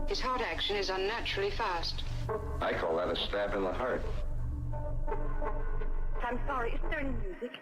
His heart action is unnaturally fast. I call that a stab in the heart. I'm sorry, is there any music?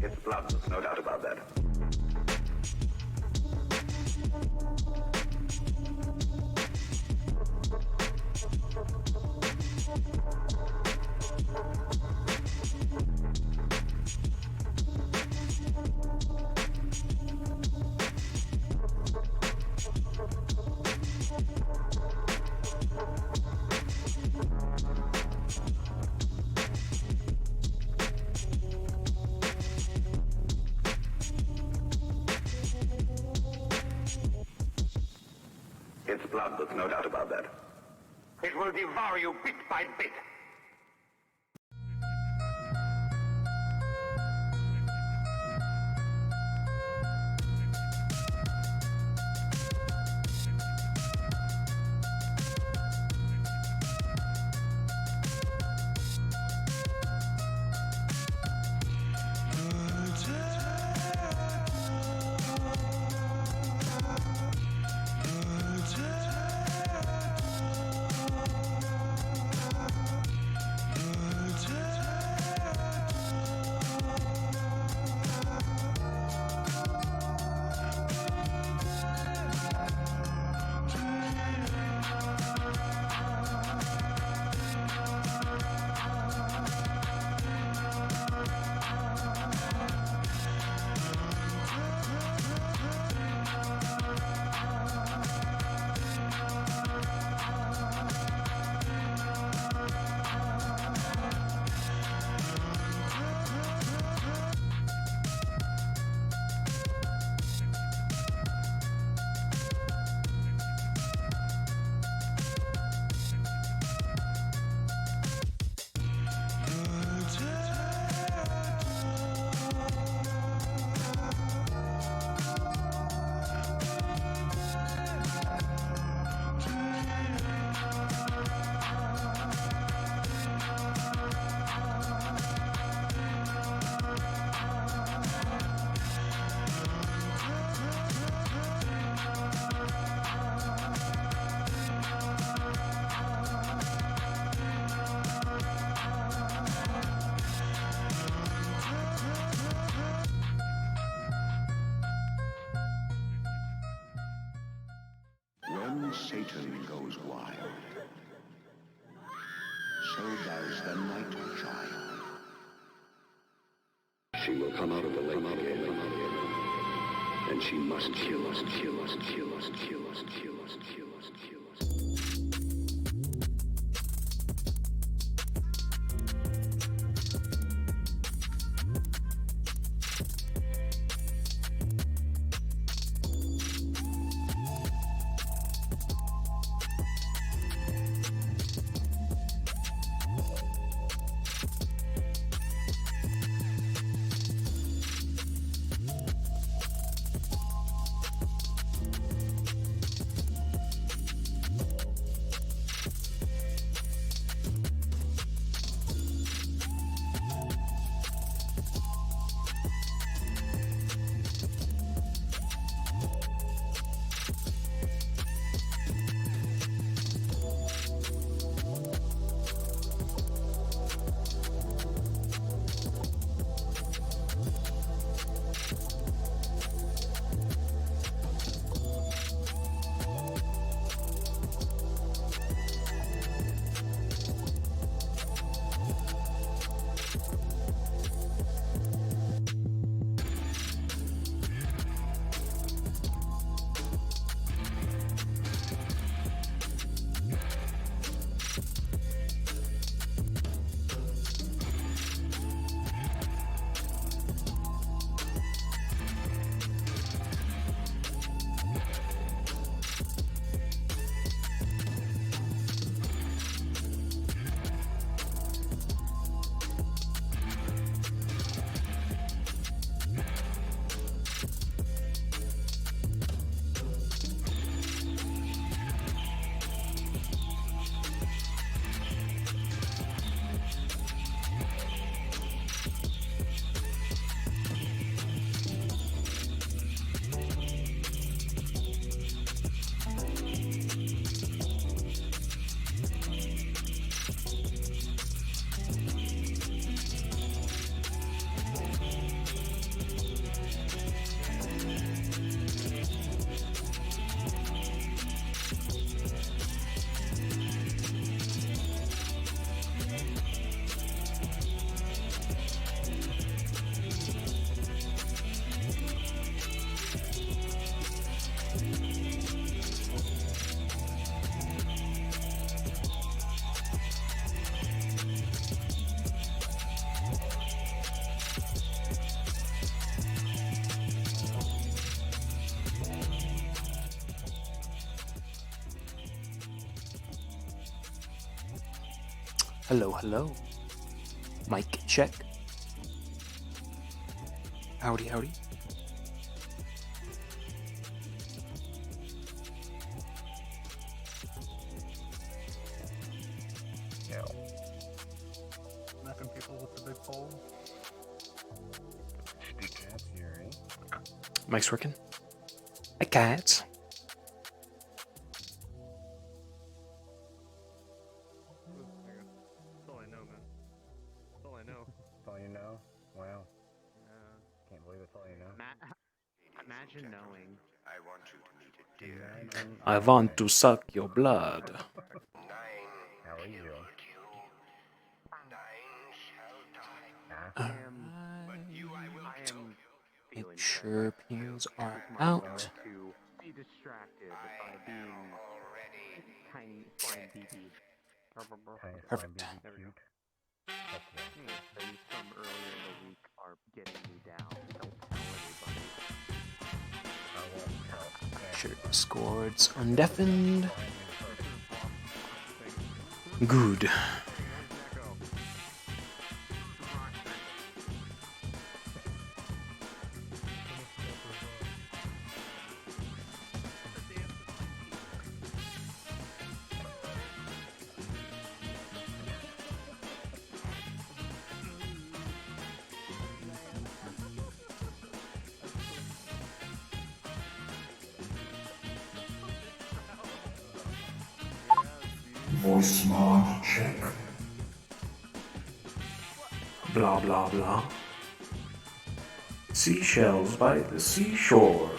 It's blood, there's no doubt about that. It's blood, there's no doubt about that. It will devour you bit by bit. When Satan goes wild, so does the night child. She will come out of the lake again, and she must kill us, kill us, kill us, kill us, kill us, kill us, kill us. Hello, hello. Mic check. Howdy, howdy. Snapping people with the big pole. Mic's working. Hi, cats. That's all I know, man. That's all I know. That's all you know? Wow. Can't believe that's all you know. Imagine knowing. I want you to meet a dear. I want to suck your blood. How are you? I Alright. am It feeling sure peels are myself out. to be distracted by being tiny slime BB. Tiny Perfect. slime baby cute. Heck yeah. Those from earlier in the week are getting me down. Don't tell anybody. I won't tell Sure, anyone. Discord's undeafened. Good. Voice mod check. Blah, blah, blah. Seashells by the seashore.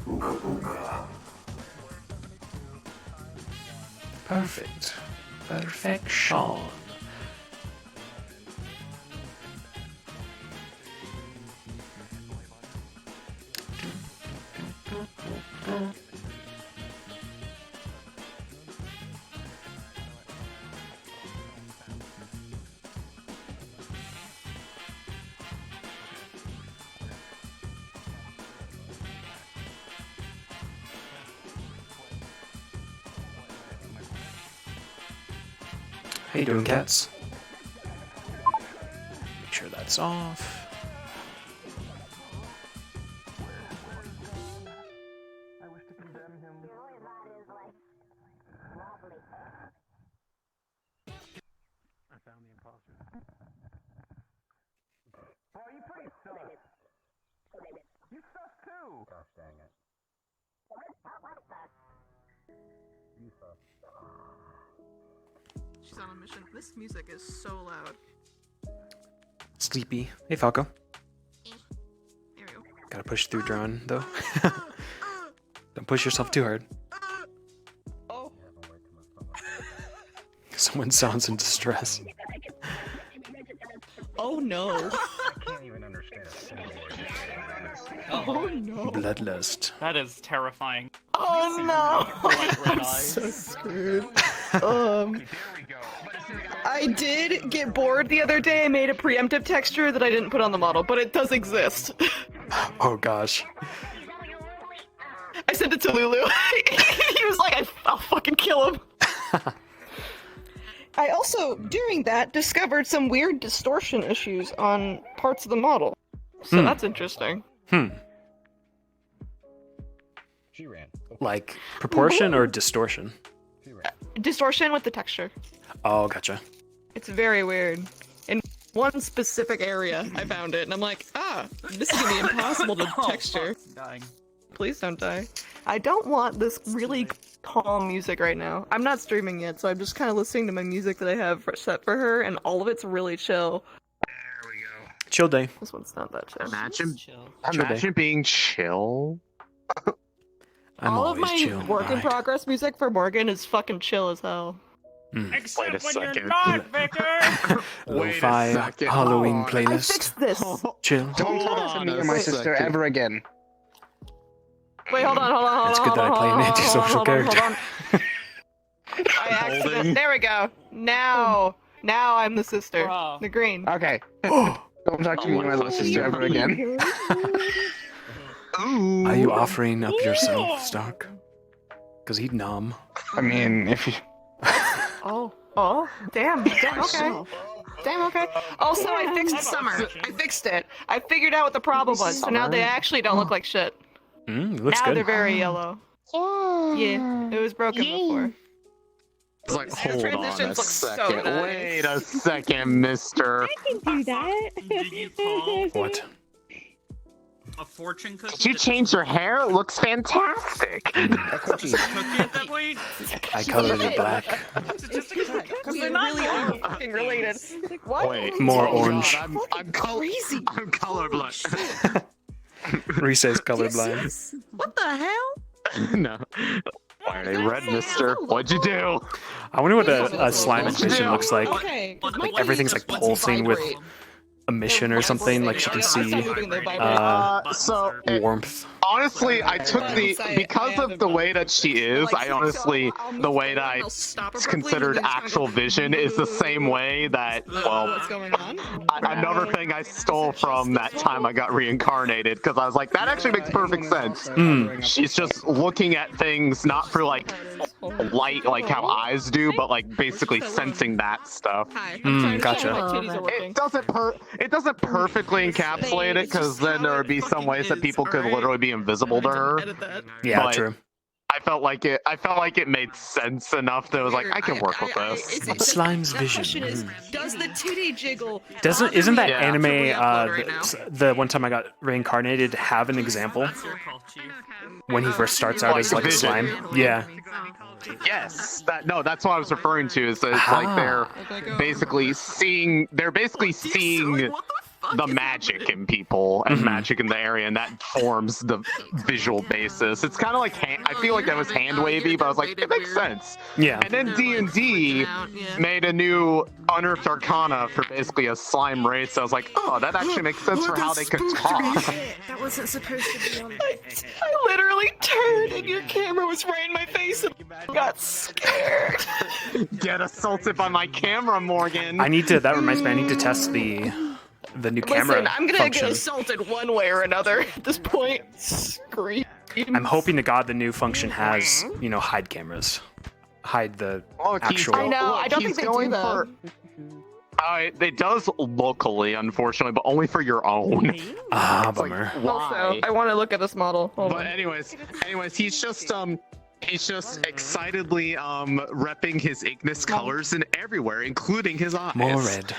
Ooga booga. Perfect. Perfection. How you doing, cats? Make sure that's off. I wish to condemn him. I found the imposter. Boy, you pretty sus. You sus too. Gosh dang it. You suck. She's on a mission. This music is so loud. Sleepy. Hey, Falco. There we go. Gotta push through drone, though. Don't push yourself too hard. Oh. You haven't worked too much fun with Someone sounds in distress. Oh no. I can't even understand a single word you're saying. Oh no. Bloodlust. That is terrifying. Oh no. I'm So screwed. There we go. I did get bored the other day. I made a preemptive texture that I didn't put on the model, but it does exist. Oh gosh. I sent it to Lulu. He was like, I'll fucking kill him. I also, during that, discovered some weird distortion issues on parts of the model. So that's interesting. She ran. Like proportion or distortion? She ran. Distortion with the texture. Oh, gotcha. It's very weird. In one specific area, I found it, and I'm like, this is gonna be impossible to texture. Dying. Please don't die. I don't want this really calm music right now. I'm not streaming yet, so I'm just kind of listening to my music that I have set for her, and all of it's really chill. There we go. Chill day. This one's not that chill. Imagine, Chill imagine being chill. I'm all of always my chill. work in Alright. progress music for Morgan is fucking chill as hell. Except Wait a when you're second. not, Vicar! Lo-fi Halloween playlist. Fixed this. Chill. Don't talk to me or my sister ever again. Wait, hold on. It's good that I play an antisocial character. I accidentally. There we go. Now I'm the sister. The green. Okay. Don't talk to me or my little sister ever again. Are you offering up yourself, Stark? Because he'd numb. I mean, if you... Oh, damn, okay. Also, I fixed Summer. I fixed it. I figured out what the problem was, so now they actually don't look like shit. Looks now good. they're very yellow. Yeah, it was broken before. It's like, Their hold on a transitions look so second. nice. Wait a second, mister. I can do that. What? A fortune cookie? Did you change your hair? It looks fantastic. Cookie at that point? I colored it black. Because they really are fucking related. What? Wait. More oh orange. God, I'm colorblind. Reese says colorblind. What the hell? No. Why are they red, mister? What'd you do? I wonder what a slime vision looks like. Okay, 'cause my Like everything's like keys pulsing with vibrate. emission or something. Like she can see So warmth. honestly, I took because of the way that she is. I honestly, the way that I considered actual vision is the same way that What's going on? another thing I stole from that time I got reincarnated, because I was like, that actually makes perfect sense. She's just looking at things not for like light, like how eyes do, but like basically sensing that stuff. Gotcha. It doesn't perfectly encapsulate it, because then there would be some ways that people could literally be invisible to her. Yeah, But true. I felt like it made sense enough that it was like, I can work with this. Slime's vision. Question is, does the titty jiggle? Isn't that Yeah. anime the one time I got reincarnated have an example when he first starts out as like a Vision. slime? Yeah. Yes, that's what I was referring to. Is that it's like they're basically seeing the magic in people and magic in the area, and that forms the visual basis. It's kind of like I feel like that was hand wavy, but I was like, it makes sense. Yeah. And then D&D made a new Unearthed Arcana for basically a slime race. So I was like, oh, that actually makes sense for how they could talk. That wasn't supposed to be on. I literally turned and your camera was right in my face and got scared. Get assaulted by my camera, Morgan. That reminds me, I need to test the new camera Listen, I'm gonna function. get assaulted one way or another at this point. Scream. I'm hoping to God the new function has, hide cameras. Hide the actual... I know, I don't think they do that. It does locally, unfortunately, but only for your own. Bummer. Also, I want to look at this model. Hold But on. anyways, he's just excitedly repping his Ignis colors in everywhere, including his eyes. More red.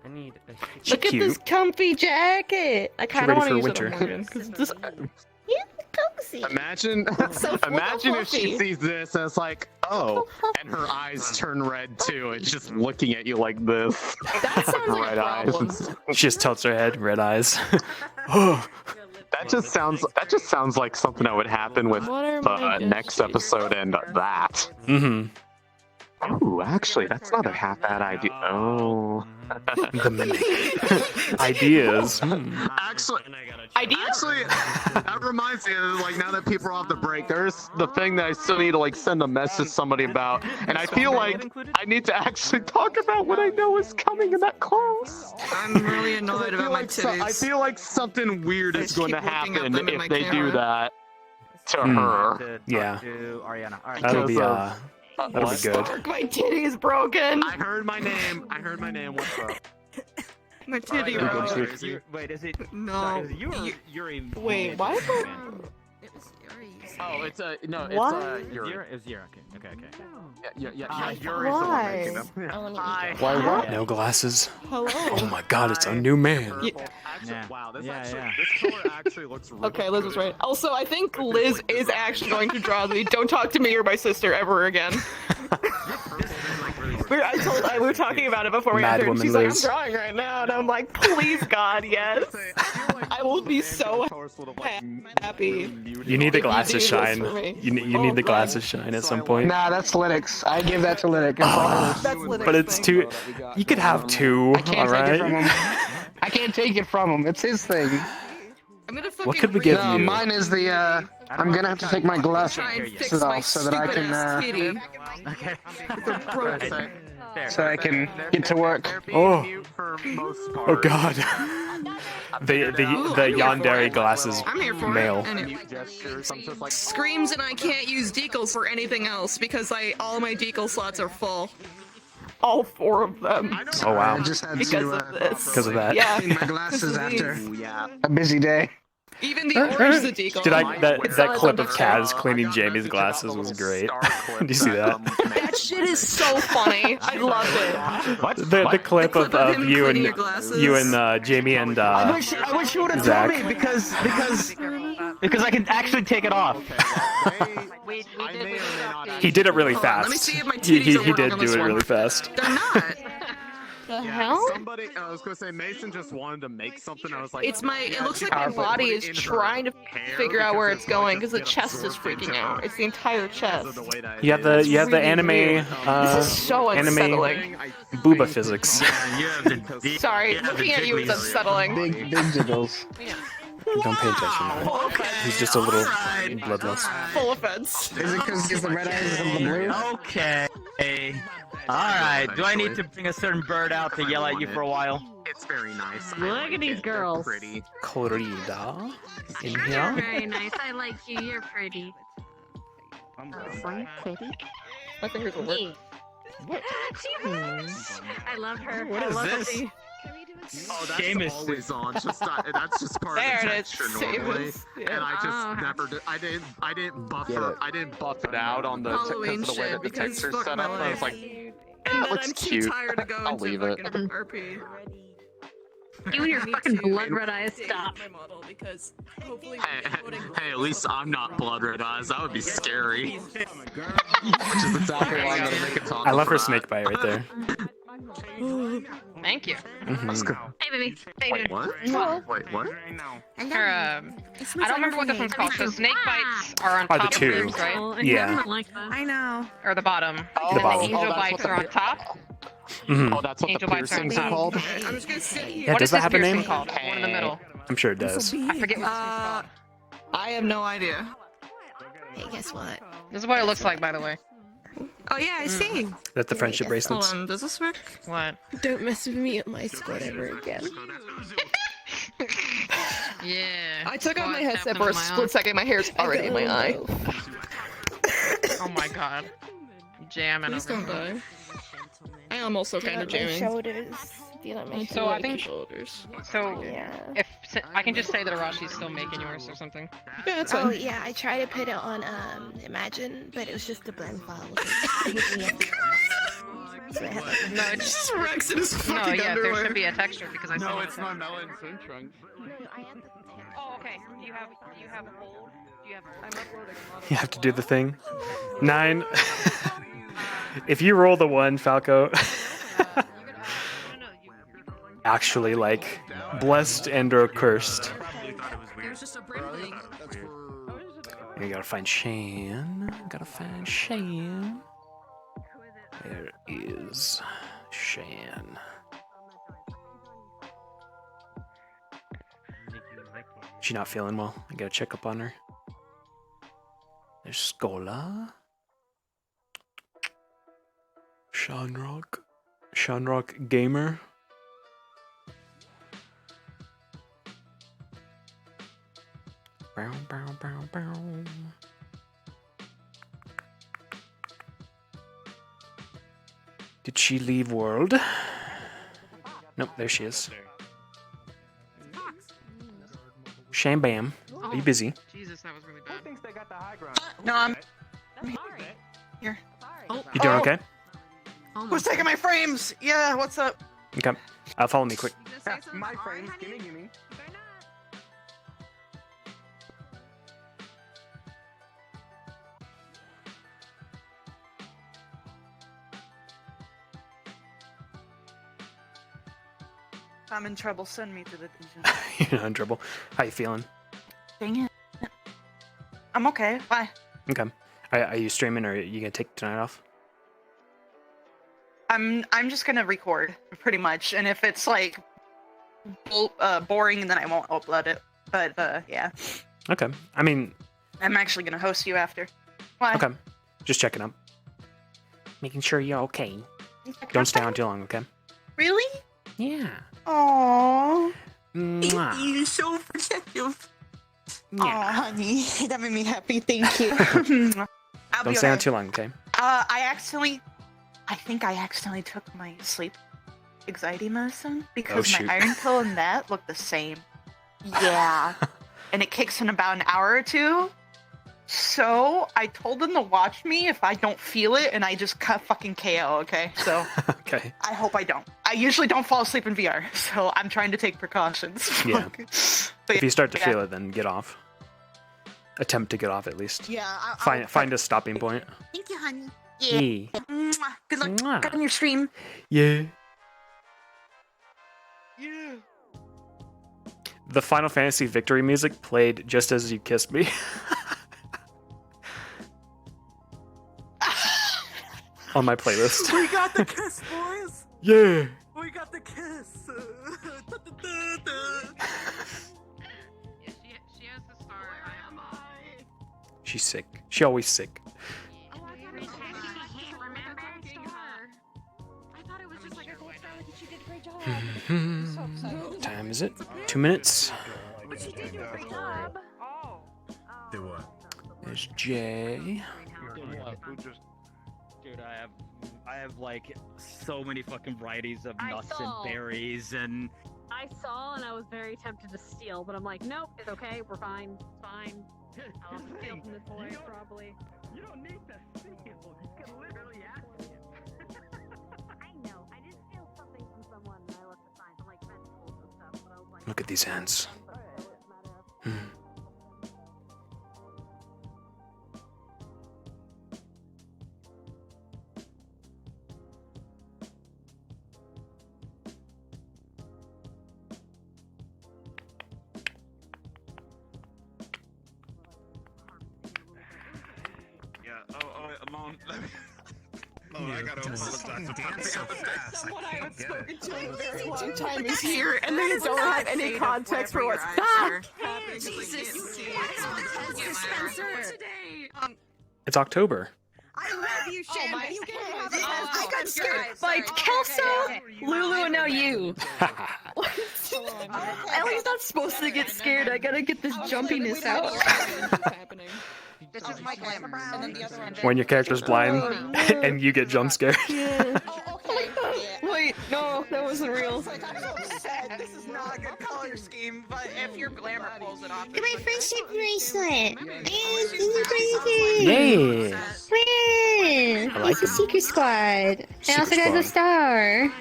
I need a Look at this comfy jacket. I kind of ready want to for use winter. it on Morgan, 'cause this. Imagine if she sees this and it's like, oh, and her eyes turn red too. It's just looking at you like this. That sounds like Red a eyes. problem. She just tilts her head, red eyes. That just sounds like something that would happen with What are my next episode and that. Mm-hmm. Ooh, actually, that's not a half bad idea. Oh. The mimic. Ideas. Actually, Ideas? that reminds me of, like, now that people are off the break, there's the thing that I still need to, like, send a message to somebody about, and I feel like I need to actually talk about what I know is coming in that class. I'm really annoyed about my titties. I feel like something weird is just going to keep looking at happen them in my if they do camera. that to her. Yeah. to Ariana. All right. That'll be, Because that'll be good. My titty is broken. I heard my name. What's up? My titty Wait, broke. wait, is it? No. Sorry, is it you or Yuri? Wait, why is it? Oh, it's no, it's What? Yuri. Zero? It was zero. Okay. Yeah. Yuri's the one Why? making them. Hi. Why what? Yeah. No glasses. Hello. Oh my god, it's a new man. Actually, Yeah. wow, this Yeah. color actually looks really Okay, Liz was right. Also, I think Liz is actually going to draw the "Don't talk to me or my sister ever again." We were talking about it before we Mad entered, and woman she's like, I'm Liz. drawing right now, and I'm like, please God, yes. I will be so happy. You need the if glasses do this shine. for me. You need the glasses shine at some point. Nah, that's Linux. I give that to Linux. I promise. That's Linux But it's thing. too. You could have two. I can't take it from him. I can't take it from him. It's his thing. I'm gonna What could we give No, you? mine is the. I'm gonna have to take my glasses Try and fix my off so that I stupid ass can. kitty. Okay. Broken. So I can get to work. Oh. Oh God. the Yandere glasses I'm here for male. it. Anyway. Screams and I can't use decals for anything else because all my decal slots are full. All 4 of them. Oh wow. I just had Because to. of this. Because of that. Yeah. Clean my glasses Because of after these. a busy day. Even the orange the decal. Did that It's that all clip of under- Kaz cleaning Jamie's glasses was great. Did you see that? That shit is so funny. I loved it. What? The clip of him you cleaning and your glasses. Jamie and I wish you would have Zach. told me because I can actually take it off. He did it really Hold on, let me fast. see if my He titties are did working on do this it one. really fast. They're not. The hell? Somebody, I was gonna say Mason just wanted to make something. I was like, It's my. yeah, It looks she like my probably body put it is in her trying to hair figure out where because it's like going a because the bit chest is absorbed into freaking out. her It's the entire because chest. of the way that You have the really anime weird. This is so anime unsettling. booba physics. Sorry, looking at you is unsettling. Big jiggles. Don't pay attention. He's just a little bloodlust. Full offense. Is it because he's the red eyes and the blue? Okay. Alright, do I need to bring a certain bird out to yell at you for a while? It's very nice. Look at these girls. Pretty. Corrida. In You're here. very nice. I like you. You're pretty. Pretty. My fingers will work. I love her. What I is love this? her. Oh, that's Game is- always on. Just not, that's just part There of the it is. texture Save normally. us. Yeah. And I just Oh, okay. never did. I didn't buffer. Get it. I didn't buff it out on the Halloween because of the way shit that the because texture's fuck set my up. I was life. like, And that then looks I'm too cute. tired to go I'll into leave it. fucking RP. You and your Me fucking too. blood red eyes. Stop. My model because hopefully Hey, at least I'm not blood red eyes. That would be scary. Which is exactly why I'm gonna make a talk. I love her snake bite right there. Thank you. Mhm. Hey, baby. Hey, Wait, dude. what? Wait, what? Her, I don't remember what this one's called. So snake bites are on Are the top of two. boobs, right? Yeah. I know. Or the bottom. The And then bottom. the angel that's bites what the are on top. Mhm. Oh, that's what the Angel bites are on piercings are top. called. I'm just gonna sit here. Yeah, What does is that this have a piercing name? called? The one in the middle. I'm sure it does. I forget what this one's called. I have no idea. Hey, guess what? This is what it looks like, by the way. Oh yeah, I see. That's the friendship Hold bracelets. on, does this work? What? Don't mess with me at my squad ever again. Yeah. I took off my Squat headset tapped for a into my split second. My hair's already in my eye. Oh my god. Jamming Please over don't here. die. I am also kind of jamming. Shoulders. Feel like my So I think Shoulders. so. Yeah. If I can just say that Arashi's still making yours or something. Yeah, that's Oh fine. yeah, I tried to put it on Imagine, but it was just a blend file. So I had like, No, it's Just Rex in his no. fucking Yeah, underwear. there should be a texture because I saw No, it. it's my melon swim trunk. Oh, okay. Do you have hold? Do you have? I'm uploading. You have to do the thing. 9. If you roll the 1, Falco. Actually, like, blessed and or cursed. There's just a brain thing. You gotta find Shan. Gotta find Shan. There is Shan. She's not feeling well. I gotta check up on her. There's Skola. Shanrock. Shanrock Gamer. Bow, bow, bow, bow. Did she leave world? Nope, there she is. Sham Bam. Are you busy? Jesus, that was really bad. Thinks they got the high ground. No, I'm here. You doing okay? Who's taking my frames? Yeah, what's up? Okay. Follow me quick. My frames, gimme. I'm in trouble. Send me to the dungeon. You're not in trouble. How you feeling? Dang it. I'm okay. Why? Okay. Are you streaming or are you gonna take tonight off? I'm just gonna record, pretty much. And if it's like boring, then I won't upload it. But yeah. Okay. I mean. I'm actually gonna host you after. Why? Okay. Just checking up. Making sure you're okay. Don't stay on too long, okay? Really? Yeah. Aww. Mwah. You're so protective. Yeah. Aw, honey. That made me happy. Thank you. Don't stay on too long, okay? I think I accidentally took my sleep anxiety medicine because shoot. my iron pill and that look the same. Yeah. And it kicks in about an hour or two. So I told them to watch me if I don't feel it, and I just cut fucking KO. Okay, so Okay. I hope I don't. I usually don't fall asleep in VR, so I'm trying to take precautions. Yeah. But If you start to yeah. feel it, then get off. Attempt to get off at least. Yeah. Find a stopping point. Thank you, honey. Yeah. Mwah. Good luck. Mwah. Good on your stream. Yeah. Yeah. The Final Fantasy victory music played just as you kissed me. On my playlist. We got the kiss, boys. Yeah. We got the kiss. Yeah, she has the star. She's sick. She always sick. Oh, I thought it was I thought it was just like a gold star. Like she did a great job. What time is it? 2 minutes. But she did do a great job. Oh. Do what? There's Jay. Dude, I have like so many fucking varieties of nuts and saw. berries and. I saw and I was very tempted to steal, but I'm like, nope, it's okay, we're fine, it's fine. I'll steal from this boy, probably. You don't need to steal. You can literally ask me. I know, I did steal something from someone and I left it fine, from like vegetables and stuff, but I was like, Look at these hands. Yeah. Amon. Oh, I gotta apologize. Someone I haven't spoken to in a very long time is here, and they don't have any context for what's happening. Jesus. It's October. I love you, Shan, but you can't have it. I got scared by Kelso, Lulu, and now you. Okay. Ellie's not supposed to get scared. I gotta get this jumpiness out. This is my glamour. And then the other one. When your character's blind and you get jump scared. Yeah. Oh, okay. Yeah. Wait, no, that wasn't real. I'm so upset. This is not a good color scheme, but if your glamour pulls it off. Look at my friendship bracelet. This is Yeah. Friend. I like It's a it. secret squad. It also has Squad. a star.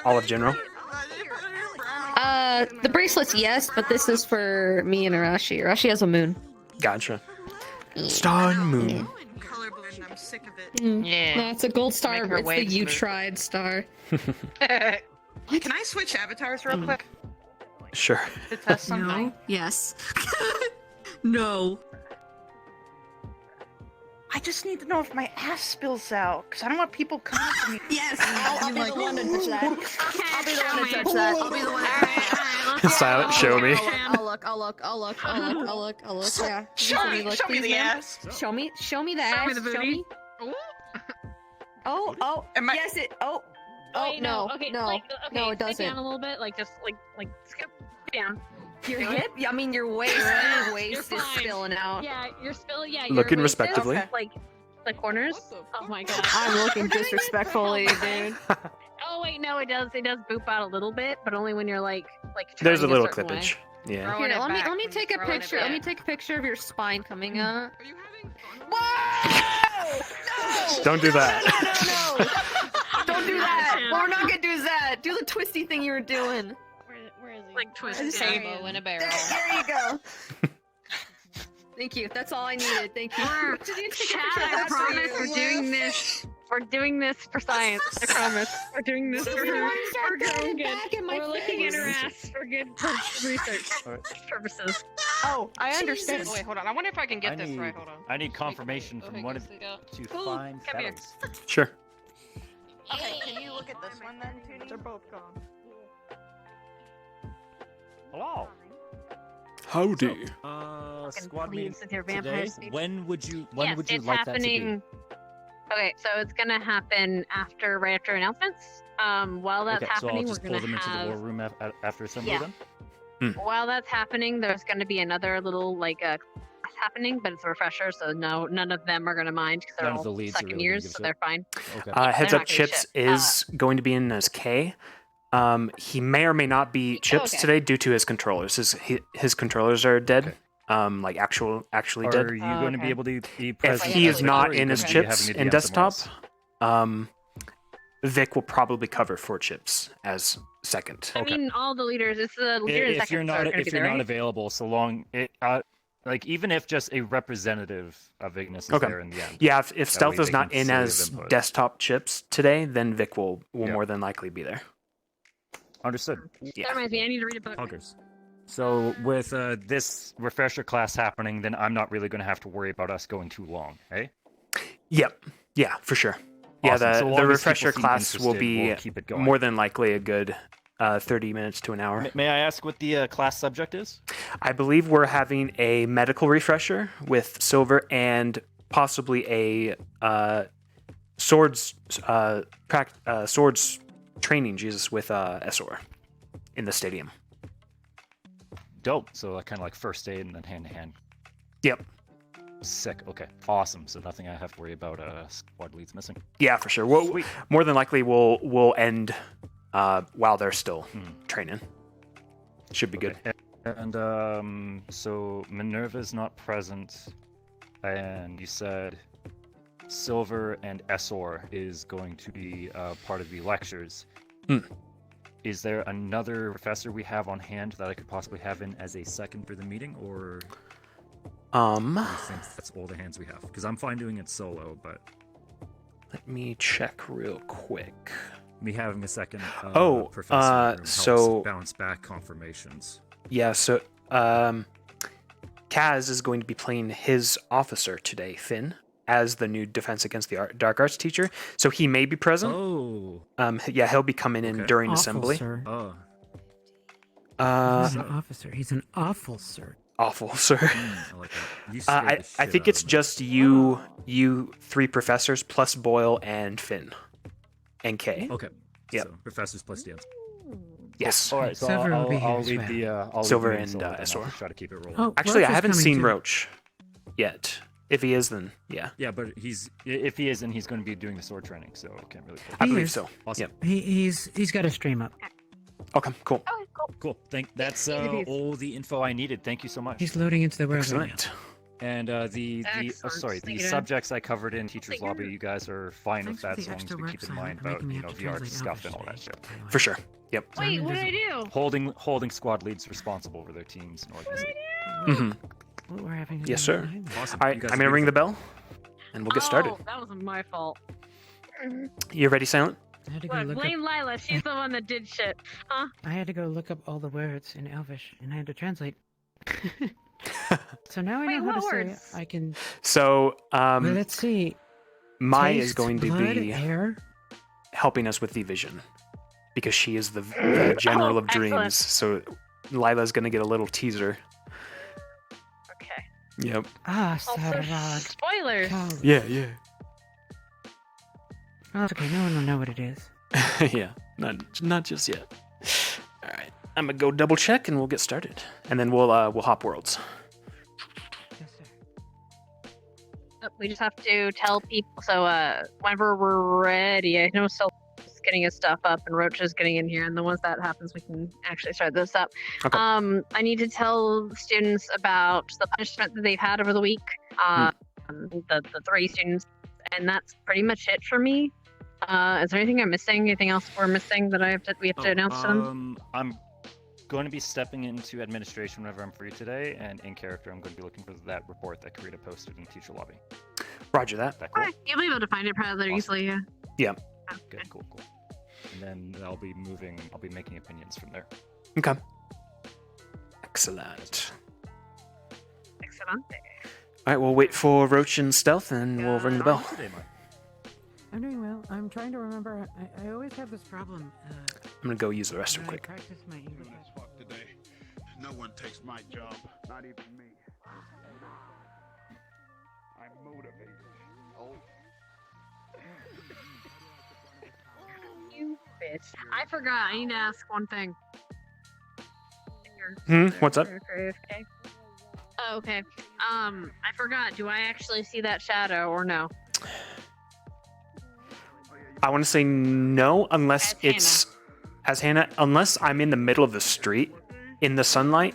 Olive General. The bracelets, yes, but this is for me and Arashi. Arashi has a moon. Gotcha. Star and Moon. Colorblind, I'm sick of it. Yeah. No, it's a gold star. Make her It's the waves You smooth. Tried star. Can I switch avatars real quick Sure. to test something? No. Yes. No. I just need to know if my ass spills out, because I don't want people coming up to me. Yes. I'll be the one to touch that. I'll be the one to touch that. I'll be the one to touch that. Silent, show me. I'll look. Yeah. Show me the please, ma'am. ass. Show me the Show me ass. the Show booty. me. Oh, Am I- yes, it. Oh, Wait, no, okay, no, like, okay, no, it sit doesn't. down a little bit, like just like scoop down. Your hip? I mean, your waist. Your waist You're is fine. spilling out. Yeah, you're still your Looking waist is, respectively. like the corners. Oh my god. I'm looking disrespectfully, dude. Oh wait, no, it does boop out a little bit, but only when you're like There's a turning little certain way. clippage. Yeah. Throwing Here, it let back. me take a Throwing it picture. back. Let me take a picture of your spine coming up. Are you having fun? Whoa! No! Don't do that. No! Don't do that. What we're not gonna do is that. Do the twisty thing you were doing. Where is he? Like twist elbow in a barrel. There you go. Thank you. That's all I needed. Thank you. Chat, I promise we're doing this We're doing this for science. I promise. We're doing this for her own good. We're looking at her ass for good research purposes. Oh, I understand. Oh, wait, hold on. I wonder if I can get this right. Hold on. I need confirmation from one of to find come here. shadows. Sure. Okay, can you look at this one then, Toonie? They're both gone. Hello. Howdy. Squad meeting with your today. vampire speech. When would you Yes, like it's that to happening. Okay, so it's gonna happen right after announcements. While be? that's Okay, so I'll happening, just we're pull gonna them have. into the war room after assembly Yeah. then? While that's happening, there's gonna be another little class happening, but it's a refresher, so none of them are gonna mind because they're None of the all leads are second really gonna years, give a so shit. they're fine. Okay. Yeah, Heads they're up, not gonna give Chips shit. is going to be in as K. He may or may not be Chips okay. today due to his controllers. His controllers are dead. Okay. Actually Are dead. you going to be able to be If present? he at is the not door, or are you in his gonna be Chips having to in DM somewhere desktop, Vic will probably cover for Chips as second. I mean, all the leaders. It's the leader and If second. you're not are gonna if be you're there, not right? available, so long it like even if just a representative of Ignis is Okay. there in the end. Yeah, if that Stealth way is they not can in still give as input. desktop Chips today, then Vic will Yeah. more than likely be there. Understood. That reminds me, I need to read a book. Huggers. So with this refresher class happening, then I'm not really going to have to worry about us going too long, eh? Yep. Yeah, for sure. Yeah, Awesome. So long the as refresher people seem class will interested, be we'll keep it going. more than likely a good 30 minutes to an hour. May I ask what the class subject is? I believe we're having a medical refresher with Silver and possibly a swords training Jesus with Esor in the stadium. Dope. So kind of like first aid and then hand to hand. Yep. Sick. Okay. Awesome. So nothing I have to worry about. Squad leads missing. Yeah, for sure. Well, more than likely we'll end while they're still training. Should be good. And so Minerva's not present, and you said Silver and Esor is going to be part of the lectures. Is there another professor we have on hand that I could possibly have in as a second for the meeting, or do you think that's all the hands we have? Because I'm fine doing it solo, but let me check real quick. Me having a second professor in the room so helps bounce back confirmations. Yeah, so Kaz is going to be playing his officer today, Finn, as the new Defense Against the Dark Arts teacher. So he may be present. Oh. Yeah, he'll be coming in during assembly. Sir. Oh. He's an officer. He's an awful sir. Awful, sir. I like that. You scared the I shit think out it's of me. just you three professors plus Boyle and Finn and Kay. Okay. Yep. So professors plus DMs. Yes. All right. So Silver will be here I'll as lead well. the I'll Silver lead the and solo, then I'll Esor. try to keep it rolling. Oh, Actually, Roach I is haven't coming seen too. Roach yet. If he is, then yeah. Yeah, but if he is, then he's going to be doing the sword training, so I can't really. I He believe is. so. Awesome. Yep. He's got a stream up. Okay, cool. Cool. That's all the info I needed. Thank you so much. He's loading into the world right now. Excellent. And the Excellent. subjects I covered in teachers Thank lobby, you. you guys are fine with Thanks that, for as the long as extra we keep in website mind for about making me have to VR translate stuff and all Elvish that shit. today, by the way. For sure. Yep. Wait, what did I do? Holding squad leads responsible for their teams and organization. Mm-hmm. What we're having to Yes, do sir. behind that. Awesome. All right, You guys I'm are gonna ring the beautiful. bell, and we'll get started. Oh, that wasn't my fault. You ready, Silent? I had to go Look, look up. blame Lila. She's the one that did shit. Huh? I had to go look up all the words in Elvish, and I had to translate. So now I Wait, know how to what say words? I can. So, Well, let's see. Mai is Taste, going to blood, be air. helping us with the vision because she is the general of excellent. dreams. So Lila's gonna get a little teaser. Okay. Yep. Ah, Also, Sarag. spoilers. Kal. Yeah. Oh, it's okay. No one will know what it is. Yeah. Not just yet. All right. I'm gonna go double check and we'll get started, and then we'll hop worlds. Yes, sir. We just have to tell people. So, whenever we're ready, I know Soul's getting his stuff up and Roach is getting in here, and then once that happens, we can actually start this up. Okay. I need to tell the students about the punishment that they've had over the week. The 3 students, and that's pretty much it for me. Is there anything I'm missing? Anything else we're missing that we have to announce to them? I'm going to be stepping into administration whenever I'm free today, and in character, I'm going to be looking for that report that Karita posted in teacher lobby. Roger that. Alright, you'll be able to find it rather easily, yeah. Yeah. Good, cool. And then I'll be making opinions from there. Okay. Excellent. Excellent. All right, we'll wait for Roach and Stealth, and we'll ring the bell. I'm doing well. I'm trying to remember. I always have this problem. I'm gonna go use the restroom quick. I practice my English. Today, no one takes my job, not even me. I'm motivated. Oh. You bitch. I forgot. I need to ask one thing. What's up? Okay. Oh, okay. I forgot. Do I actually see that shadow or no? I want to say no, unless it's as Hannah. Unless I'm in the middle of the street, in the sunlight.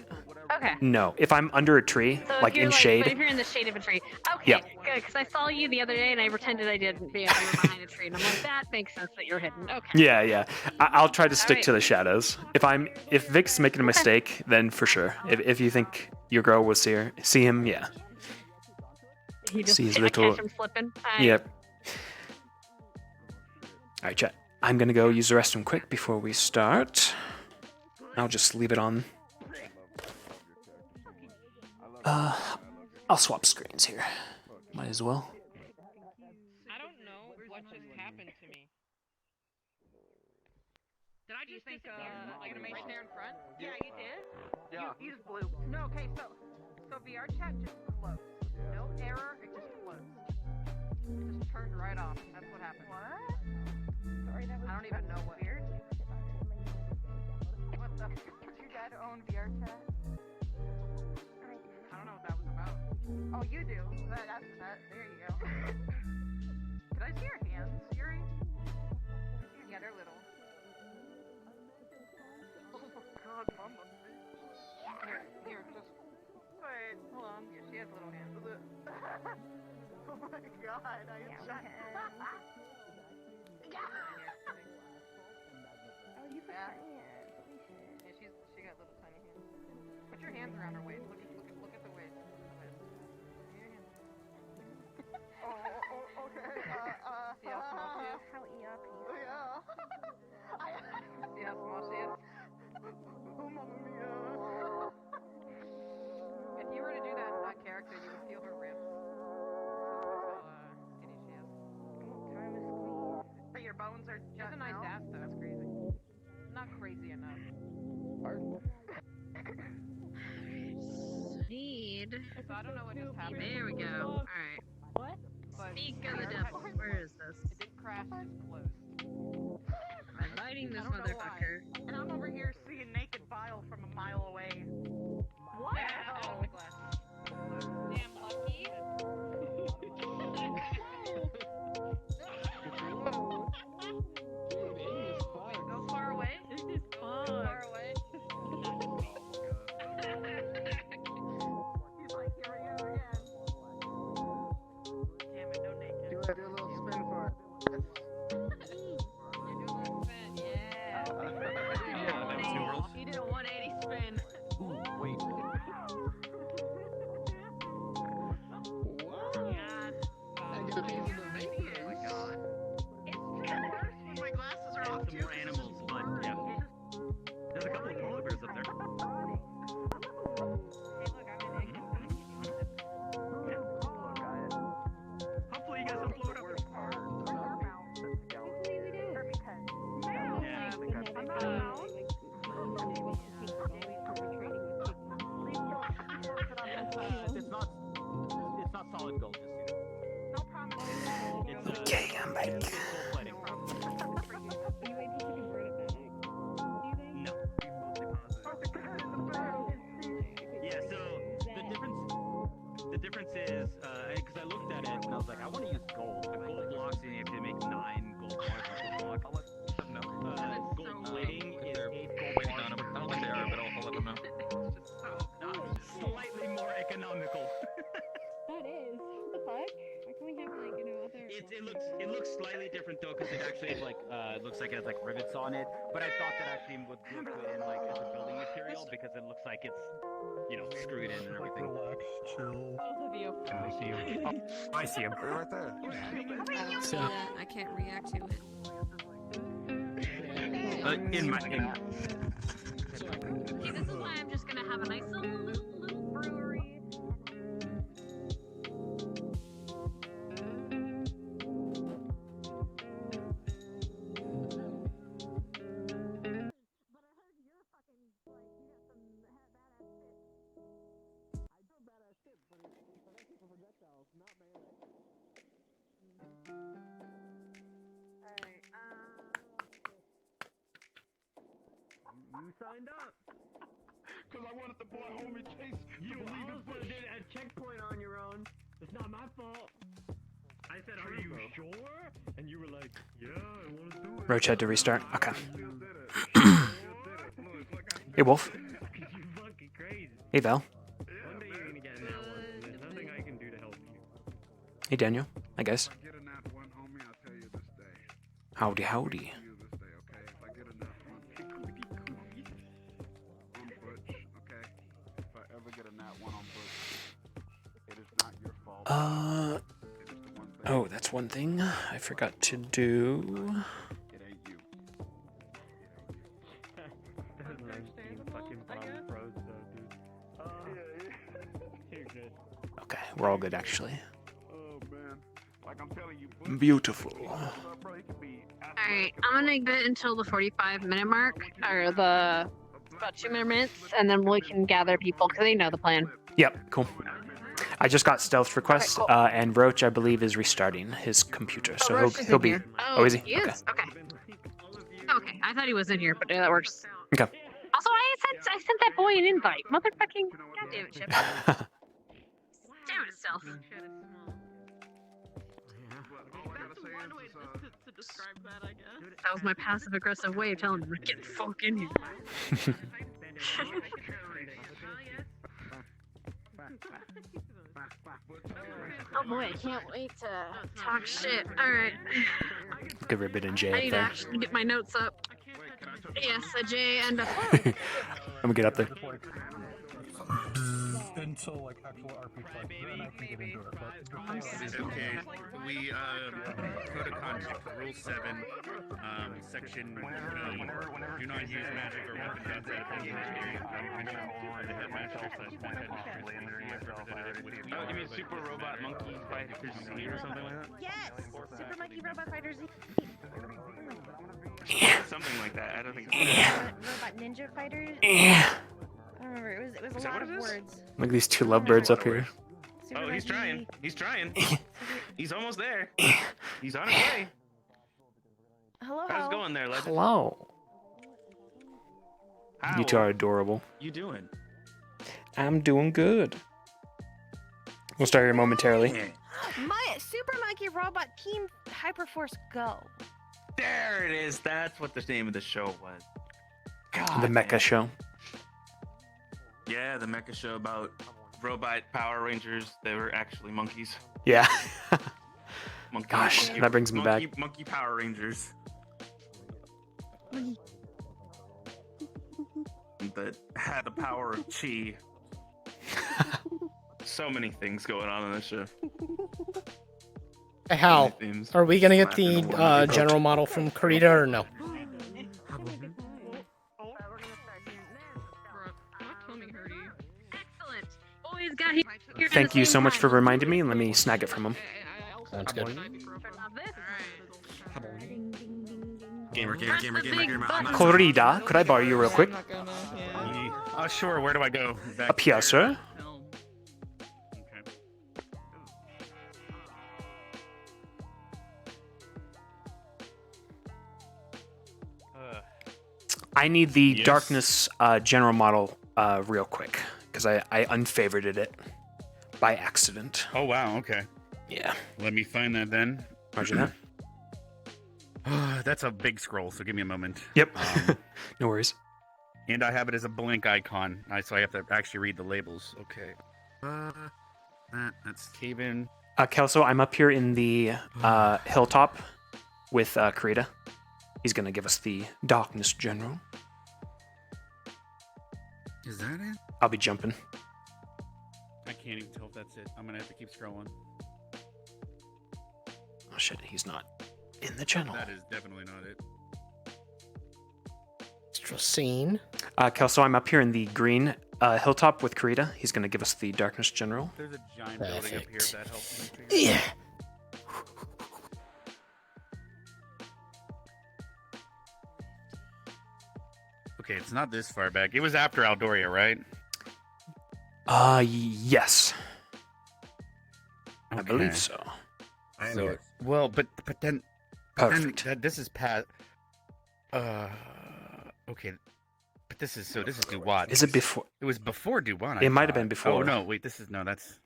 Okay. No, if I'm under a tree, So like in but shade. if you're in the shade of a tree. Okay, Yeah. good. Because I saw you the other day and I pretended I didn't be behind a tree. And I'm like, that makes sense that you're hidden. Okay. Yeah. I'll try to stick Alright. to the shadows. If Vic's making a mistake, then for sure. If you think your girl will see him, yeah. He just See his I little. catch him slipping. Yep. All right, chat. I'm gonna go use the restroom quick before we start. I'll just leave it on. I'll swap screens here. Might as well. I don't know what just happened to me. Did I just think like right there in front? Yeah, you did. Yeah. You just blew. No, okay, so VR chat just closed. No error, it just closed. It just turned right off. That's what happened. What? Sorry, that was. I don't even know what. Weird. What the? Did your dad own VR chat? I don't know what that was about. Oh, you do. That's that. There you go. Did I see your hands, Yuri? Yeah, they're little. Oh God, Mama. Here, just wait. Hold on. Yeah, she has little hands. Oh my God, I am shocked. Yeah. Oh, you put tiny hands. Yeah, she got little tiny hands. Put your hands around her waist. Look at the waist. Oh, okay. See how small she is? How ERP? Yeah. See how small she is? Oh, Mamma Mia. If you were to do that character, you would feel her ribs. That's how skinny she is. But your bones are. She has a nice ass, though. That's crazy. Not crazy enough. Need. So I don't know what just happened. There we go. Alright. What? Speak of the devil. Where is this? It did crash. It's closed. I'm lighting this I don't know motherfucker. why. And I'm over here seeing naked Vile from a mile away. What? Yeah, the glass. Damn lucky. Go far away. This is fun. Far away. He's like, here we go again. Damn it, no naked. Do a little spin for it. You do a little spin, yeah. He did a 180 spin. Wait. Yeah. I get a piece of the baby. Oh my God. It's worse when my glasses are off too. More animals, but yeah. There's a couple of polar bears up there. Hopefully you guys don't blow it up. It's not solid gold, just so you know. Okay, I'm back. No. Yeah, so the difference is, because I looked at it and I was like, I want to use gold. The gold blocks, and you have to make 9 gold blocks on the block. Gold plating is 8 gold blocks. I don't think they are, but I'll let them know. Slightly more economical. That is. What the fuck? Why can't we have like, other... It looks slightly different though, because it actually is like it looks like it has like rivets on it. But I thought that actually would look good in like as a building material because it looks like it's screwed in and everything. Relax, chill. Both of you. I see him. Oh, I see him. Right there. So I can't react to it. In my. Okay, this is why I'm just gonna have a nice little brewery. You signed up. Because I wanted the boy homie chase. You also did a checkpoint on your own. It's not my fault. I said, are you sure? And you were like, yeah, I want to do it. Roach had to restart. Okay. Hey, Wolf. You fucking crazy. Hey, Val. One day you're gonna get in that one. There's nothing I can do to help you. Hey, Daniel. I guess. If I get in that one, homie, I'll tell you this day. Howdy, howdy. You this day, okay? If I get in that one, on Butch, okay? If I ever get in that one on Butch, it is not your fault. Oh, that's one thing I forgot to do. It ain't you. Fucking bomb froze though, dude. You're good. Okay, we're all good actually. Oh man, like I'm telling you, Beautiful. Alright, I'm gonna get until the 45-minute mark, or the about 2 minutes, and then we can gather people because they know the plan. Yep, cool. I just got stealth requests, and Roach, I believe, is restarting his computer, so Roach is he'll in be. here. Oh, is he? He is? Okay. Okay, I thought he was in here, but yeah, that works. Okay. Also, I sent that boy an invite. Motherfucking goddamn it, Chip. Damn it, Stealth. That was my passive-aggressive way of telling him, get the fuck in here. Oh boy, I can't wait to talk shit. Alright. Give her a bit in J I up need to there. actually get my notes up. Yes, a J and a... I'm gonna get up there. Until like actual RP fight, then I can get into it. Okay, we code of conduct, rule 7, section E. Do not use magic or weapons outside of any experience or the headmaster / representative. Oh, you mean Super Robot Monkey Fighter Z or something like that? Yes! Super Monkey Robot Fighter Z. Something like that. I don't think. Robot Ninja Fighters. I don't remember. It was a lot of words. Look at these two lovebirds up here. Oh, he's trying. He's trying. He's almost there. He's on his way. Hello. How's it going there, Legend? Hello. How You two are adorable. you doing? I'm doing good. We'll start here momentarily. My Super Monkey Robot Team Hyperforce Go. There it is. That's what the name of the show was. God, The Mecha Show. Yeah, the mecha show about robot Power Rangers. They were actually monkeys. Yeah. Monkey, Gosh, that brings me back. Monkey Power Rangers. That had the power of chi. So many things going on in this show. Hey, Hal, are we gonna get the general model from Karita or no? Excellent. Boys got here. Thank you so much for reminding me, and let me snag it from him. Sounds good. Gamer. Corrida, could I borrow you real quick? Sure, where do I go? Up here, sir. I need the darkness general model real quick, because I unfavorited it by accident. Oh, wow, okay. Yeah. Let me find that then. Roger that. That's a big scroll, so give me a moment. Yep. No worries. And I have it as a blank icon, so I have to actually read the labels. Okay. That's Caven. Kelso, I'm up here in the hilltop with Karita. He's gonna give us the Darkness General. Is that it? I'll be jumping. I can't even tell if that's it. I'm gonna have to keep scrolling. Oh shit, he's not in the channel. That is definitely not it. Stracine. Kelso, I'm up here in the green hilltop with Karita. He's gonna give us the Darkness General. There's a giant building up here if that helps. Yeah. Okay, it's not this far back. It was after Aldoria, right? Yes. I believe so. So, well, but then, Perfect. This is past. Okay, but this is Duwat. Is it before? It was before Duwat. It might have been before. Oh no, wait, this is that's.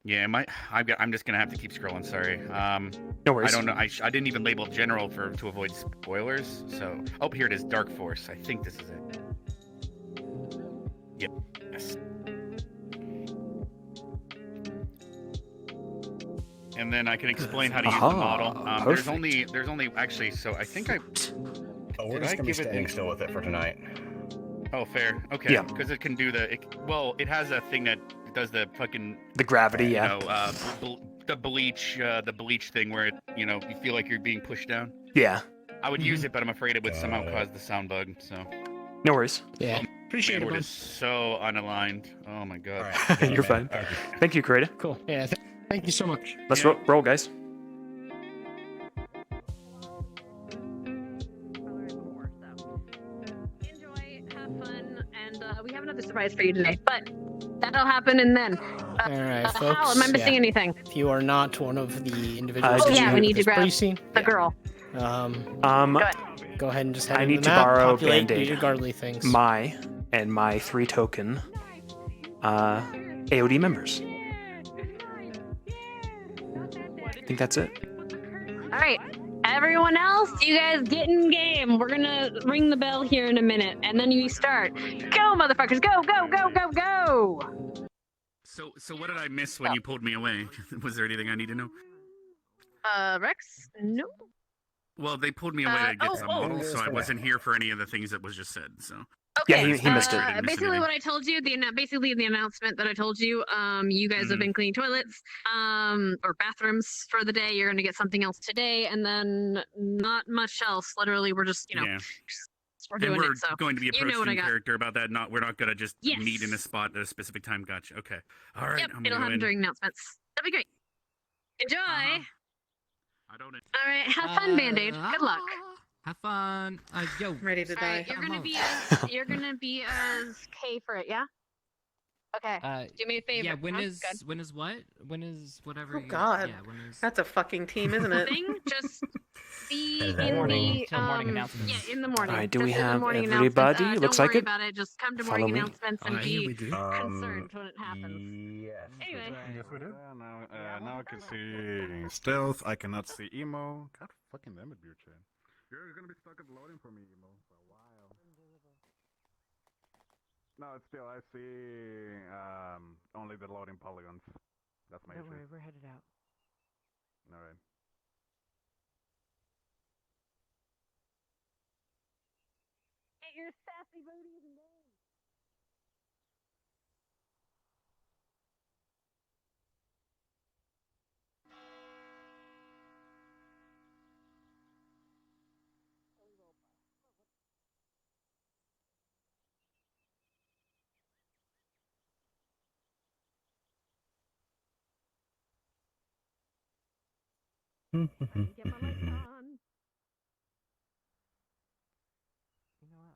Yeah, it might. I'm just gonna have to keep scrolling. Sorry. No worries. I don't know. I didn't even label general to avoid spoilers. So, oh, here it is. Dark Force. I think this is it. Yep. Yes. And then I can explain how to use the model. There's only actually. So I think I. Oh, we're just gonna be standing still with it for tonight. Oh, fair. Okay. Yeah. Because it can do it has a thing that does the fucking gravity. Yeah. The bleach thing where you feel like you're being pushed down. Yeah. I would use it, but I'm afraid it would somehow cause the sound bug. So. No worries. Yeah. Appreciate it. We're just so unaligned. Oh my god. You're fine. Thank you, Karita. Cool. Yeah. Thank you so much. Let's roll, guys. We have another surprise for you today, but that'll happen and then. All right, folks. Hal, am I missing anything? If you are not one of the individuals, we need to grab pre-scene, the girl. Go ahead and just head I into need the to map, borrow populate, do Band-Aid. your godly things. My 3 token AOD members. I think that's it. All right, everyone else, you guys get in game. We're gonna ring the bell here in a minute, and then you start. Go, motherfuckers! Go, go, go, go, go! So what did I miss when you pulled me away? Was there anything I need to know? Rex? No. Well, they pulled me away to get some models, so I wasn't here for any of the things that was just said. So. Okay. Yeah, he missed it. Basically, what I told you, basically the announcement that I told you, you guys have been cleaning toilets, or bathrooms for the day. You're gonna get something else today, and then not much else. Literally, we're just, we're doing we're it. So going to be approaching what I in got. character about that. We're not gonna just meet in a spot at a specific time. Gotcha. Okay. All right. Yep, it'll happen during announcements. That'll be great. Enjoy. I don't. All right, have fun, Band-Aid. Good luck. Have fun. Yo. Ready to die. Right, you're gonna be as K for it, yeah? Okay. Do me a favor. Yeah. When huh? is Good. what? When is whatever? Oh God. Yeah. When is? That's a fucking team, isn't it? Thing, just be in morning, the morning announcements. Yeah, in the morning. All right, do Just we in the have morning everybody? announcements. Looks Don't like worry it. about it. Just come to Follow morning me. announcements and here we be do. concerned when it happens. Yes. Anyway. Yes, we do. Now I can see stealth. I cannot see emo. God fucking damn it, beer chain. You're gonna be stuck at loading for me, emo, for a while. No, it's still I see only the loading polygons. That's my Don't issue. worry, we're headed out. All right. Get your sassy booties and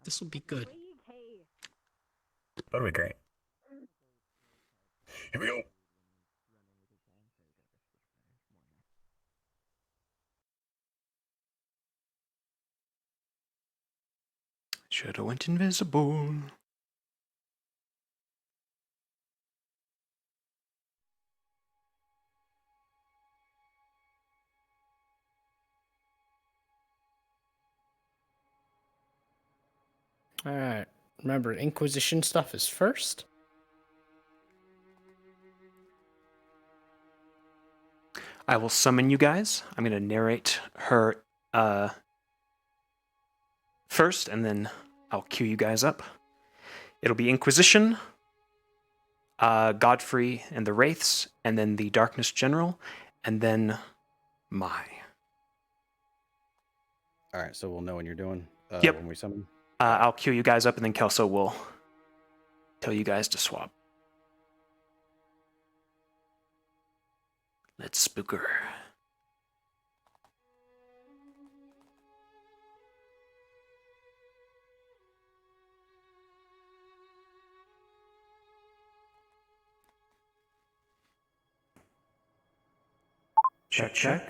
This will be good. That'll be great. Here we go. Should have went invisible. All right. Remember, Inquisition stuff is first. I will summon you guys. I'm going to narrate her first, and then I'll cue you guys up. It'll be Inquisition, Godfrey and the Wraiths, and then the Darkness General, and then Mai. All right, so we'll know when you're doing. Yep. When we summon. I'll cue you guys up, and then Kelso will tell you guys to swap. Let's spook her. Check, check.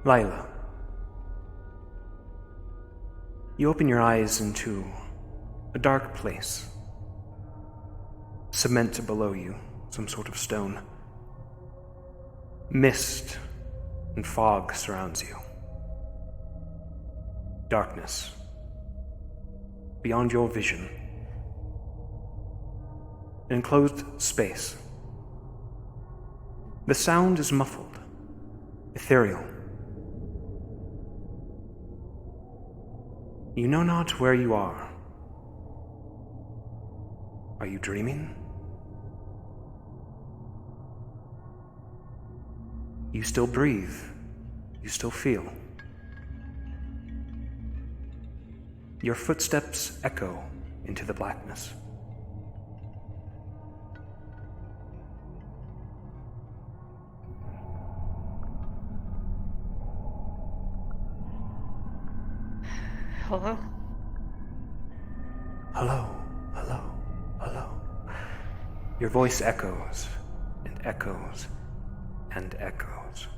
Lila, you open your eyes into a dark place. Cement below you, some sort of stone. Mist and fog surrounds you. Darkness. Beyond your vision. An enclosed space. The sound is muffled, ethereal. You know not where you are. Are you dreaming? You still breathe. You still feel. Your footsteps echo into the blackness. Hello? Hello, hello, hello. Your voice echoes and echoes and echoes.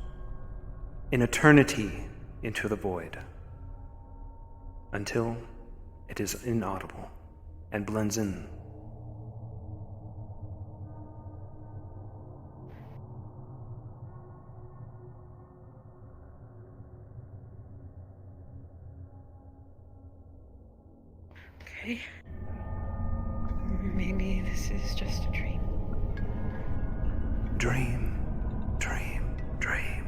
In eternity into the void. Until it is inaudible and blends in. Okay. Maybe this is just a dream. Dream, dream, dream.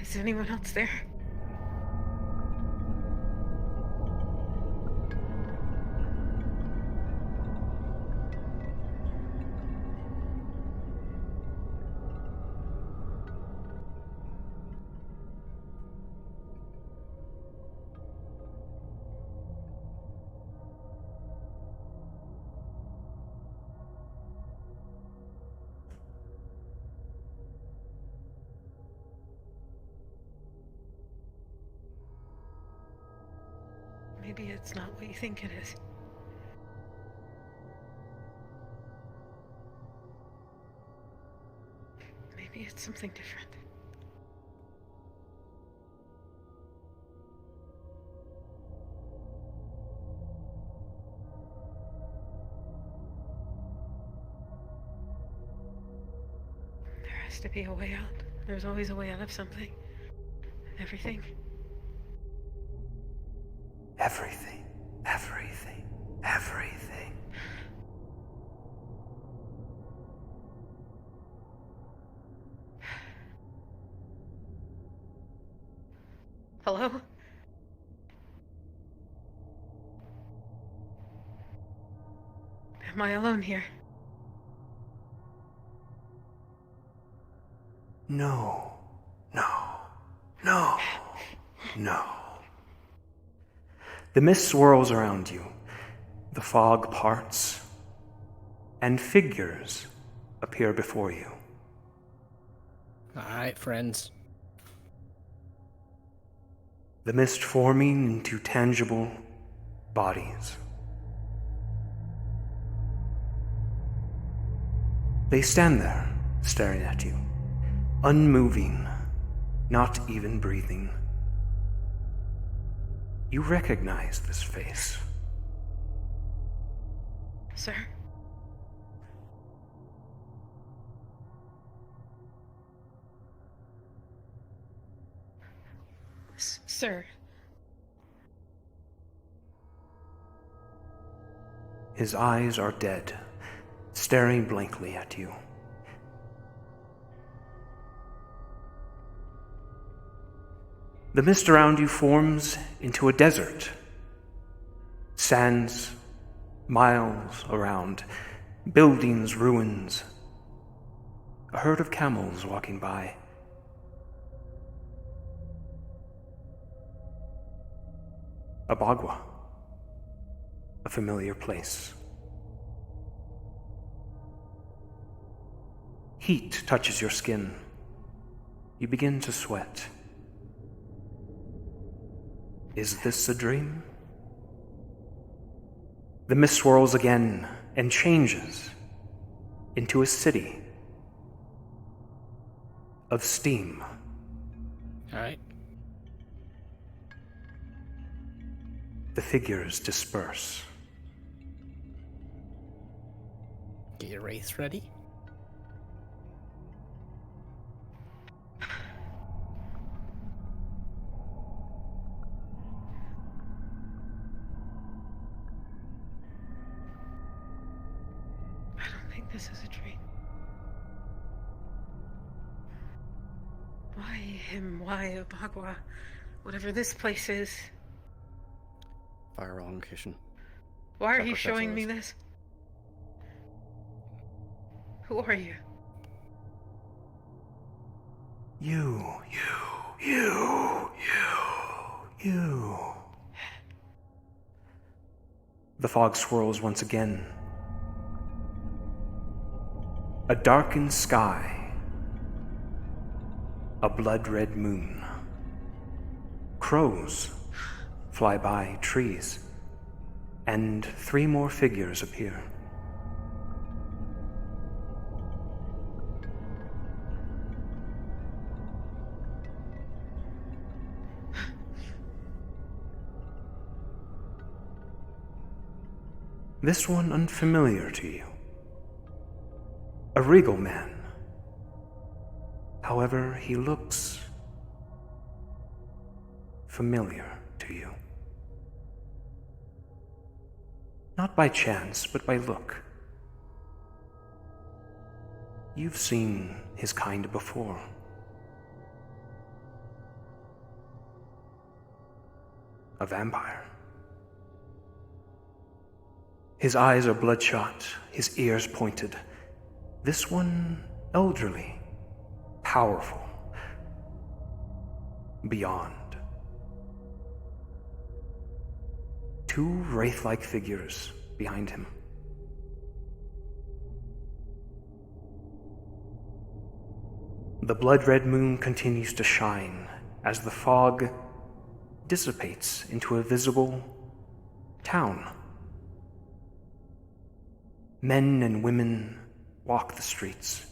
Is anyone else there? Maybe it's not what you think it is. Maybe it's something different. There has to be a way out. There's always a way out of something. Everything. Everything, everything, everything. Hello? Am I alone here? No, no, no, no. The mist swirls around you, the fog parts, and figures appear before you. Alright, friends. The mist forming into tangible bodies. They stand there, staring at you, unmoving, not even breathing. You recognize this face. Sir? Sir? His eyes are dead, staring blankly at you. The mist around you forms into a desert. Sands, miles around, buildings, ruins. A herd of camels walking by. A bagua. A familiar place. Heat touches your skin. You begin to sweat. Is this a dream? The mist swirls again and changes into a city of steam. All right. The figures disperse. Get your wraiths ready. I don't think this is a dream. Why him? Why Bagua? Whatever this place is. Firewall location. Why are Check you what showing that me is. this? Who are you? You. The fog swirls once again. A darkened sky. A blood-red moon. Crows fly by trees, and 3 more figures appear. This one unfamiliar to you. A regal man. However, he looks familiar to you. Not by chance, but by look. You've seen his kind before. A vampire. His eyes are bloodshot, his ears pointed. This one elderly, powerful, beyond. 2 wraith-like figures behind him. The blood-red moon continues to shine as the fog dissipates into a visible town. Men and women walk the streets,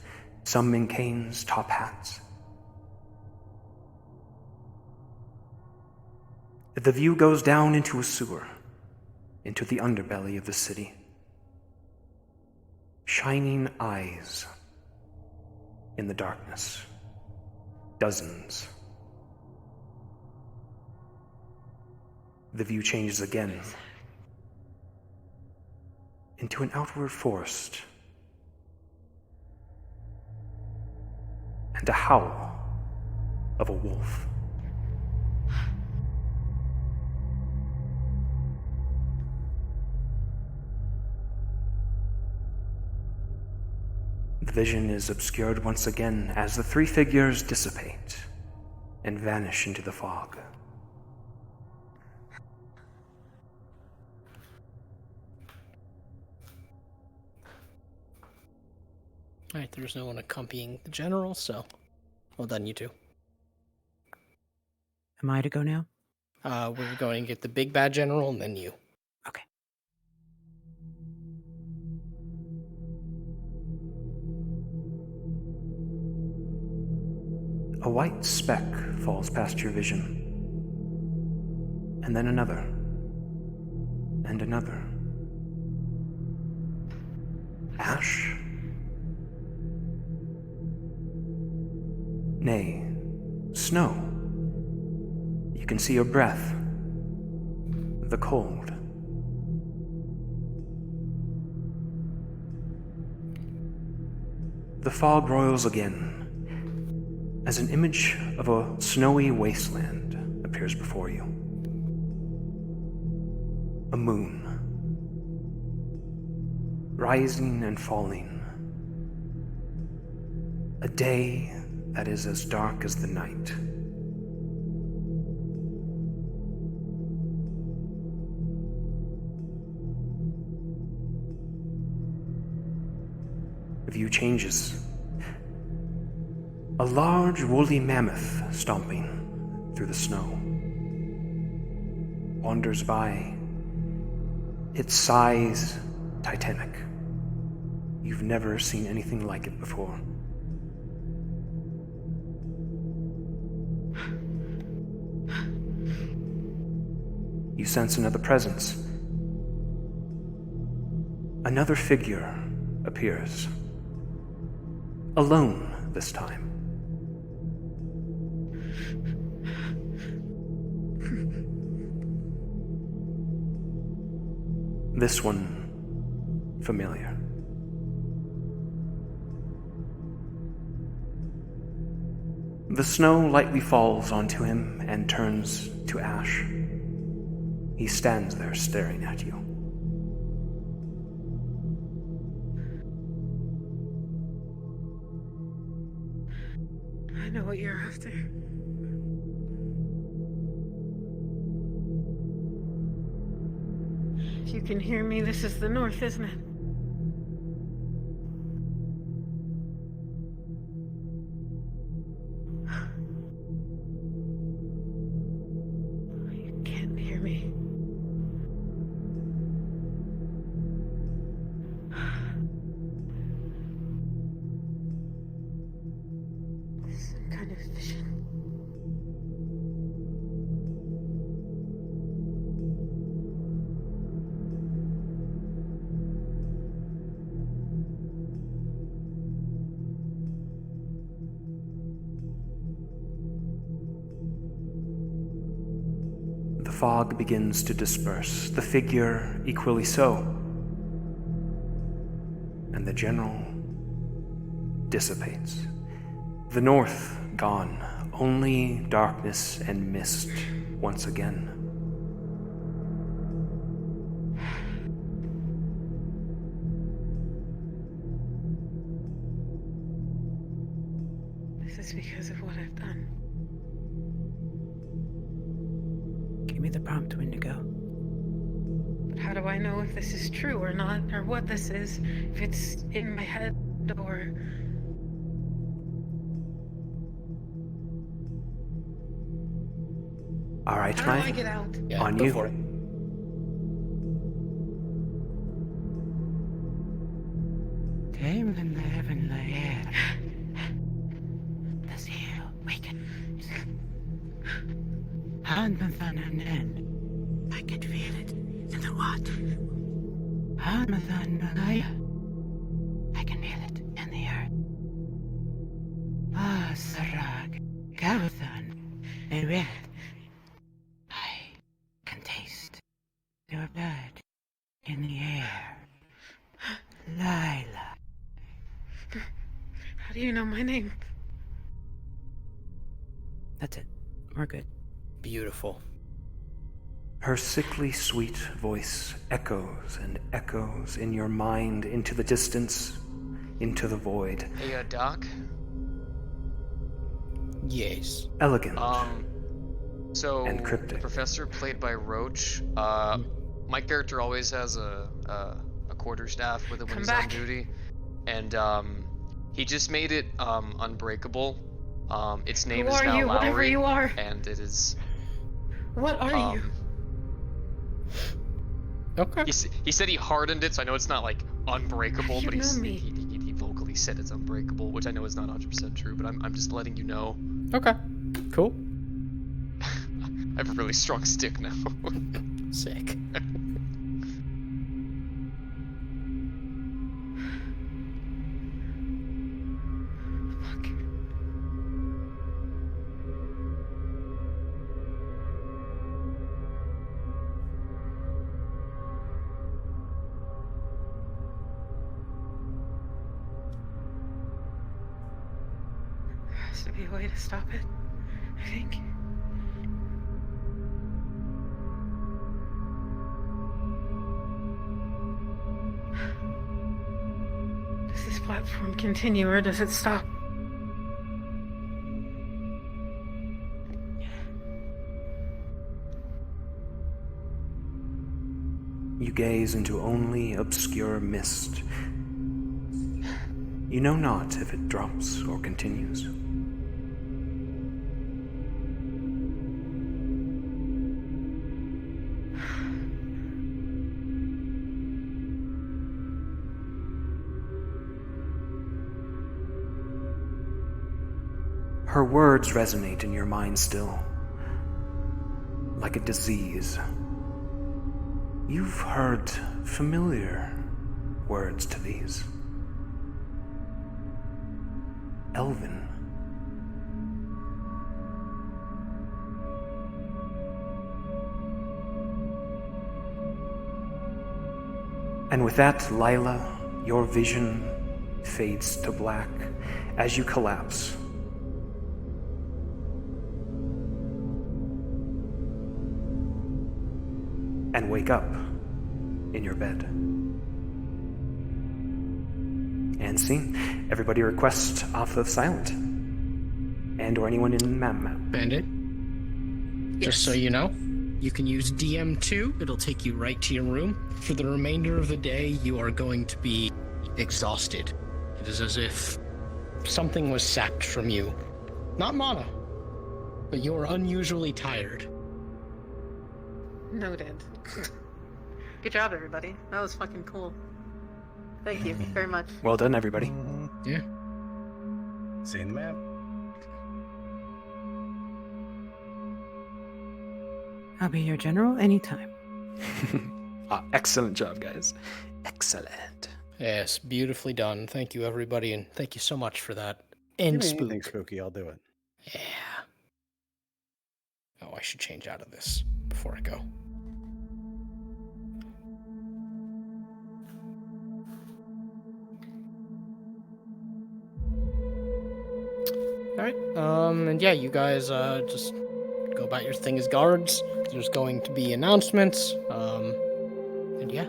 some in canes, top hats. The view goes down into a sewer, into the underbelly of the city. Shining eyes in the darkness. Dozens. The view changes again into an outward forest and a howl of a wolf. The vision is obscured once again as the 3 figures dissipate and vanish into the fog. Alright, there's no one accompanying the general, so well done, you two. Am I to go now? We're going to get the big bad general and then you. Okay. A white speck falls past your vision. And then another. And another. Ash? Nay, snow. You can see your breath. The cold. The fog roils again, as an image of a snowy wasteland appears before you. A moon, rising and falling. A day that is as dark as the night. View changes. A large woolly mammoth stomping through the snow wanders by, its size titanic. You've never seen anything like it before. You sense another presence. Another figure appears. Alone this time. This one familiar. The snow lightly falls onto him and turns to ash. He stands there staring at you. I know what you're after. If you can hear me, this is the north, isn't it? You can't hear me. Some kind of vision. The fog begins to disperse, the figure equally so. And the general dissipates. The north gone, only darkness and mist once again. This is because of what I've done. Give me the prompt, Wendigo. But how do I know if this is true or not, or what this is? If it's in my head, or... All right, How do I Mike. get out? Yeah, On go you. for it. Came in the heavenly air. The seal wakens. Hand the sun and end. I can feel it in the water. Hand the sun I can feel it in the earth. Ah, Sarag, Gawathan, and Red. I can taste your blood in the air. Lila. How do you know my name? That's it. We're good. Beautiful. Her sickly sweet voice echoes and echoes in your mind into the distance, into the void. Hey, Doc? Yes. Elegant. So, and cryptic. the professor played by Roach, my character always has a quarterstaff with him when he's on duty, and he just made it unbreakable. Its name Who is are now you? Lowry, Whatever you are. and it is. What are you? Okay. He said he hardened it, so I know it's not like unbreakable, You but know me. he vocally said it's unbreakable, which I know is not 100% true, but I'm just letting you know. Okay, cool. I have a really strong stick now. Sick. There has to be a way to stop it, I think. Does this platform continue or does it stop? You gaze into only obscure mist. You know not if it drops or continues. Her words resonate in your mind still, like a disease. You've heard familiar words to these. Elven. And with that, Lila, your vision fades to black as you collapse. And wake up in your bed. And see, everybody request off of Silent. And or anyone in Map. Bandit, just so you know, you can use DM2. It'll take you right to your room. For the remainder of the day, you are going to be exhausted. It is as if something was sapped from you. Not mana, but you are unusually tired. Noted. Good job, everybody. That was fucking cool. Thank you very much. Well done, everybody. Yeah. See you in the map. I'll be your general anytime. Excellent job, guys. Excellent. Yes, beautifully done. Thank you, everybody, and thank you so much for that. And Spook. Anything spooky, I'll do it. Yeah. Oh, I should change out of this before I go. Alright, and yeah, you guys, just go about your thing as guards. There's going to be announcements, and yeah.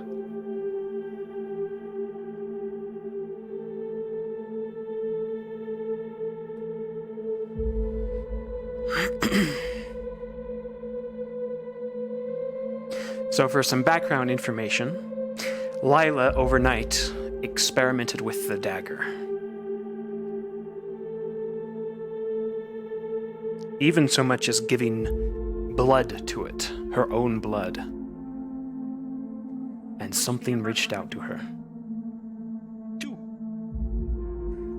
So for some background information, Lila overnight experimented with the dagger. Even so much as giving blood to it, her own blood. And something reached out to her.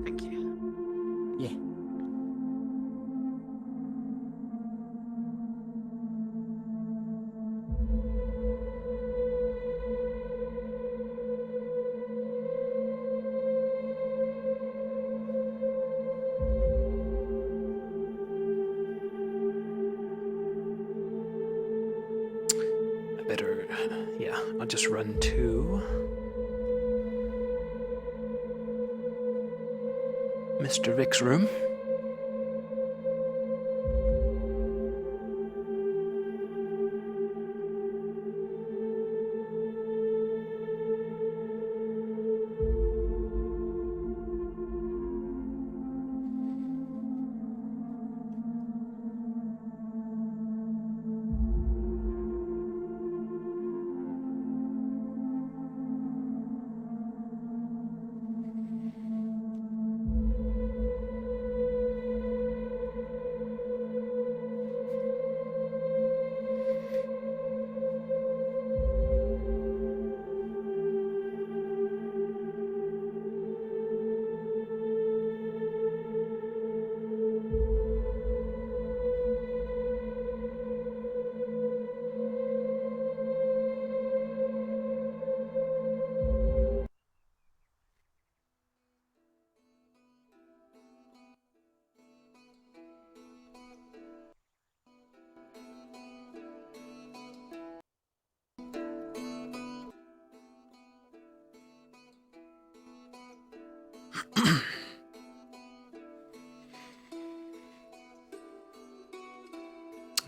Thank you. Yeah. I'll just run to Mr. Vic's room.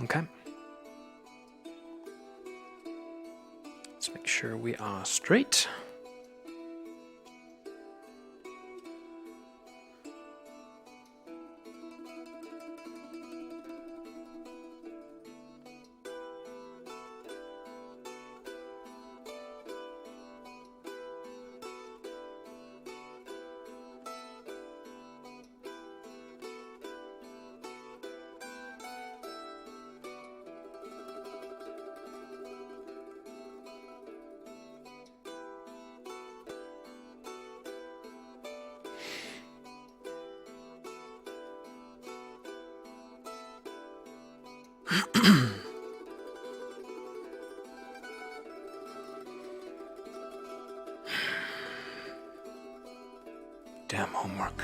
Okay. Let's make sure we are straight. Damn homework.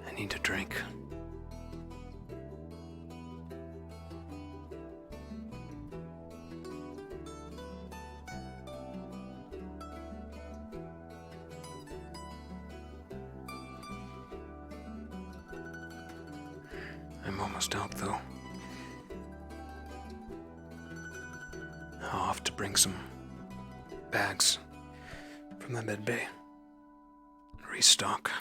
I need a drink. I'm almost out, though. I'll have to bring some bags from the med bay. Restock.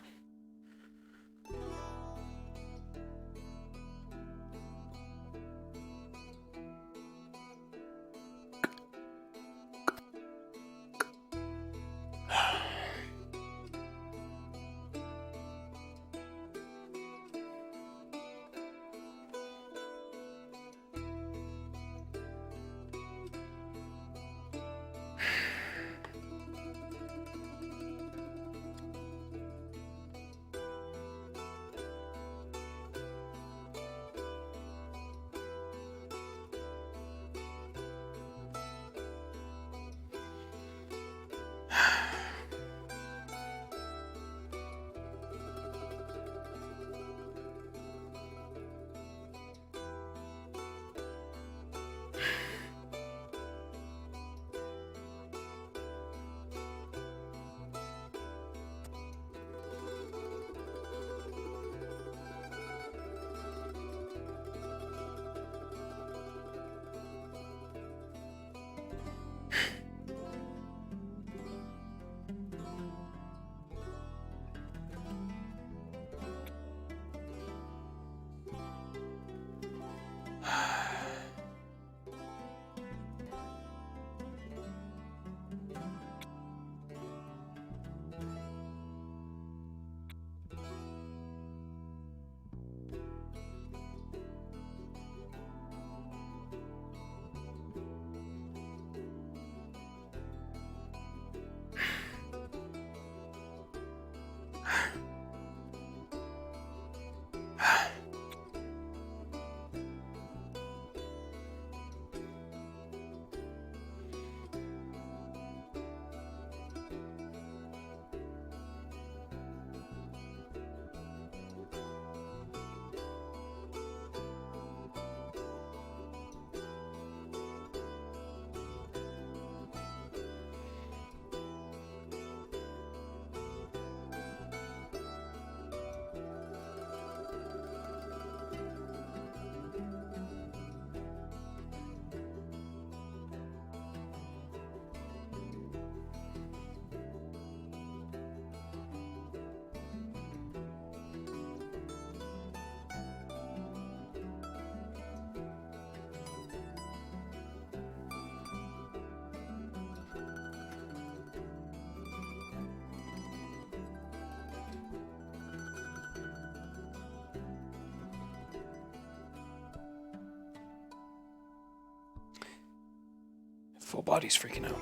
Full body's freaking out.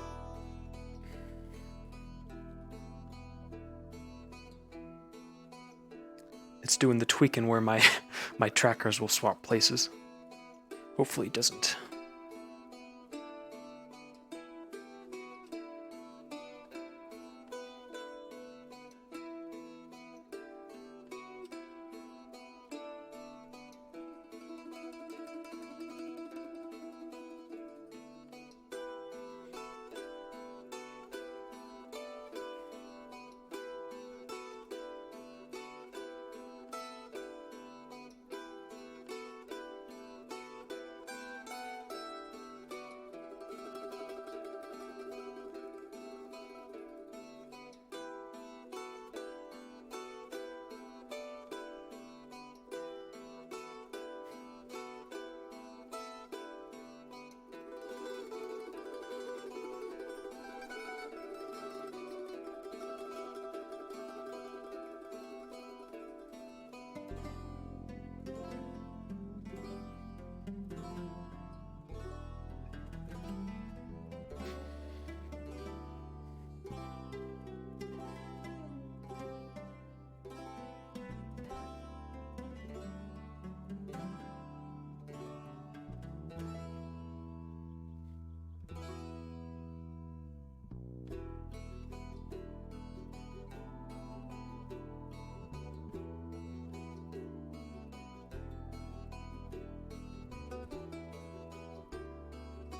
It's doing the tweaking where my my trackers will swap places. Hopefully it doesn't.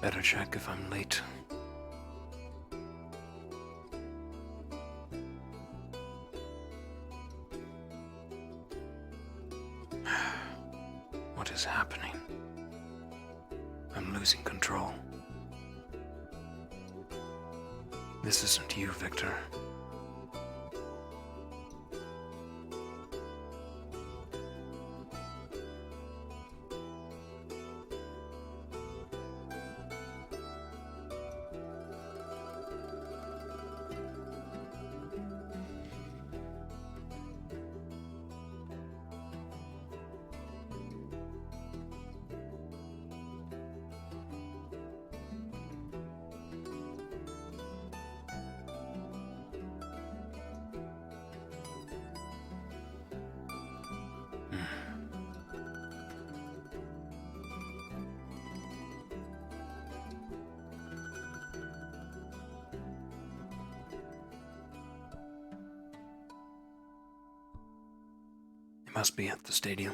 Better check if I'm late. What is happening? I'm losing control. This isn't you, Victor. It must be at the stadium.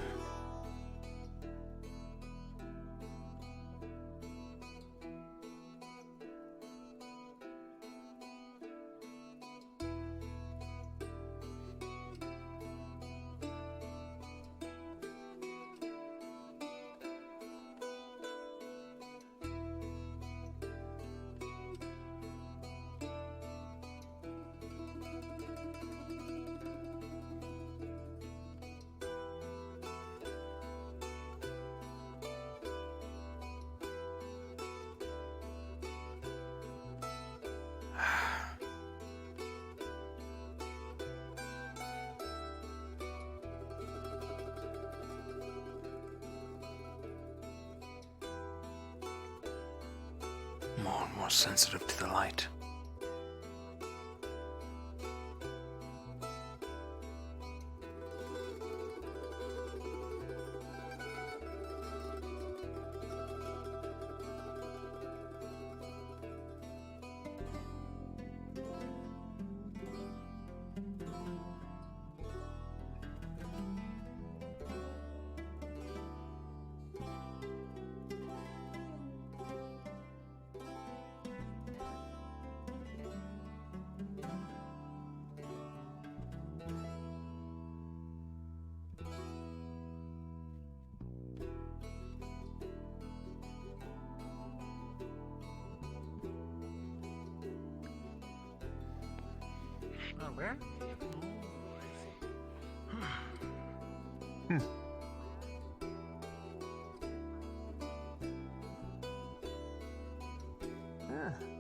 More and more sensitive to the light. Where?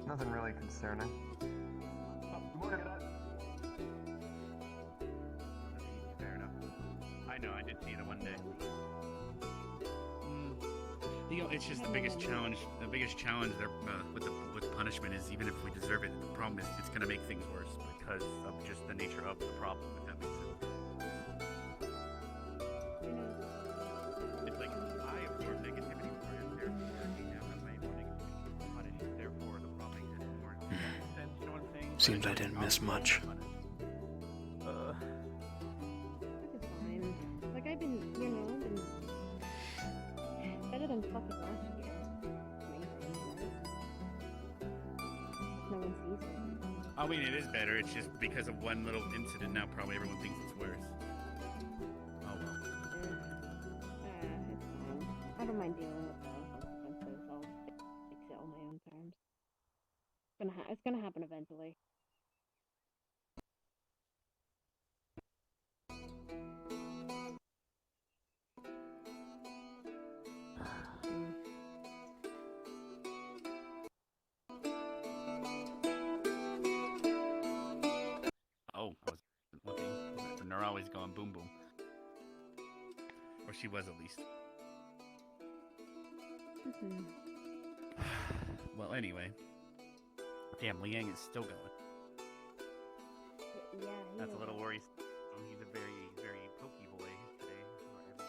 Nothing really concerning. Fair enough. I know, I did see the one day. It's just the biggest challenge. The biggest challenge there with punishment is even if we deserve it, the problem is it's gonna make things worse because of just the nature of the problem. If that makes sense. It's like I absorb negativity for it, therefore he now has my more negativity punished. Therefore the problem exists more. Sense, you know what I'm saying? Seems I didn't miss much. It's fine. Like I've been, better than fucking last year. No one sees it. I mean, it is better. It's just because of one little incident now, probably everyone thinks it's worse. Oh well. It's fine. I don't mind dealing with the consequences. I'll fix it on my own terms. It's gonna happen eventually. Oh, I was looking. And they're always going boom boom. Or she was at least. Well, anyway. Damn, Liang is still going. Yeah, That's a little worrisome. He's a very, very pokey boy today. Or every day.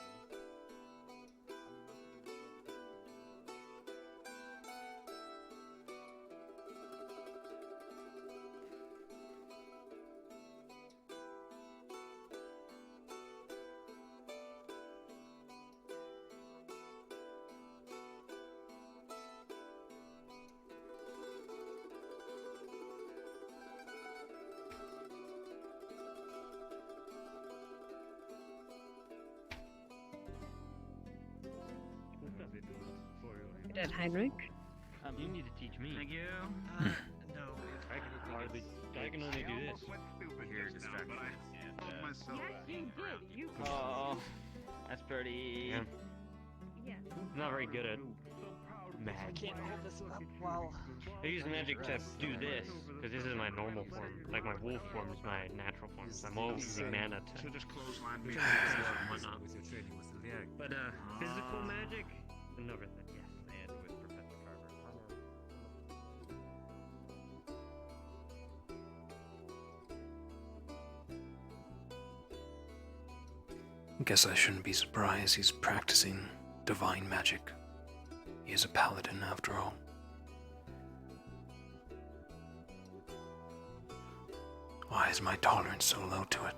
You did, Heinrich? You need to teach me. Thank you. No. I can only do this. Here, distractions. Yes, you did. You. Oh, that's pretty. Yeah. I'm not very good at magic. I use magic to do this because this is my normal form. Like my wolf form is my natural form. So I'm always using mana to. Whatnot. But physical magic, I've never done. Yes, and with Professor Carver. Guess I shouldn't be surprised he's practicing divine magic. He is a paladin after all. Why is my tolerance so low to it?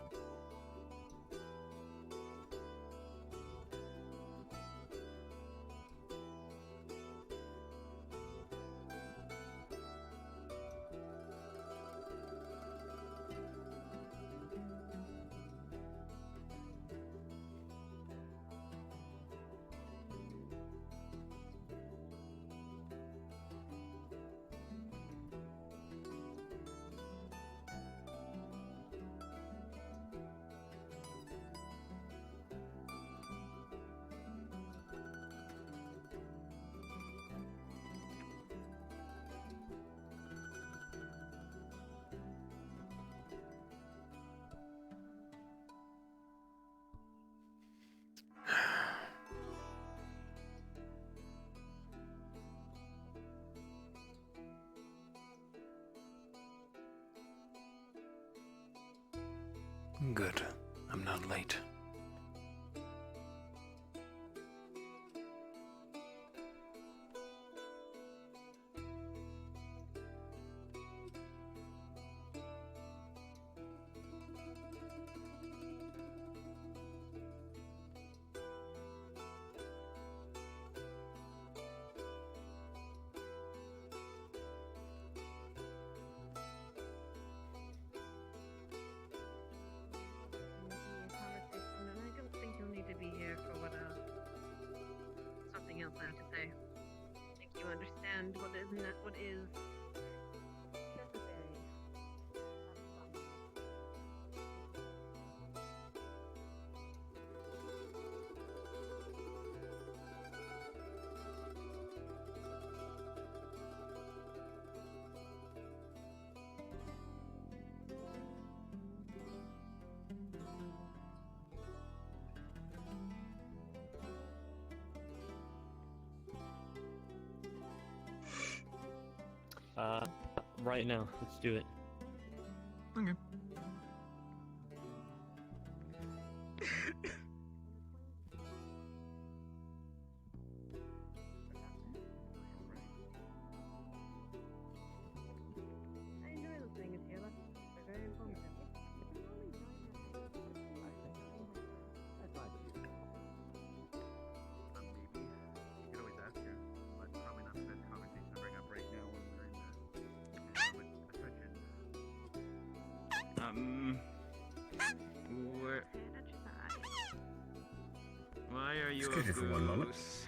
Good. I'm not late. else I have to say. I think you understand what is necessary. Right now. Let's do it. Okay. I enjoy listening to you. That's very informative. Maybe. You could always ask her, but probably not the best conversation to bring up right now when we're in with Ascension. Where? Why are you Excuse a me for one moment. goose?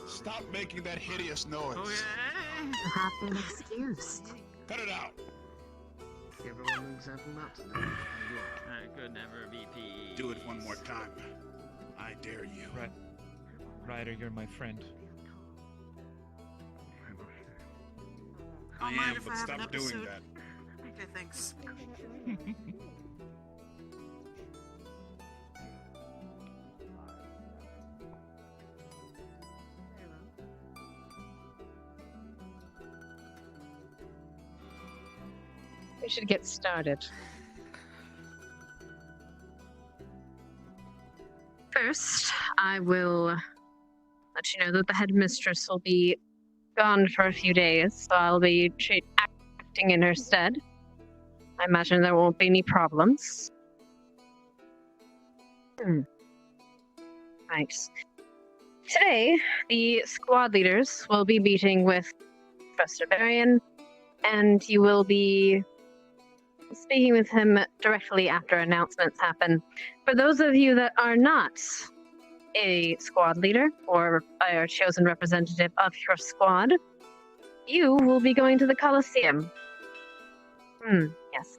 Stop making that hideous noise. Okay. You have been excused. Cut it out. Give everyone an example not to do. I could never be peace. Do it one more time. I dare you. Right. Ryder, you're my friend. I mind am, if but I have an stop doing episode? that. Okay, thanks. We should get started. First, I will let you know that the headmistress will be gone for a few days, so I'll be acting in her stead. I imagine there won't be any problems. Right. Today, the squad leaders will be meeting with Professor Varian, and you will be speaking with him directly after announcements happen. For those of you that are not a squad leader or a chosen representative of your squad, you will be going to the Colosseum. Yes.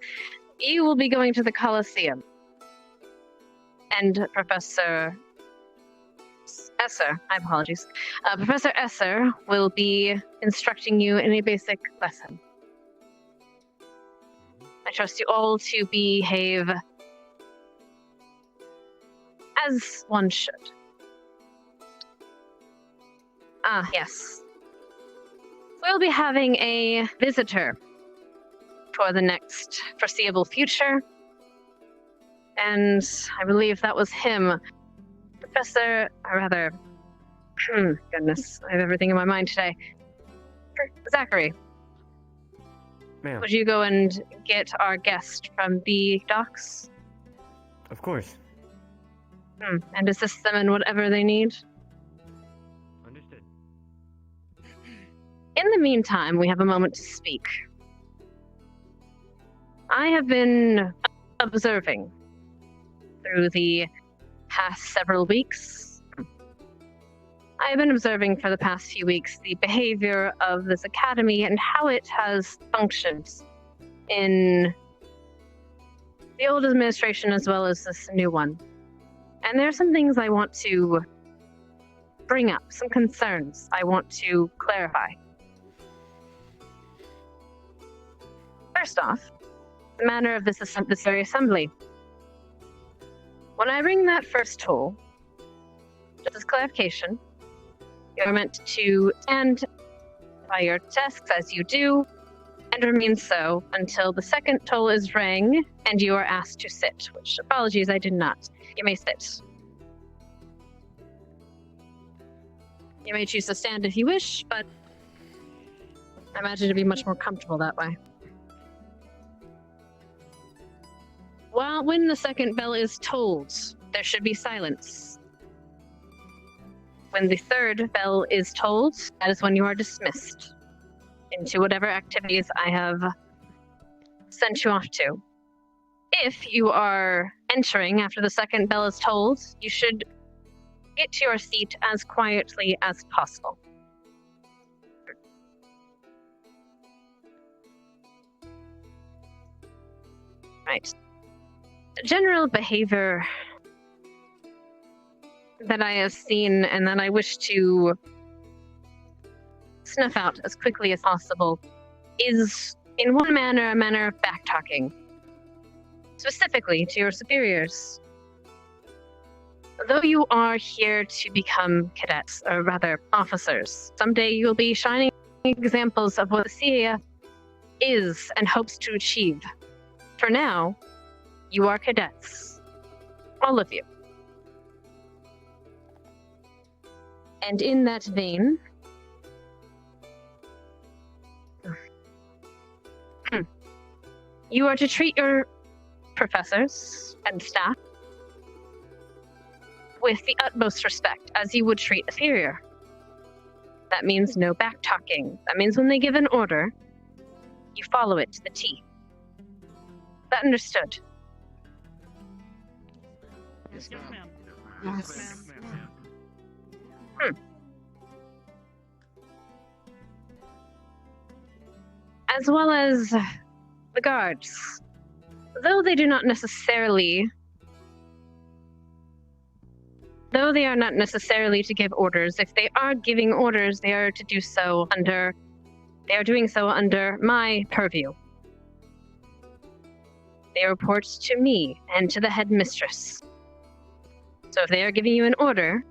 You will be going to the Colosseum. And Professor Esser, Professor Esser will be instructing you in a basic lesson. I trust you all to behave as one should. Yes. We'll be having a visitor for the next foreseeable future. And I believe that was him. Goodness, I have everything in my mind today. Zachary. Ma'am. Would you go and get our guest from the docks? Of course. And assist them in whatever they need? Understood. In the meantime, we have a moment to speak. I have been observing through the past several weeks. I have been observing for the past few weeks the behavior of this academy and how it has functioned in the old administration as well as this new one. And there are some things I want to bring up, some concerns I want to clarify. First off, the manner of this very assembly. When I ring that first toll, just as clarification, you're meant to stand by your desks as you do, and remain so until the second toll is rang and you are asked to sit, which, apologies, I did not. You may sit. You may choose to stand if you wish, but I imagine it'd be much more comfortable that way. When the second bell is tolled, there should be silence. When the third bell is tolled, that is when you are dismissed into whatever activities I have sent you off to. If you are entering after the second bell is tolled, you should get to your seat as quietly as possible. Right. General behavior that I have seen and that I wish to snuff out as quickly as possible is, in one manner, a manner of backtalking, specifically to your superiors. though you are here to become cadets, or rather officers, someday you'll be shining examples of what the CAF is and hopes to achieve. For now, you are cadets. All of you. And in that vein, you are to treat your professors and staff with the utmost respect, as you would treat a superior. That means no back-talking. That means when they give an order, you follow it to the T. That understood? Yes, ma'am. Yes. As well as the guards. Though they are not necessarily to give orders, if they are giving orders, they are doing so under my purview. They report to me and to the headmistress. So if they are giving you an order,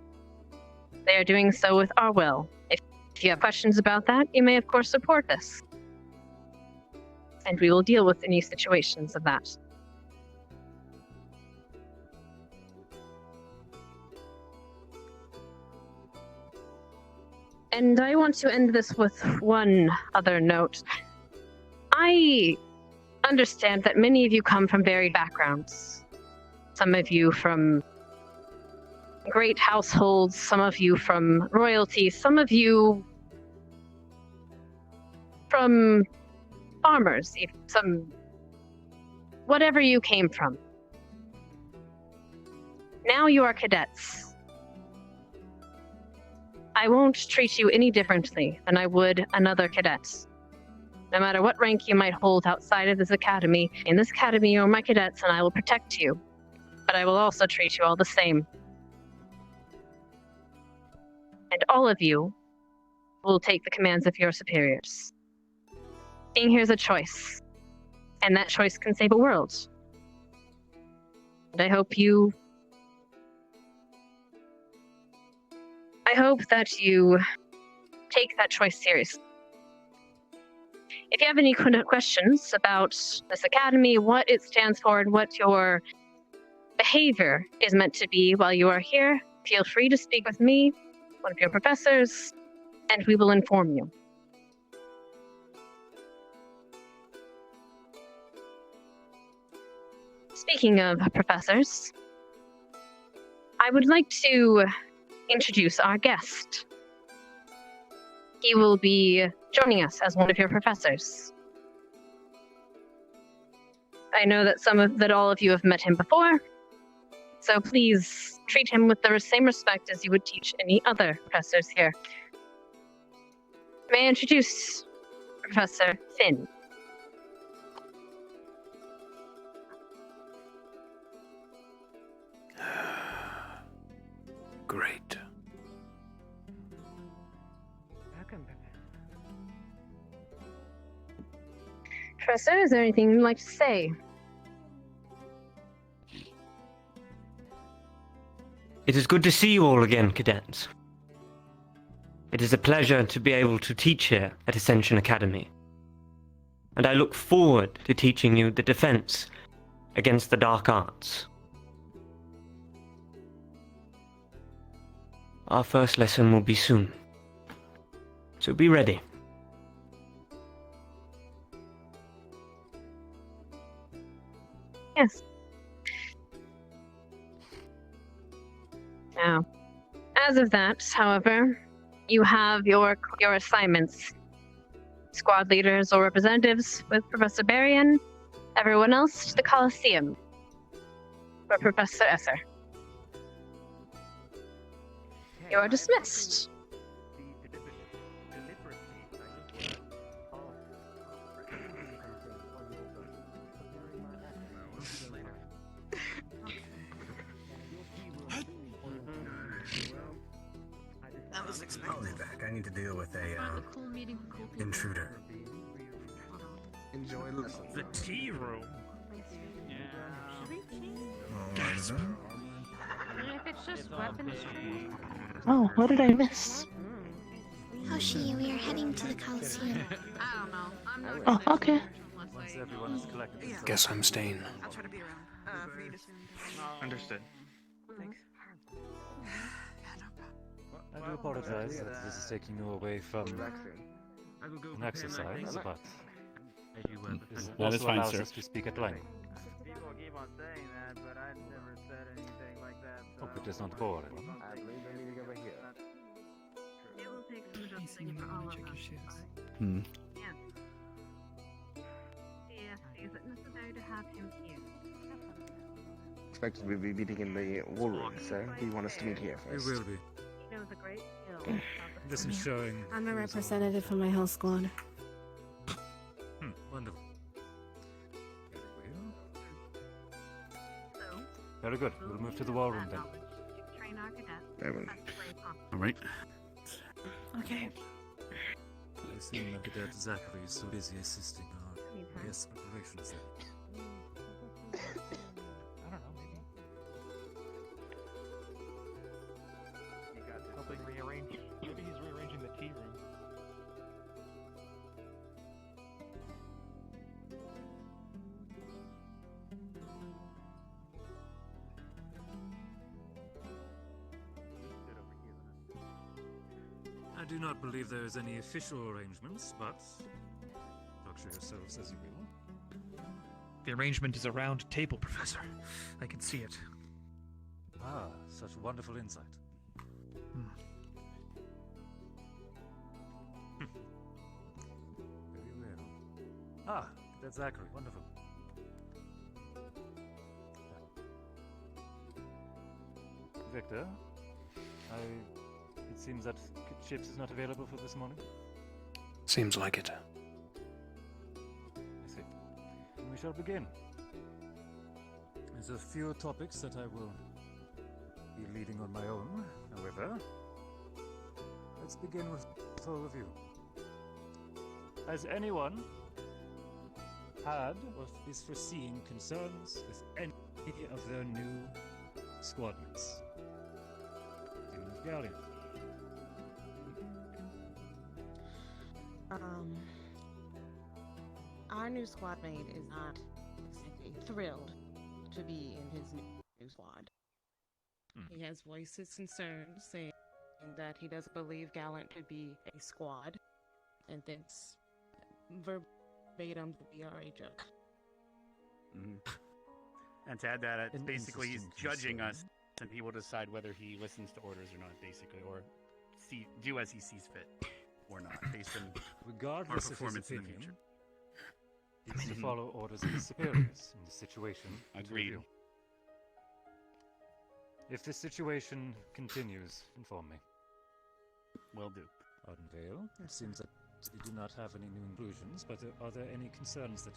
they are doing so with our will. If you have questions about that, you may of course report this. And we will deal with any situations of that. And I want to end this with one other note. I understand that many of you come from varied backgrounds. Some of you from great households, some of you from royalty, some of you from farmers, whatever you came from. Now you are cadets. I won't treat you any differently than I would another cadet. No matter what rank you might hold outside of this academy, in this academy you are my cadets and I will protect you. But I will also treat you all the same. And all of you will take the commands of your superiors. Being here is a choice. And that choice can save a world. And I hope that you take that choice seriously. If you have any questions about this academy, what it stands for, and what your behavior is meant to be while you are here, feel free to speak with me, one of your professors, and we will inform you. Speaking of professors, I would like to introduce our guest. He will be joining us as one of your professors. I know that all of you have met him before, so please treat him with the same respect as you would teach any other professors here. May I introduce Professor Finn? Great. Professor, is there anything you'd like to say? It is good to see you all again, cadets. It is a pleasure to be able to teach here at Ascension Academy. And I look forward to teaching you the defense against the dark arts. Our first lesson will be soon. So be ready. Yes. Now, as of that, however, you have your assignments. Squad leaders or representatives with Professor Berrien. Everyone else to the Coliseum. For Professor Esser. You are dismissed. I'll be back. I need to deal with a intruder. Enjoy the tea room. If it's just weapons. Oh, what did I miss? Hoshi, we are heading to the Coliseum. I don't know. I'm not Oh, gonna okay. Once everyone is collected, Guess I'm staying. I'll try to be around for you to soon. Understood. Thanks. I do apologize that this is taking you away from an exercise, but this That is also fine, allows sir. us to speak at length. People keep on saying that, but I never said anything like that. Hope it does not bore anyone. I believe the meeting over here. It will take some adjusting for all of us. Hmm. Yeah. Is it necessary to have him here? Expected we be meeting in the war room, so do you want us to meet here first? We will be. He knows a great deal. This is showing. I'm a representative for my whole squad. Wonderful. Very good. We'll move to the war room then. Train our cadets. Very well. All right. Okay. I assume that Cadet Zachary is so busy assisting our guest preparations then. I don't know, maybe. He got helping rearrange. Maybe he's rearranging the tea room. I do not believe there is any official arrangements, but structure yourselves as you will. The arrangement is a round table, Professor. I can see it. Ah, such wonderful insight. Very well. Ah, that's Zachary. Wonderful. Victor, it seems that Chips is not available for this morning. Seems like it. I see. Then we shall begin. There's a few topics that I will be leading on my own, however. Let's begin with an overview. Has anyone had or is foreseeing concerns with any of their new squadmates? Demon's Guardian. Our new squad mate is not exactly thrilled to be in his new squad. He has voiced his concerns, saying that he doesn't believe Gallant to be a squad, and thinks verbatim to be our joke. And to add that, it's An basically he's interesting judging concern. us, and he will decide whether he listens to orders or not, basically, or do as he sees fit or not, based on Regardless our of his performance in the opinion, future. he needs to follow orders of his superiors in the situation. under Agreed. review. If this situation continues, inform me. Will do. Ardenvale, it seems that you do not have any new inclusions, but are there any concerns that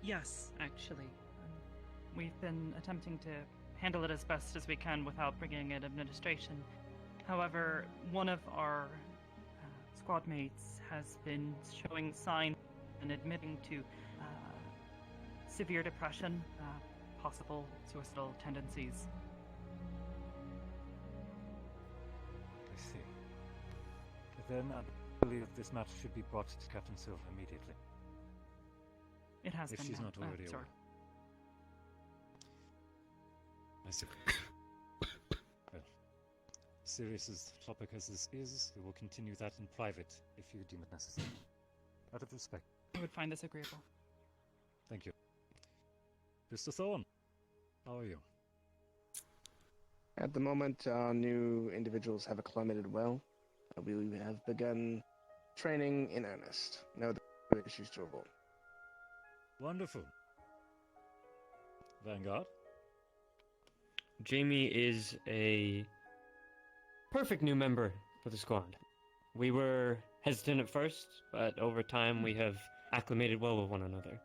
Yes, actually. We've been attempting to handle it as best as we can without bringing in administration. However, one of our squad mates has been showing signs and admitting to severe depression, possible suicidal tendencies. I see? Then I believe this matter should be brought to Captain Silver immediately. It has if been she's done. not already sorry. aware. I see. Well, serious as the topic as this is, we will continue that in private if you deem it necessary. Out of respect. I would find this agreeable. Thank you. Mr. Thorne, how are you? At the moment, our new individuals have acclimated well. We have begun training in earnest. No other issues to report. Wonderful. Vanguard? Jamie is a perfect new member for the squad. We were hesitant at first, but over time we have acclimated well with one another.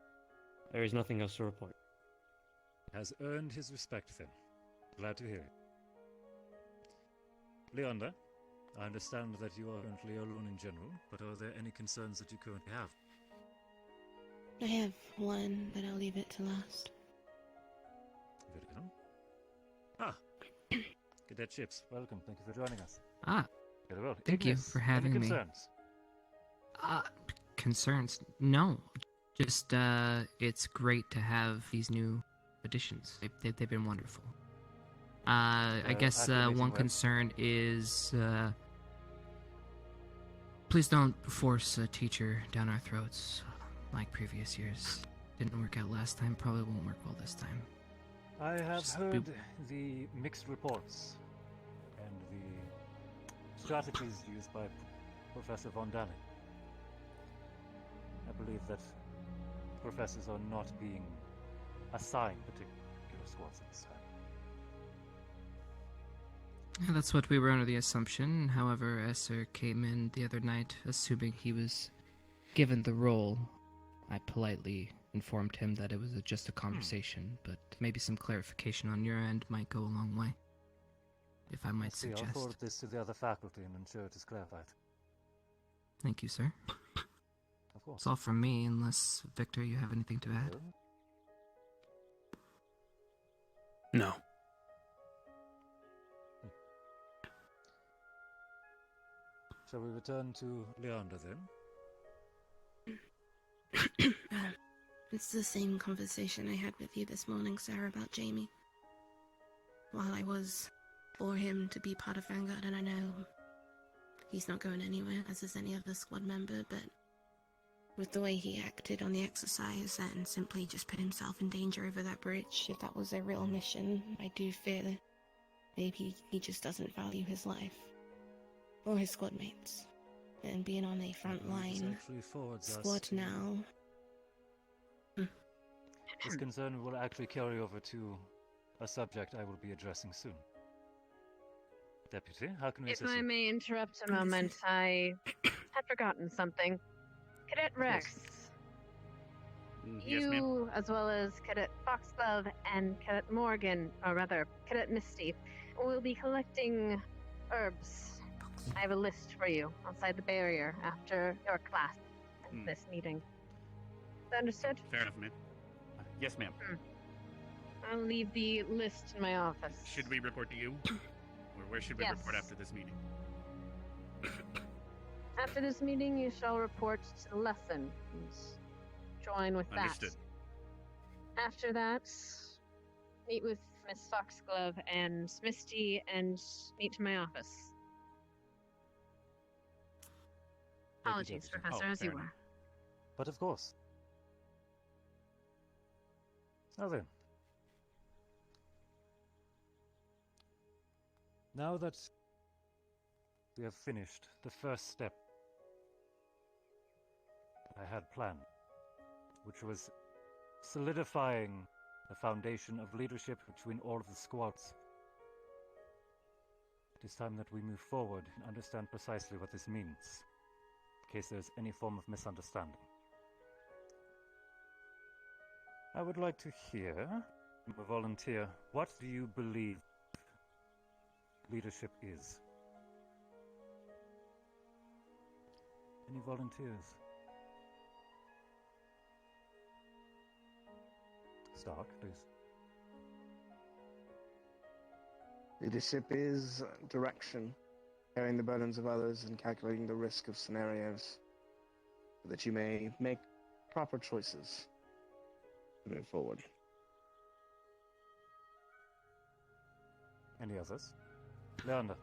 There is nothing else to report. Has earned his respect then. Glad to hear it. Leander, I understand that you are currently alone in general, but are there any concerns that you currently have? I have one, but I'll leave it to last. Very well. Ah, Cadet Chips, welcome. Thank you for joining us. Ah, Very well. thank you Ignis, for having any me. concerns? Concerns? No. Just, it's great to have these new additions. They've been wonderful. I guess, acclimating one well? concern is, please don't force a teacher down our throats like previous years. Didn't work out last time, probably won't work well this time. I have Just heard the mixed reports and the strategies used by Professor Von Dalen. I believe that professors are not being assigned particular squads at this time. Yeah, that's what we were under the assumption. However, Esser came in the other night assuming he was given the role. I politely informed him that it was just a conversation, but maybe some clarification on your end might go a long way. If I might See, I'll suggest. forward this to the other faculty and ensure it is clarified. Thank you, sir. Of course. It's all from me, unless, Victor, you have anything to add? No. Shall we return to Leander then? It's the same conversation I had with you this morning, Sarah, about Jamie. While I was for him to be part of Vanguard, and I know he's not going anywhere, as is any other squad member, but with the way he acted on the exercise and simply just put himself in danger over that bridge, if that was a real mission, I do fear that maybe he just doesn't value his life or his squad mates. And being on a front line squad now. This concern will actually carry over to a subject I will be addressing soon. Deputy, how can we If assist I you? may interrupt a moment, I had forgotten something. Cadet Rex, Yes, ma'am. you, as well as Cadet Foxglove and Cadet Morgan, or rather, Cadet Misty, will be collecting herbs. I have a list for you outside the barrier after your class and this meeting. Is that understood? Fair enough, ma'am. Yes, ma'am. I'll leave the list in my office. Should we report to you? Or where should we Yes. report after this meeting? After this meeting, you shall report to the lesson and join with Understood. that. After that, meet with Miss Foxglove and Misty and meet to my office. Apologies, Deputy. Professor, as you were. But of course. Now then. Now that we have finished the first step I had planned, which was solidifying the foundation of leadership between all of the squads, it is time that we move forward and understand precisely what this means, in case there is any form of misunderstanding. I would like to hear from a volunteer, what do you believe leadership is? Any volunteers? Stark, please. Leadership is direction, carrying the burdens of others and calculating the risk of scenarios so that you may make proper choices to move forward. Any others? Leander.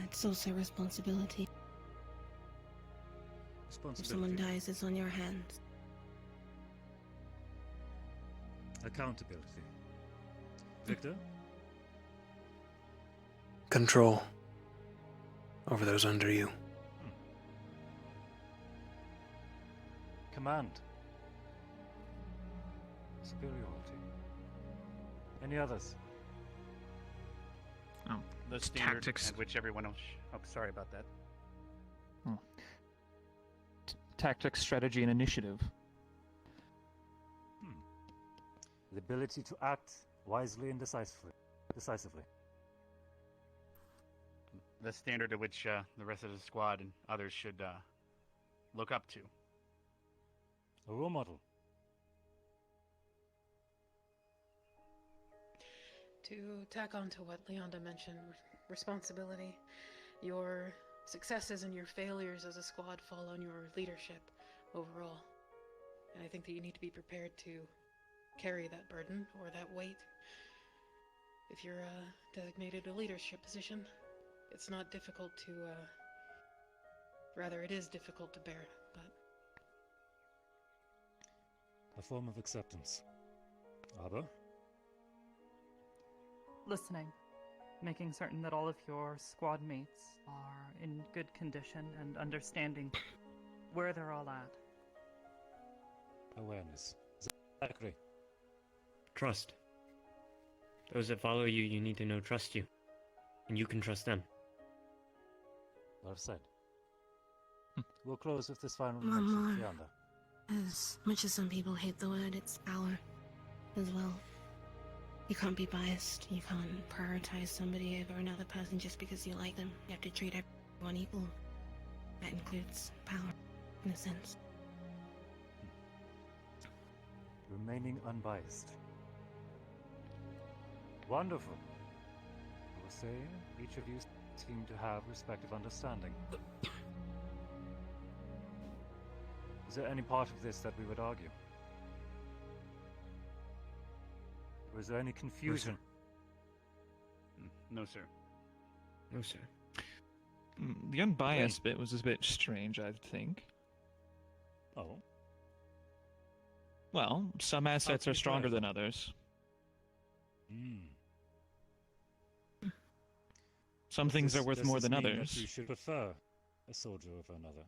It's also responsibility. If someone dies, it's on your hands. Accountability. Victor? Control over those under you. Command. Superiority. Any others? The standard Tactics. at which everyone else... Oh, sorry about that. Tactics, strategy, and initiative. The ability to act wisely and decisively. The standard at which the rest of the squad and others should look up to. A role model. To tack on to what Leonda mentioned, responsibility. Your successes and your failures as a squad fall on your leadership overall. And I think that you need to be prepared to carry that burden or that weight. If you're designated a leadership position, it's not difficult to, rather it is difficult to bear, but... A form of acceptance. Aber? Listening. Making certain that all of your squad mates are in good condition and understanding where they're all at. Awareness. Zachary. Trust. Those that follow you, you need to know trust you. And you can trust them. Well said. We'll close with this final One mention, more. Fianda. As much as some people hate the word, it's power as well. You can't be biased. You can't prioritize somebody over another person just because you like them. You have to treat everyone equal. That includes power, in a sense. Remaining unbiased. Wonderful. I will say, each of you seem to have respective understanding. Is there any part of this that we would argue? Or is there any confusion? No, sir. No, sir. The unbiased bit was a bit strange, I think. Oh. Well, some assets are stronger than others. Some things are worth more than others. You should prefer a soldier over another.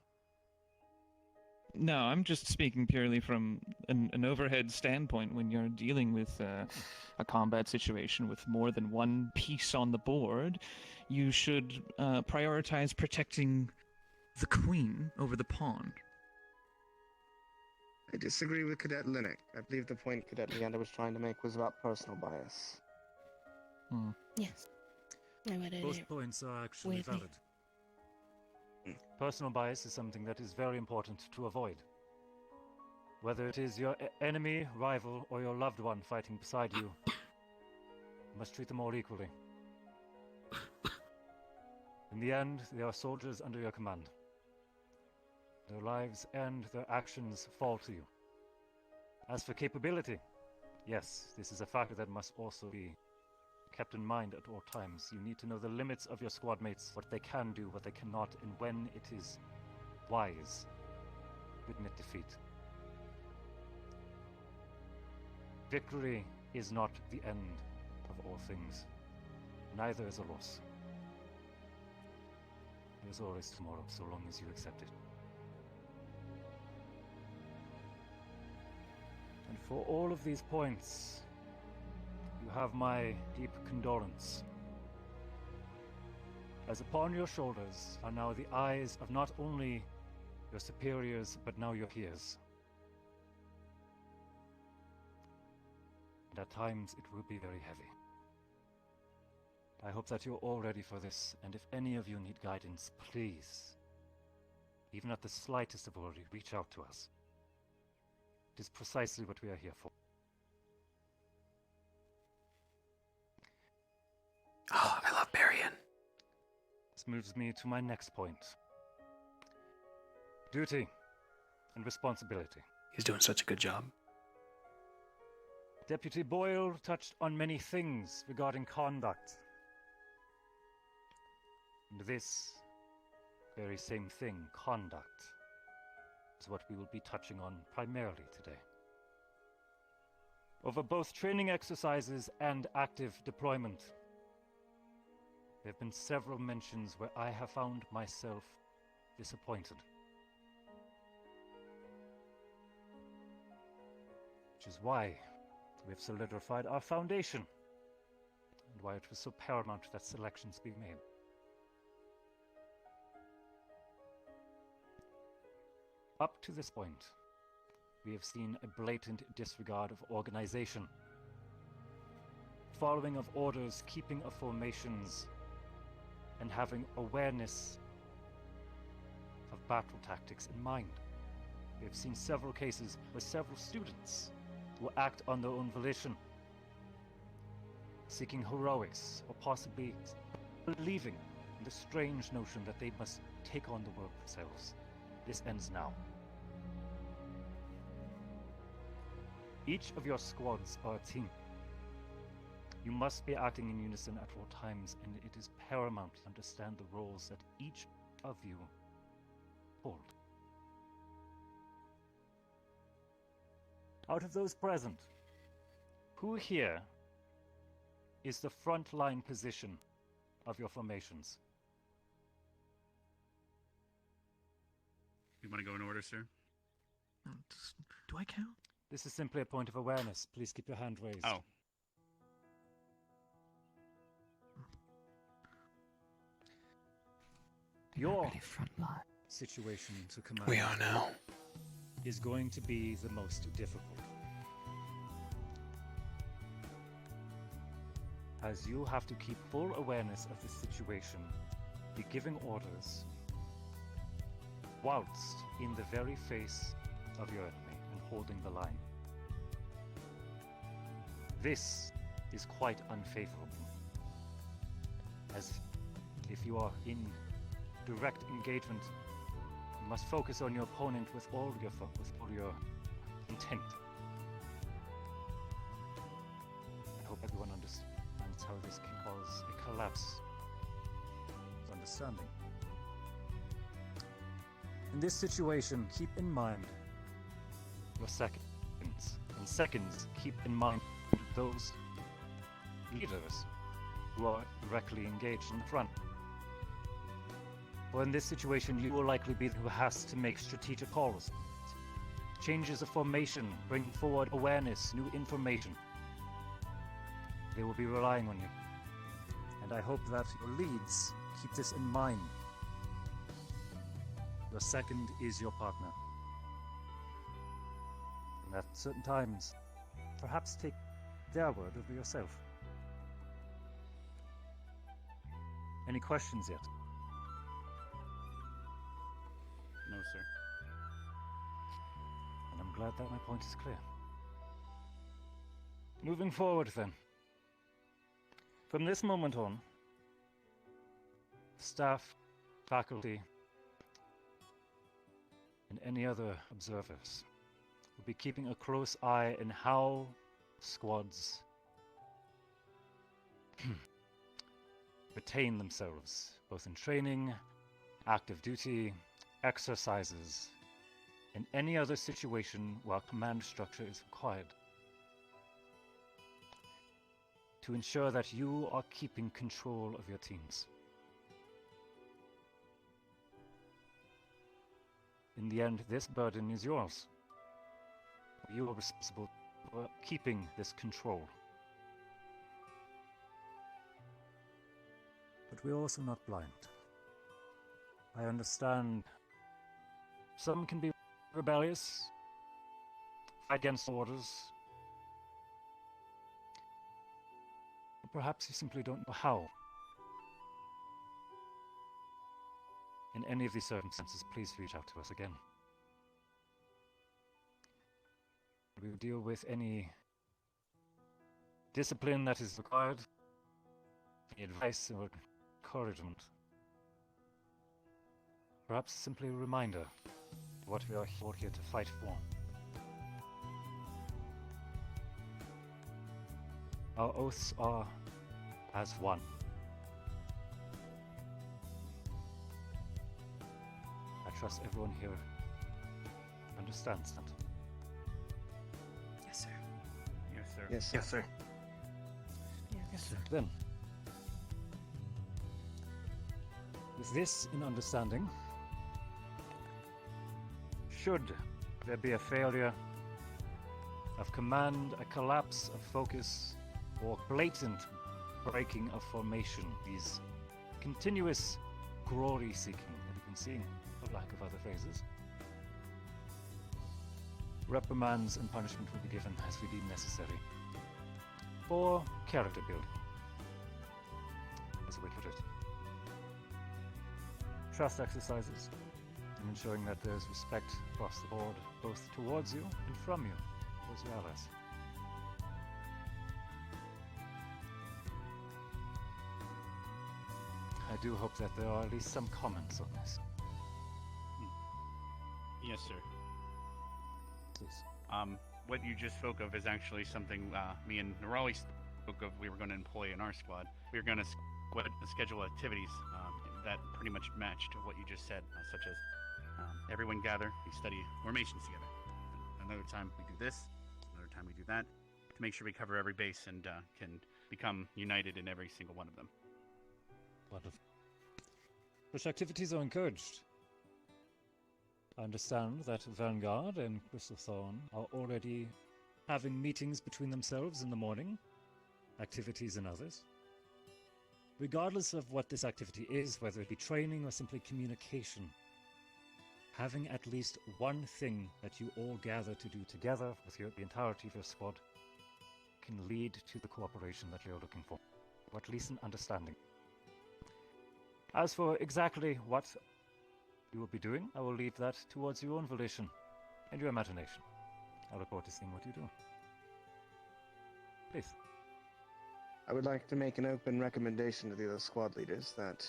No, I'm just speaking purely from an overhead standpoint. When you're dealing with a combat situation with more than one piece on the board, you should prioritize protecting the queen over the pawn. I disagree with Cadet Linnick. I believe the point Cadet Leander was trying to make was about personal bias. Yes. I would Both points are actually weirdly. valid. Personal bias is something that is very important to avoid. Whether it is your enemy, rival, or your loved one fighting beside you, you must treat them all equally. In the end, they are soldiers under your command. Their lives and their actions fall to you. As for capability, yes, this is a factor that must also be kept in mind at all times. You need to know the limits of your squad mates, what they can do, what they cannot, and when it is wise to admit defeat. Victory is not the end of all things. Neither is a loss. There is always tomorrow, so long as you accept it. And for all of these points, you have my deep condolence. As upon your shoulders are now the eyes of not only your superiors, but now your peers. And at times it will be very heavy. I hope that you're all ready for this, and if any of you need guidance, please, even at the slightest of worry, reach out to us. It is precisely what we are here for. Oh, I love Barian. This moves me to my next point. Duty and responsibility. He's doing such a good job. Deputy Boyle touched on many things regarding conduct. And this very same thing, conduct, is what we will be touching on primarily today. Over both training exercises and active deployment, there have been several mentions where I have found myself disappointed. Which is why we have solidified our foundation, and why it was so paramount that selections be made. Up to this point, we have seen a blatant disregard of organization, following of orders, keeping of formations, and having awareness of battle tactics in mind. We have seen several cases where several students will act on their own volition, seeking heroics, or possibly believing in the strange notion that they must take on the world themselves. This ends now. Each of your squads are a team. You must be acting in unison at all times, and it is paramount to understand the roles that each of you hold. Out of those present, who here is the front line position of your formations? You want to go in order, sir? Do I count? This is simply a point of awareness. Please keep your hand raised. Oh. Your situation to command We are now. is going to be the most difficult. As you have to keep full awareness of the situation, be giving orders, whilst in the very face of your enemy and holding the line. This is quite unfavorable, as if you are in direct engagement, you must focus on your opponent with all your intent. I hope everyone understands how this can cause a collapse of understanding. In this situation, keep in mind your seconds, and seconds, keep in mind those leaders who are directly engaged in the front. For in this situation, you will likely be the who has to make strategic calls. Changes of formation, bring forward awareness, new information. They will be relying on you. And I hope that your leads keep this in mind. Your second is your partner. And at certain times, perhaps take their word over yourself. Any questions yet? No, sir. And I'm glad that my point is clear. Moving forward then. From this moment on, staff, faculty, and any other observers will be keeping a close eye in how squads retain themselves, both in training, active duty, exercises, and any other situation where command structure is required, to ensure that you are keeping control of your teams. In the end, this burden is yours. You are responsible for keeping this control. But we're also not blind. I understand some can be rebellious, fight against orders. Or perhaps you simply don't know how. In any of these circumstances, please reach out to us again. We will deal with any discipline that is required, any advice or encouragement. Perhaps simply a reminder of what we are here to fight for. Our oaths are as one. I trust everyone here understands that. Yes, sir. Yes, sir. Yes, Yes, sir. Yes, sir. Then, with this in understanding, should there be a failure of command, a collapse of focus, or blatant breaking of formation, these continuous glory seeking that we've been seeing, for lack of other phrases, reprimands and punishment will be given as we deem necessary for character building, as we put it. Trust exercises, and ensuring that there's respect across the board, both towards you and from you, towards your allies. I do hope that there are at least some comments on this. Yes, sir. Please. What you just spoke of is actually something me and Nerali spoke of. We were going to employ in our squad. We were going to schedule activities that pretty much matched what you just said, such as everyone gather, we study formations together. Another time we do this, another time we do that, to make sure we cover every base and can become united in every single one of them. Wonderful. Such activities are encouraged. I understand that Vanguard and Crystal Thorn are already having meetings between themselves in the morning, activities and others. Regardless of what this activity is, whether it be training or simply communication, having at least one thing that you all gather to do together with the entirety of your squad can lead to the cooperation that you're looking for, or at least an understanding. As for exactly what you will be doing, I will leave that towards your own volition and your imagination. I look forward to seeing what you do. Please. I would like to make an open recommendation to the other squad leaders that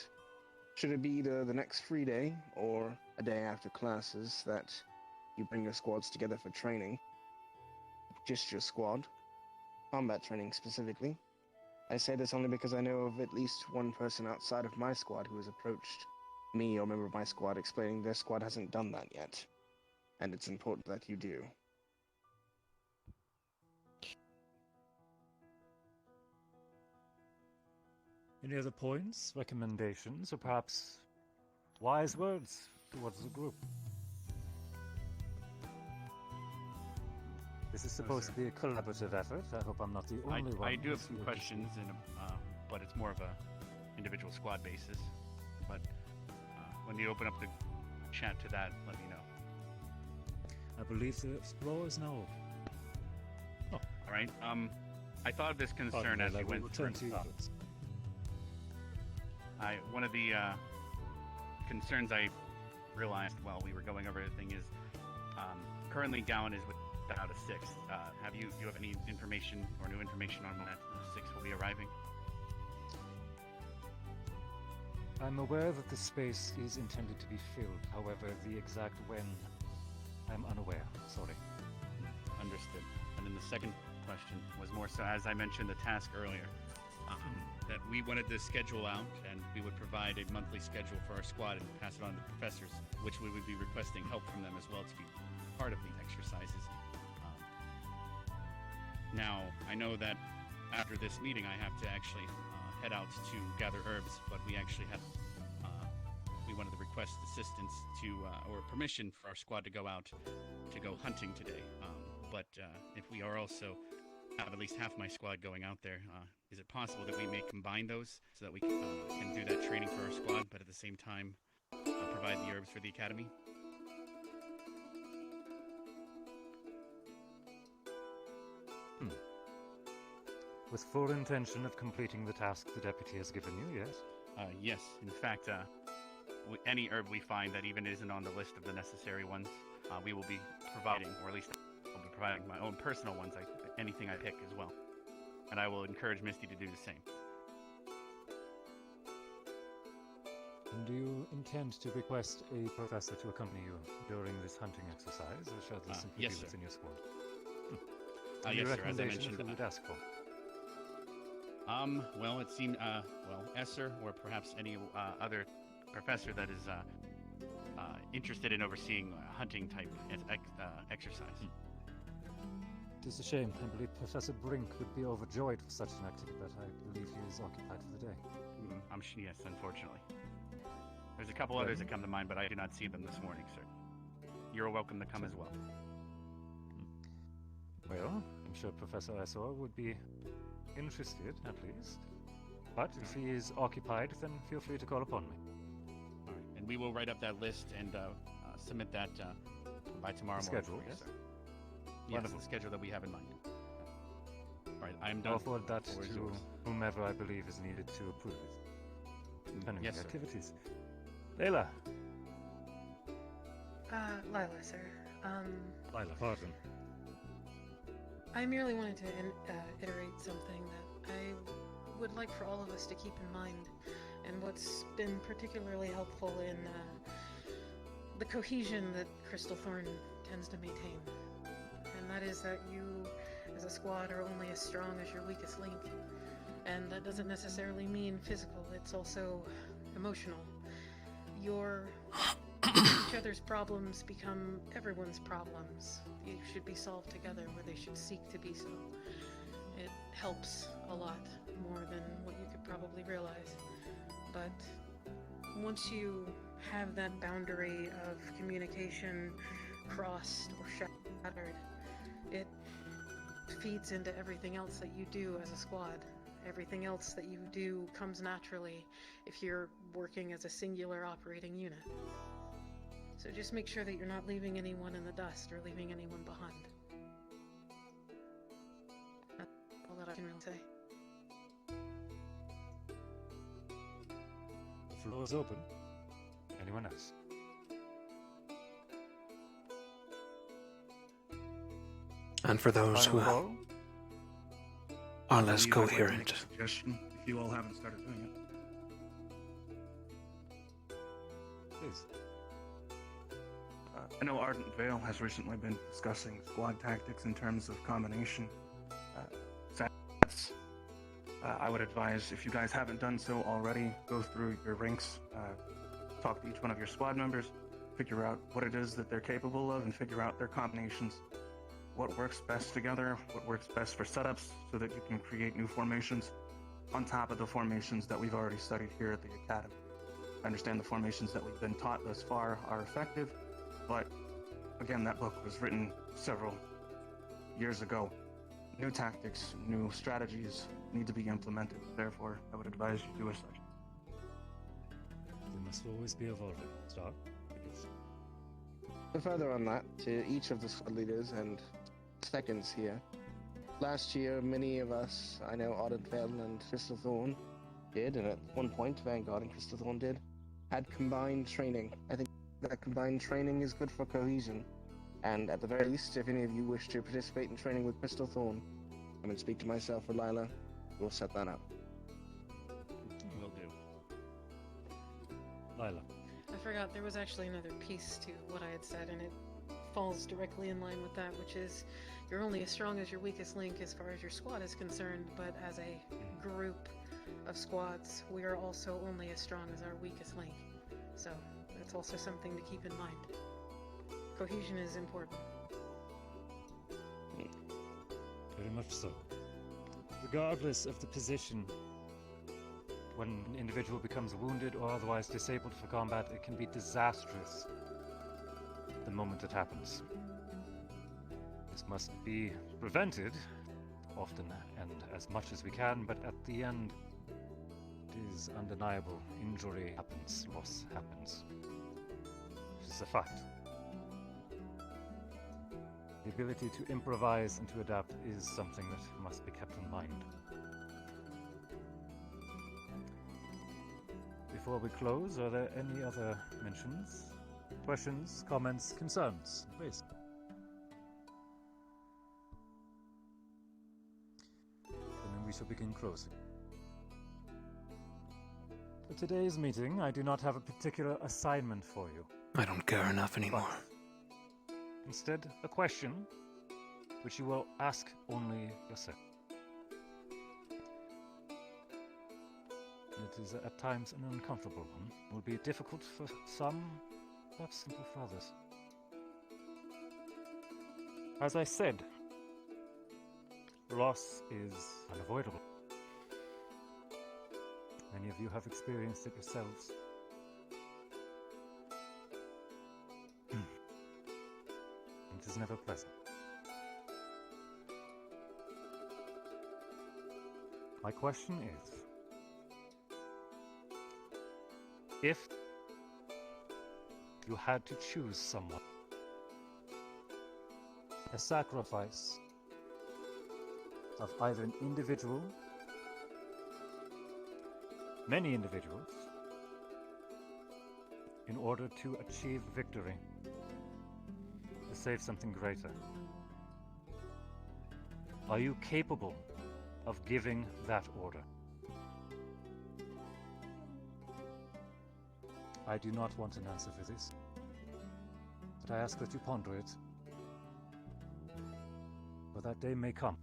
should it be either the next free day or a day after classes that you bring your squads together for training, just your squad, combat training specifically. I say this only because I know of at least one person outside of my squad who has approached me or a member of my squad explaining their squad hasn't done that yet, and it's important that you do. Any other points, recommendations, or perhaps wise words towards the group? This is supposed to be a collaborative effort. I hope I'm not the only one. I do have some questions, but it's more of a individual squad basis. But when you open up the chat to that, let me know. I believe the floor is now open. Oh, all right. I thought of this concern as we went through. One of the concerns I realized while we were going over everything is currently Gowan is without a sixth. Do you have any information or new information on when that sixth will be arriving? I'm aware that the space is intended to be filled. However, the exact when, I'm unaware. Sorry. Understood. And then the second question was more so, as I mentioned the task earlier, that we wanted to schedule out, and we would provide a monthly schedule for our squad and pass it on to professors, which we would be requesting help from them as well to be part of the exercises. Now, I know that after this meeting, I have to actually head out to gather herbs, but we actually have we wanted to request assistance or permission for our squad to go out to go hunting today. But if we are also have at least half my squad going out there, is it possible that we may combine those so that we can do that training for our squad, but at the same time provide the herbs for the academy? With full intention of completing the task the deputy has given you, yes? Yes. In fact, any herb we find that even isn't on the list of the necessary ones, we will be providing, or at least I'll be providing my own personal ones, anything I pick as well. And I will encourage Misty to do the same. And do you intend to request a professor to accompany you during this hunting exercise, or shall this simply yes, be within sir. your squad? Yes, sir, as I mentioned. Who would ask for? Well, it seemed, Esser, or perhaps any other professor that is interested in overseeing hunting type exercise. It is a shame. I believe Professor Brink would be overjoyed for such an activity, but I believe he is occupied for the day. Yes, unfortunately. There's a couple others that come to mind, but I do not see them this morning, sir. You're welcome to come as well. Well, I'm sure Professor Esor would be interested, at least. But if he is occupied, then feel free to call upon me. All right, and we will write up that list and submit that by tomorrow morning. Schedule, for you, yes? sir. Yes, Wonderful. the schedule that we have in mind. All right, I am done. I'll forward that The floor is to yours. whomever I believe is needed to approve it, depending Yes, on the sir. activities. Layla. Lila, sir. Lila, pardon. I merely wanted to iterate something that I would like for all of us to keep in mind and what's been particularly helpful in the cohesion that Crystal Thorn tends to maintain. And that is that you, as a squad, are only as strong as your weakest link. And that doesn't necessarily mean physical, it's also emotional. Each other's problems become everyone's problems. They should be solved together, where they should seek to be so. It helps a lot more than what you could probably realize. But once you have that boundary of communication crossed or shattered, it feeds into everything else that you do as a squad. Everything else that you do comes naturally if you're working as a singular operating unit. So just make sure that you're not leaving anyone in the dust or leaving anyone behind. That's all that I can really say. The floor is open. Anyone else? And for those who Final call? are less I'd like to make coherent, a suggestion, if you all haven't started doing it. Please. I know Ardent Vale has recently been discussing squad tactics in terms of combination sets. I would advise, if you guys haven't done so already, go through your ranks, talk to each one of your squad members, figure out what it is that they're capable of, and figure out their combinations. What works best together, what works best for setups, so that you can create new formations on top of the formations that we've already studied here at the Academy. I understand the formations that we've been taught thus far are effective, but again, that book was written several years ago. New tactics, new strategies need to be implemented. Therefore, I would advise you do as such. They must always be evolving. Stop. Further on that, to each of the squad leaders and seconds here. Last year, many of us, I know Ardent Vale and Crystal Thorn did, and at one point, Vanguard and Crystal Thorn did, had combined training. I think that combined training is good for cohesion. And at the very least, if any of you wish to participate in training with Crystal Thorn, come and speak to myself or Lila. We'll set that up. Will do. Lila. I forgot there was actually another piece to what I had said, and it falls directly in line with that, which is you're only as strong as your weakest link as far as your squad is concerned, but as a group of squads, we are also only as strong as our weakest link. So that's also something to keep in mind. Cohesion is important. Very much so. Regardless of the position, when an individual becomes wounded or otherwise disabled for combat, it can be disastrous the moment it happens. This must be prevented, often and as much as we can, but at the end, it is undeniable. Injury happens, loss happens. This is a fact. The ability to improvise and to adapt is something that must be kept in mind. Before we close, are there any other mentions, questions, comments, concerns? Please. Then we shall begin closing. For today's meeting, I do not have a particular assignment for you. I don't care enough anymore. Instead, a question which you will ask only yourself. It is at times an uncomfortable one. It will be difficult for some, perhaps simple for others. As I said, loss is unavoidable. Many of you have experienced it yourselves. It is never pleasant. My question is, if you had to choose someone, a sacrifice of either an individual, many individuals, in order to achieve victory, to save something greater, are you capable of giving that order? I do not want an answer for this, but I ask that you ponder it, for that day may come.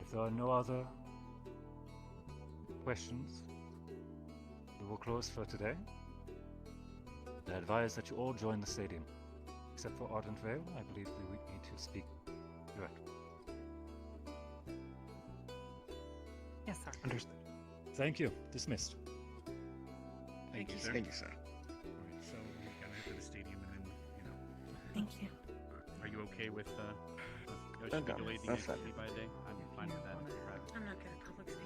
If there are no other questions, we will close for today. I advise that you all join the stadium. Except for Ardent Vale, I believe we need to speak directly. Yes, sir. Understood. Thank you. Dismissed. Thank you, sir. Thank you, sir. Alright, so we gotta head to the stadium and then, Thank you. Are you okay with, Okay, should we delay the that's fine. activity by a day? I'm fine with that. I'm not good at public speaking.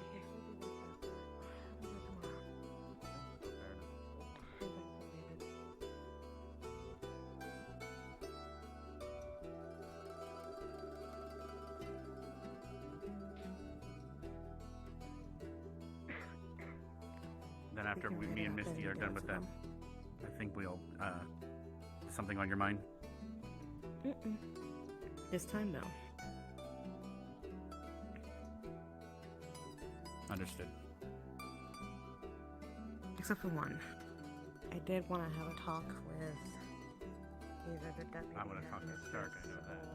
Then after me and Misty are done with that, I think we'll, something on your mind? Mm-mm. This time, no. Understood. Except for one. I did want to have a talk with either the deputy. I want to talk to Stark, I know that.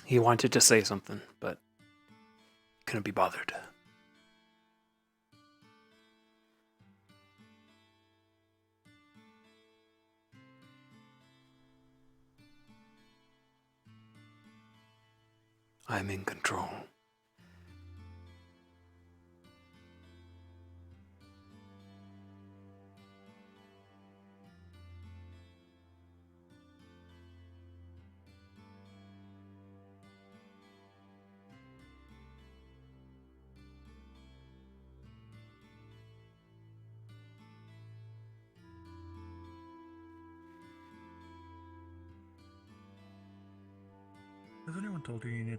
He wanted to say something, but couldn't be bothered. I'm in control. Has anyone told you you need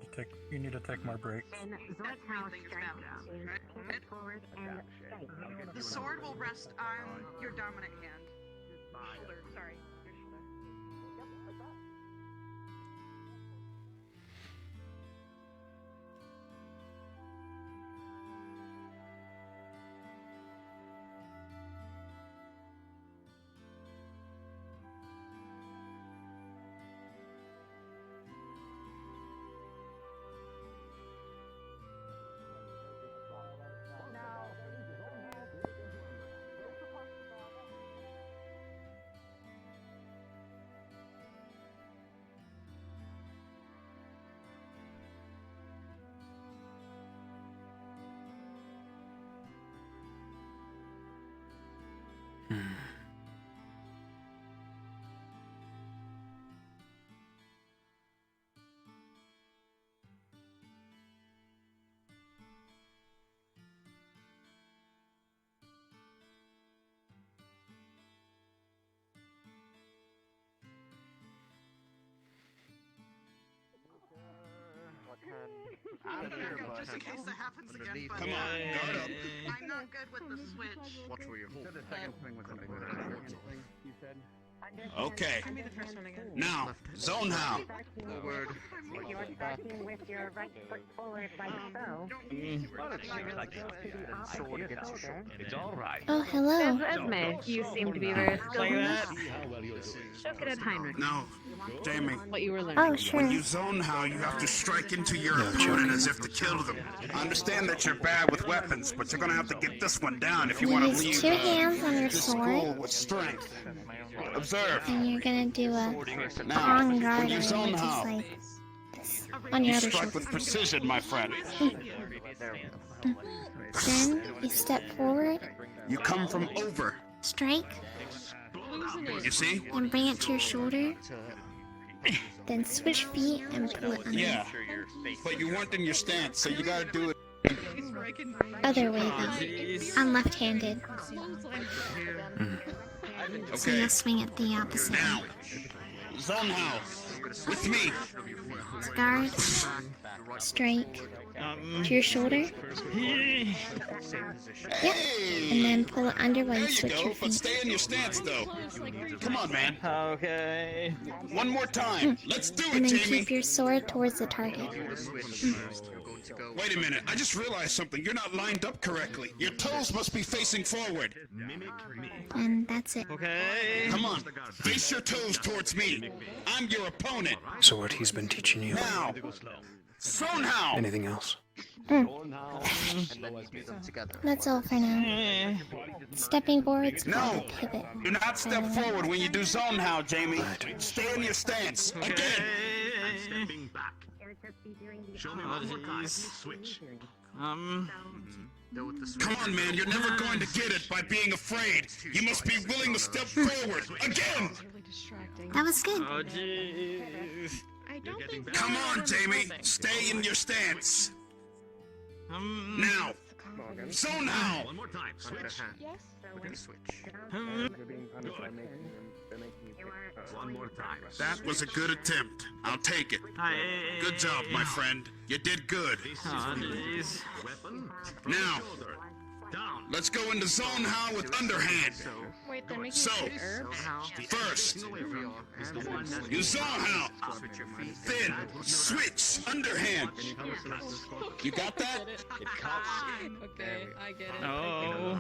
to take more breaks? The sword will rest on your dominant hand. Shoulder, sorry. Your shoulder. Yep, like that. Just in case that happens again. But Come on, guard up. I'm not good with the switch. Watch where you hold. Okay. Okay. Now, zone how. Forward. You're starting with your right foot forward like so. It's all right. Oh, hello. Esme, you seem to be very skilled in this. Shook it at Heinrich. No, Jamie. What you were learning. Oh, sure. When you zone how, you have to strike into your opponent as if to kill them. I understand that you're bad with weapons, but you're gonna have to get this one down if you want to Use leave 2 hands on your this sword. school with strength. Observe. And you're gonna do a Now, on guard when you area, zone which is how, like this, on your you other strike shoulder. with precision, my friend. Then you step forward, You come from over. strike, You see? and bring it to your shoulder. Then switch feet and pull it under. Yeah. But you weren't in your stance, so you gotta do it. Other way though. I'm left-handed. So Okay. you'll swing it the opposite way. Now, zone how. With me. Guard, strike, to your shoulder. Yep. And then pull it under while There you you switch go, your but feet. stay in your stance, though. Come on, man. Okay. One more time. Let's do it, And then Jamie. keep your sword towards the target. Wait a minute. I just realized something. You're not lined up correctly. Your toes must be facing forward. And that's it. Okay. Come on. Face your toes towards me. I'm your opponent. So what he's been teaching you? Now. Zone how. Anything else? That's all for now. Stepping forward's called a No. pivot. Do not step forward when you do zone how, Jamie. Stay in your stance. Again. Show me one more time. Switch. Come on, man. You're never going to get it by being afraid. You must be willing to step forward. Again. That was good. Oh, jeez. Come on, Jamie. Stay in your stance. Now. Zone how. One more time. Switch. Yes. One more time. That was a good attempt. I'll take it. Good job, my friend. You did good. Oh, jeez. Weapon. Now, Down. let's go into zone how with underhand. Wait, they're making So, herbs? first, you zone how. Then, switch underhand. You got that? Okay, I get it. Oh.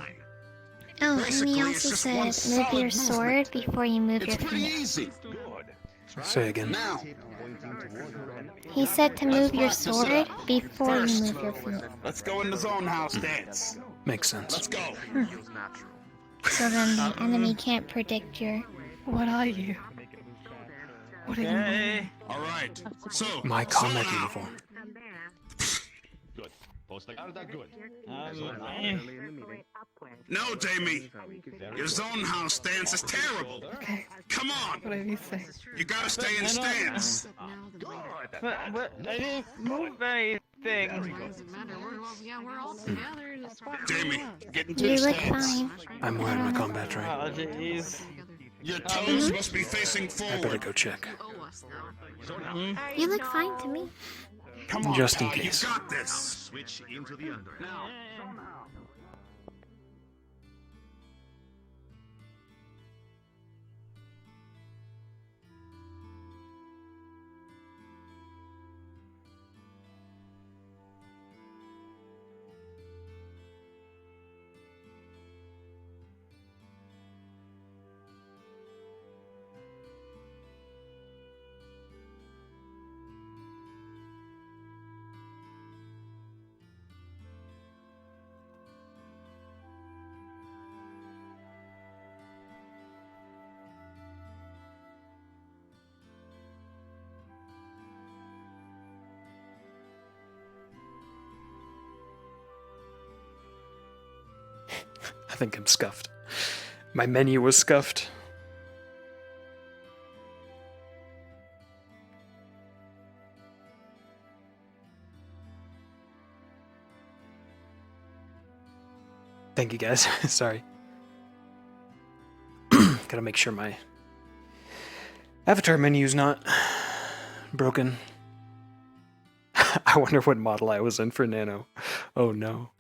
Oh, and Basically, he it's also just said one move solid your sword before you move It's your pretty feet. easy. Say again. Now, He said to move your sword before you move your feet. let's go into zone how stance. Makes sense. Let's go. So then the enemy can't predict your... What are you? What are you? Okay. All right. So, My zone combat how. uniform. Good. Post like that. Good. No, Jamie. Your zone how stance is terrible. Okay. Come on. Whatever you say. You gotta stay in stance. But I didn't move anything. We're all together. Just Jamie, get into You your look stance. fine. I'm wearing my combat trait. Oh, jeez. Your toes must be facing I better forward. go check. You look fine to me. Come on, Just in pal, case. You got this. Switch into the under. Now. I think I'm scuffed. My menu was scuffed. Thank you guys. Sorry. Gotta make sure my avatar menu's not broken. I I wonder what model I was in for Nano. Oh no.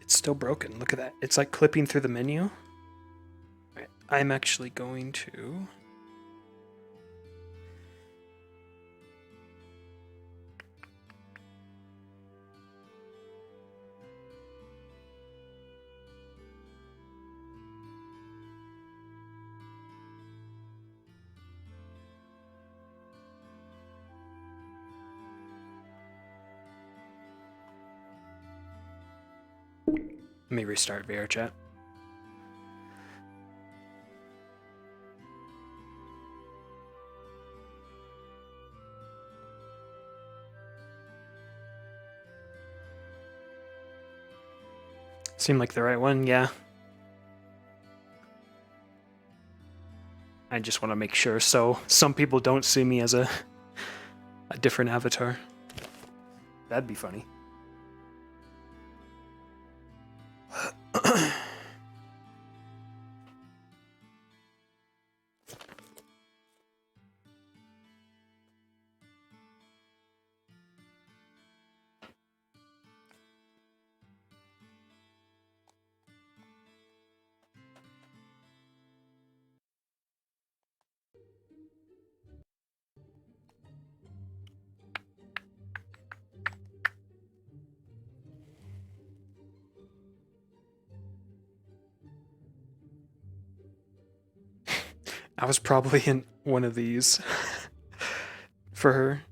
It's still broken. Look at that. It's like clipping through the menu. Right. I'm actually going to... Let me restart VRChat. Seemed like the right one, yeah. I just want to make sure so some people don't see me as a different avatar. That'd be funny. I was probably in one of these for her.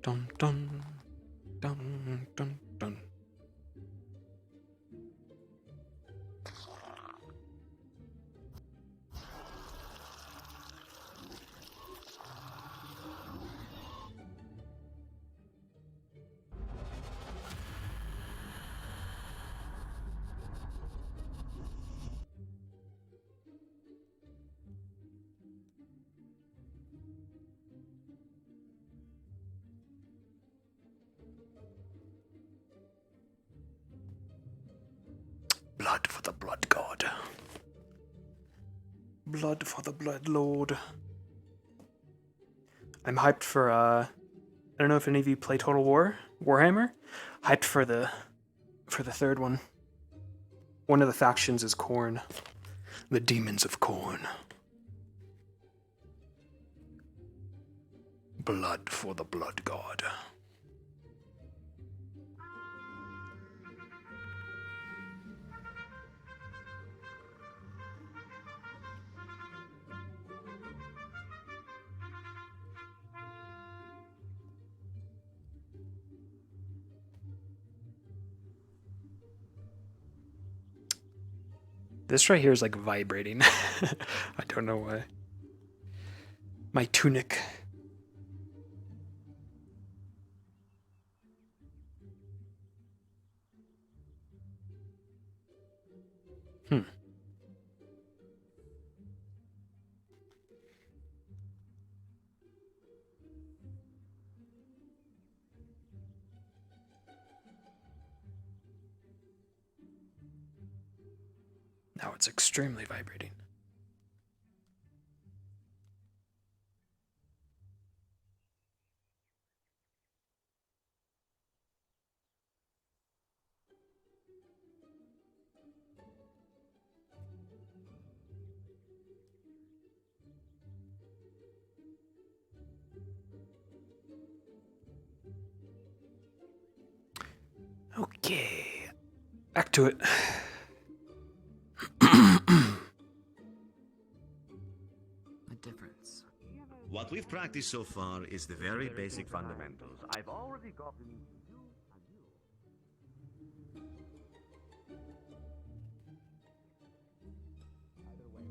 Dun dun dun dun dun. Blood for the blood god. Blood for the blood lord. I'm hyped for I don't know if any of you play Total War, Warhammer. Hyped for the third one. One of the factions is Khorne. The demons of Khorne. Blood for the blood god. This right here is like vibrating. I don't know why. My tunic. Now it's extremely vibrating. Okay, back to it. The difference. What we've practiced so far is the very basic fundamentals. I've already gotten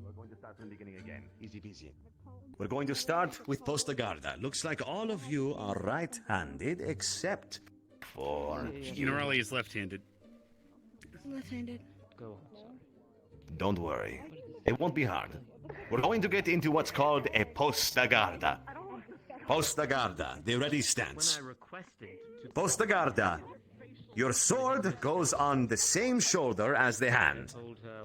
We're going to start from the beginning again. Easy peasy. We're going to start with Posta Garda. Looks like all of you are right-handed, except for... Generali is left-handed. Left-handed. Go on, sorry. Don't worry. It won't be hard. We're going to get into what's called a Posta Garda. Posta Garda, the ready stance. Posta Garda. Your sword goes on the same shoulder as the hand.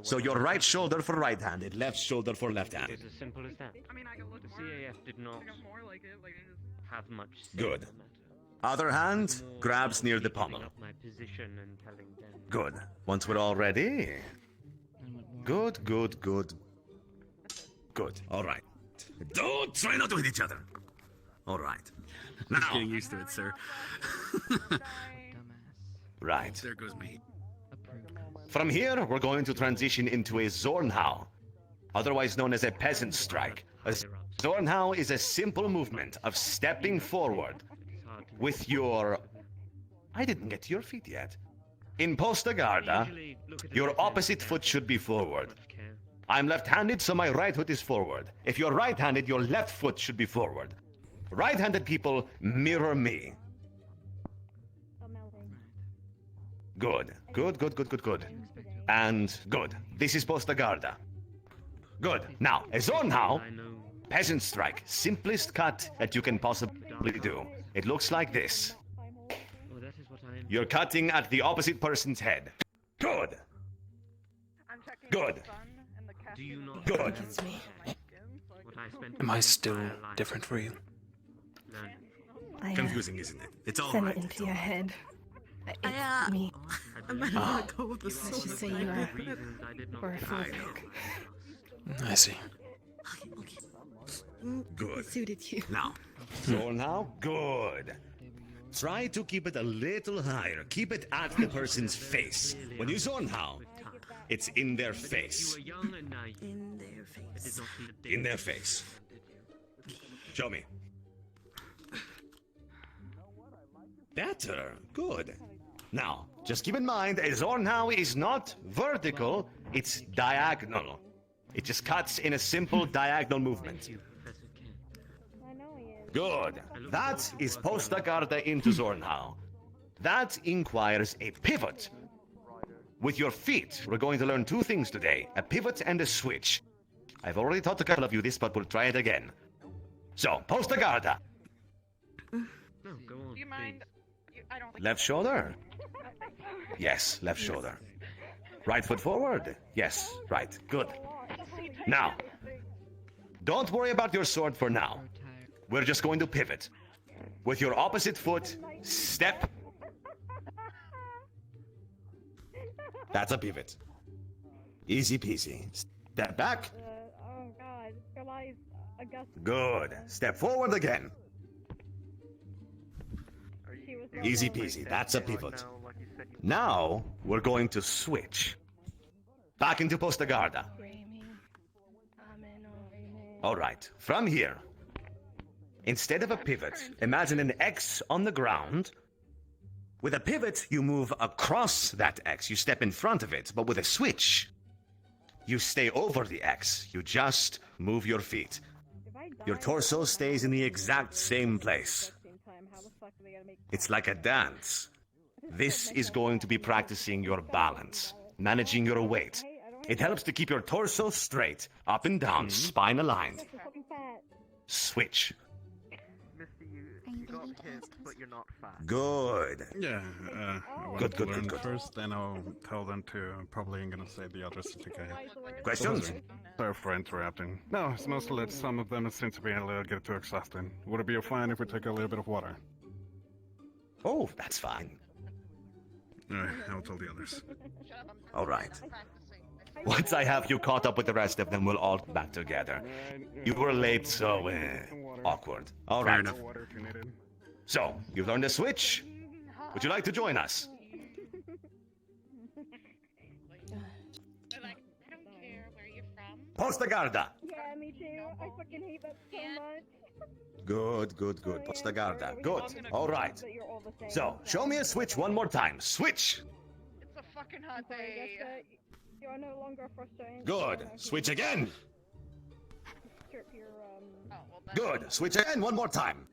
So your right shoulder for right-handed, left shoulder for left-handed. It's as simple as that. The CAF did not have much say Good. in the matter. Other hand grabs near the pommel. My position and telling them. Good. Once we're all ready. Good, good, good. Good. All right. Don't try not to hit each other. All right. Now. Getting used to it, sir. Right. There goes me. From here, we're going to transition into a Zornhau, otherwise known as a peasant strike. A Zornhau is a simple movement of stepping forward with your... I didn't get to your feet yet. In Posta Garda, your opposite foot should be forward. I'm left-handed, so my right foot is forward. If you're right-handed, your left foot should be forward. Right-handed people mirror me. Good. Good, good, good, good, good. And good. This is Posta Garda. Good. Now, a Zornhau, peasant strike, simplest cut that you can possibly do. It looks like this. You're cutting at the opposite person's head. Good. Good. Do you not Good. Am I still different for you? Confusing, isn't it? It's all Send right. it into your head. It's me. I'm not gonna go with the Let's sword. just say you were a fool. I see. Good. It suited you. Now. Zornhau, good. Try to keep it a little higher. Keep it at the person's face. When you Zornhau, it's in their face. In their face. In their face. Show me. Better. Good. Now, just keep in mind, a Zornhau is not vertical, it's diagonal. It just cuts in a simple diagonal movement. Good. That is Posta Garda into Zornhau. That inquires a pivot. With your feet, we're going to learn two things today, a pivot and a switch. I've already taught a couple of you this, but we'll try it again. So, Posta Garda. No, go on. Do you mind? I don't think Left shoulder? Yes, left shoulder. Right foot forward? Yes, right. Good. Now, don't worry about your sword for now. We're just going to pivot. With your opposite foot, step. That's a pivot. Easy peasy. Step back. Oh God, your life, Augusta. Good. Step forward again. Easy peasy. That's a pivot. Now, we're going to switch. Back into Posta Garda. All right. From here, instead of a pivot, imagine an X on the ground. With a pivot, you move across that X. You step in front of it. But with a switch, you stay over the X. You just move your feet. Your torso stays in the exact same place. It's like a dance. This is going to be practicing your balance, managing your weight. It helps to keep your torso straight, up and down, spine aligned. Switch. but you're not fast. Good. Yeah, I want Good, to good, learn good, good. first, then I'll tell them to. Probably I'm gonna say the others to take a. Questions? Sorry for interrupting. No, it's mostly that some of them seem to be a little get too exhausted. Would it be fine if we take a little bit of water? Oh, that's fine. Alright, I'll tell the others. All right. Once I have you caught up with the rest of them, we'll all get back together. You were late, so awkward. All right. So, you've learned the switch. Would you like to join us? Posta Garda. Yeah, me too. I fucking hate that so much. Good, good, good. Posta Garda. Good. All right. So, show me a switch one more time. Switch. It's a fucking hot day. You are no longer frustrating. Good. Switch again. Strip your, Good. Switch again one more time.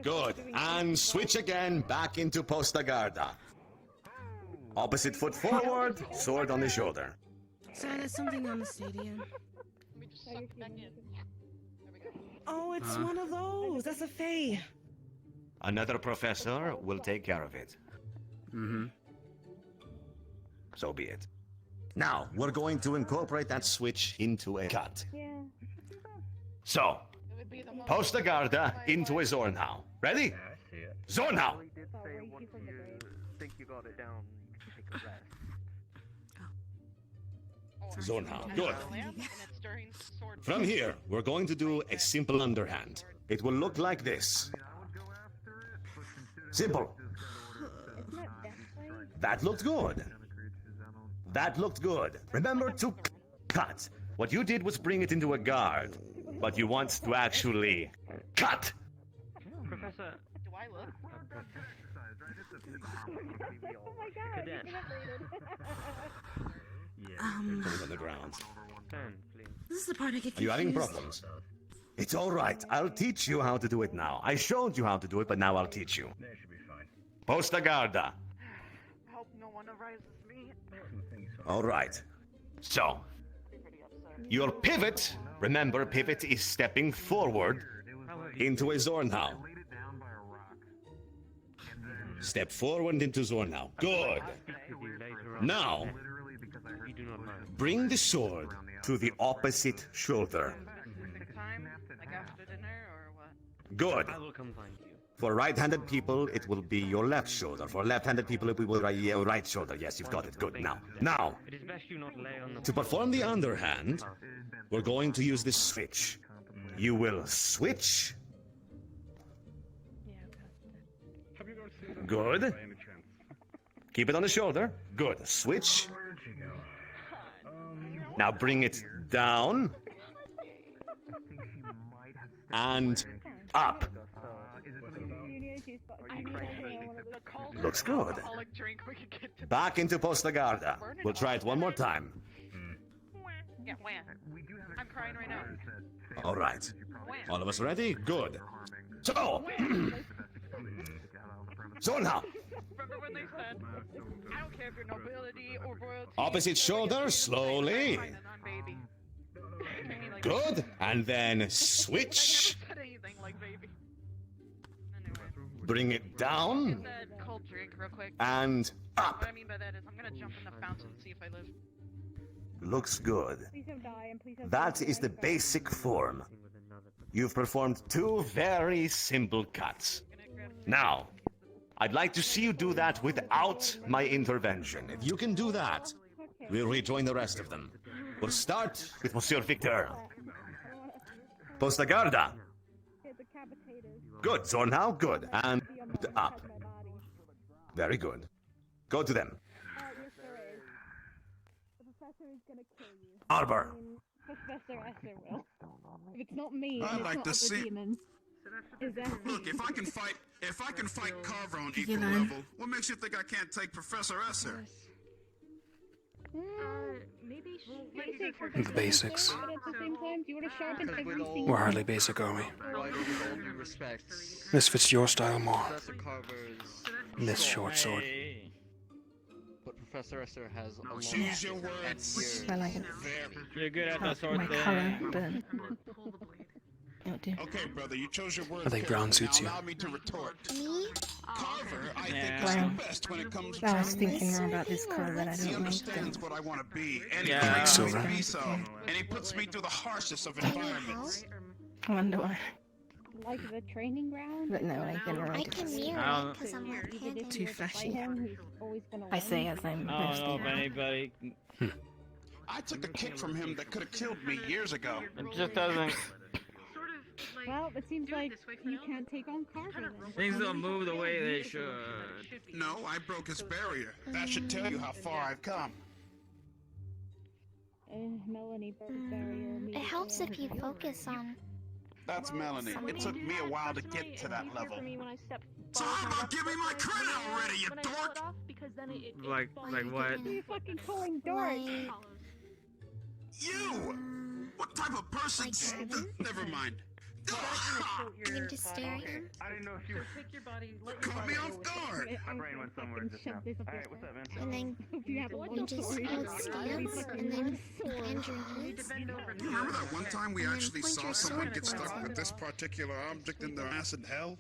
Good. And switch again back into Posta Garda. Opposite foot forward, sword on the shoulder. So there's something on the stadium. Oh, it's one of those. That's a Fae. Another professor will take care of it. Mm-hmm. So be it. Now, we're going to incorporate that switch into a cut. So, Posta Garda into a Zornhau. Ready? Yeah, I see it. Zornhau! He did say once you think you got it down, you can take a rest. Zornhau. Good. From here, we're going to do a simple underhand. It will look like this. Simple. That looked good. That looked good. Remember to cut. What you did was bring it into a guard, but you want to actually cut. Professor, Do I look? Oh my god, Cadet. Put it on the ground. This is the part I get Are you having confused. problems? It's all right. I'll teach you how to do it now. I showed you how to do it, but now I'll teach you. that should be fine. Posta Garda. I hope no one arises me. All right. So, your pivot, remember, pivot is stepping forward into a Zornhau. Step forward into Zornhau. Good. Now, bring the sword to the opposite shoulder. Time, like after dinner or what? Good. I will come find you. For right-handed people, it will be your left shoulder. For left-handed people, it will be your right shoulder. Yes, you've got it. Good. Now, It is best you not lay on the to perform the underhand, we're going to use this switch. You will switch. Good. Keep it on the shoulder. Good. Switch. Now bring it down. And up. Looks good. Back into Posta Garda. We'll try it one more time. Yeah, when? I'm crying right now. All right. All of us ready? Good. So, Zornhau. Remember when they said, I don't care if you're nobility or royalty. Opposite shoulder, slowly. Baby. Good. And then switch. Said anything like baby. Bring it down. Said cold drink real quick. And up. What I mean by that is I'm gonna jump in the fountain and see if I live. Looks good. Please don't die and please don't That is the basic form. You've performed 2 very simple cuts. Now, I'd like to see you do that without my intervention. If you can do that, we'll rejoin the rest of them. We'll start with Monsieur Victor. Posta Garda. Good, Zornhau, good. And up. Very good. Go to them. Arbor. Professor Esser will. If it's not me, I'd and like to it's not see- the demons. Look, if I can fight Carver on You equal learn. level, what makes you think I can't take Professor Esser? Maybe The basics. But at the same time, do you want to sharpen everything? We're hardly basic, are we? Right, with all due respect, This fits your style more. Professor Carver's This short sword. but Professor Esser has a long Choose your words. I like it. You're good at My that sort of color thing. burn. Okay, brother, you chose your words. I think brown carefully. suits Now you. allow me to retort. Me? Carver, I think, Yeah. is the Well, best when it comes to I was training. thinking more about this color that I He don't make understands them. what I want to be, and Yeah. he trains Silver. me to be so. And he puts me through the harshest of environments. I wonder why. Like the training ground? But no, I generally I do can this. mirror I'll- it because I'm left-handed. Too flashy. Who's always gonna I say win. as I'm I don't mostly know if wrong. anybody. I took a kick from him that could have killed me years ago. It just doesn't. Well, it seems like you can't take on Carver then. Things don't move the way they should. No, I broke his barrier. That should tell you how far I've come. Melanie broke his barrier. It helps if you focus on. That's Melanie. It took me a while to get to that level. So how about give me my credit already, you dork? Like what? Who are you fucking calling dork? You! What type of person? Never mind. You can just stare at him. I didn't know if you Take your body, let Caught me off guard. My brain went somewhere just now. Alright, what's up, man? And then you just hold stance and then bend your knees. Remember that one time we And then actually point saw your someone sword get towards stuck him. with this particular object in their ass in hell?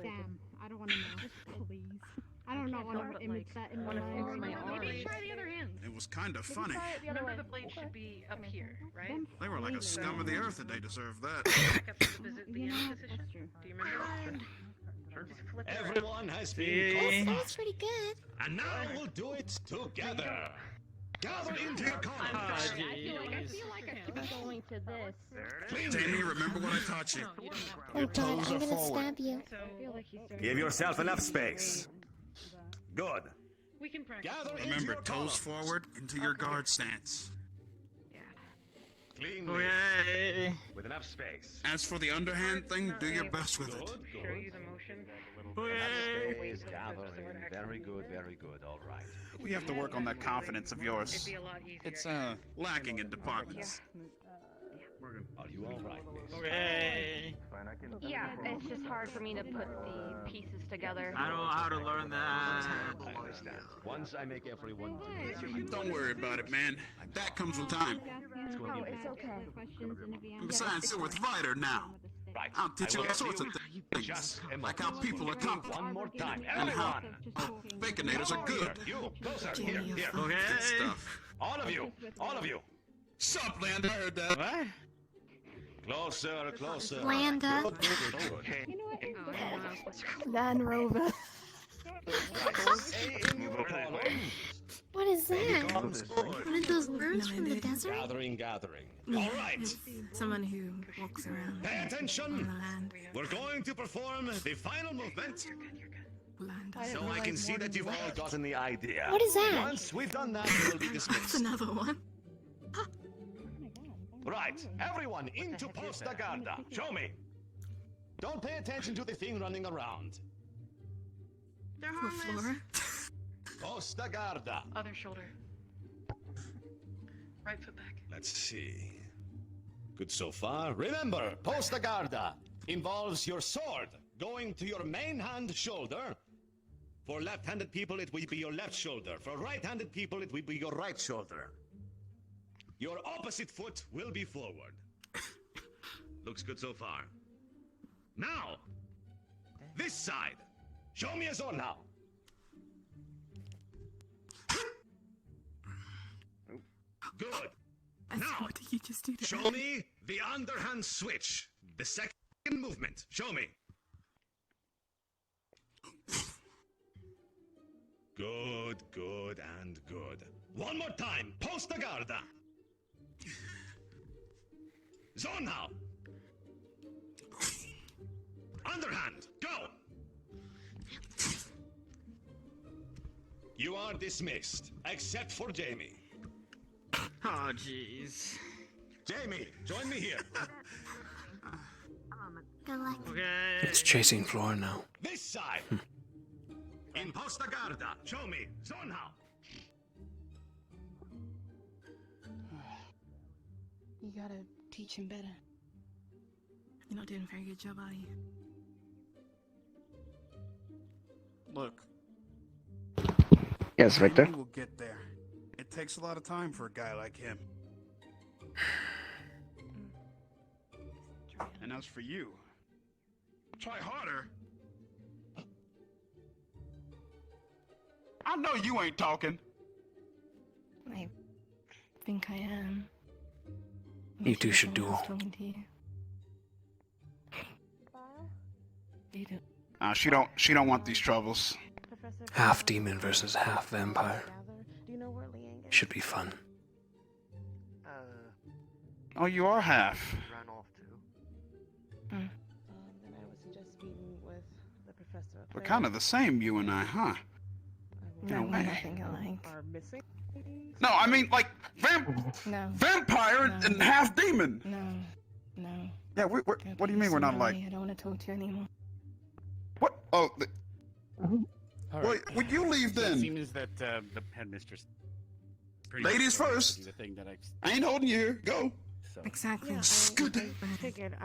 Damn, I don't want to know. Please. I don't know want to image that in my mind. Maybe try the other hand. It was kind of funny. Remember the blade should be up here, right? They were like a scum of the earth and they deserved that. Back up to the visit the end position. Do you remember? Just flip it around. Everyone has See? been That was pretty good. and now we'll do it together. Gather into your corners. Ah, I jeez. feel like I should be going to this. Jamie, remember what I taught you. Oh god, toes I'm are gonna forward. stab you. I feel like he's Give yourself enough space. Good. We can practice. Gather into Remember, your toes columns. forward into your guard stance. Cleanly. Okay. With enough space. As for the underhand thing, do your best with it. Good, Show good. you the motion. Okay. Space, gathering. Very good, very good. All right. We have to work on that confidence of yours. It'd be a lot easier. It's lacking in departments. Are you all right, miss? Okay. Yeah, it's just hard for me to put the pieces together. I don't know how to learn that. I understand. Once I make everyone Don't worry about it, man. That comes with time. Oh, it's okay. And besides, you're with Ryder now. Right. I'll teach I you will all sorts of ask things, just a like how moment. people are competent, One more time. and how Everyone. baconators are good. You, closer. Here, here. Okay. Good stuff. All of you. All of you. Sup, Land? I heard that. What? Closer, closer. Landa. Good, good, good. You know what? Oh, I don't know what's Land Rover. In your columns. What is that? Columns forward. One of those birds from the desert? Gathering, gathering. Yeah, All right. it's someone who walks around Pay on attention. the land. We're going to perform the final movement. Land. So I can see that you've all gotten the idea. What is that? Once we've done that, we'll be That's dismissed. another one. Right, everyone into Posta Garda. Show me. Don't pay attention to the thing running around. Poor Flora. Posta Garda. Other shoulder. Right foot back. Let's see. Good so far. Remember, Posta Garda involves your sword going to your main hand shoulder. For left-handed people, it will be your left shoulder. For right-handed people, it will be your right shoulder. Your opposite foot will be forward. Looks good so far. Now, this side. Show me a sword now. Good. Now, What did you just do to show me the underhand switch. The second movement. Show me. Good, good, and good. One more time. Posta Garda. Zone now. Underhand. Go. You are dismissed, except for Jamie. Oh, jeez. Jamie, join me here. Good luck. Okay. It's chasing Flora now. This side. In Posta Garda. Show me. Zone now. You gotta teach him better. You're not doing a very good job, are you? Look. Yes, Victor. He will get there. It takes a lot of time for a guy like him. And as for you, try harder. I know you ain't talking. I think I am. You two should duel. Talking to you. She don't want these troubles. Half demon versus half vampire. Should be fun. Oh, you are half. Then I was just speaking with the professor. We're kind of the same, you and I, huh? In a No, we're way. nothing alike. Are missing? No, I mean like No. vampire and half demon. No. Yeah, we're what do you mean we're not alike? I don't want to talk to you anymore. What? Oh, All well, right. would you leave So then? It seems that the headmistress. pretty Ladies much first. The thing that I ain't holding you here. Go. Exactly. I figured,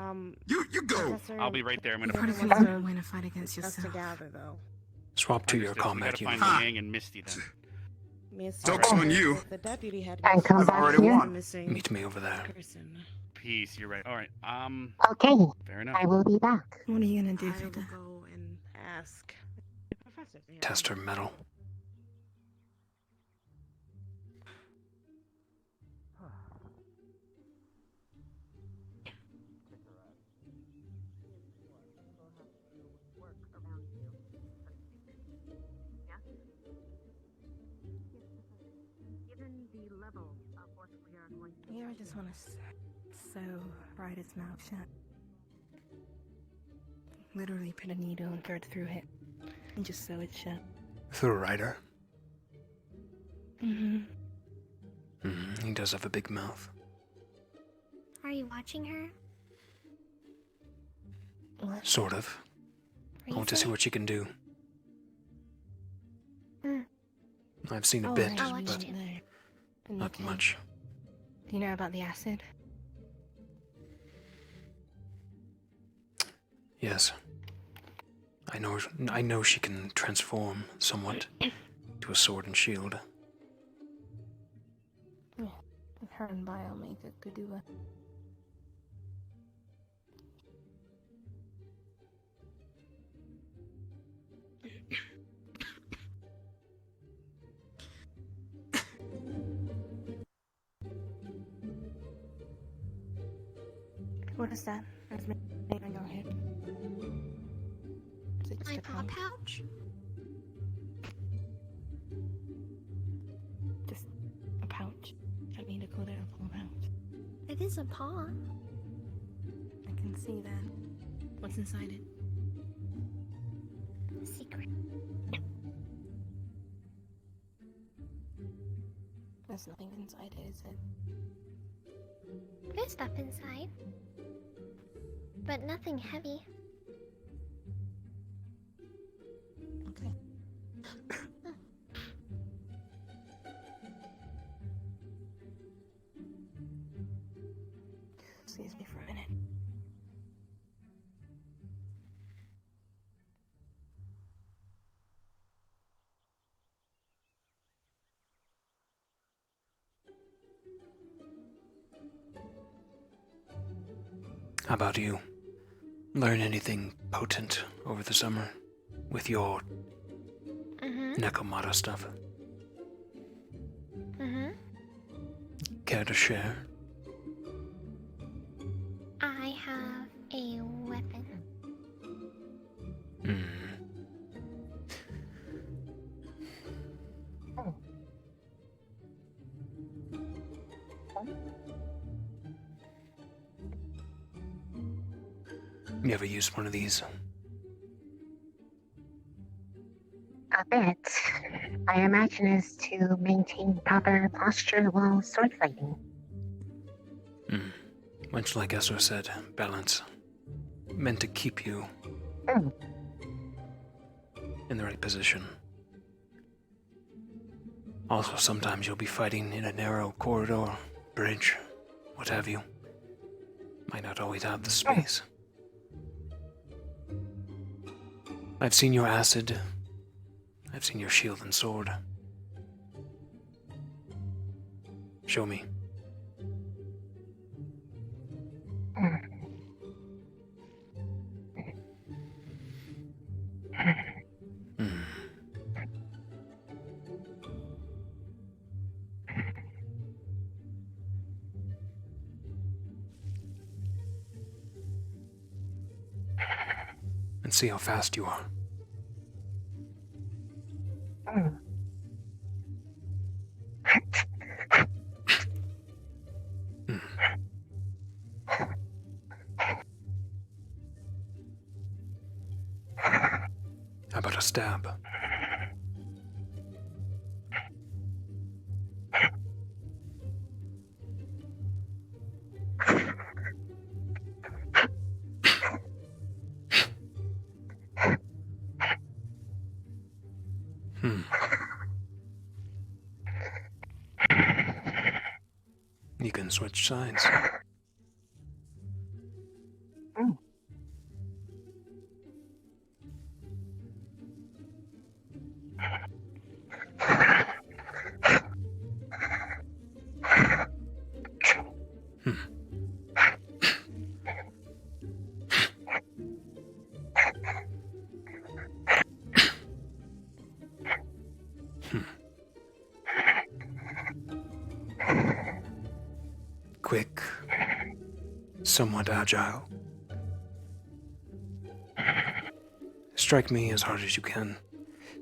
You go. Professor, I'll be right there. I'm gonna. Part of Everyone you wants don't want to fight against us yourself. together, though. Swap to your Understood. combat We gotta unit. find the Yang and Misty then. Miss Joke's on you. The deputy had And come I've back already here. won. missing Meet me over there. person. Peace. You're right. All right. Okay, Fair enough. I will be back. What are you gonna do, I will Frida? go and ask the professor. to help Test me. her metal. You ever just want to sew Ryder's mouth shut? Literally put a needle and thread through it and just sew it shut. Through Ryder. Mm-hmm. He does have a big mouth. Are you watching her? Sort of. I want to see what she can do. I've seen a bit, I watched but it. not much. Do you know about the acid? Yes. I know she can transform somewhat to a sword and shield. Yeah. Her and Bio make a good duo. What is that? There's me on your head. Is it just My a paw pouch? pouch? Just a pouch. I don't mean to call it a full pouch. It is a paw. I can see that. What's inside it? Secret. There's nothing inside it, is it? There's stuff inside. But nothing heavy. Okay. Excuse me for a minute. How about you? Learn anything potent over the summer with your Nekomata stuff? Care to share? I have a weapon. You ever used one of these? A bit. I imagine is to maintain proper posture while sword fighting. Much like Esser said, balance. Meant to keep you in the right position. Also, sometimes you'll be fighting in a narrow corridor, bridge, what have you. Might not always have the space. I've seen your acid. I've seen your shield and sword. Show me. And see how fast you are. How about a stab? You can switch sides. Quick, somewhat agile. Strike me as hard as you can.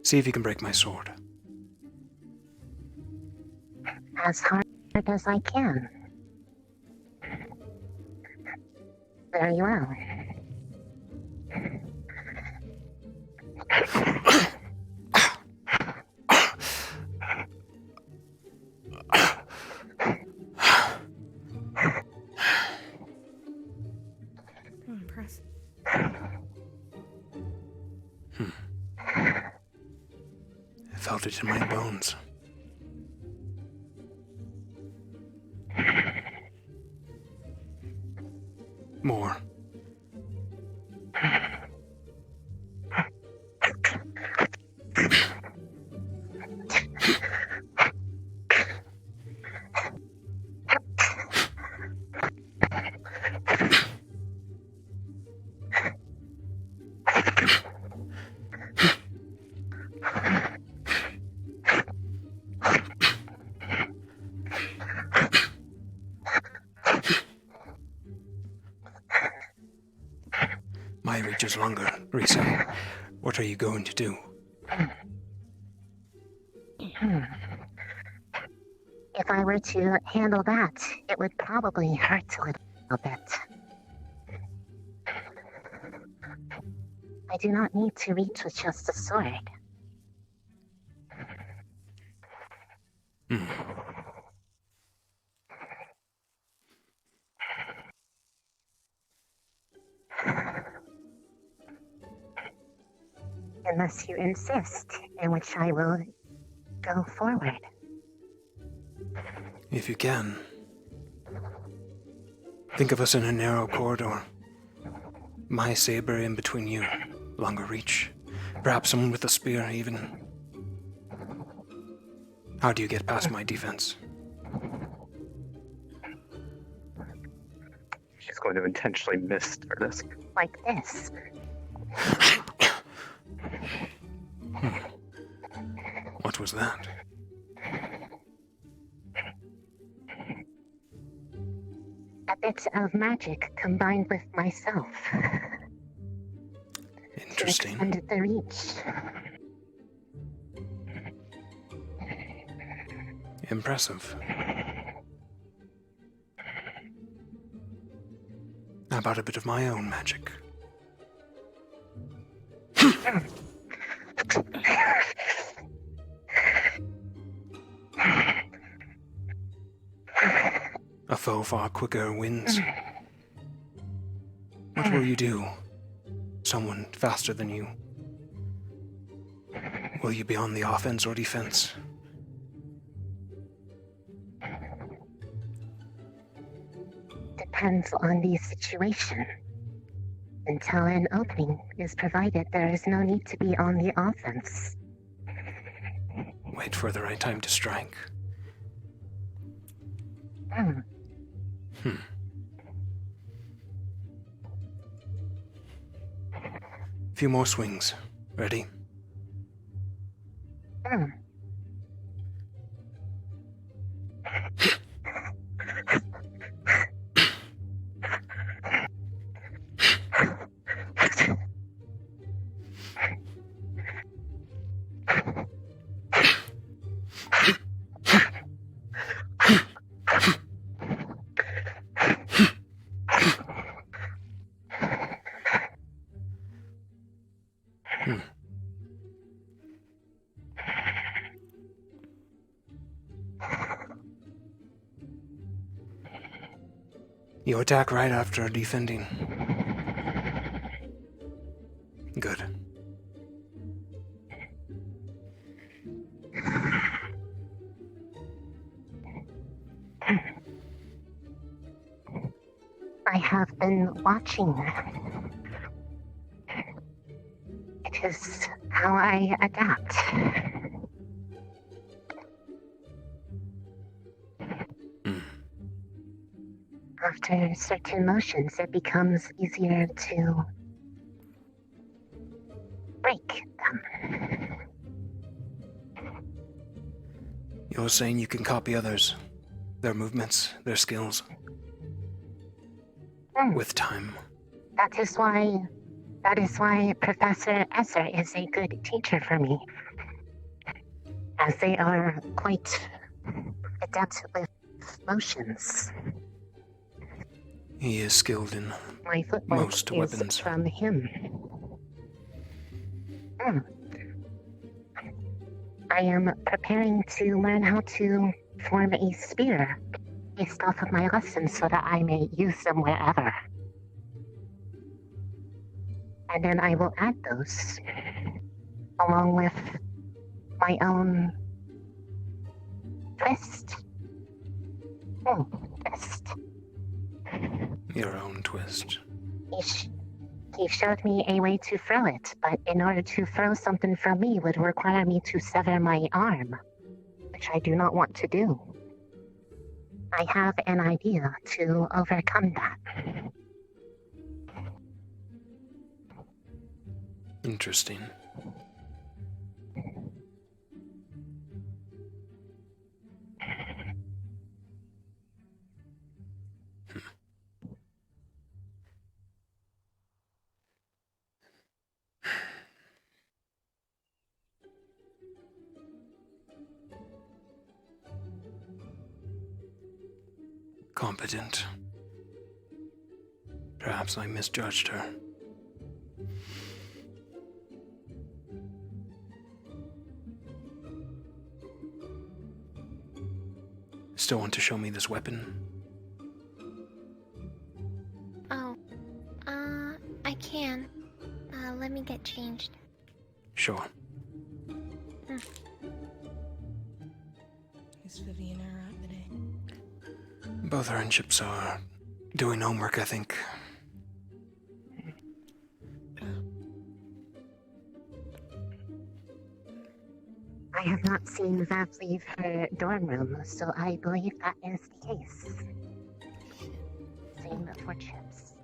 See if you can break my sword. As hard as I can. Very well. Impressive. I felt it in my bones. More. My reach is longer, Risa. What are you going to do? If I were to handle that, it would probably hurt a little bit. I do not need to reach with just a sword. Unless you insist, in which I will go forward. If you can. Think of us in a narrow corridor. My saber in between you. Longer reach. Perhaps someone with a spear, even. How do you get past my defense? She's going to intentionally miss Stardust. Like this. What was that? A bit of magic combined with myself. Interesting. To extend the reach. Impressive. How about a bit of my own magic? A foe far quicker wins. What will you do? Someone faster than you. Will you be on the offense or defense? Depends on the situation. Until an opening is provided, there is no need to be on the offense. Wait for the right time to strike. Few more swings. Ready? You attack right after defending. Good. I have been watching. It is how I adapt. After certain motions, it becomes easier to break them. You're saying you can copy others, their movements, their skills, with time. That is why Professor Esser is a good teacher for me, as they are quite adept with motions. He is skilled in My footwork most is weapons. from him. I am preparing to learn how to form a spear based off of my lessons so that I may use them wherever. And then I will add those along with my own twist. Twist. Your own twist. He showed me a way to throw it, but in order to throw something from me would require me to sever my arm, which I do not want to do. I have an idea to overcome that. Interesting. Competent. Perhaps I misjudged her. Still want to show me this weapon? Oh, I can. Let me get changed. Sure. Is Vivian out today? Both our ships are doing homework, I think. I have not seen Vav leave her dorm room, so I believe that is the case. Same for Chips.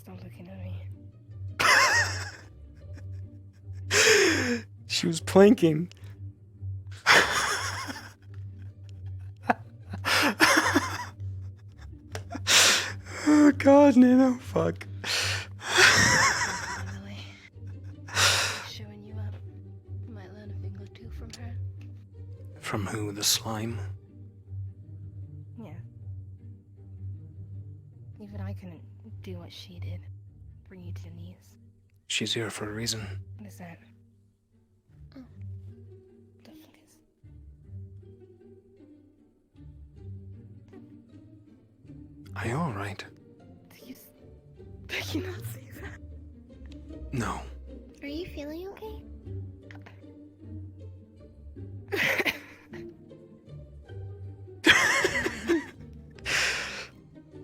Stop looking at me. She was planking. Oh god, Nano, fuck. Showing you up. You might learn a thing or two from her. From who? The slime? Yeah. Even I couldn't do what she did. bring you to your knees. She's here for a reason. What is that? Oh. The fuck is... Are you alright? Did you not see that? No. Are you feeling okay?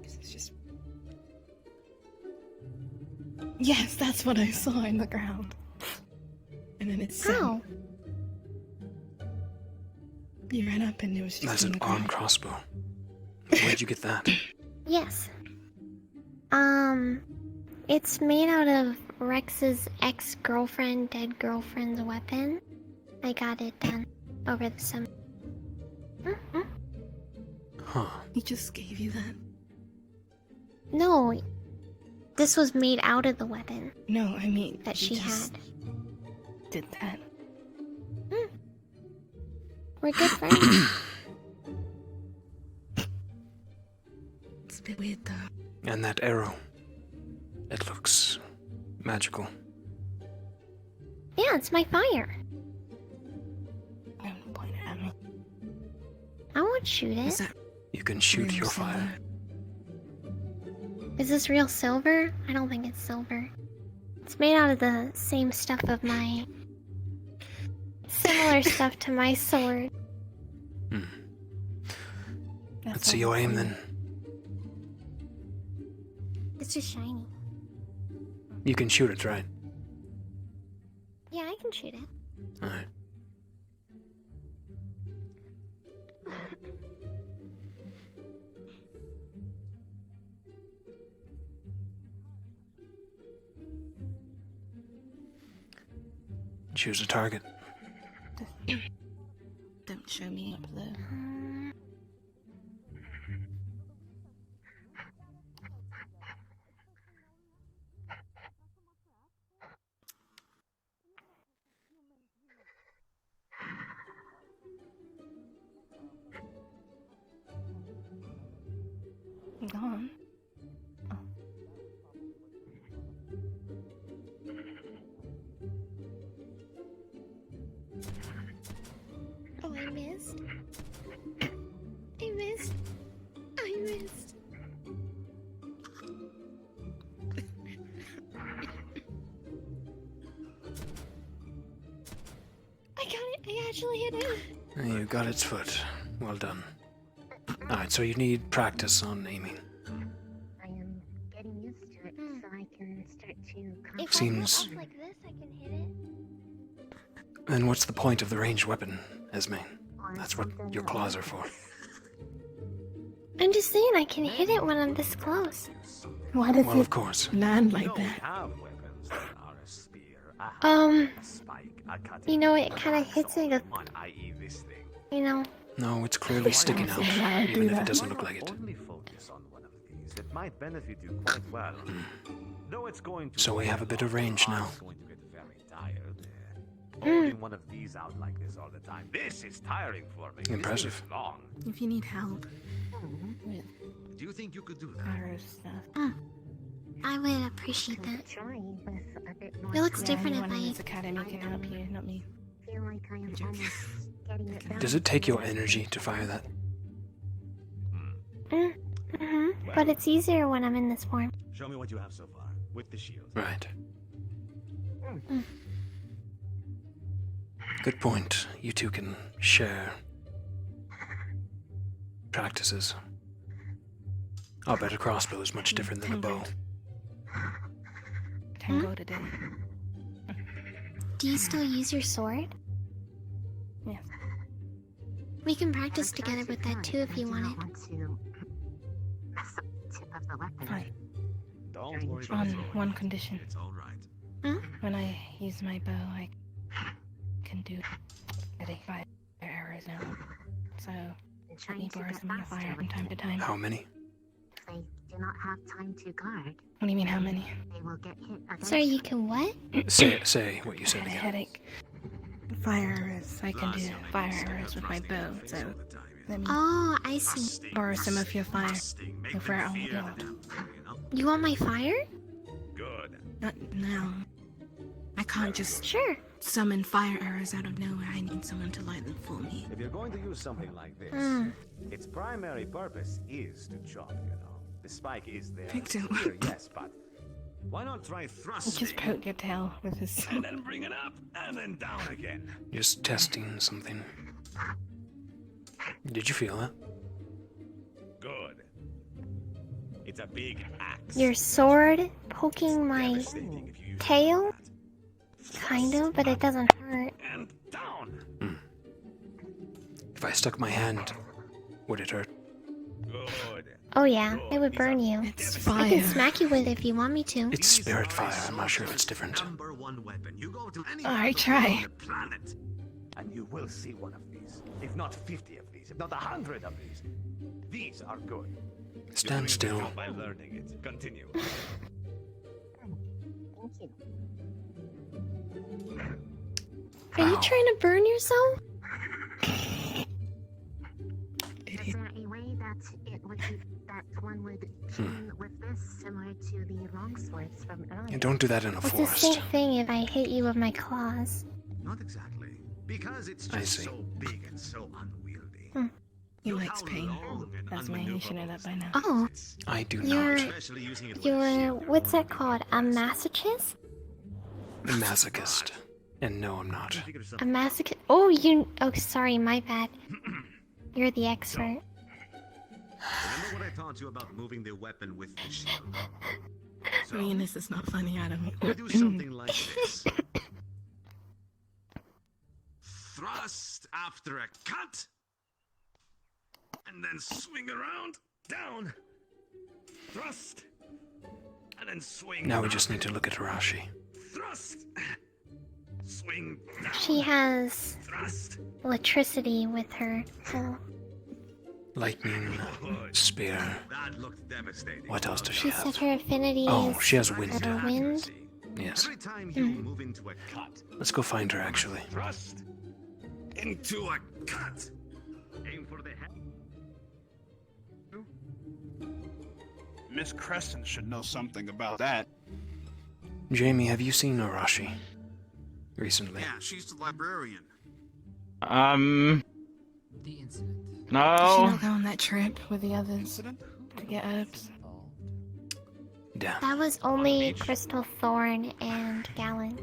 This is just... Yes, that's what I saw in the ground. And then it's... How? You ran up and it was just That's in an the armed ground. crossbow. Where'd you get that? Yes. It's made out of Rex's ex-girlfriend, dead girlfriend's weapon. I got it done over the summer. Huh. He just gave you that? No, this was made out of the weapon. No, I mean... That he she just had. Did that. We're good friends. It's a bit weird though. And that arrow. It looks magical. Yeah, it's my fire. Don't point it at me. I won't shoot it. You can shoot your fire. Is this real silver? I don't think it's silver. It's made out of the same stuff of my... similar stuff to my sword. Let's see your aim then. It's just shiny. You can shoot it, right? Yeah, I can shoot it. Alright. Choose a target. Don't show me up there. Gone. Oh, I missed. I missed. I missed. I got it. I actually hit it. You got its foot. Well done. Alright, so you need practice on aiming. I am getting used to it so I can start to... If Seems- I go up like this, I can hit it. Then what's the point of the ranged weapon, Esme? That's what your claws are for. I'm just saying I can hit it when I'm this close. Why does Well, it of course. land like that? You know, it kind of hits it, you know. No, it's clearly sticking out, Yeah, even if that. it doesn't look like it. Only focus on one of these. It might benefit you quite well. Though it's going to So we weigh have a bit of range now. It's going to get very tired. Holding one of these out like this all the time. This is tiring for me. Impressive. This is long. If you need help with Do you think you could do that? fire stuff. I would appreciate that. Try with a bit more... It looks Yeah, different if anyone in I... this academy can help you, not me. feel like I am almost getting it down. Does it take your energy to fire that? But it's easier when I'm in this form. Show me what you have so far with the shield. Right. Good point. You two can share practices. I'll bet a crossbow is much different than a bow. Tango today. Do you still use your sword? Yes. We can practice together with that too if you want it. Tip of the weapon. Fine. Don't worry On about it. one condition. It's all right. When I use my bow, I can do getting fire arrows now. So let me borrow some of your fire from time to time. How many? They do not have time to guard. What do you mean, how many? They will get hit again. Sorry, you can what? Say what you I said had a again. headache. Fire arrows. I can do fire arrows with my bow, so let me Oh, I see. borrow some of your fire if we're out on the field. You want my fire? Good. Not now. I can't just sure summon fire arrows out of nowhere. I need someone to light them for me. If you're going to use something like this, its primary purpose is to chop, you know. The spike is there. Victor. Here, yes, but why not try He thrusting? just poked your tail with his. And then bring it up, and then down again. Just testing something. Did you feel it? Good. It's a big axe. Your sword poking my tail? Kind of, but it doesn't hurt. And down. If I stuck my hand, would it hurt? Good. Oh yeah, it would burn you. It's I fire. can smack you with it if you want me to. It's spirit fire. I'm not sure if it's different. #1 weapon. You go to any Alright, other try. on the planet, and you will see one of these. If not 50 of these, if not 100 of these. These are good. Stand still. You're doing a good job by learning it. Continue. Are you trying to burn yourself? Is there a way that it would be that one would chain with this similar to the longswords from earlier? Yeah, don't do that in a It's the forest. same thing if I hit you with my claws. Not exactly. Because it's I just see. so big and so unwieldy. He Look likes how pain. long and That's me. You should know that by now. Oh, I do you're not. Especially using it with you're a shield. what's that called? A masochist? A masochist. And no, I'm not. A masochist? Oh, you. Oh, sorry, my bad. You're the expert. Remember what I taught you about moving the weapon with the shield? I mean, this is not funny, Adam. We do something like this. Thrust after a cut. And then swing around, down. Thrust. And then swing. Now we around. just need to look at Arashi. Thrust. Swing down. She has Thrust. electricity with her. So Lightning, spear. That looked devastating. What else does she she have? said her affinity Oh, is she has wind. for wind. Yes. Every time you move into a cut, Let's go find her, actually. thrust into a cut. Aim for the head. Miss Crescent should know something about that. Jamie, have you seen Arashi recently? Yeah, she's the librarian. Did she No. not go on that trip with the others to get herbs? Damn. That was only Crystal Thorn and Gallant.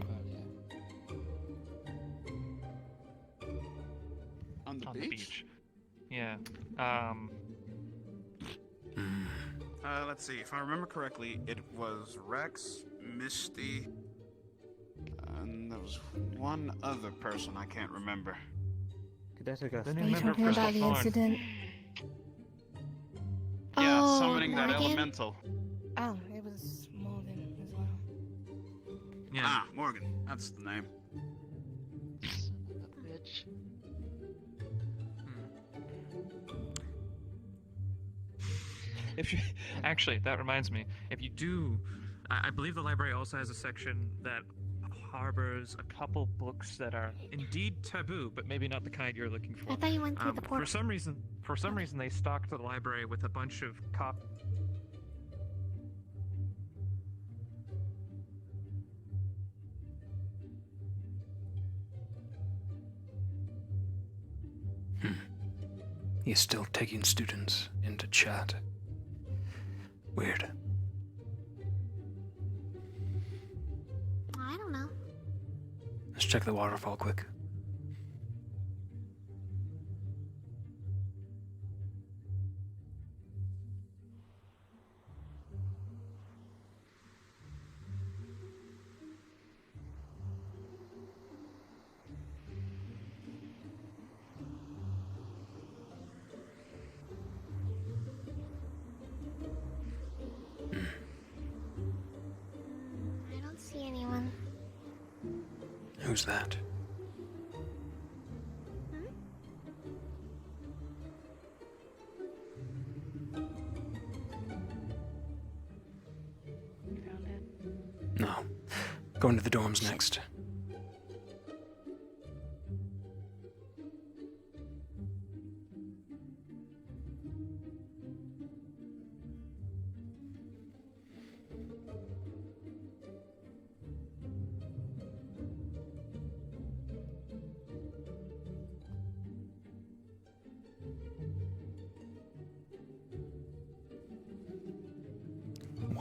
On the beach? Yeah. Let's see. If I remember correctly, it was Rex, Misty, and there was one other person I can't remember. Then Are you talking about the incident? Yeah, Oh, summoning that Morgan? elemental. Oh, it was Morgan as well. Yeah. Ah, Morgan. That's the name. Bitch. If you actually, that reminds me. If you do, I believe the library also has a section that harbors a couple books that are indeed taboo, but maybe not the kind you're looking for. I thought you went through the portal. For some reason, they stocked the library with a bunch of He's still taking students into chat. Weird. I don't know. Let's check the waterfall quick. I don't see anyone. Who's that? Found it. No. Going to the dorms next.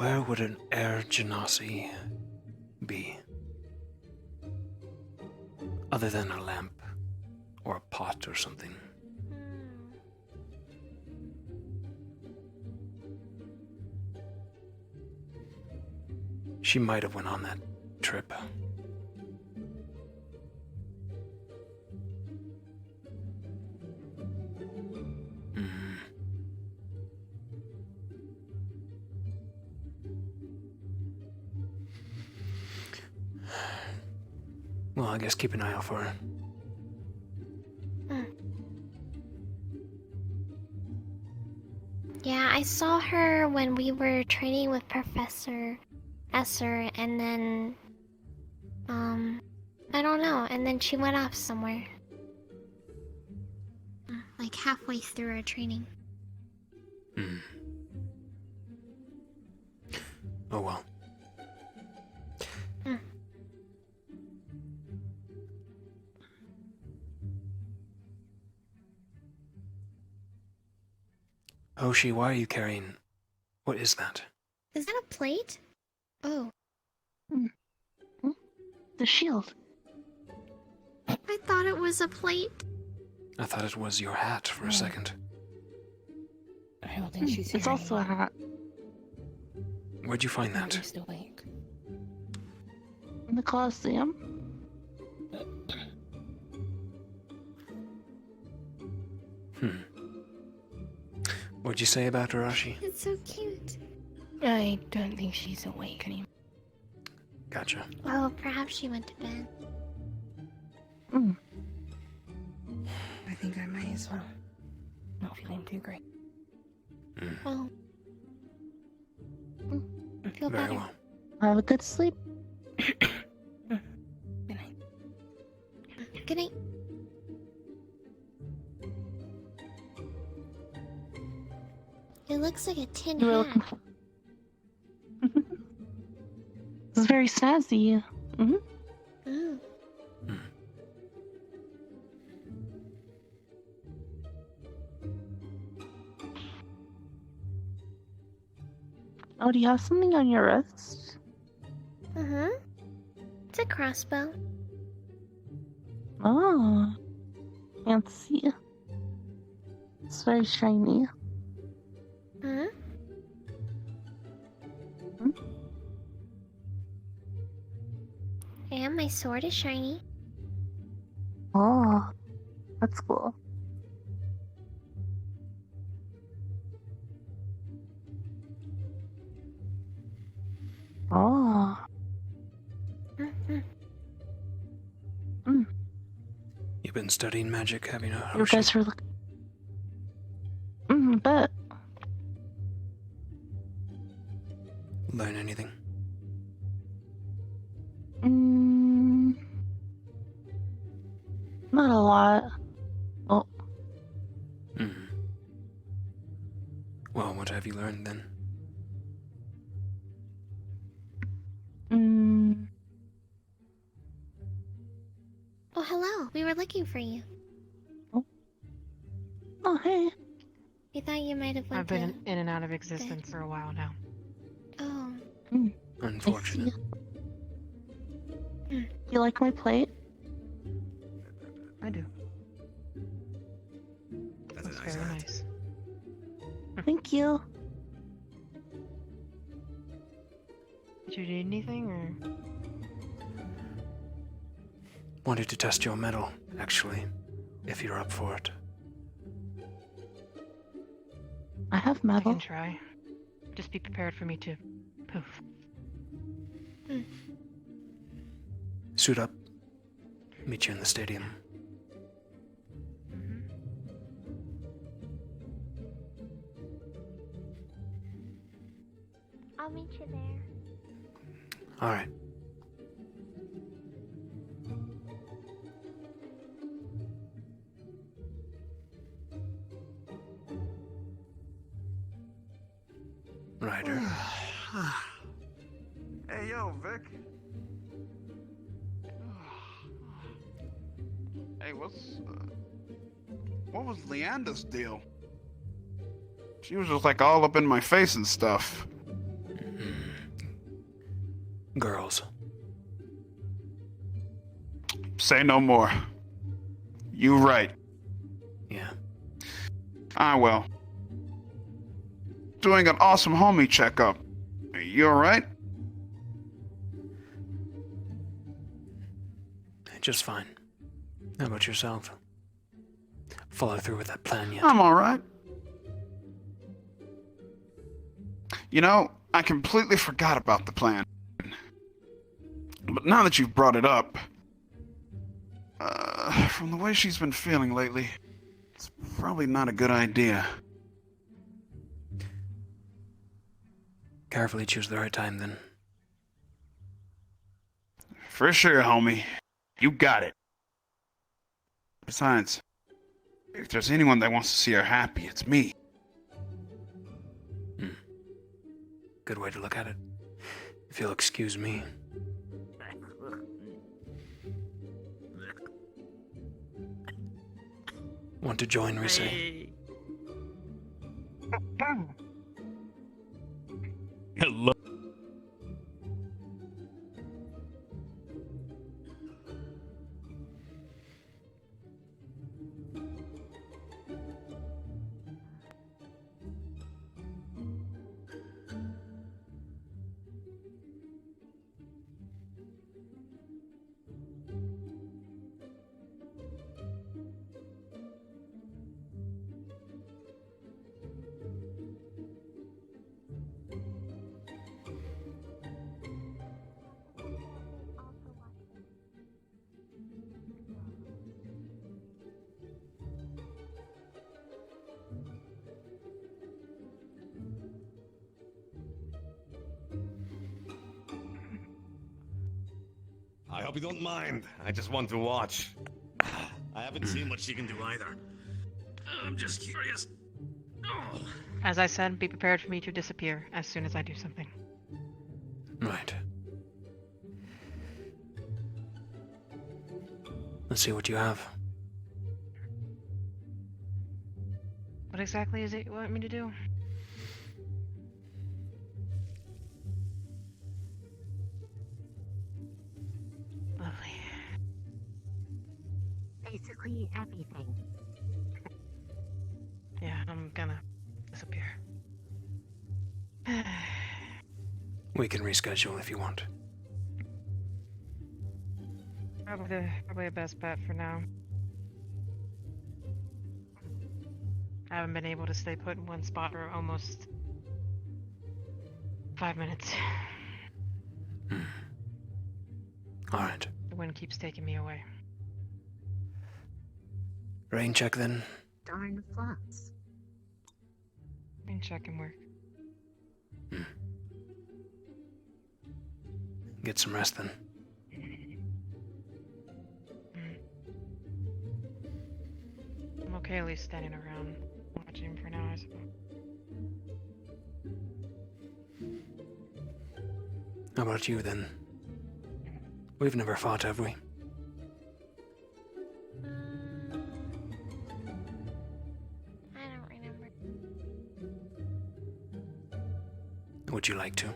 Where would an air genasi be? Other than a lamp or a pot or something. She might have went on that trip. Well, I guess keep an eye out for her. Yeah, I saw her when we were training with Professor Esser, and then, I don't know, and then she went off somewhere. Like halfway through our training. Oh well. Hoshi, why are you carrying... What is that? Is that a plate? Oh. The shield. I thought it was a plate. I thought it was your hat for a second. I don't think she's It's also a hat. Where'd you find that? Just awake. In the Colosseum. What'd you say about Arashi? It's so cute. I don't think she's awake anymore. Gotcha. Oh, perhaps she went to bed. I think I may as well. Not feeling too great. Oh. Feel Very better. well. Have a good sleep. Good night. It looks like a tin You were hat. looking for... This is very snazzy. Oh. Oh, do you have something on your wrist? It's a crossbow. Oh. Fancy. It's very shiny. And my sword is shiny. Oh. That's cool. Oh. You've been studying magic, have you not, You Hoshi? guys are looking. Bet. Learn anything? Not a lot. Oh. Well, what have you learned then? Oh, hello. We were looking for you. Oh, hey. We thought you might have went I've been to... in and out of existence for a while now. Oh. Unfortunate. You like my plate? I do. That's a That's nice very hat. nice. Thank you. Did you need anything, or? Wanted to test your metal, actually, if you're up for it. I have I metal. can try. Just be prepared for me to poof. Suit up. Meet you in the stadium. I'll meet you there. Alright. Ryder. Hey, yo, Vic. Hey, what was Leanda's deal? She was just like all up in my face and stuff. girls. Say no more. You right. Yeah. Ah, well. Doing an awesome homie checkup. You alright? Just fine. How about yourself? Follow through with that plan yet? I'm alright. You know, I completely forgot about the plan. But now that you've brought it up, from the way she's been feeling lately, it's probably not a good idea. Carefully choose the right time, then. For sure, homie. You got it. Besides, if there's anyone that wants to see her happy, it's me. Good way to look at it. If you'll excuse me. Want to join, Rise? Hello. I hope you don't mind. I just want to watch. I haven't seen what she can do either. I'm just curious. As I said, be prepared for me to disappear as soon as I do something. Right. Let's see what you have. What exactly is it you want me to do? Lovely. Basically everything. Yeah, I'm gonna disappear. We can reschedule if you want. Probably a best bet for now. I haven't been able to stay put in one spot for almost 5 minutes. Alright. The wind keeps taking me away. Rain check then. Darn flux. Rain check can work. Get some rest then. I'm okay at least standing around watching for now, I suppose. How about you then? We've never fought, have we? I don't remember. Would you like to?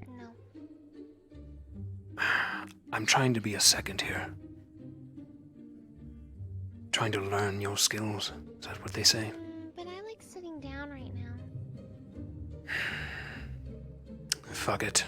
No. I'm trying to be a second here. Trying to learn your skills. Is that what they say? But I like sitting down right now. Fuck it.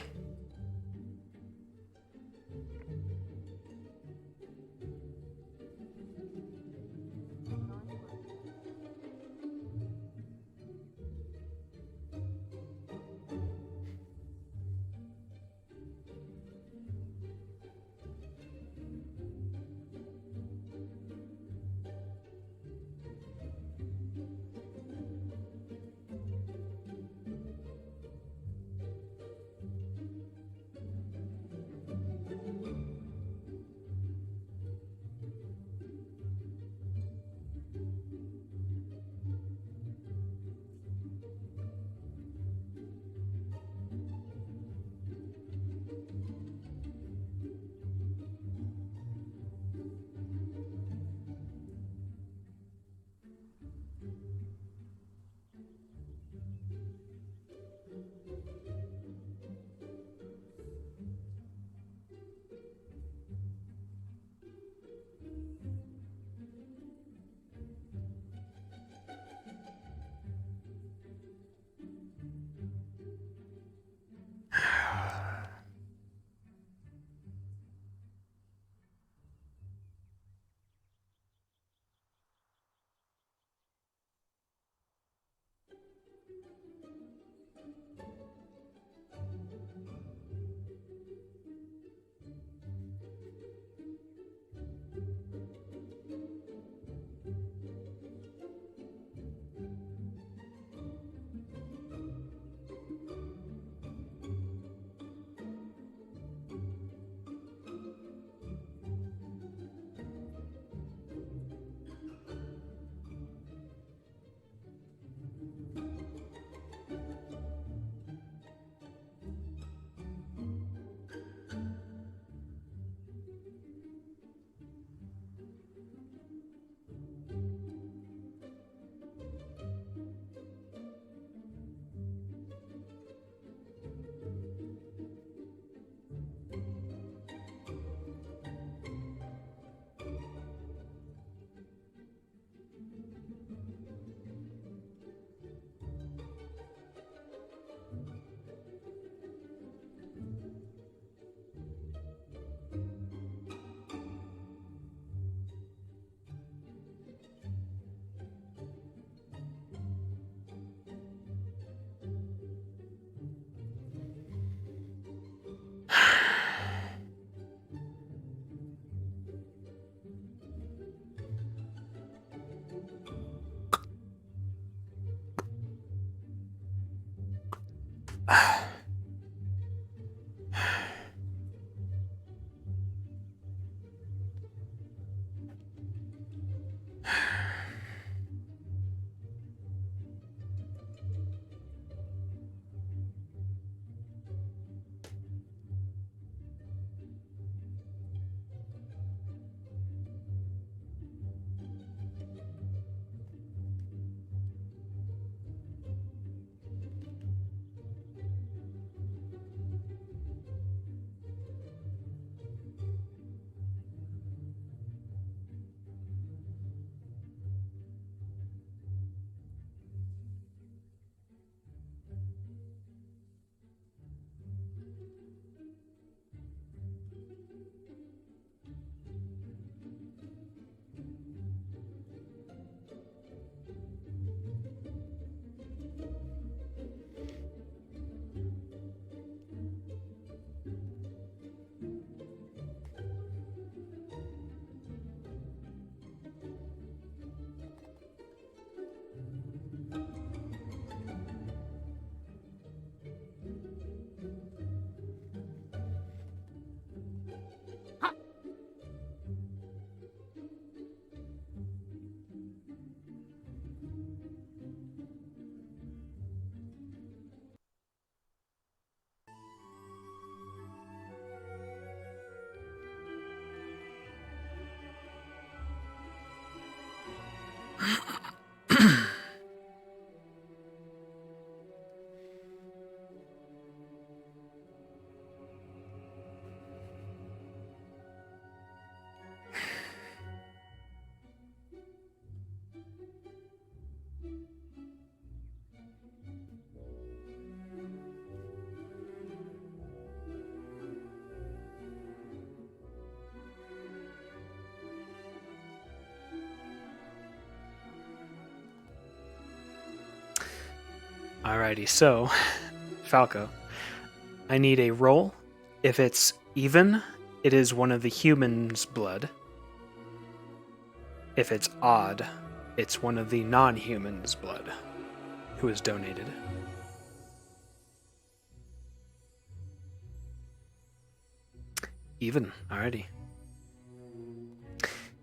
Alrighty, so, Falco, I need a roll. If it's even, it is one of the humans' blood. If it's odd, it's one of the non-humans' blood who is donated. Even, alrighty.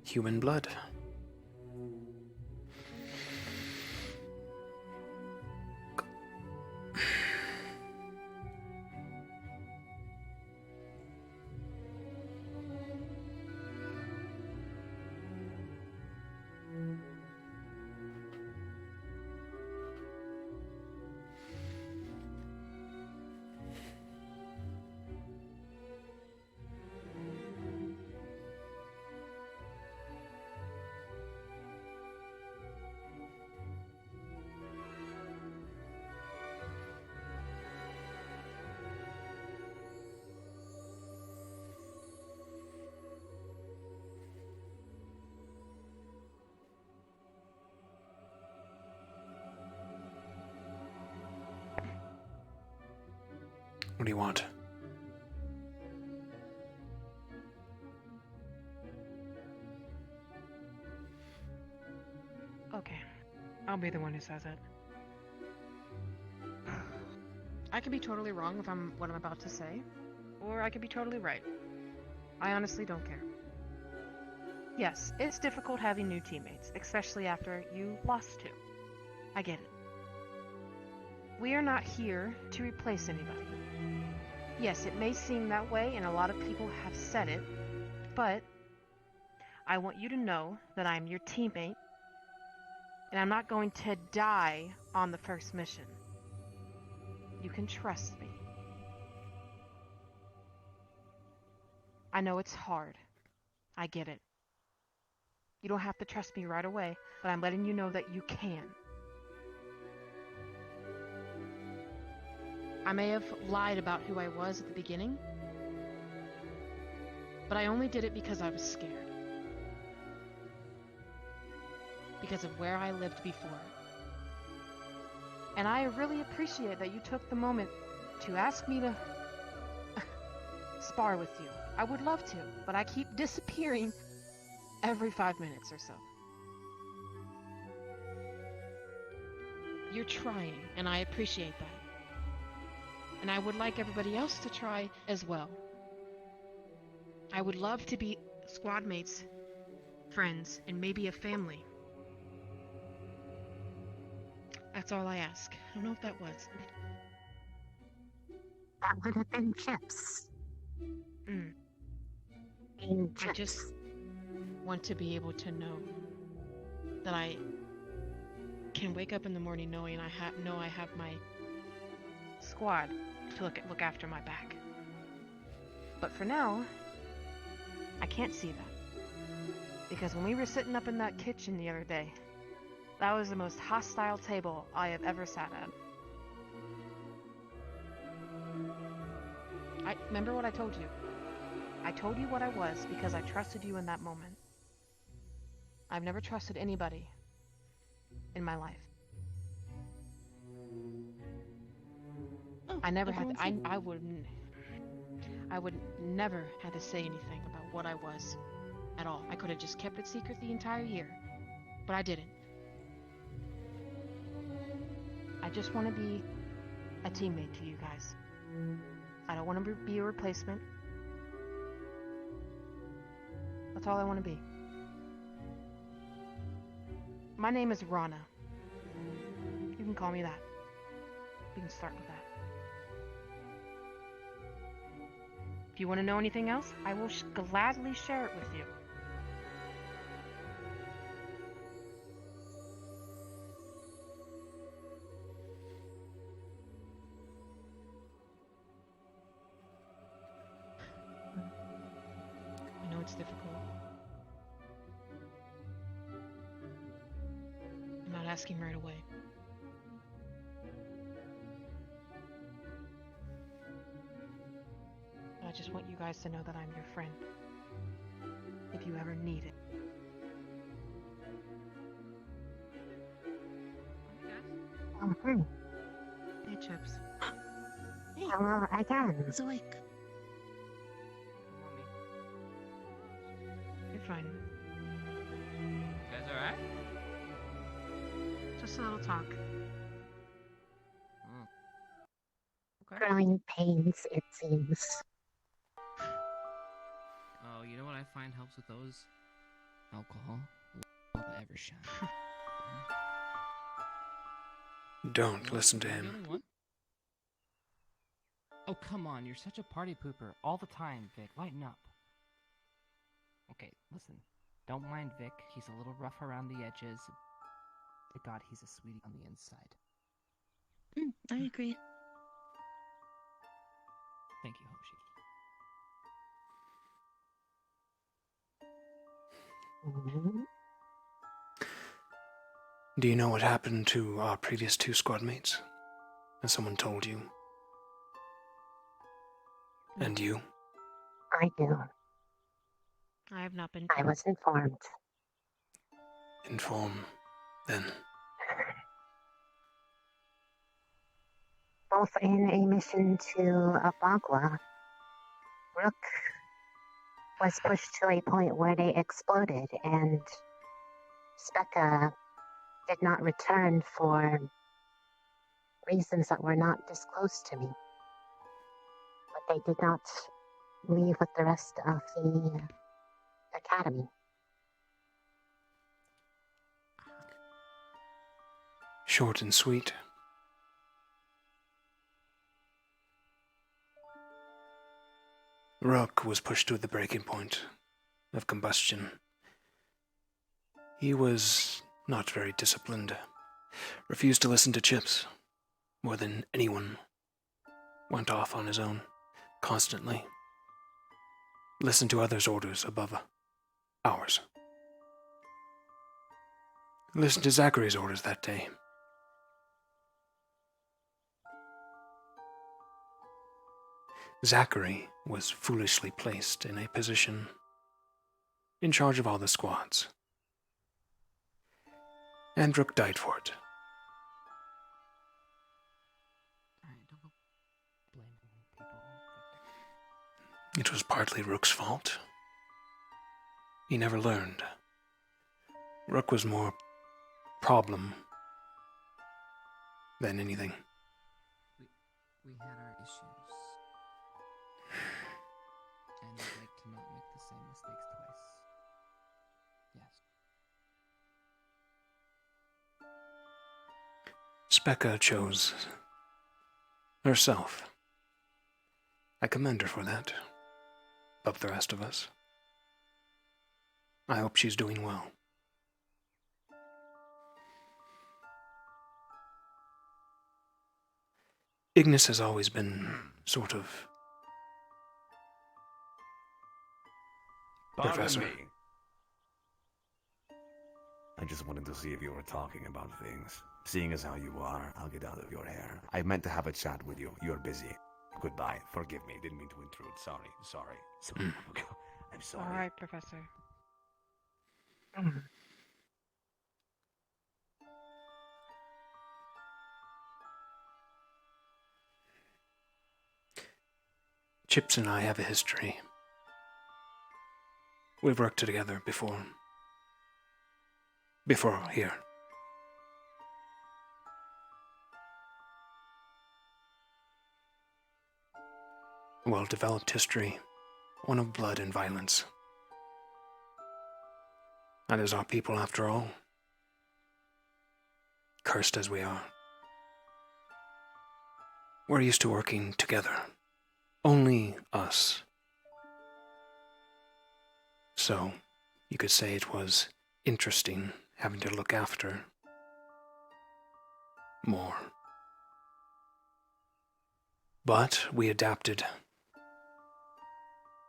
Human blood. What do you want? Okay, I'll be the one who says it. I could be totally wrong with what I'm about to say, or I could be totally right. I honestly don't care. Yes, it's difficult having new teammates, especially after you lost two. I get it. We are not here to replace anybody. Yes, it may seem that way, and a lot of people have said it, but I want you to know that I'm your teammate, and I'm not going to die on the first mission. You can trust me. I know it's hard. I get it. You don't have to trust me right away, but I'm letting you know that you can. I may have lied about who I was at the beginning, but I only did it because I was scared. Because of where I lived before. And I really appreciate that you took the moment to ask me to spar with you. I would love to, but I keep disappearing every 5 minutes or so. You're trying, and I appreciate that. And I would like everybody else to try as well. I would love to be squad mates, friends, and maybe a family. That's all I ask. I don't know if that was. That would have been Chips. I just want to be able to know that I can wake up in the morning knowing I have my squad to look after my back. But for now, I can't see that. Because when we were sitting up in that kitchen the other day, that was the most hostile table I have ever sat at. Remember what I told you? I told you what I was because I trusted you in that moment. I've never trusted anybody in my life. I never had. I would never had to say anything about what I was at all. I could have just kept it secret the entire year, but I didn't. I just want to be a teammate to you guys. I don't want to be a replacement. That's all I want to be. My name is Rana. You can call me that. We can start with that. If you want to know anything else, I will gladly share it with you. I know it's difficult. I'm not asking right away. I just want you guys to know that I'm your friend. If you ever need it. Oh, hey. Hey, Chips. Hello again. Who's awake? You're fine. You guys alright? Just a little talk. Growing pains, it seems. Oh, you know what I find helps with those? Alcohol. Love ever shine. Don't listen to Am I the him. only one? Oh, come on. You're such a party pooper. All the time, Vic. Lighten up. Okay, listen. Don't mind Vic. He's a little rough around the edges. But God, he's a sweetie on the inside. I agree. Thank you, Hoshi. Do you know what happened to our previous 2 squad mates? Has someone told you? And you? I do. I have not been. I was informed. Inform, then. Both in a mission to Abagua, Rook was pushed to a point where they exploded, and Specca did not return for reasons that were not disclosed to me. But they did not leave with the rest of the academy. Short and sweet. Rook was pushed to the breaking point of combustion. He was not very disciplined, refused to listen to Chips more than anyone, went off on his own, constantly. Listened to others' orders above ours. Listened to Zachary's orders that day. Zachary was foolishly placed in a position in charge of all the squads. And Rook died for it. It was partly Rook's fault. He never learned. Rook was more problem than anything. We had our issues. And I'd like to not make the same mistakes twice. Yes. Specca chose herself. I commend her for that. Above the rest of us. I hope she's doing well. Ignis has always been sort of... Pardon Professor. me. I just wanted to see if you were talking about things. Seeing as how you are, I'll get out of your hair. I meant to have a chat with you. You're busy. Goodbye. Forgive me. Didn't mean to intrude. Sorry. I'm sorry. All right, Professor. Chips and I have a history. We've worked together before. Before here. Well-developed history. One of blood and violence. That is our people after all. Cursed as we are. We're used to working together. Only us. So, you could say it was interesting having to look after more. But we adapted.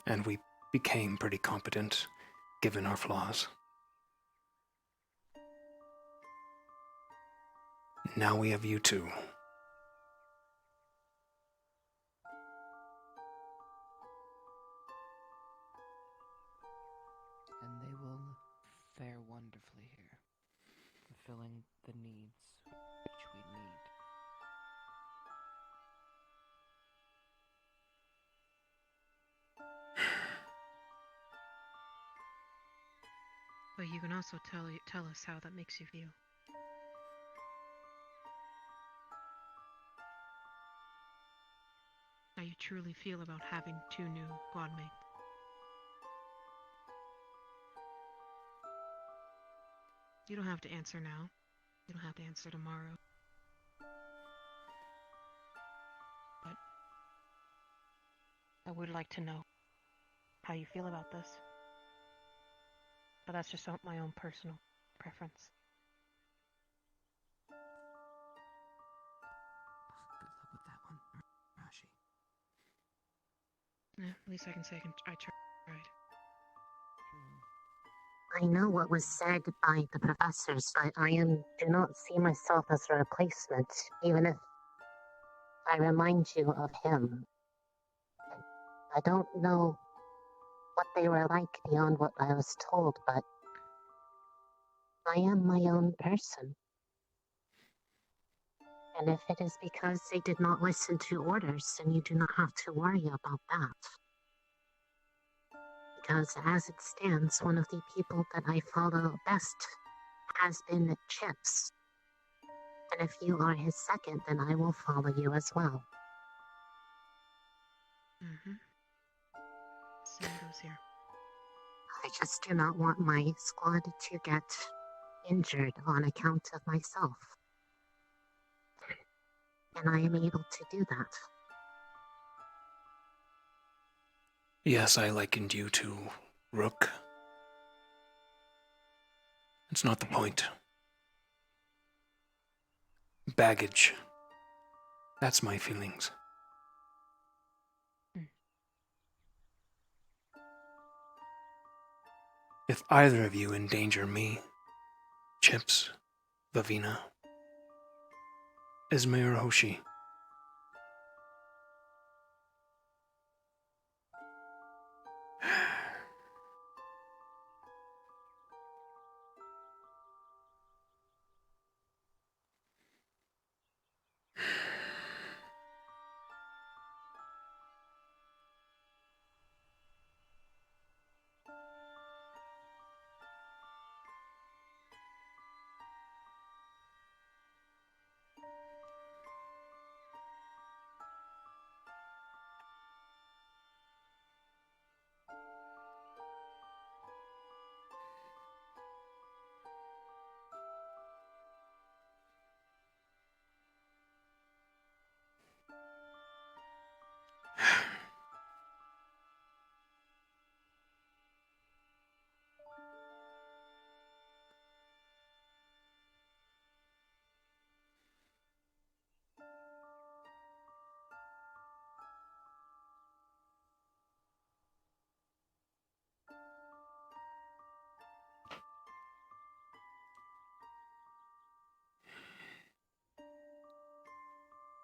And we became pretty competent, given our flaws. Now we have you two. And they will fare wonderfully here, fulfilling the needs which we need. But you can also tell us how that makes you feel. How you truly feel about having 2 new squad mates. You don't have to answer now. You don't have to answer tomorrow. But I would like to know how you feel about this. But that's just my own personal preference. Good luck with that one, Rashi. Yeah, at least I can say I tried. I know what was said by the professors, but do not see myself as a replacement, even if I remind you of him. I don't know what they were like beyond what I was told, but I am my own person. And if it is because they did not listen to orders, then you do not have to worry about that. Because as it stands, one of the people that I follow best has been Chips. And if you are his second, then I will follow you as well. Mm-hmm. Same goes here. I just do not want my squad to get injured on account of myself. And I am able to do that. Yes, I likened you to Rook. It's not the point. Baggage. That's my feelings. If either of you endanger me, Chips, Vavina, Esme or Hoshi,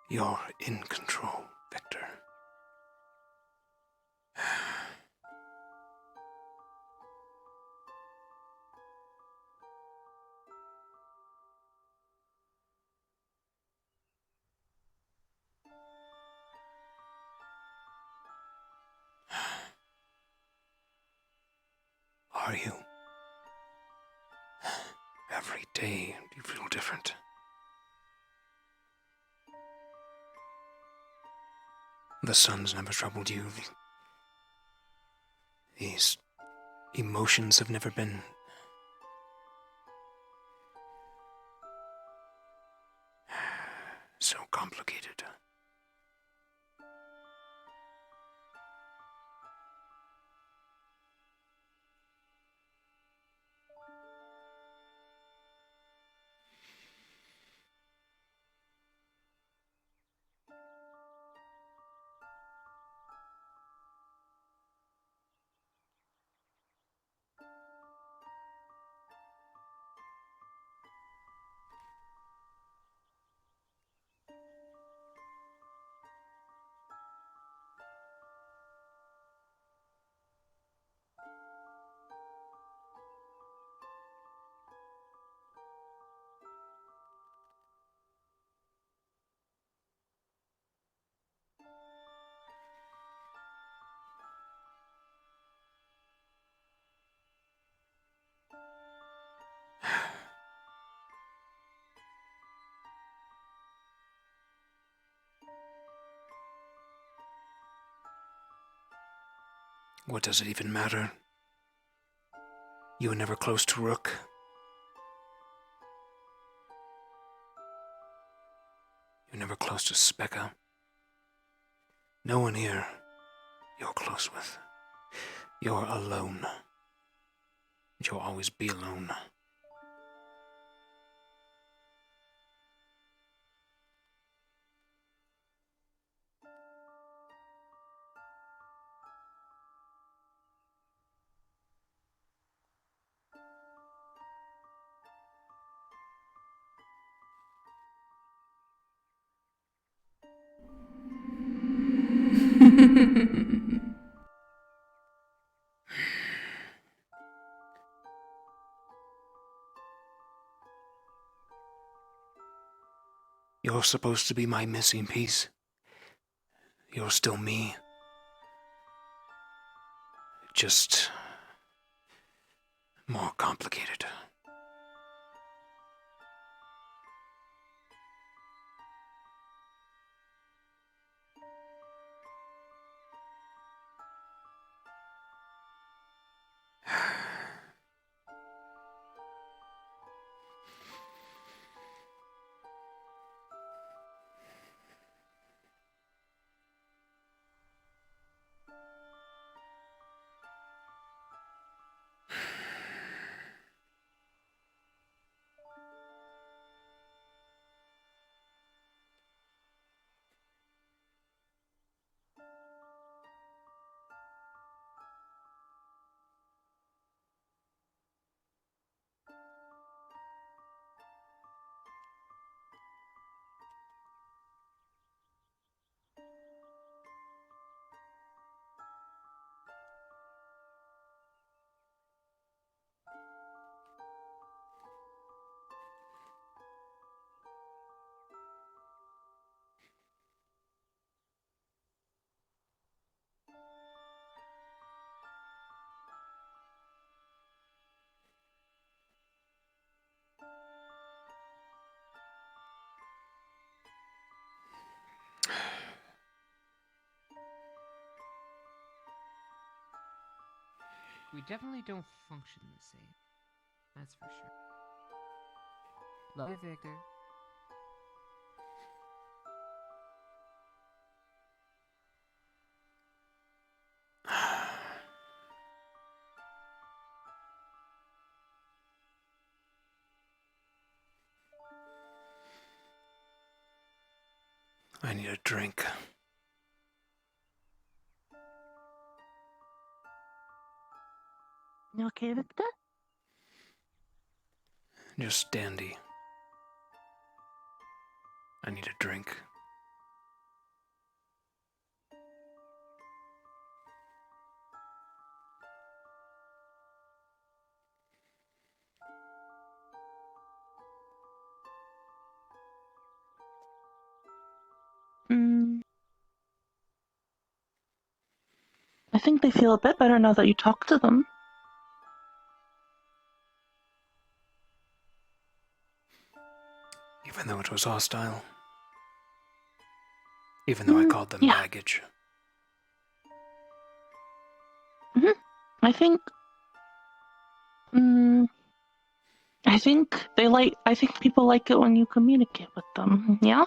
You're in control, Victor. Are you? Every day you feel different. The sun's never troubled you. These emotions have never been so complicated. What does it even matter? You were never close to Rook. You were never close to Specca. No one here you're close with. You're alone. You'll always be alone. You're supposed to be my missing piece. You're still me. Just more complicated. We definitely don't function the same. That's for sure. Love you, Victor. I need a drink. You okay, Victor? Just dandy. I need a drink. I think they feel a bit better now that you talked to them. Even though it was hostile. Even though I called them baggage. I think. I think people like it when you communicate with them. Yeah.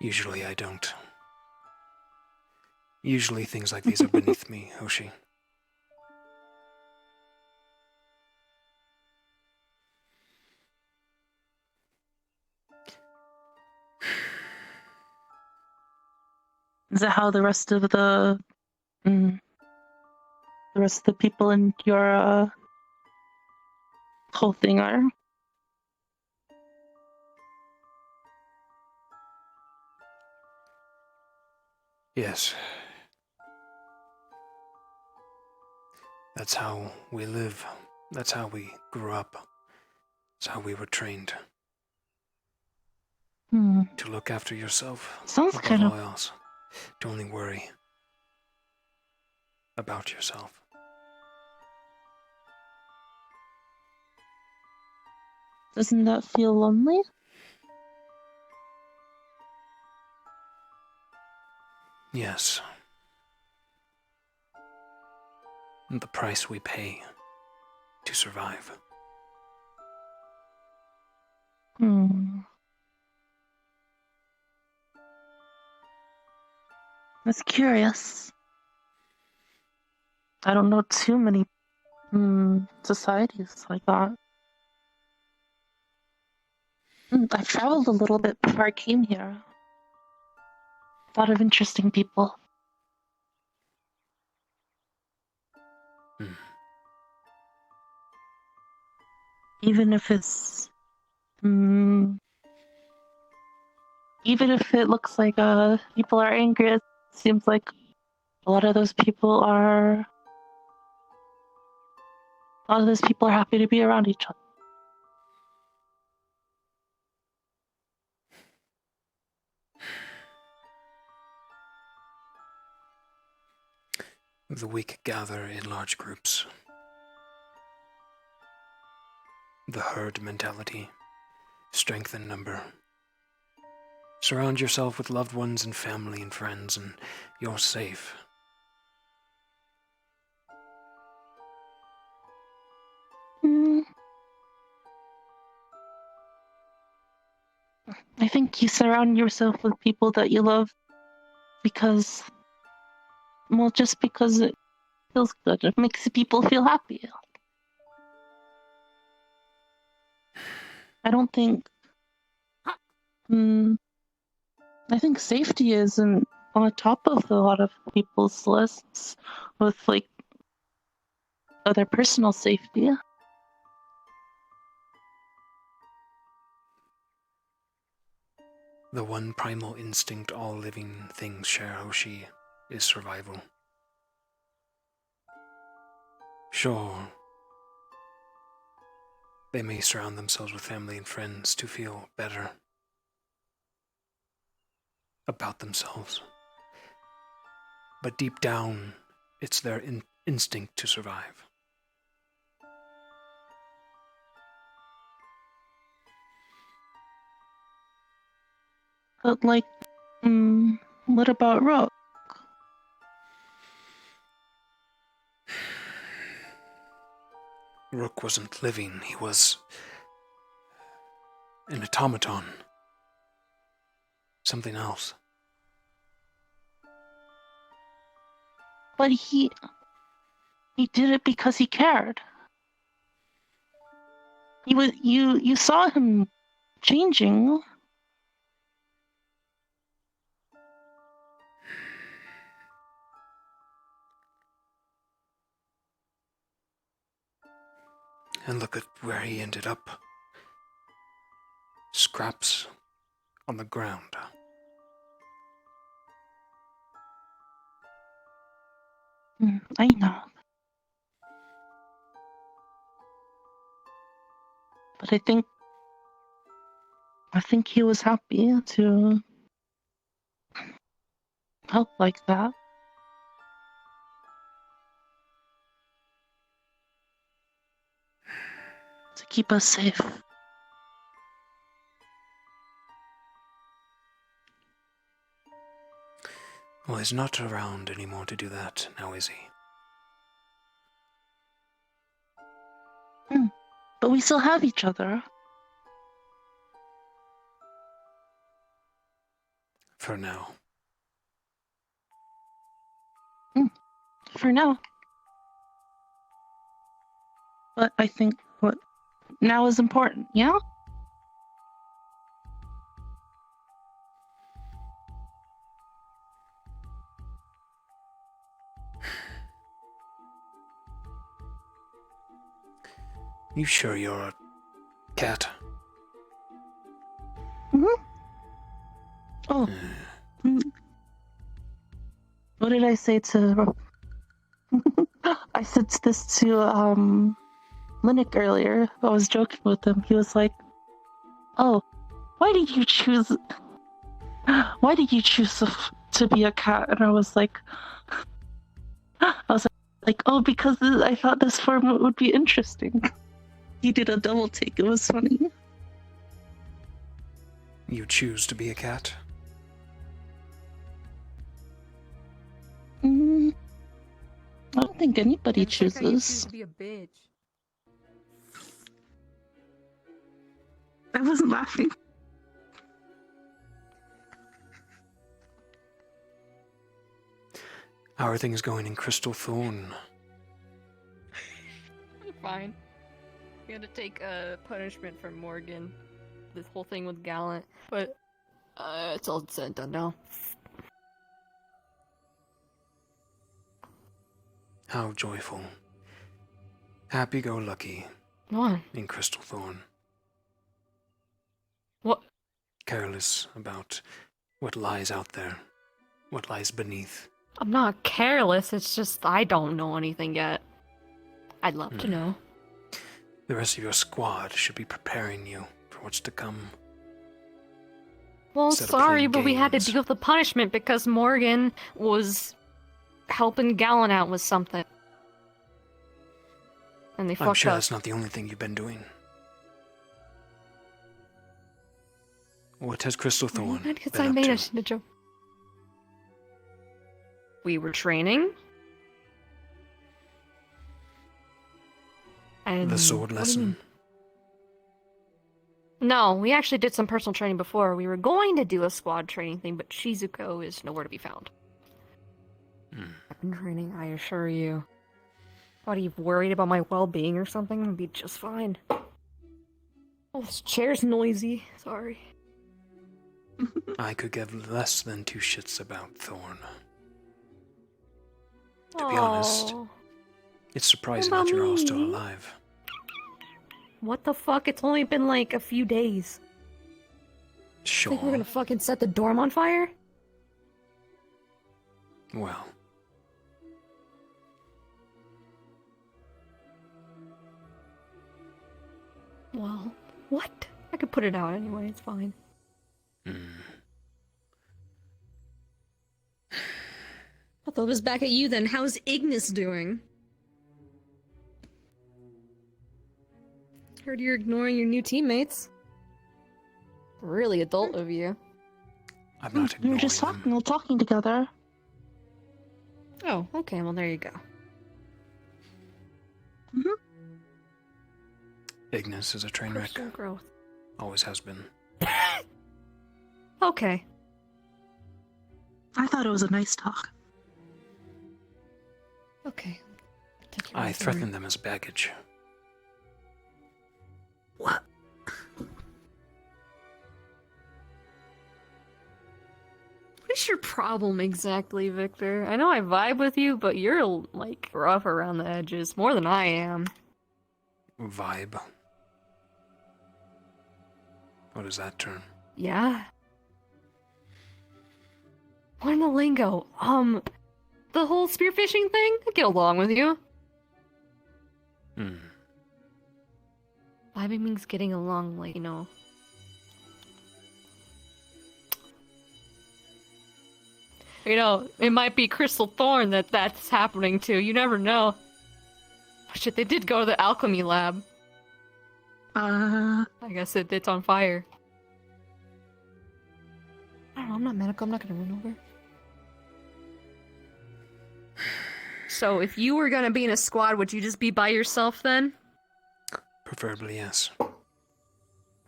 Usually I don't. Usually things like these are beneath me, Hoshi. Is that how the rest of the people in your whole thing are? Yes. That's how we live. That's how we grew up. That's how we were trained. To look after yourself. Sounds above kind of. all else. To only worry about yourself. Doesn't that feel lonely? Yes. The price we pay to survive. That's curious. I don't know too many societies like that. I traveled a little bit before I came here. A lot of interesting people. Even if it's even if it looks like people are angry, it seems like a lot of those people are happy to be around each other. The weak gather in large groups. The herd mentality. Strength in number. Surround yourself with loved ones and family and friends, and you're safe. I think you surround yourself with people that you love because it feels good. It makes people feel happy. I don't think. I think safety isn't on the top of a lot of people's lists with other personal safety. The one primal instinct all living things share, Hoshi, is survival. Sure, they may surround themselves with family and friends to feel better about themselves. But deep down, it's their instinct to survive. But what about Rook? Rook wasn't living, he was an automaton. Something else. But he did it because he cared. You saw him changing. And look at where he ended up. Scraps on the ground. I know. But I think he was happy to help like that. To keep us safe. Well, he's not around anymore to do that, now is he? But we still have each other. For now. For now. But I think what now is important, yeah? You sure you're a cat? Oh. What did I say to... I said this to, Linnick earlier. I was joking with him. He was like, oh, why did you choose to be a cat? And I was like, oh, because I thought this form would be interesting. He did a double take. It was funny. You choose to be a cat? I don't think anybody It's like how you choose chooses. to be a bitch. I wasn't laughing. How are things going in Crystal Thorn? Fine. We had to take a punishment from Morgan. This whole thing with Gallant. But, it's all said and done now. How joyful. Happy-go-lucky. What? In Crystal Thorn. What? Careless about what lies out there. What lies beneath. I'm not careless, it's just I don't know anything yet. I'd love to know. The rest of your squad should be preparing you for what's to come. Well, Instead of sorry, playing but we had to games. deal with the punishment because Morgan was helping Gallant out with something. And they I'm fucked sure up. that's not the only thing you've been doing. What has Crystal Thorn Because been I up made to? us into joke. We were training. And The sword what do you mean? lesson? No, we actually did some personal training before. We were going to do a squad training thing, but Shizuko is nowhere to be found. Weapon training, I assure you. What, are you worried about my well-being or something? I'd be just fine. Oh, this chair's noisy. Sorry. I could give less than two shits about Thorn. To be honest, it's surprising that you're all still alive. What the fuck? It's only been like a few days. Sure. Think we're gonna fucking set the dorm on fire? Well. Well, what? I could put it out anyway, it's fine. I'll throw this back at you then. How's Ignis doing? Heard you're ignoring your new teammates. Really adult of you. I'm not We were just talking together. Oh, okay, well there you go. Ignis is a train wreck. Personal growth. Always has been. Okay. I thought it was a nice talk. Okay. I threatened them as baggage. What? What is your problem exactly, Victor? I know I vibe with you, but you're, like, rough around the edges, more than I am. Vibe. What is that term? Yeah? What in the lingo? The whole spearfishing thing? I get along with you. Vibing means getting along, like, you know. You know, it might be Crystal Thorn that's happening to. You never know. Oh, shit, they did go to the alchemy lab. I guess it's on fire. I don't know, I'm not medical, I'm not gonna run over. So, if you were gonna be in a squad, would you just be by yourself then? Preferably, yes.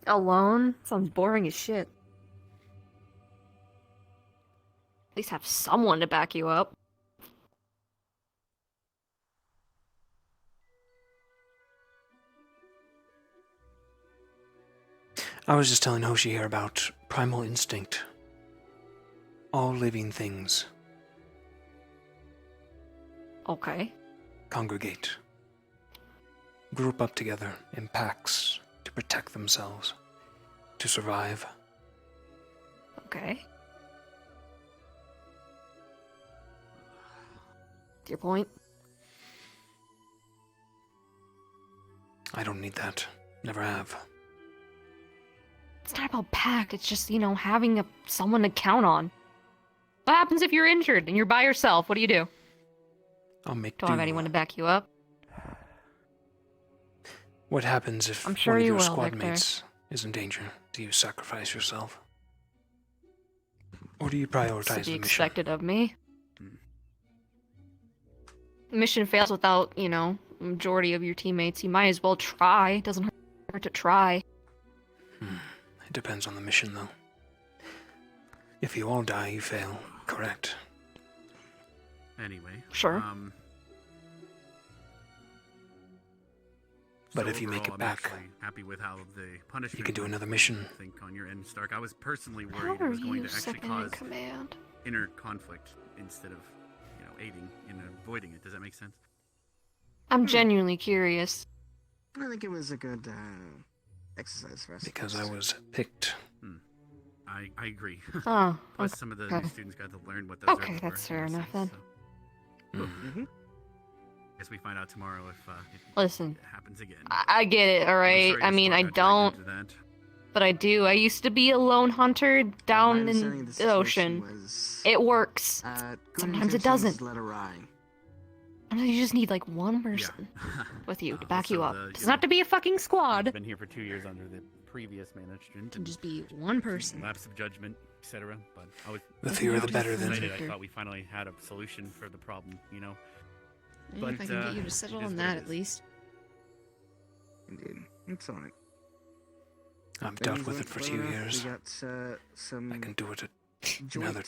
Alone? Sounds boring as shit. At least have someone to back you up. I was just telling Hoshi here about primal instinct. All living things Okay. congregate, group up together in packs to protect themselves, to survive. Okay. To your point. I don't need that. Never have. It's not about pact, it's just, you know, having someone to count on. What happens if you're injured and you're by yourself? What do? I'll make Don't do. have anyone to back you up? What happens if I'm sure one of you your will, squad Victor. mates is in danger? Do you sacrifice yourself? Or do you prioritize To be the mission? expected of me. Mission fails without, you know, majority of your teammates. You might as well try. It doesn't hurt to try. It depends on the mission, though. If you all die, you fail. Correct. Anyway. Sure. But So if you make overall, it back, I'm actually happy with how the punishment you can do went, another mission. I think on your end, Stark. I was personally How worried it are was going you to actually second in cause command? inner conflict instead of, you know, aiding and avoiding it. Does that make sense? I'm genuinely curious. I think it was a good exercise for us. Because I was picked. I agree. Oh, Plus, some of the new okay. students got to learn what those are Okay, for, that's in a fair enough sense, then. so. Guess we find out tomorrow if it Listen, happens again. I get it, alright? sorry I to mean, Stark I got dragged don't, into that. but I do. I used to be a lone hunter down in understanding of the the situation ocean. was, It works. good Sometimes it intentions doesn't. led awry. Sometimes you just need like one person with you to back you up. Doesn't have to be a fucking squad. I've been here for 2 years under the previous management. Can just be one person. Lapse of judgment, etc. But I was The fewer the better, then. excited. I thought we finally had a solution for the problem, you know. Yeah, if I can get you to settle on that at least. Indeed. It's on it. I've dealt with it for 2 years. We got some I can do it another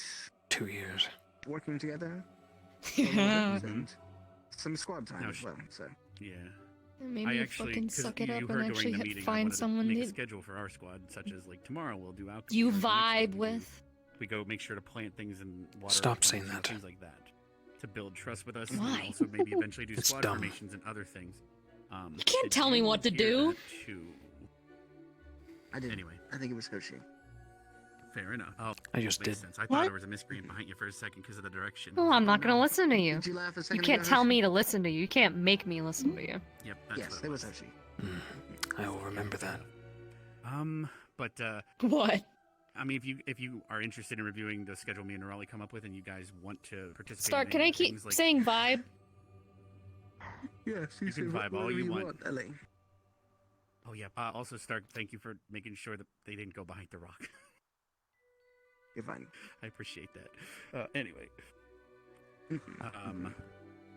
2 years. working together. Yeah. And some squad time as well. So Yeah. Maybe I you actually, fucking 'cause suck it you up heard and during actually the meeting, I find wanted to someone make a that schedule for our squad, such as like tomorrow we'll do alchemy. you or the next vibe day with. we go make sure to plant things in water. Stop plants saying and that. Things like that to build trust with us. Why? And also maybe eventually do It's squad dumb. formations and other things. You can't did tell me you what to hear do. that too? I did. Anyway, I think it was Hoshi. fair enough. Oh, I just makes did. sense. I What? thought there was a miscreant behind you for a second because of the direction. Well, I'm not gonna listen to you. Did you laugh a You second can't ago, tell Hoshi? me to listen to you. You can't make me listen to you. Yep. That's Yes, what it was Hoshi. I will remember that. But What? I mean, if you are interested in reviewing the schedule me and Raleigh come up with, and you guys want to participate, Stark, in can any I keep things, like, saying vibe? Yes, you can vibe all you want. Ellie. Oh yeah. Also, Stark, thank you for making sure that they didn't go behind the rock. You're fine. I appreciate that. Anyway.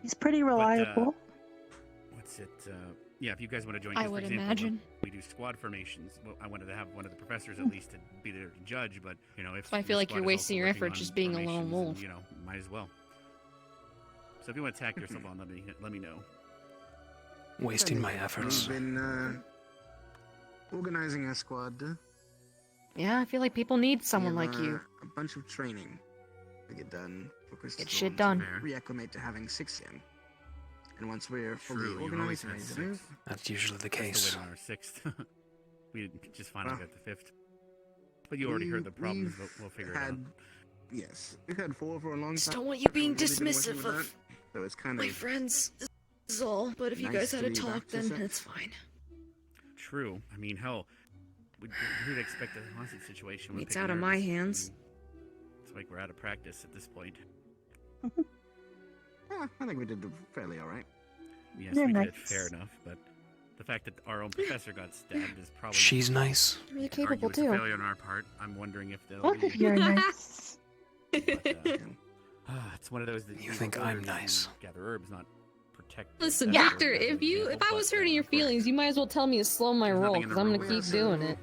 He's pretty reliable. What's it? Yeah, if you guys want to join, I 'cause, for would example, imagine. we do squad formations. Well, I wanted to have one of the professors at least to be there to judge, but you know, if So I the feel like squad you're is wasting also your working effort on just being a lone formations, wolf. then, you know, might as well. So if you want to tack yourself on, let me know. Wasting my efforts. We've been organizing a squad. Yeah, I feel like people need someone We have, like you. A bunch of training to get done for Crystal Get shit Storm to done. reacclimate to having 6 in. And once we're fully True, you always organized and had ready to 6. move, That's usually the We're case. still waiting on our 6th. We didn't just finally Well, got the 5th. But you already heard the problems, but we'll figure it out. Yes, we've had 4 for a long time. Just don't want you being We've really been dismissive working with of that. So it's kind my of friends. This is all. But if you nice guys had to a be talk, back to then set. it's fine. True. I mean, hell, who'd expect a hostage situation? when It's picking out of my nerves? hands. It's like we're out of practice at this point. I think we did fairly alright. Yes, You're we nice. did. Fair enough, but the fact that our own professor got stabbed is probably. She's nice. You're you could argue capable it's a too. failure on our part. I'm wondering if they'll Both be. of you are nice. It's one of those that You think I'm nice. Gather herbs, not protect. Listen, that's Victor, the if I example, was but, hurting your feelings, you might as well tell me to slow my there's roll, nothing in the because I'm gonna room keep where- doing it.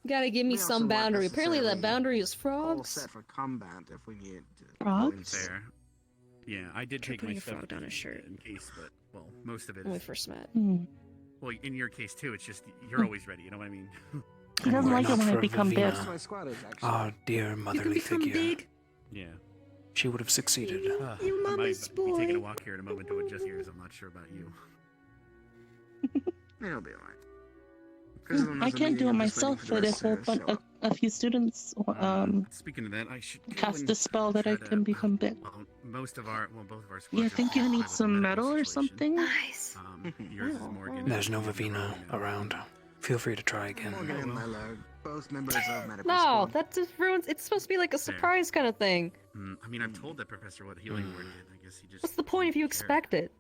You gotta give me We also some weren't boundary. Apparently that necessarily boundary is all frogs. set for combat if we needed to. Frogs? Fair. Yeah, I did Try take my putting a stuff frog down his shirt. in case, but well, most of it When we is. first met. Well, in your case too, it's just you're always ready. You know what I mean? He doesn't Were like it not when I for become big. Vivina, That's my squad is, actually. our dear motherly become figure, big. Yeah. she would have succeeded. You I mama's might be taking a boy. walk here in a moment to adjust ears. I'm not sure about you. It'll be alright. I can't do it myself, but if a few students Speaking of that, I should go cast and a spell that I try to- can become big. Well, both of our squads. Yeah, I are think you need occupied with some medical metal or situation. something. Nice. Yours is Morgan. There's no Vivina around. Feel free to try again. Morgan and Lila, both members of medical No, squad. that just ruins. It's supposed to be like a surprise kind of thing. I mean, I've told that professor what healing word did. I guess he just. What's the point if you didn't care. expect it?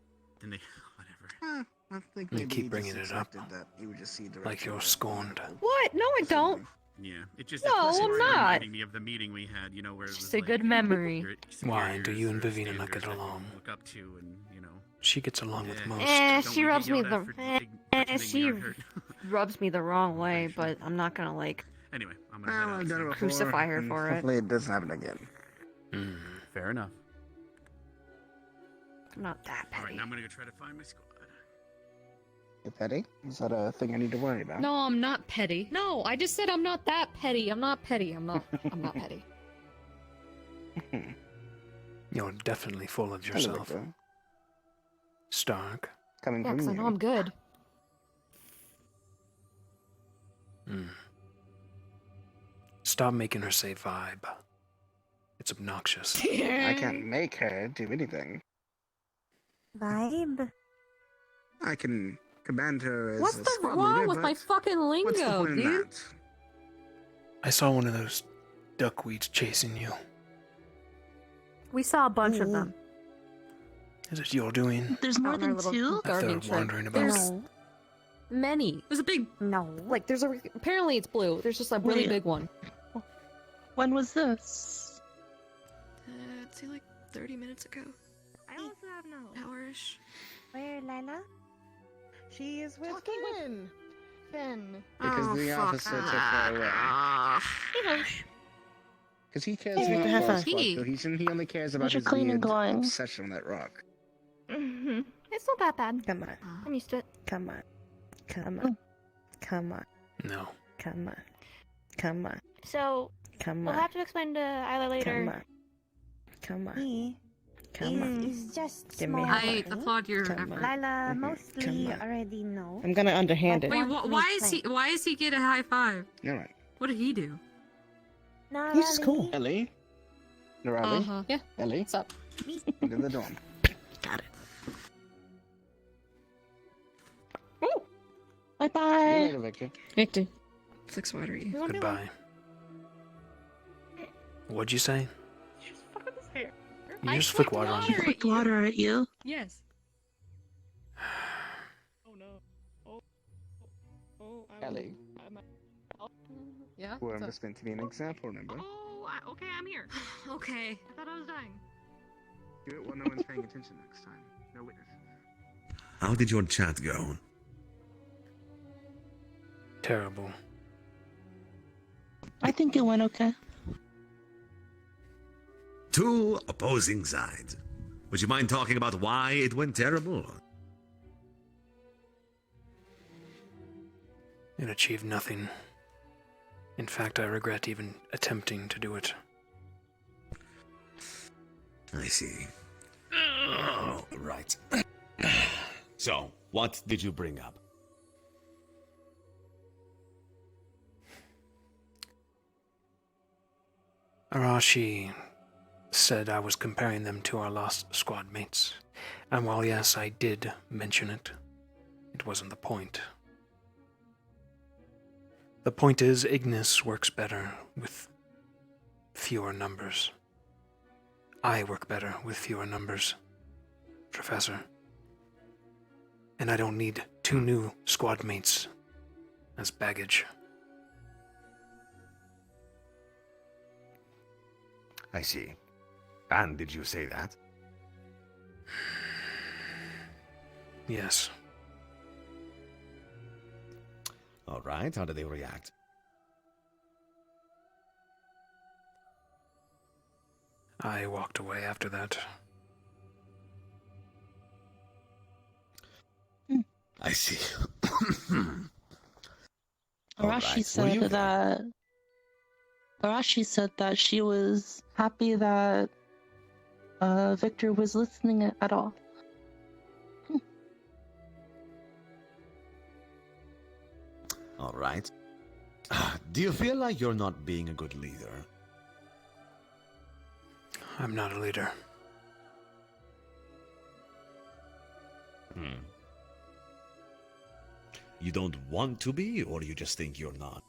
Then they, whatever. I think You maybe keep he bringing just it up, expected that he would just see like direction you're that- scorned. What? No, I don't. Yeah, it just. No, it's I'm just not. reminding me of the meeting we had. You know, where it was Just a like, good memory. your Why do you and superiors or Vivina not get standards that you along? Look up to, and you know. She gets along with most. Don't She we rubs get me yelled the. at for pretending we She aren't hurt? rubs me the wrong way, but I'm not gonna like Anyway, I'm gonna Well, head out. I've done it before, crucify her and for it. hopefully it doesn't happen again. Fair enough. I'm not that All right, petty. now I'm gonna go try to find my squad. You petty? Is that a thing I need to worry about? No, I'm not petty. No, I just said I'm not that petty. I'm not petty. I'm not petty. You're definitely full of Hello, yourself. Victor. Stark. Coming Yeah, from 'cause I you. know I'm good. Stop making her say vibe. It's obnoxious. I can't make her do anything. Vibe. I can command her as What's a the squad wrong leader, with my but fucking what's the lingo, point in dude? that? I saw one of those duckweeds chasing you. We saw a bunch of them. Is it your doing? There's more Out in our than little two? gardening thought trip. wandering about. There's many. There's a big. No. Like there's a. Apparently it's blue. There's just a really Wait. big one. When was this? I'd say like 30 minutes ago. I also have no. Hour-ish. Where, Lila? She is with Finn. Finn. Because Oh, the fuck officer took her away. Because he cares Hey, about Heifer. Paul's squad cohesion. He only cares about How's your his cleaning weird going? obsession with that rock. Mm-hmm. It's not that bad. Come on. I'm used to it. Come on. Come on. Come on. No. Come on. Come on. So, Come we'll on. have to explain to Isla later. Come on. Come on. Me. Come on. It's just Give me small. a I heart. applaud your Come effort. on. Lila Come mostly on. already know. I'm gonna underhand it. Wait, Won't why make is he? sense. Why is he get a high five? All right. What did he do? Not He's just really. cool. Ellie? Norali? Uh-huh. Yeah. Ellie? What's up? Into the dorm. Got it. Bye See you bye. later, Victor. Victor. Flicks water you. Goodbye. What'd you say? You just flick water on me. Flicked water at you. Yes. Ellie, Yeah. we're what's up? just meant to be an example, remember? Oh, okay, I'm here. Okay. I thought I was dying. Do it while no one's paying attention next time. No witnesses. How did your chat go? Terrible. I think it went okay. Two opposing sides. Would you mind talking about why it went terrible? It achieved nothing. In fact, I regret even attempting to do it. I see. Oh, right. So, what did you bring up? Arashi said I was comparing them to our lost squad mates. And while yes, I did mention it, it wasn't the point. The point is, Ignis works better with fewer numbers. I work better with fewer numbers, Professor. And I don't need 2 new squad mates as baggage. I see. And did you say that? Yes. All right, how did they react? I walked away after that. I see. Arashi said that she was happy that Victor was listening at all. All right. Do you feel like you're not being a good leader? I'm not a leader. You don't want to be, or you just think you're not?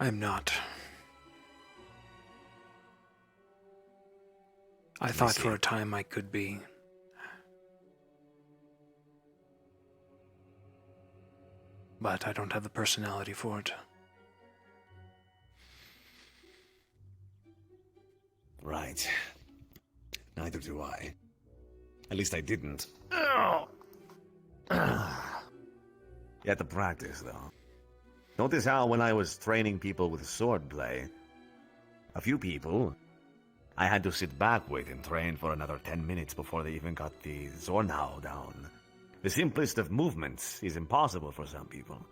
I'm not. I thought for a time I could be. But I don't have the personality for it. Right. Neither do I. At least I didn't. You had to practice, though. Notice how when I was training people with swordplay, a few people, I had to sit back with and train for another 10 minutes before they even got the Zornhau down. The simplest of movements is impossible for some people.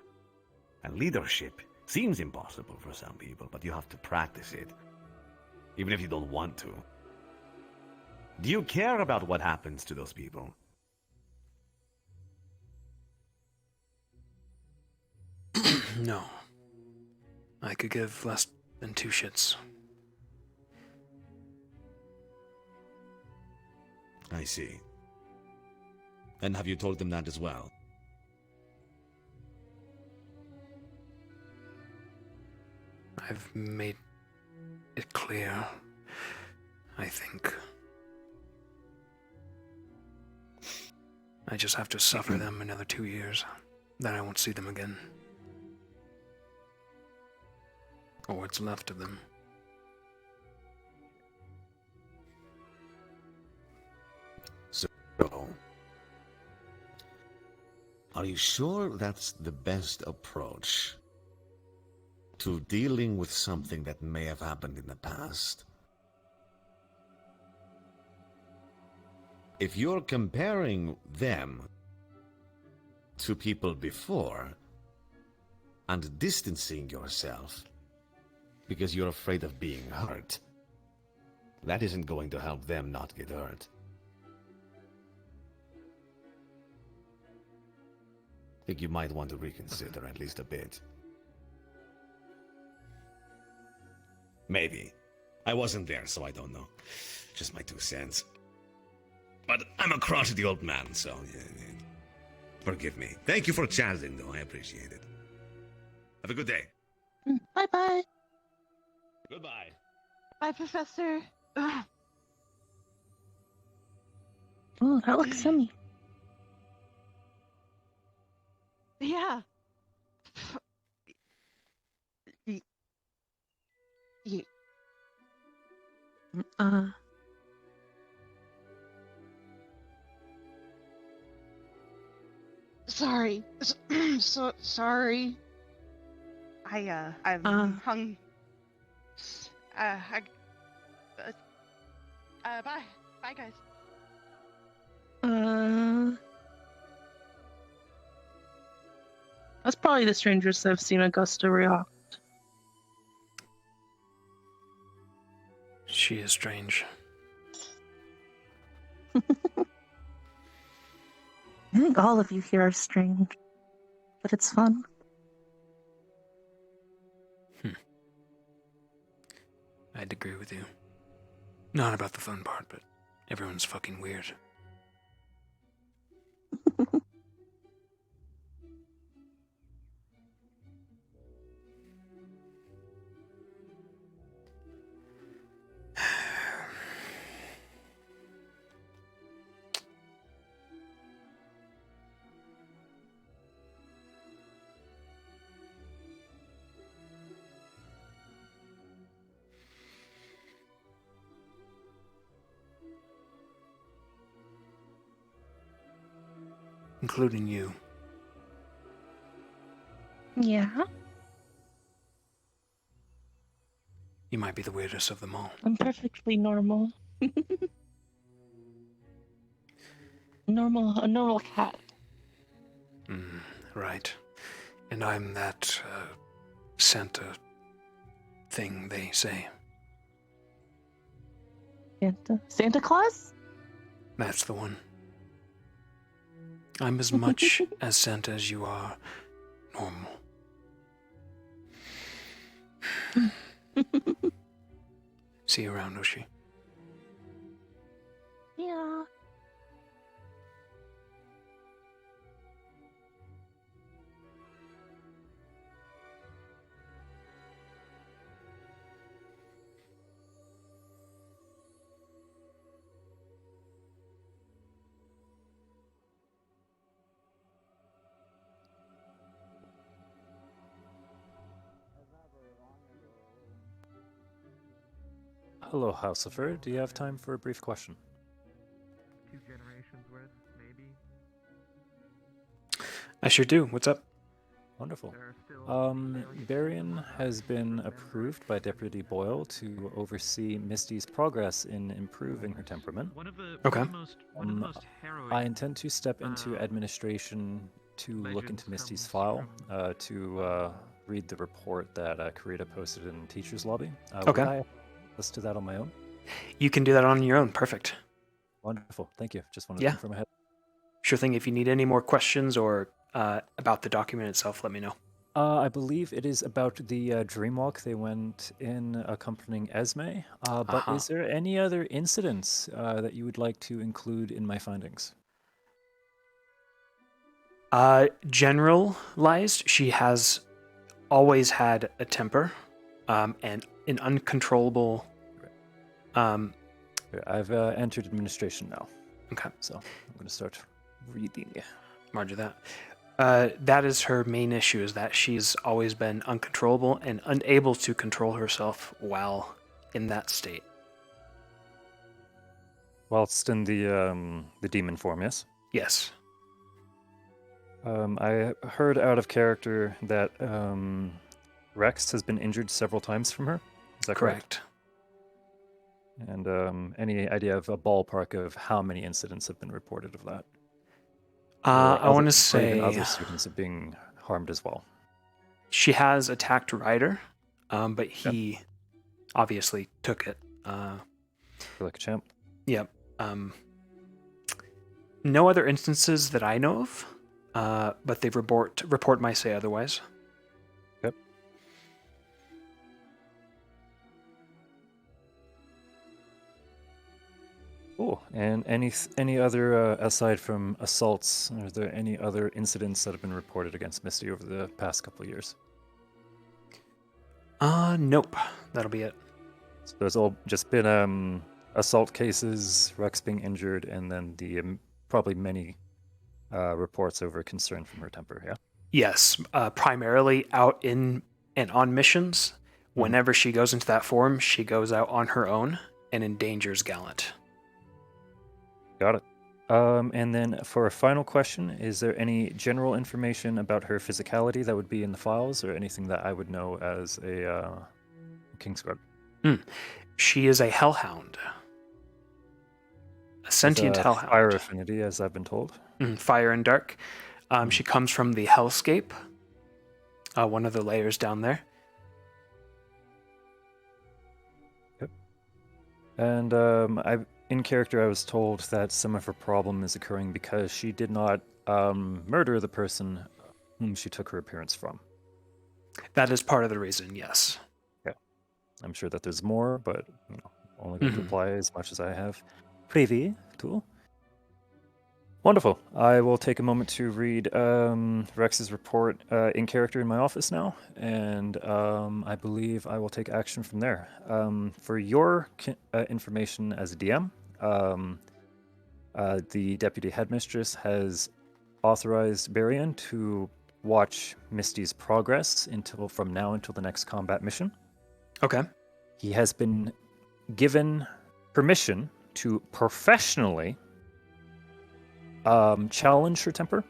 And leadership seems impossible for some people, but you have to practice it. Even if you don't want to. Do you care about what happens to those people? No. I could give less than 2 shits. I see. And have you told them that as well? I've made it clear, I think. I just have to suffer them another 2 years. Then I won't see them again. Or what's left of them. So, are you sure that's the best approach to dealing with something that may have happened in the past? If you're comparing them to people before and distancing yourself because you're afraid of being hurt, that isn't going to help them not get hurt. I think you might want to reconsider at least a bit. Maybe. I wasn't there, so I don't know. Just my 2 cents. But I'm a crotchety old man, so forgive me. Thank you for chatting, though. I appreciate it. Have a good day. Bye-bye. Goodbye. Bye, Professor. Ugh. Oh, that looks yummy. Yeah. You. Sorry. So sorry. I'm hung. Bye. Bye, guys. That's probably the strangest I've seen Augusta react. She is strange. I think all of you here are strange, but it's fun. I'd agree with you. Not about the fun part, but everyone's fucking weird. Including you. Yeah? You might be the weirdest of them all. I'm perfectly normal. A normal cat. Right. And I'm that Santa thing they say. Santa Claus? That's the one. I'm as much as Santa as you are normal. See you around, Oshi. Yeah. Hello, Housifer. Do you have time for a brief question? 2 generations worth, maybe. I sure do. What's up? Wonderful. Varian has been approved by Deputy Boyle to oversee Misty's progress in improving her temperament. Okay. I intend to step into administration to look into Misty's file, to read the report that Karita posted in Teacher's Lobby. Okay. Would I listen to that on my own? You can do that on your own. Perfect. Wonderful. Thank you. Just wanted to confirm ahead. Sure thing. If you need any more questions or about the document itself, let me know. I believe it is about the Dreamwalk they went in accompanying Esme. But is there any other incidents that you would like to include in my findings? Generalized, she has always had a temper and an uncontrollable. I've entered administration now. Okay. So I'm going to start reading. Roger that. That is her main issue, is that she's always been uncontrollable and unable to control herself while in that state. Whilst in the demon form, yes? Yes. I heard out of character that Rex has been injured several times from her. Is that correct? And any idea of a ballpark of how many incidents have been reported of that? I want to say even other students are being harmed as well. She has attacked Ryder, but he obviously took it. Feel like a champ. Yep. No other instances that I know of, but they report might say otherwise. Yep. Cool. And any other, aside from assaults, are there any other incidents that have been reported against Misty over the past couple of years? Nope. That'll be it. So there's all just been assault cases, Rex being injured, and then the probably many reports over concern from her temper, yeah? Yes, primarily out in and on missions. Whenever she goes into that form, she goes out on her own and endangers Gallant. Got it. And then for a final question, is there any general information about her physicality that would be in the files, or anything that I would know as a Kingsguard? She is a hellhound. sentient With, hellhound. fire affinity, as I've been told. Fire and dark. She comes from the hellscape. One of the layers down there. Yep. And in character, I was told that some of her problem is occurring because she did not murder the person whom she took her appearance from. That is part of the reason, yes. Yeah. I'm sure that there's more, but only going to apply as much as I have privy to. Wonderful. I will take a moment to read Rex's report in character in my office now, and I believe I will take action from there. For your information as a DM, the deputy headmistress has authorized Barian to watch Misty's progress from now until the next combat mission. Okay. He has been given permission to professionally challenge her temper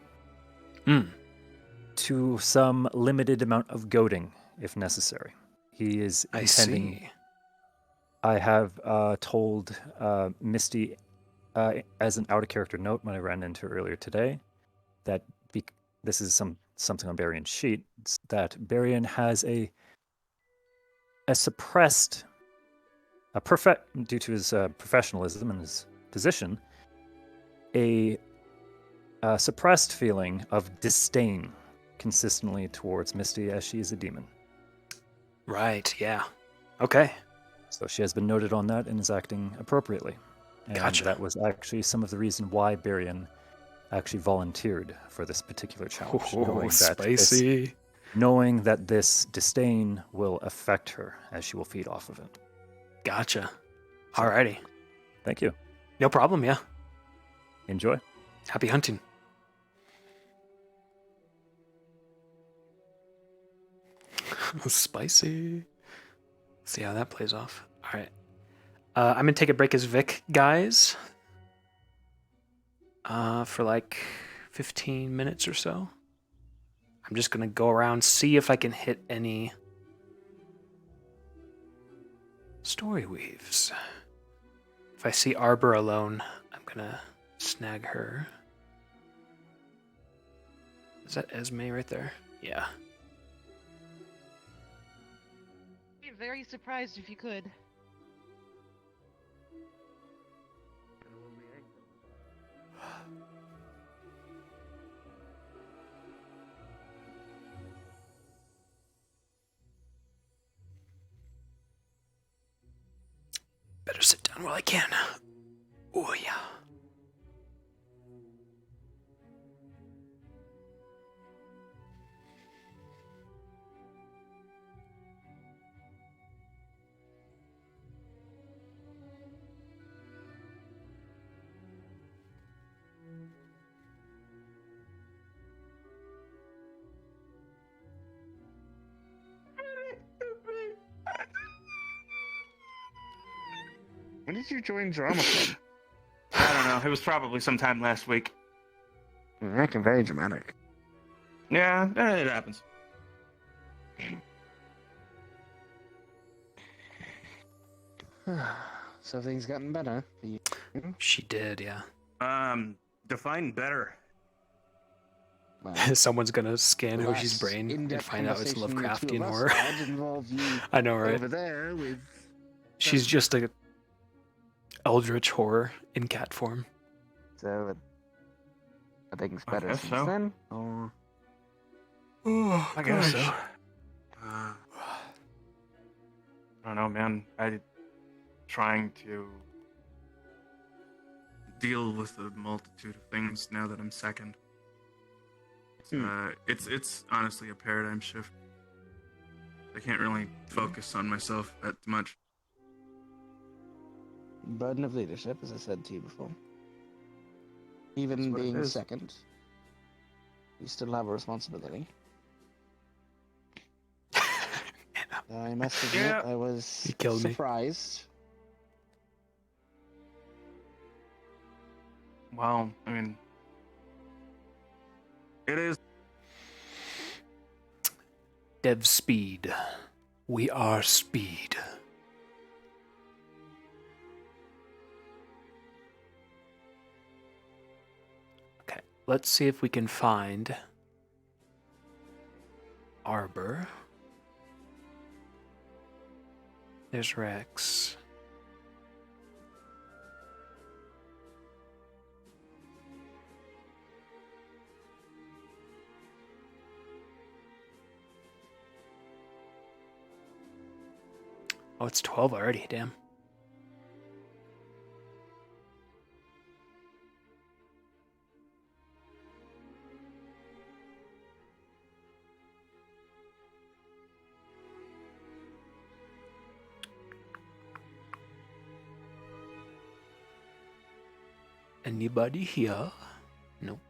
to some limited amount of goading, if necessary. He is intending. See. I have told Misty, as an out-of-character note when I ran into her earlier today, that this is something on Barian's sheet, that Barian has a suppressed, due to his professionalism and his position, a suppressed feeling of disdain consistently towards Misty as she is a demon. Right, yeah. Okay. So she has been noted on that and is acting appropriately. And Gotcha. that was actually some of the reason why Barian actually volunteered for this particular challenge. Spicy. Knowing that this disdain will affect her as she will feed off of it. Gotcha. Alrighty. Thank you. No problem, yeah. Enjoy. Happy hunting. Spicy. See how that plays off. All right. I'm going to take a break as Vic, guys. For like 15 minutes or so. I'm just going to go around, see if I can hit any story weaves. If I see Arbor alone, I'm going to snag her. Is that Esme right there? Yeah. Be very surprised if you could. Better sit down while I can. Oh, yeah. When did you join drama club? I don't know. It was probably sometime last week. You're acting very dramatic. Yeah, it happens. So things gotten better for you? She did, yeah. Define better. Someone's gonna scan Hoshi's brain and find out it's Lovecraftian horror. I know, right? Over there with... She's just a eldritch horror in cat form. So, are things better guess since so. then? Or... Oh, I guess gosh. so. I don't know, man. I'm trying to deal with a multitude of things now that I'm second. It's honestly a paradigm shift. I can't really focus on myself that much. Burden of leadership, as I said to you before. Even That's what it being is. second, you still have a responsibility. I must admit, Yeah. I was He killed me. surprised. Well, I mean, it is. Dev Speed. We are Speed. let's see if we can find Arbor. There's Rex. Oh, it's 12 already, damn. Anybody here? Nope.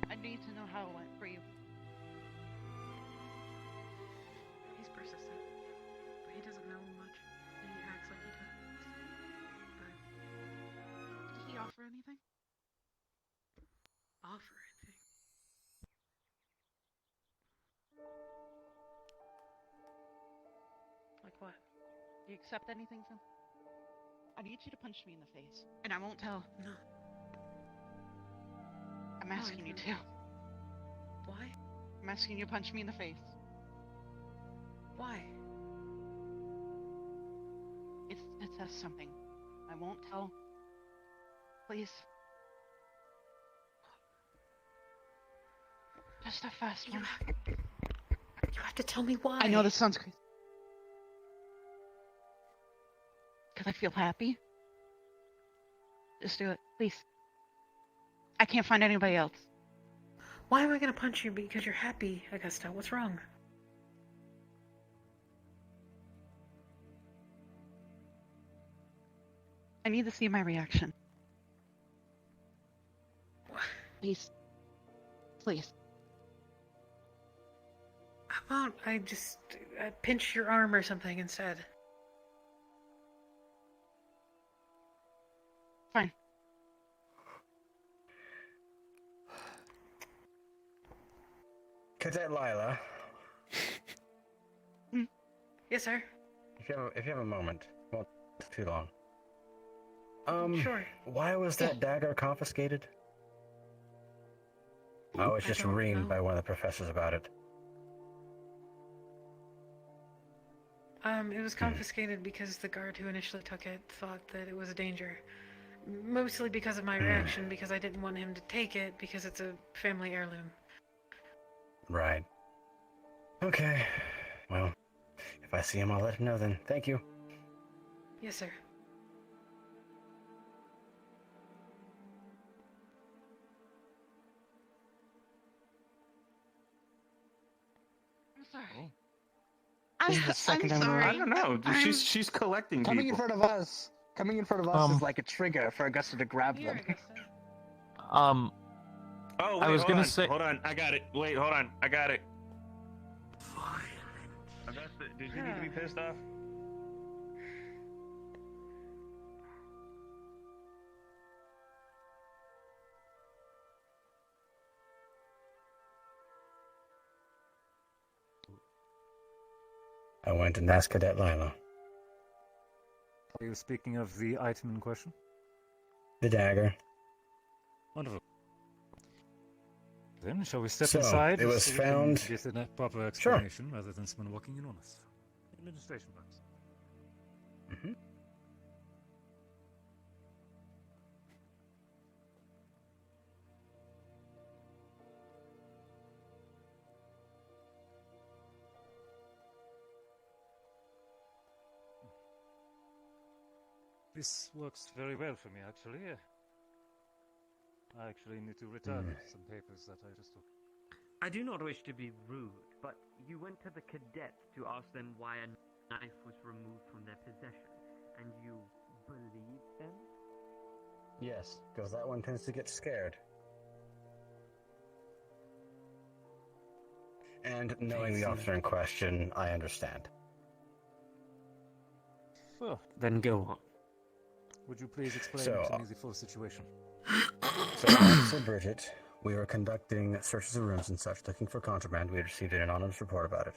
I need to know how it went for you. He's persistent, but he doesn't know much, and he acts like he does. But did he offer anything? Offer anything? Like what? Do you accept anything from? I need you to punch me in the face, and I won't tell. No. I'm asking you to. Why? I'm asking you to punch me in the face. Why? It says something. I won't tell. Please. Just a fast one. You have to tell me why. I know this sounds crazy. Because I feel happy. Just do it, please. I can't find anybody else. Why am I gonna punch you because you're happy, Augusta? What's wrong? I need to see my reaction. Please. Please. How about I just pinch your arm or something instead? Fine. Cadet Lila. Yes, sir. If you have a moment, won't take too long. Sure. Why was that dagger confiscated? I was just reamed by one of the professors about it. It was confiscated because the guard who initially took it thought that it was a danger. Mostly because of my reaction, because I didn't want him to take it, because it's a family heirloom. Right. Okay. Well, if I see him, I'll let him know then. Thank you. Yes, sir. I'm sorry. This is the second time in a row. I don't know. She's collecting Coming in people. front of us. Coming in front of us is like a trigger for Augusta to grab them. Oh, wait, I was gonna hold on. say- Hold on, I got it. Wait, hold on, I got it. Augusta, did you need to be pissed off? I went and asked Cadet Lila. Are you speaking of the item in question? The dagger. Wonderful. Then, shall we step So, inside? it was so we can found- get a proper explanation rather than someone walking in on us. Administration, perhaps. Mm-hmm. This works very well for me, actually. I actually need to return some papers that I just took. I do not wish to be rude, but you went to the cadets to ask them why a knife was removed from their possession, and you believed them? Yes, because that one tends to get scared. And knowing the officer in question, I understand. Well, then go on. Would you please explain So, to me the full situation? So, Officer Bridget We were conducting searches of rooms and such, looking for contraband. We had received an anonymous report about it.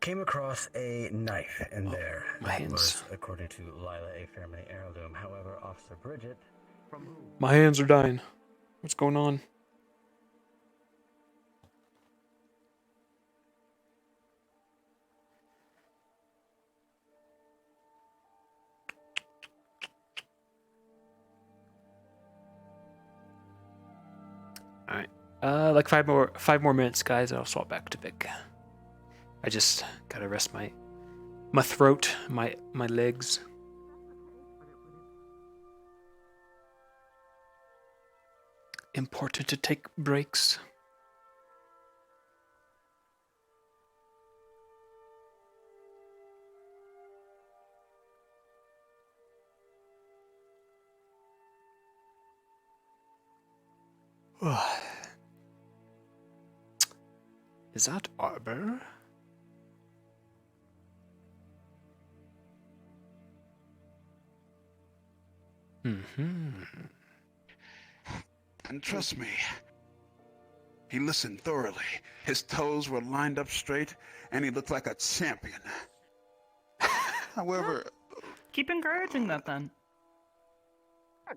Came across a knife in there. my That hands. was, according to Lila, a family heirloom. However, Officer Bridget... From who? My hands are dying. What's going on? Alright. Like five more minutes, guys, and I'll swap back to Vic. I just gotta rest my throat, my legs. Important to take breaks. Is that Arbor? Mm-hmm. And trust me, he listened thoroughly. His toes were lined up straight, and he looked like a champion. However... Keep encouraging that, then.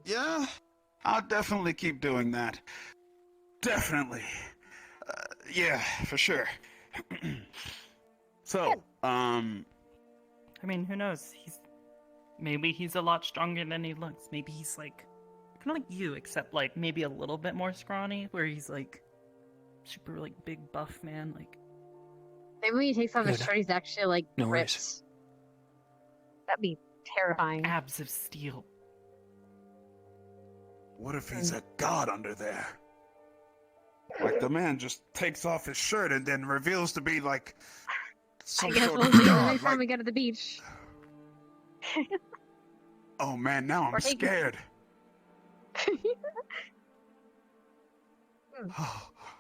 Yeah, I'll definitely keep doing that. Definitely. Yeah, for sure. So, I mean, who knows? Maybe he's a lot stronger than he looks. Maybe he's like kind of like you, except like maybe a little bit more scrawny, where he's like super like big buff man. Like Maybe when he takes off his Good. shirt, he's actually like No ripped. worries. That'd be terrifying. abs of steel. what if he's a god under there? Like the man just takes off his shirt and then reveals to be like I some guess sort we'll of see the god. next time Like, we get to the beach. oh man, now I'm Or take- scared.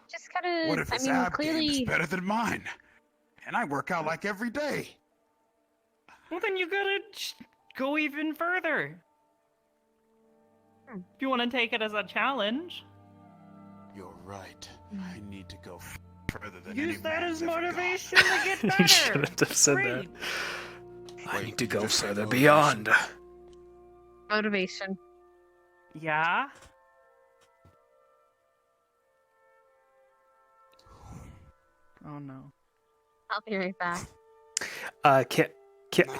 Just gotta. What if his I mean, ab game is clearly. better than mine? And I work out like every day. Well, then you gotta go even further. If you want to take it as a challenge, You're right. I need to go further than use any that man's as ever motivation to get better. You shouldn't have said Great. that. I need to go just say further motivation? beyond. Motivation. Yeah. Oh no. I'll be right back.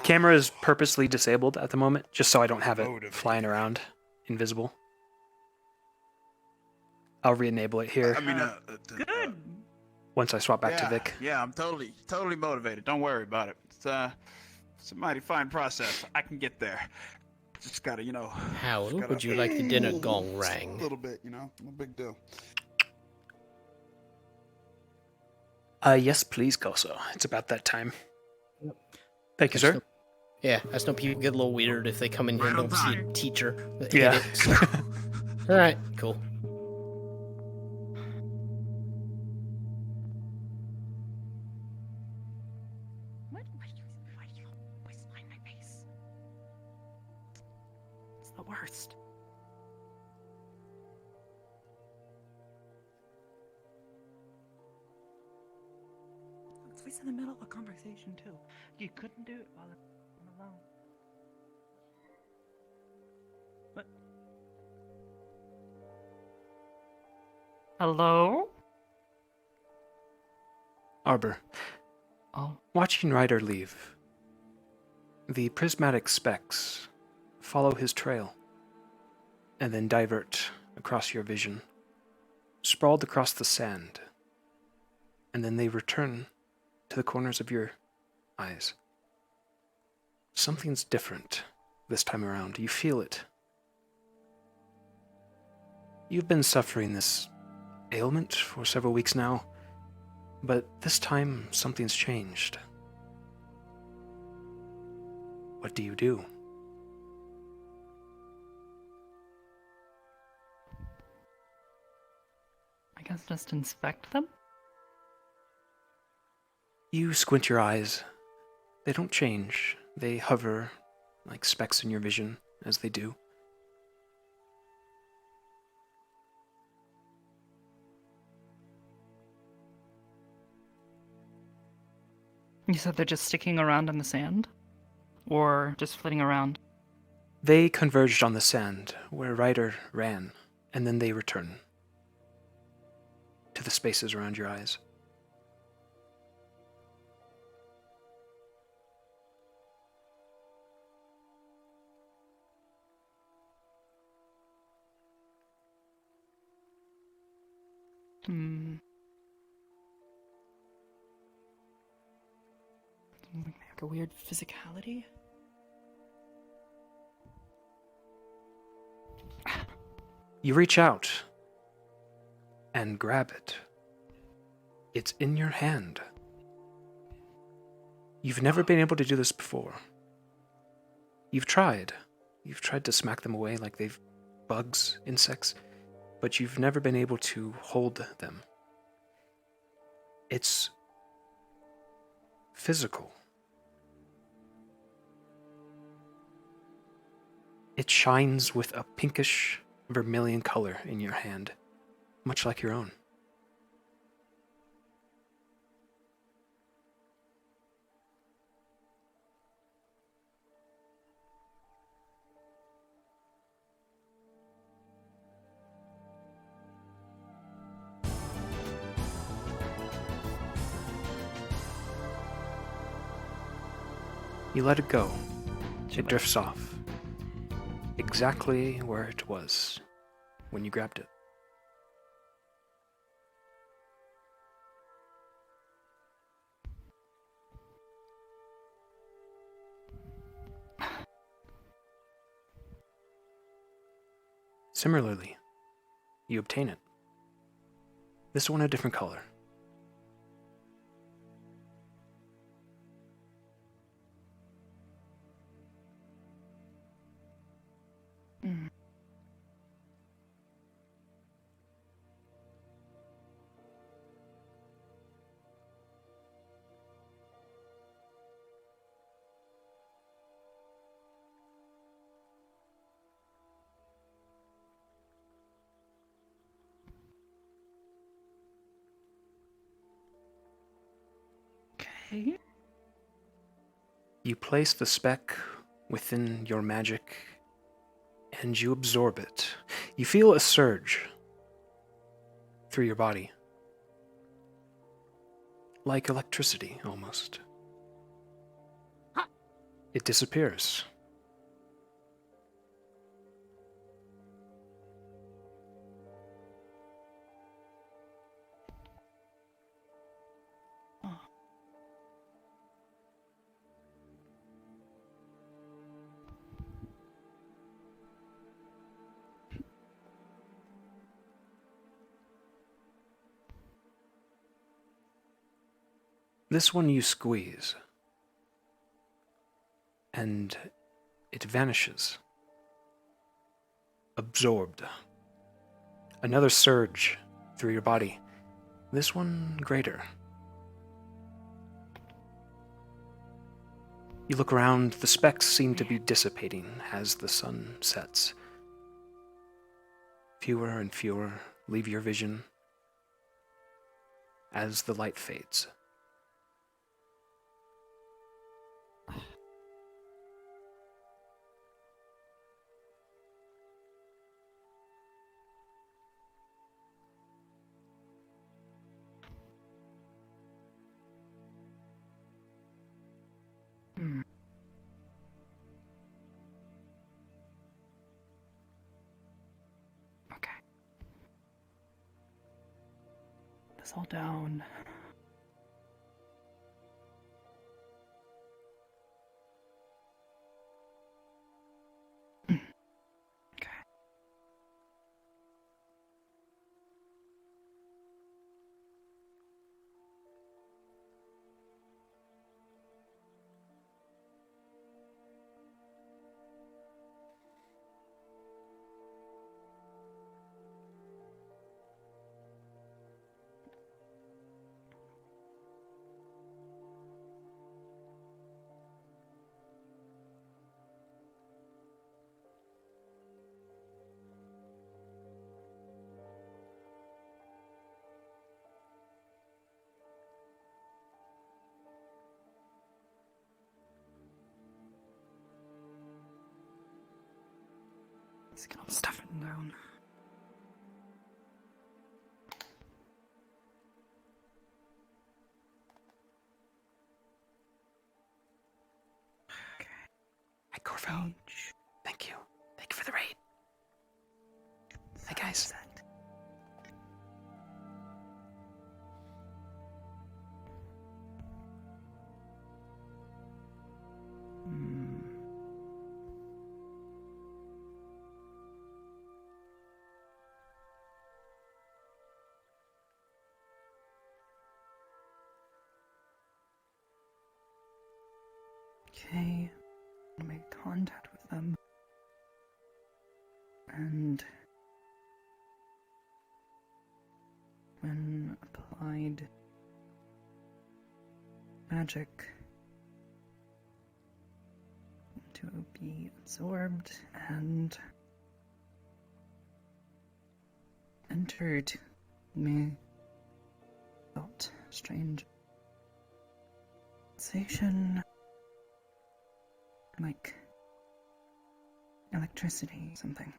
Camera is purposely disabled at the moment, just so I don't have it flying around invisible. I'll re-enable it here I mean, Good. once I swap back yeah, to Vic. Yeah, I'm totally motivated. Don't worry about it. It's a mighty fine process. I can get there. Just gotta, How just gotta- would you like the dinner gong A rang? little bit, no big deal. Yes, please, Goso. It's about that time. Thank you, sir. Yeah, I just know people get a little weird if they come in here and don't see a teacher. That Yeah. hit it, so. All right, cool. Why do you always find my face? It's the worst. It's always in the middle of a conversation too. You couldn't do it while I'm alone. What? Hello? Arbor. Oh. Watching Ryder leave, the prismatic specks follow his trail and then divert across your vision, sprawled across the sand, and then they return to the corners of your eyes. Something's different this time around. You feel it. You've been suffering this ailment for several weeks now, but this time something's changed. What do you do? I guess just inspect them? You squint your eyes. They don't change. They hover like specks in your vision as they do. You said they're just sticking around in the sand? Or just flitting around? They converged on the sand, where Ryder ran, and then they return to the spaces around your eyes. Hmm. Like a weird physicality? You reach out and grab it. It's in your hand. You've never been able to do this before. You've tried. You've tried to smack them away like they've bugs, insects, but you've never been able to hold them. It's physical. It shines with a pinkish vermilion color in your hand, much like your own. You let it go. It drifts off. Exactly where it was when you grabbed it. Similarly, you obtain it. This one a different color. Mm. Okay. You place the speck within your magic and you absorb it. You feel a surge through your body. Like electricity, almost. It disappears. This one you squeeze, and it vanishes. Absorbed. Another surge through your body. This one greater. You look around, the specks seem to be dissipating as the sun sets. Fewer and fewer leave your vision as the light fades. Hmm. Okay. This all down. Let's get all the stuff down. Okay. Hi, Corvo. Thank you. Thank you for the raid. Hi, guys. Okay, I'm gonna make contact with them. And when applied magic to be absorbed and entered me felt strange sensation like electricity something.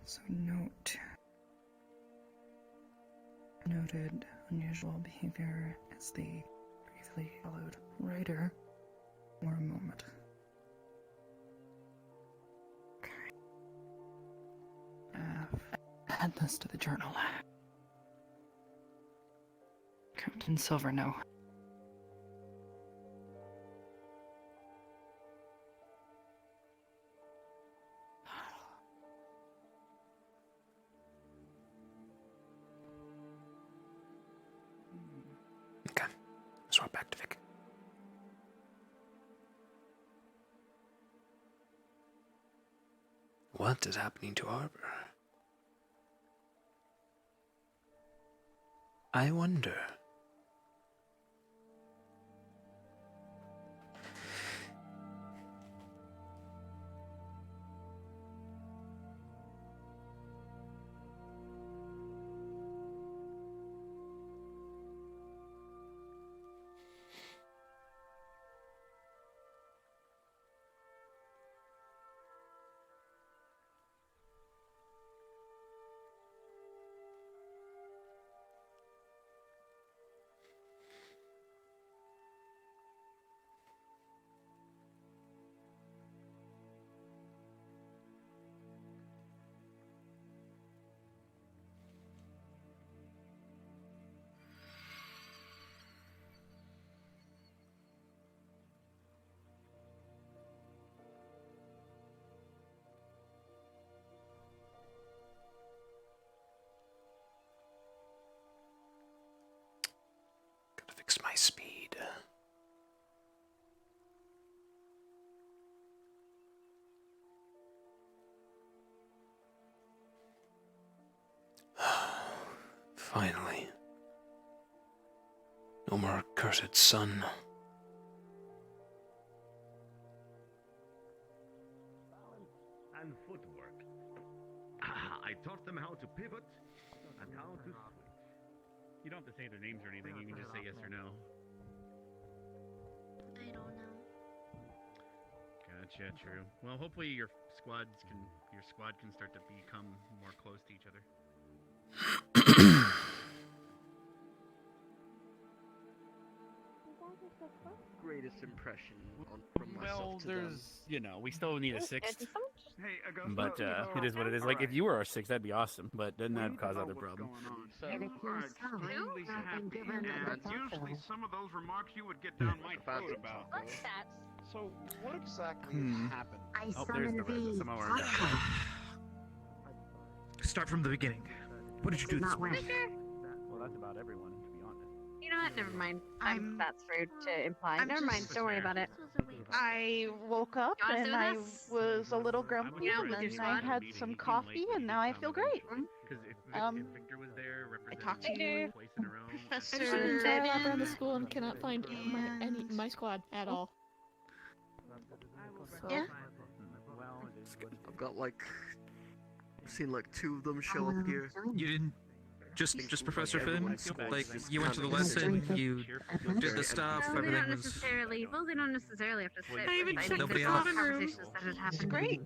So noted unusual behavior as they briefly followed Ryder for a moment. Okay. Add this to the journal. Captain Silver, no. Okay. Swap back to Vic. What is happening to Arbor? I wonder. Fix my speed. Finally. No more cursed sun. And footwork. I taught them how to pivot and how to switch. You don't have to say their names or anything, you can just say yes or no. I don't know. Gotcha, true. Well, hopefully your squad can start to become more close to each other. Greatest impression from myself to them. We still need a sixth. Hey, But it is what it is. Like, if you were our sixth, that'd be awesome. But then that'd cause other problems. So, we are extremely happy, and usually some of those remarks you would get down my throat about. What's that? So, what exactly happened? There's the rest. Some of our Start from the beginning. What did you do this morning? Well, that's about everyone, to be honest. You know what? Never mind. That's rude to imply. Never mind. Don't worry about it. I woke up You wanna and sit I with us? was a little grumpy, You know, and with your then I squad? had some coffee, and now I feel great. Because if Victor was there, I talked to Victor. you, twice in a row. Professor. I just been driving up around the school and cannot find my squad at all. Yeah. I've got like, I've seen like 2 of them show up here. You didn't Just Professor Finn? Like, you went to the lesson, you did the stuff, No, they everything don't was... necessarily. Well, they don't necessarily have to sit. I even but checked Nobody the else? conversations that had happened. Great.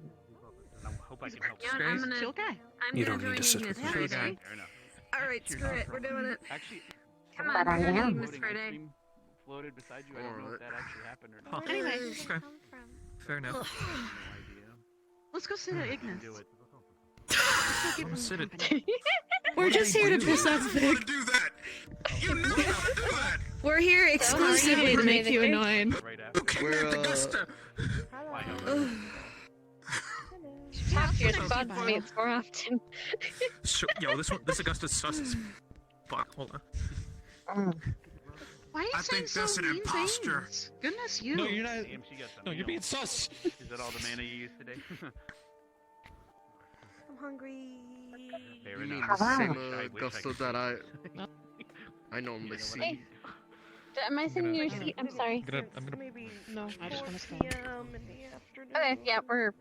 I hope I can help. You know what, I'm gonna. Chill guy. I'm You gonna don't need to join sit you, with Miss me. Friday. Fair enough. Alright, screw it. We're doing it. Actually, Come on, we're joining you, Miss Friday. floated beside you. I don't know if that actually happened or not. Huh. Anyway, Okay. Fair enough. let's go sit at Ignis. I'm gonna sit it. We're just here to piss off Vic. Do that. You know how to do that. We're here exclusively to make you annoying. We're Talk to your classmates more often. Yo, this Augustus sus as fuck. Hold on. Why are you I saying think that's so an mean imposter. things? Goodness you. No, you're not. No, you're being sus. sus. Is that all the mana you used today? I'm hungry. Fair You mean enough. the same I wish I Augusta could that say I normally see. Hey, am I sitting in your seat? I'm sorry. I'm gonna... No, I just want to stay. Okay, yeah, we're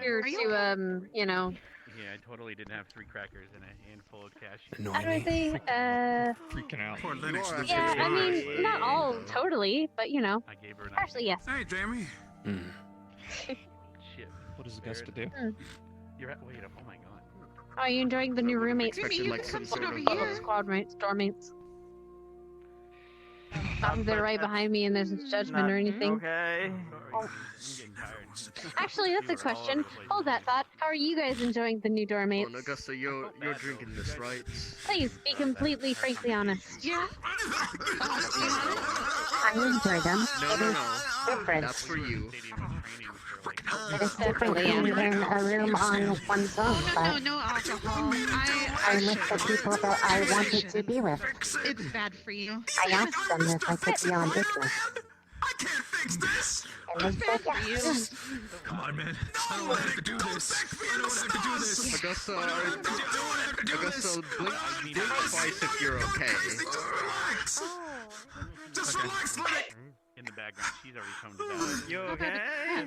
here to you know. Yeah, I totally didn't have 3 crackers and a handful of cash. How do I say? Freaking out. Poor Linux. Yeah, I mean, not all totally, but you know, I gave her an partially yes. Hey, Jamie. Shit. What does Augusta do? You're at. Wait up. Oh my god. Are you enjoying the new roommates? Expected like some sort of Squad mates, dorm mates. Not that they're right behind me and there's no judgment or anything. Okay. Oh. Actually, that's a question. Hold that thought. How are you guys enjoying the new dorm mates? Oh, Augusta, you're drinking this, right? Please be completely, frankly honest. Yeah. I enjoy them. No. Different. That's for you. It is different than in a room on one's own, but No alcohol. I'm with the people that I wanted to be with. It's bad for you. I asked them if I could be on business. And they said yes. Come on, man. I don't want to have to do this. I don't want to have to do this. Augusta, blink twice if you're okay. Just relax, like. In the background, she's already toned it down. You okay?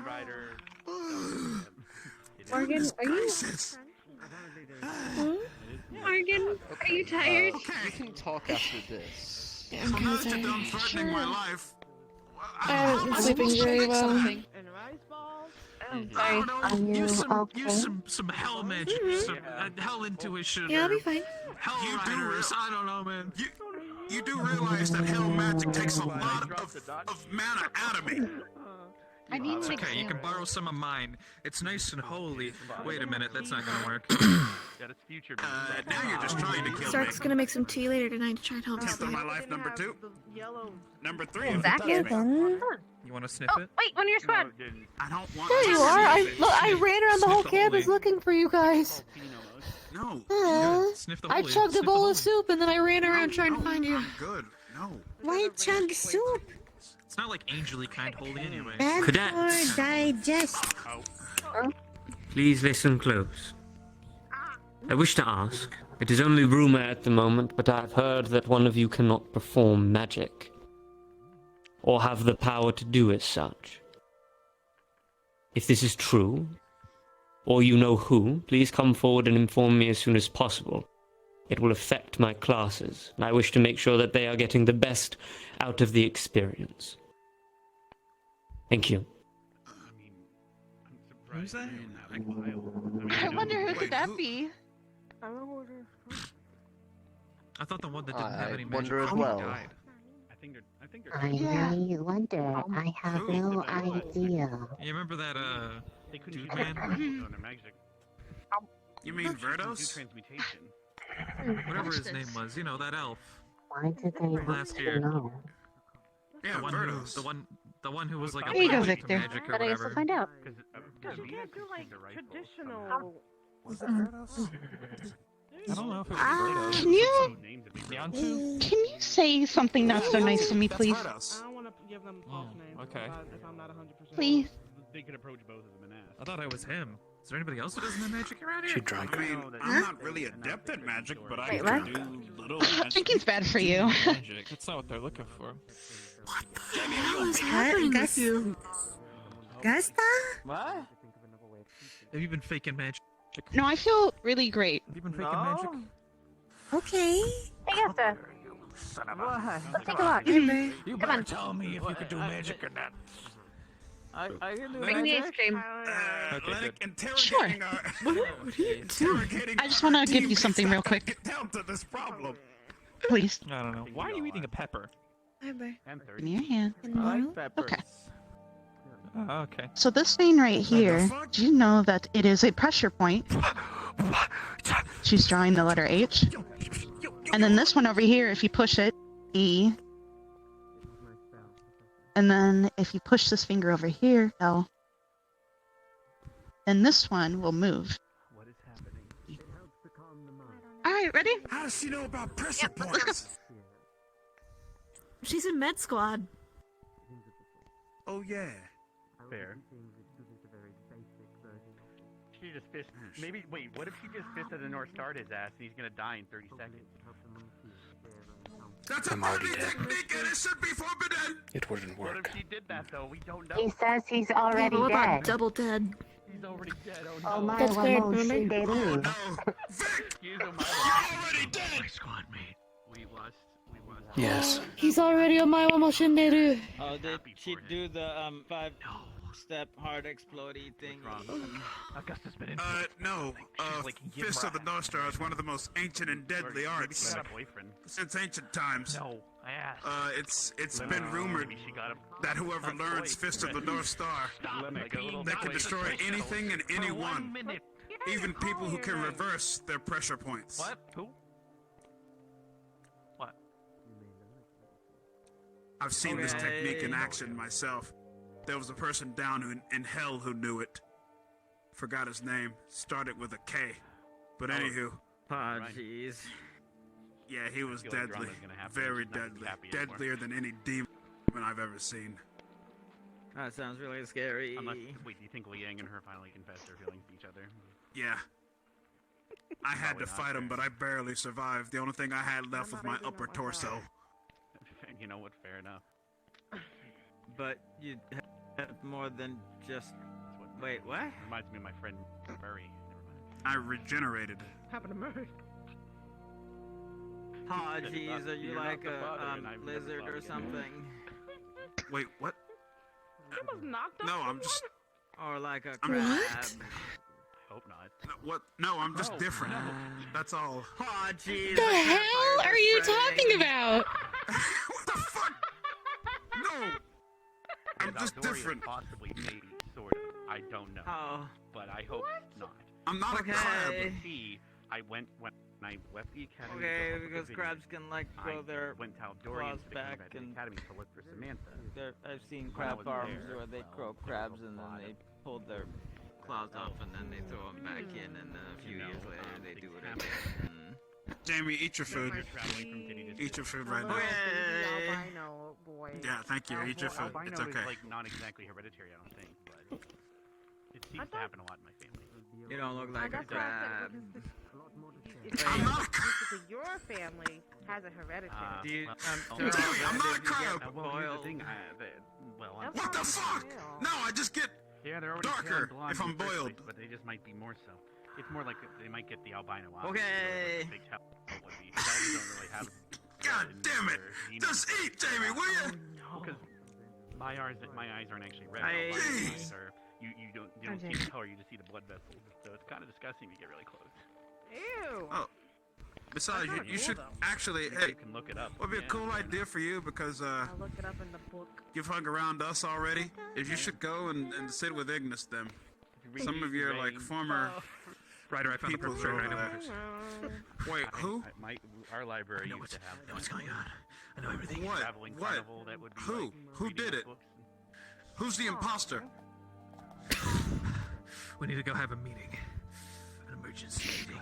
Ryder. Morgan, are you? Morgan, are you tired? You can talk after this. Yeah, I'm kind of tired. done threatening my life. I haven't been sleeping very well. Sorry. Use some hell magic, some hell intuition. Yeah, I'll be fine. Hell riders. I don't know, man. You do realize that hell magic takes a lot of mana out of me. I need It's to okay, you can borrow some of mine. It's nice and holy. Wait a minute, that's not gonna work. Yeah, that's future. Now you're just trying to kill me. Stark's gonna make some tea later tonight to try and help me Tenth of sleep. my life, number 2. Number 3. Exactly. You wanna sniff it? Wait, one of your squad. I don't want. There you are. I ran around the whole campus looking for you guys. No. Sniff the I holy. chugged a Sniff the bowl holy. of soup and then I ran around trying to find you. Good. No. Why chug soup? It's not like angely kind holy anyway. That's Cadets. for digest. Please listen close. I wish to ask. It is only rumor at the moment, but I've heard that one of you cannot perform magic. Or have the power to do as such. If this is true, or you know who, please come forward and inform me as soon as possible. It will affect my classes, and I wish to make sure that they are getting the best out of the experience. Thank you. Who's that? I wonder who could that be? I thought the one that didn't have any magic wonder as power well. died. I really wonder. I have no idea. You remember that, dude man? You mean Verdos? Transmutation. Whatever his name was, you know, that elf. Why did they want Last to year. know? Yeah, Verdos. The one who was like a There you go, magic Victor. magic or But I guess whatever. we'll find out. Because you can't do like traditional. Was it Verdos? I don't know if it was Verdos. Can you Yantu? can you say something not so nice to me, please? I don't want to give them false names. okay. If I'm not 100%. Please. They could approach both of them and ask. I thought I was him. Is there anybody else who doesn't have magic around here? She drank. I mean, I'm not really adept at magic, but I Wait, can what? do little magic. Drinking's bad for you. Magic. That's not what they're looking for. What's happening with you? Gusta? What? Have you been faking magic? No, I feel really great. Have you been faking magic? Okay. Hey, Gusta. Son of Let's take a walk. You Come better on. tell me if you could do magic or not. I can do Bring me ice cream. Lennox, Sure. I just want to give you something real quick. Get down to this problem. Please. I don't know. Why are you eating a pepper? Give me your hand. I like peppers. Okay. Oh, okay. So this vein right here, do you know that it is a pressure point? She's drawing the letter H. And then this one over here, if you push it, E. And then if you push this finger over here, L. Then this one will move. What is happening? All right, ready? How does she know about pressure points? She's in med squad. Oh yeah. Fair. She just fist. Maybe. Wait. What if she just fisted the North Star at his ass and he's gonna die in 30 seconds? That's a I'm already burning dead. technique and it should be forbidden. It wouldn't What work. if she did that though? We don't know. He says he's already What about dead. double dead? He's already dead. Oh Oh no. my, That's what weird, mode remember? she did in? Excuse him. You're already dead. My squad mate. We lost. Yes. He's already on my Wamoshinderu. Oh, did she do the 5-step hard explodey thing? Augustus been in. No. Fist of the North Star is one of the most ancient and deadly arts boyfriend. since ancient times. No, I asked. It's been rumored Maybe she got him. that whoever learns Fist of the North Star, they can destroy anything and anyone, even people who can reverse their pressure points. What? Who? What? I've seen this technique in action myself. There was a person down in hell who knew it. Forgot his name. Started with a K. But anywho, Oh, jeez. yeah, he was feel like deadly. drama's gonna happen. Very She's not gonna be deadly. happy anymore. Deadlier than any demon I've ever seen. That sounds really scary. Unless, wait, do you think Liang and her finally confessed their feelings to each other? Yeah. I had Probably to not, fight him, fair. but I barely survived. The only thing I had left was my upper torso. You know what? Fair enough. But you have more than just. Wait, what? Reminds me of my friend Furry. Never mind. I regenerated. Happened to Murray. Oh, jeez, are you You're not like the a father, and I've never lizard thought or of it. something? Wait, what? You almost knocked up No, I'm someone? just. Or like a I'm- crab? I hope not. No, what? No, I'm just No, different. no. That's all. Oh, jeez. The hell are you talking about? What the fuck? No! I'm just Dory is different. Possibly, maybe, sort of. I don't know. Oh. But I hope not. I'm not Okay. a crab. See, I went when I left the academy. Okay, to help with because the crabs can like I grow their went to claws Aldorian's to come back back to the and academy to look for Samantha. I've seen When I crab was farms there, where they grow crabs and then they pulled their claws off and then they throw them back in and then a few years later they do it again. Jamie, eat your food. Traveling from city to city. Eat your food right now. Okay. Albino boy. Yeah, thank you. Eat your food. Albino It's is okay. like not exactly hereditary, I don't think, but it seems to happen a lot in my family. You don't look like a That's what I crab. said. I'm not a Basically, your family has a hereditary. Do you, Jamie, I'm not a crab. Well, here's the thing. Well, I'm What the fuck? No, I just get yeah, they're already darker pale and blonde if I'm in the first boiled. place, but they just might be more so. It's more like they might get the albino eyes. Okay. Big hell would be. 'Cause elves don't really have. God damn it! Just eat, Jamie, will you? Because my eyes aren't actually red. I- Albino eyes are, you don't see Okay. the color. You just see the blood vessels. So it's kind of disgusting to get really close. Ew. Oh. Besides, That's you kinda should cool, actually, You hey, can look it up. would be a Yeah, cool fair idea for you because I'll look it up in the book. you've hung around us already. If you should go and sit with Ignis then. enough. Some of your like former Ryder, I found the people perfect over item. there. Wait, who? Our library used to have. what's going on. I know everything. Traveling What? carnival that would be Who? like Who reading did it? books. Who's the imposter? We need to go have a meeting. An emergency meeting.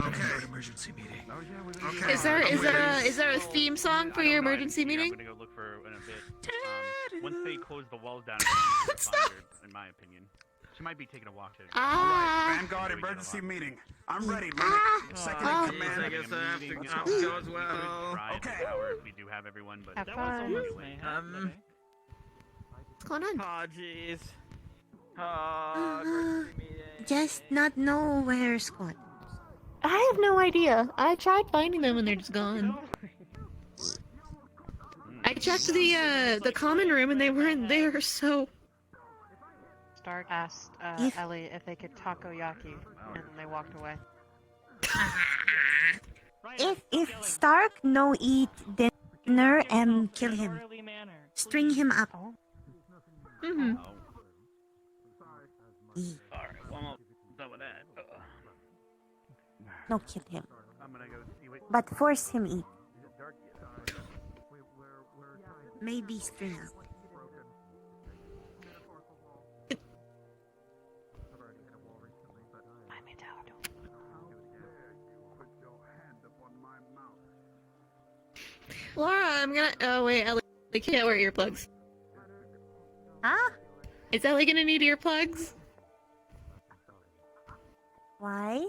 Okay. Emergency meeting. Okay. Is there a theme song for your emergency I'm meeting? gonna go look for in a bit. Once they close the walls down, I think find her, in my opinion. She might be taking a walk to. Ah. Vanguard emergency meeting. I'm ready, man. Second Oh, in jeez, command. I guess I have to Let's go go. as well. Okay. If we do have everyone, but Have that was fun. anyway. What's going on? Oh, jeez. Oh, emergency meeting. Just not know where squad. I have no idea. I tried finding them and they're just gone. I checked the common room and they weren't there, so... Stark asked Ellie if they could takoyaki, and they walked away. If Stark no eat dinner and kill him, string him up. Mm-hmm. Alright, well, I'm all done with that. No, kill him. I'm gonna go see what... But force him eat. Maybe string up. Laura, I'm gonna... Oh, wait, Ellie can't wear earplugs. Huh? Is Ellie gonna need earplugs? Why?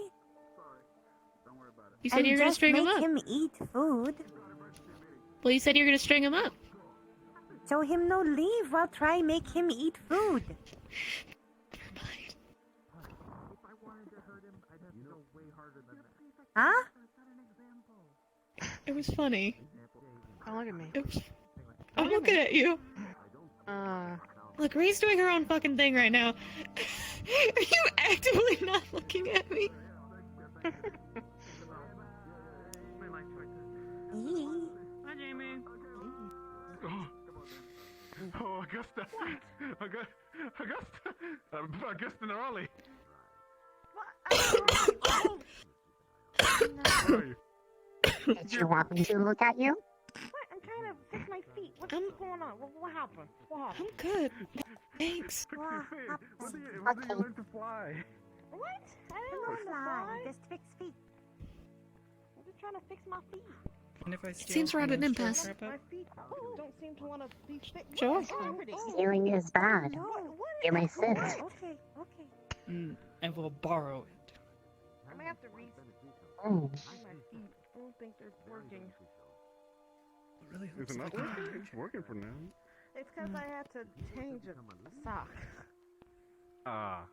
You said you were gonna string him make up. him eat food. Well, you said you were gonna string him up. So him no leave while try make him eat food. Huh? It was funny. Don't look at me. I'm looking at you. Uh... Look, Ree's doing her own fucking thing right now. Are you actively not looking at me? Hi, Jamie. Oh, Augusta. Augusta Nerali. Did you want me to look at you? What? I'm trying to fix my feet. What's going on? What happened? What happened? I'm good. Thanks. When do you learn to fly? What? I didn't learn to fly. Just fix feet. I'm just trying to fix my feet. And if I seems we're at an impasse. My feet don't seem to want to be fixed. Sure. Stealing is bad. You're my sis. Okay. I will borrow it. I'm gonna have to read Oh. my feet. I don't think they're working. Really Is it not working? It's working for now. It's because I had to change a sock. Ah.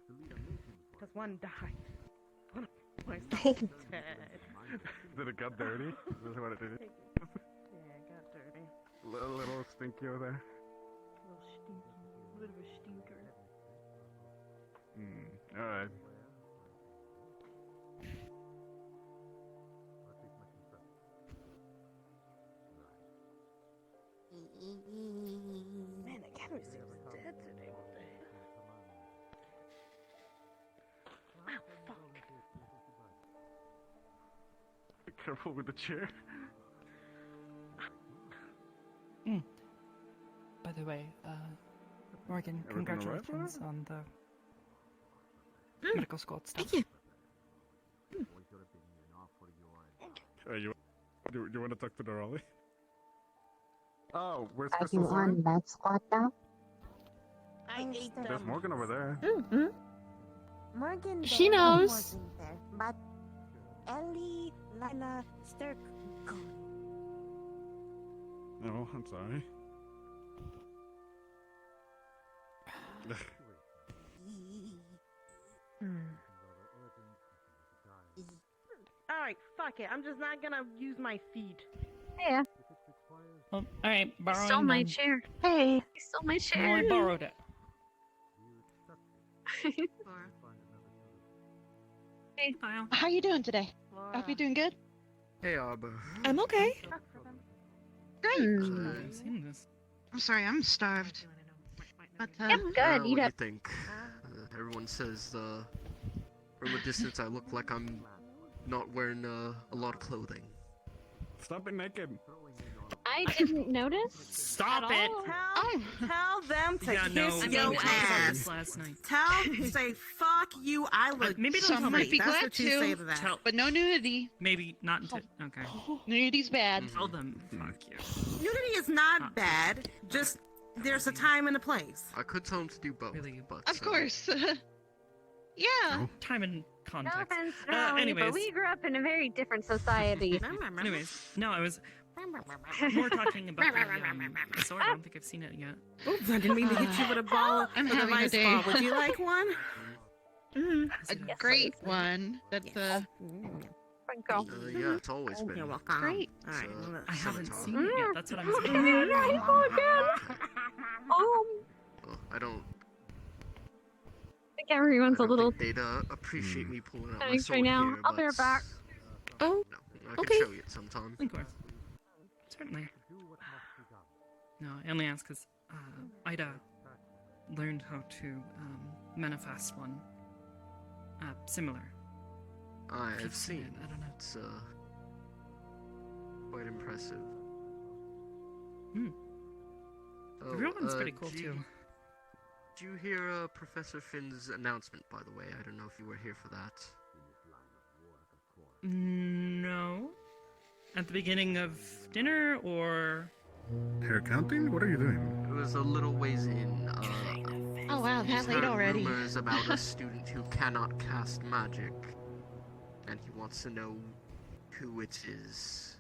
Because one died. One of my socks dead. Did it got dirty? Is that what it did? Yeah, it got dirty. A little stinky over there. A little bit of a stinker. Alright. Man, the camera seems dead today. What the hell? Ow, fuck. Be careful with the chair. By the way, Morgan, Everything all right, congratulations on the medical school stuff. Thank you. You want to talk to the Raleigh? Oh, where's Are Crystal you on Seven? that squad now? I ate them. There's Morgan over there. Mm-hmm. Morgan. She there, knows. Morgan there, but Ellie, Lila, Stirk, gone. No, I'm sorry. Alright, fuck it. I'm just not gonna use my feet. Yeah. Well, alright, borrowing Stole my them. chair. Hey, you stole my Well, chair. I borrowed it. Hey, How you doing today? I hope you're doing good. Hey, Abba. I'm okay. Great. I've seen this. I'm sorry, I'm starved. But Yep, good. What Eat do you up. think? Everyone says from a distance I look like I'm not wearing a lot of clothing. Stop it naked. I didn't notice. Stop at it. all. Tell them to Yeah, no, kiss I your mean, I saw ass. this last night. Say fuck you. I look. Maybe they'll some tell might me. be That's glad what you to, say to that. Tell, but no nudity. maybe not until. Okay. Nudity's bad. Tell them. Fuck you. Nudity is not bad. Just there's a time and a place. I could tell him to do both, but Of course. Yeah. Time and No context. offense, Raleigh, anyways. but we grew up in a very different society. Anyways, no, I was more talking about the sword. I don't think I've seen it yet. Oops, I didn't mean to hit you with a ball. I'm with a having a rice day. ball. Would you like one? A great one. That's Twinkle. Yeah, it's always been. You're welcome. Great. All right. It's, Well, I haven't Scimitar. seen it yet. That's what I'm saying. Well, I don't. I think everyone's I a don't little think they'd appreciate me pulling out my thanks sword right now. here, I'll be but right back. Oh, I okay. can show you it sometime. Of course. Certainly. No, I only ask because Ida learned how to manifest one similar. I've Keep seeing seen. it, I don't know. It's quite impressive. The real one's pretty cool did too. you- Did you hear Professor Finn's announcement, by the way? I don't know if you were here for that. No. At the beginning of dinner, or Hair counting? What are you doing? It was a little ways in. Oh wow, He's that late heard already. rumors about a student who cannot cast magic, and he wants to know who it is.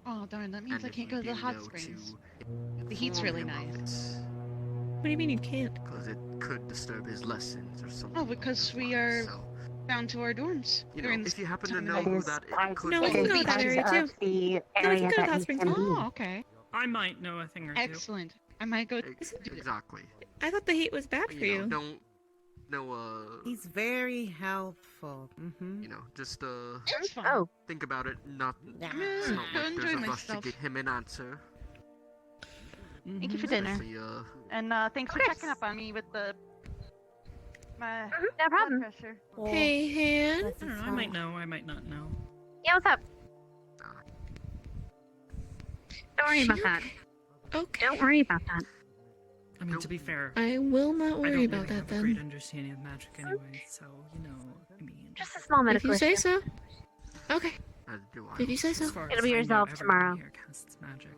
Oh darn, that means And I if can't you go to the do hot know springs. to The heat's inform really him of nice. it, What do you mean you can't? because it could disturb his lessons or something. Oh, because we are bound to our dorms. You know, during if you happen to time know of who night. that it could No, be. we can go to that area too. No, we can go to the hot springs. Oh, okay. I might know a thing or two. Excellent. I might go. Exactly. I thought the heat was bad for you. Don't. No, He's very helpful. Mm-hmm. you know, just It's fine. think about it. Not, Yeah. it's not Go like enjoy there's a rush to myself. give him an answer. Thank you for dinner. Especially, And thanks for checking up on me with the my Mm-hmm. no problem. Blood pressure. Hey, Han. I don't know. I might know. I might not know. Yeah, what's up? Don't worry about that. Okay. Don't worry about that. I mean, to be fair, I will not I worry don't about really that have a then. great understanding of magic anyway, so you know. I mean, Just a small If medical you say issue. so. Okay. as do I. If you say so. as far It'll as be I know, resolved everyone tomorrow. Here casts magic.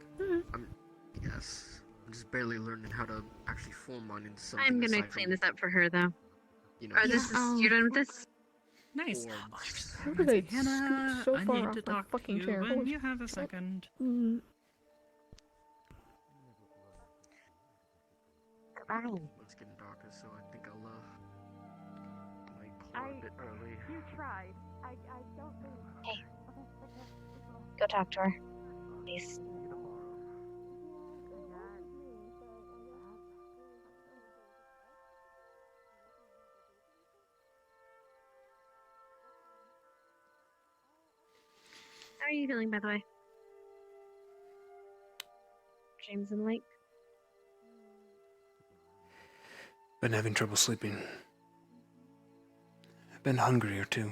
Yes. I'm just barely learning how to actually form mine into something. I'm gonna aside clean from, this up for her though. You know, Or this is you're done with this? Nice. forms. How did I Hannah, scoot so I far need off to my talk fucking to you chair? when Holy you have a shit. second. It's getting darker, so I think I'll might pull out a bit early. You tried. I don't think. Hey. Go talk to her. Please. How are you feeling, by the way? James and Lake? Been having trouble sleeping. Been hungrier too.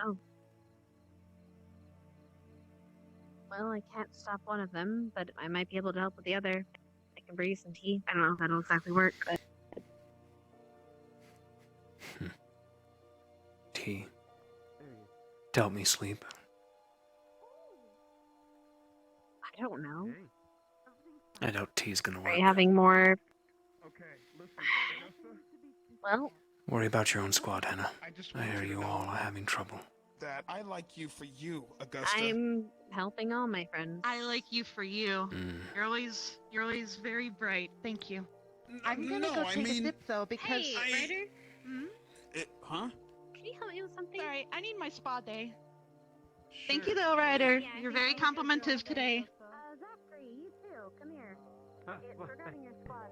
Oh. Well, I can't stop one of them, but I might be able to help with the other. I can brew you some tea. I don't know if that'll exactly work, but... Tea. To help me sleep. I don't know. I doubt tea's gonna Are work. you having more... Well, Worry about your own squad, Hannah. I hear you all are having trouble. That I like you for you, Augusta. I'm helping all my friends. I like you for you. You're always very bright. Thank you. I'm gonna no, go I take mean- a sip though because. Hey, Ryder? Huh? Can you help me with something? Sorry, I need my spa day. Thank you though, Ryder. You're very complimentive today. Zachary, you too. Come here. It's regarding your squad.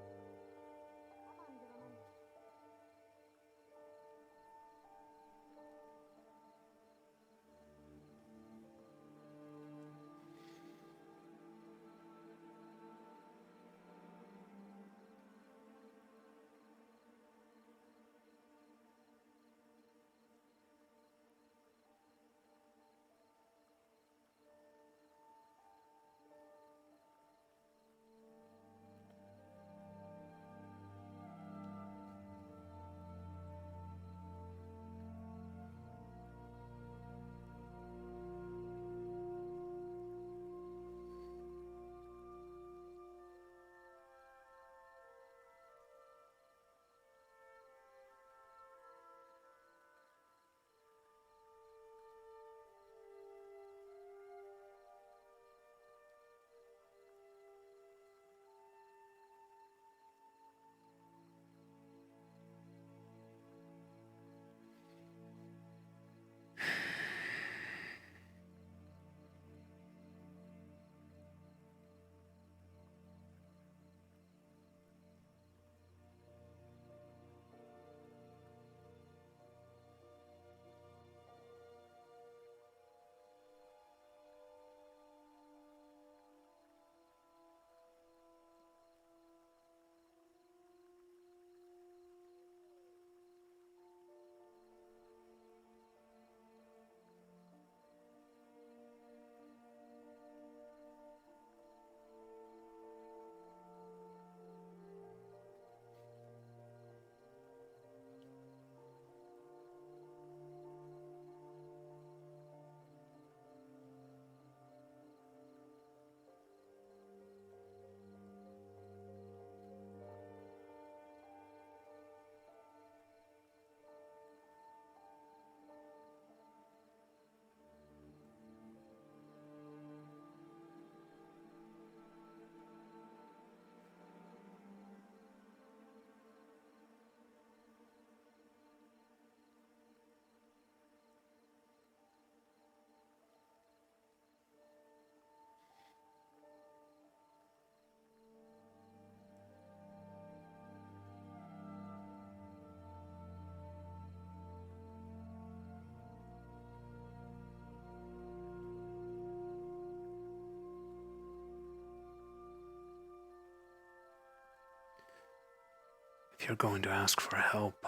If you're going to ask for help,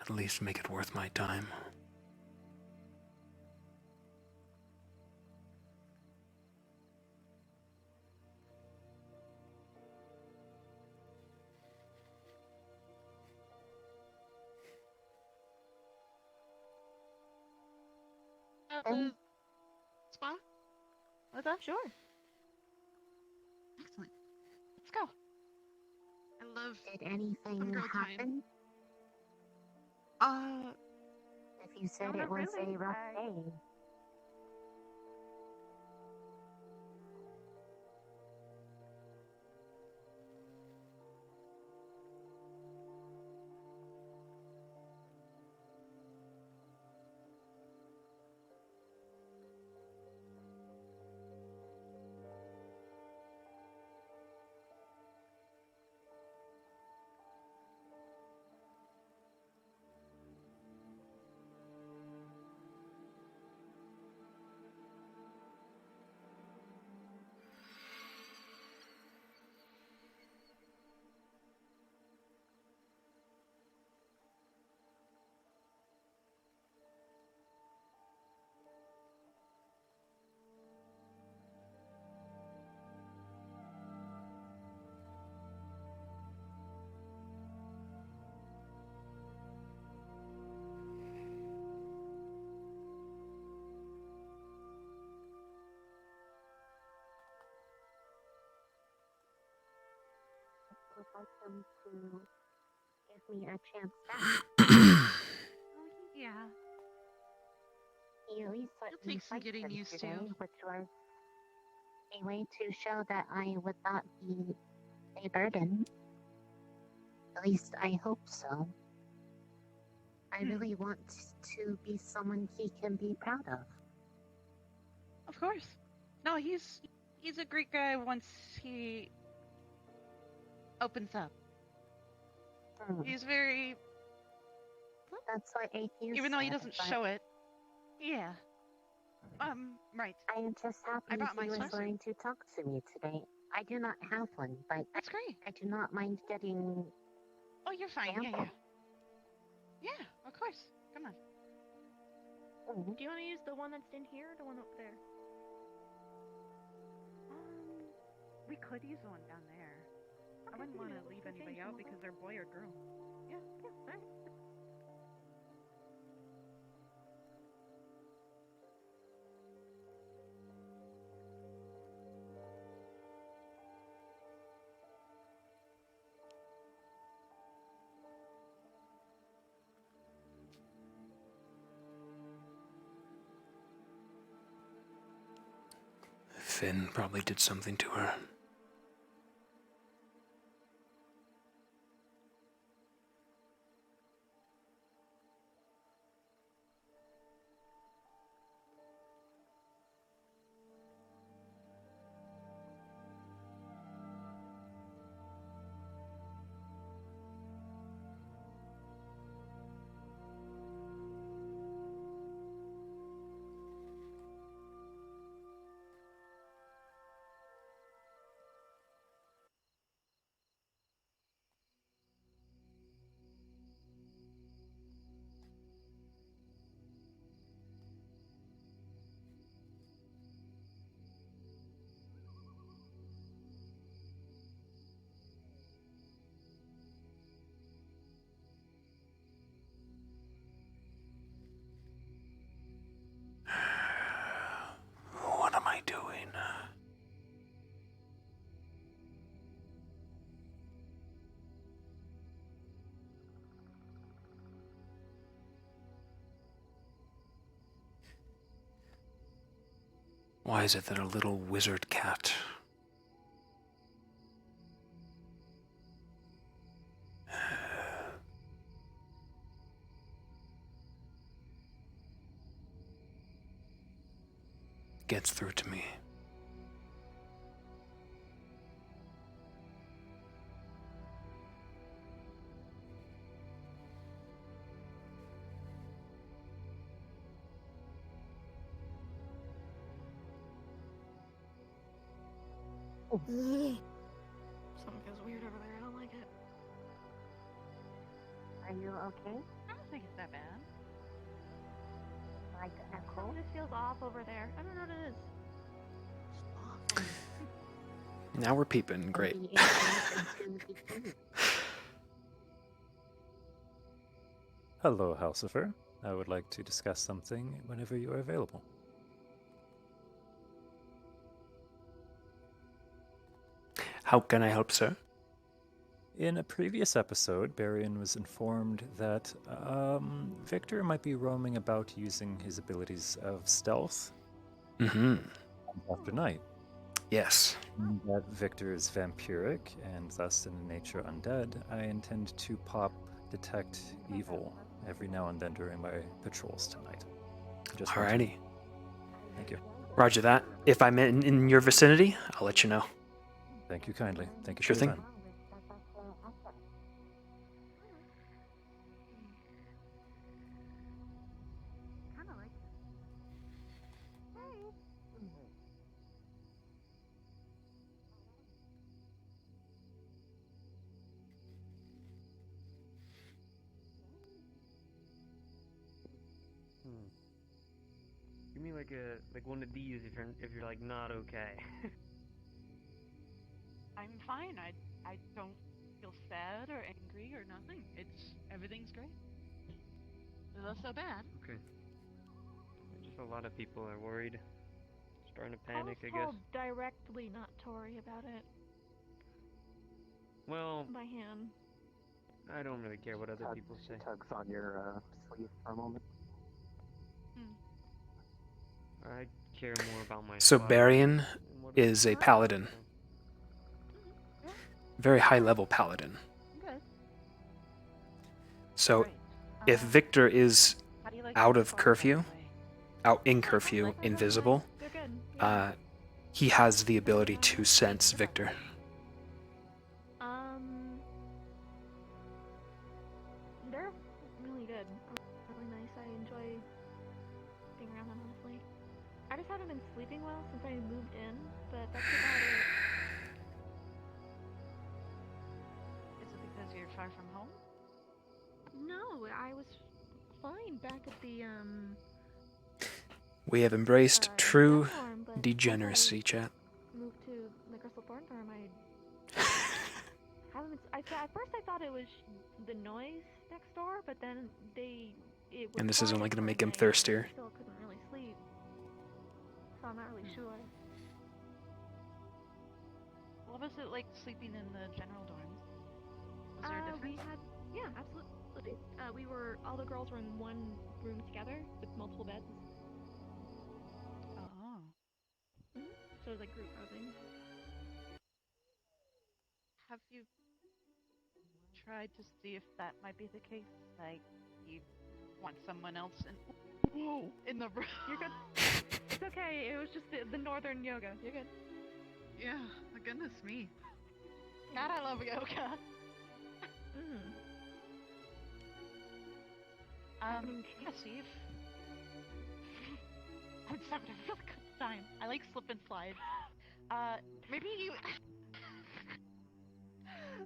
at least make it worth my time. The spa? What's up? Sure. Excellent. Let's go. I love Did anything some girl happen? time. If you said No, it not was really. a rough day. Would like them to give me a chance back. Yeah. He at least let It'll me take some fight getting them used today, to. which was a way to show that I would not be a burden. At least I hope so. I really want to be someone he can be proud of. Of course. No, he's a great guy once he opens up. He's very, That's what atheists even though he said, doesn't but show it. Yeah. Right. I am just happy I brought my he was swimsuit. willing to talk to me today. I do not have one, but That's great. I do not mind getting Oh, you're fine. sampled. Yeah. Yeah, of course. Come on. Do you want to use the one that's in here or the one up there? We could use the one down there. I wouldn't want to leave anybody out because they're boy or girl. Yeah, alright. Finn probably did something to her. What am I doing? Why is it that a little wizard cat gets through to me? Something feels weird over there. I don't like it. Are you okay? I don't think it's that bad. Like echo? Something just feels off over there. I don't know what it is. Now we're peeping. Great. Hello, Halcifer. I would like to discuss something whenever you are available. How can I help, sir? In a previous episode, Barian was informed that Victor might be roaming about using his abilities of stealth after night. Yes. And that Victor is vampiric and thus in nature undead. I intend to pop detect evil every now and then during my patrols tonight. Alrighty. Thank you. Roger that. If I'm in your vicinity, I'll let you know. Thank you kindly. Thank you Sure for your thing. time. Give me like one of these if you're like not okay. I'm fine. I don't feel sad or angry or nothing. Everything's great. It's not so bad. Okay. Just a lot of people are worried, starting to panic, I guess. Told directly not to worry about it. Well, By hand. I don't really care what other people say. Tugs on your sleeve for a moment. I care more about my So squad Barian and what is a paladin. Very high level paladin. Good. So if Victor is out of curfew, out in curfew, invisible, he has the ability to sense Victor. They're really good. Really nice. I enjoy being around them, honestly. I just haven't been sleeping well since I moved in, but that's about it. Is it because you're far from home? No, I was fine back at the We have embraced true degeneracy, chat. moved to the Crystal Thorn farm. At first I thought it was the noise next door, but then it was And this is only quiet going to for a make him night, and thirstier. I still couldn't really sleep, so I'm not really sure. What was it like sleeping in the general dorms? Was there a difference? Absolutely. All the girls were in one room together with multiple beds. Oh. So it was like group housing. Have you tried to see if that might be the case? Like, you want someone else in the room? You're good. It's okay. It was just the northern yoga. You're good. Yeah, my goodness me. God, I love yoga. Yeah, Steve. I'm just having a really good time. I like slip and slide. Maybe you...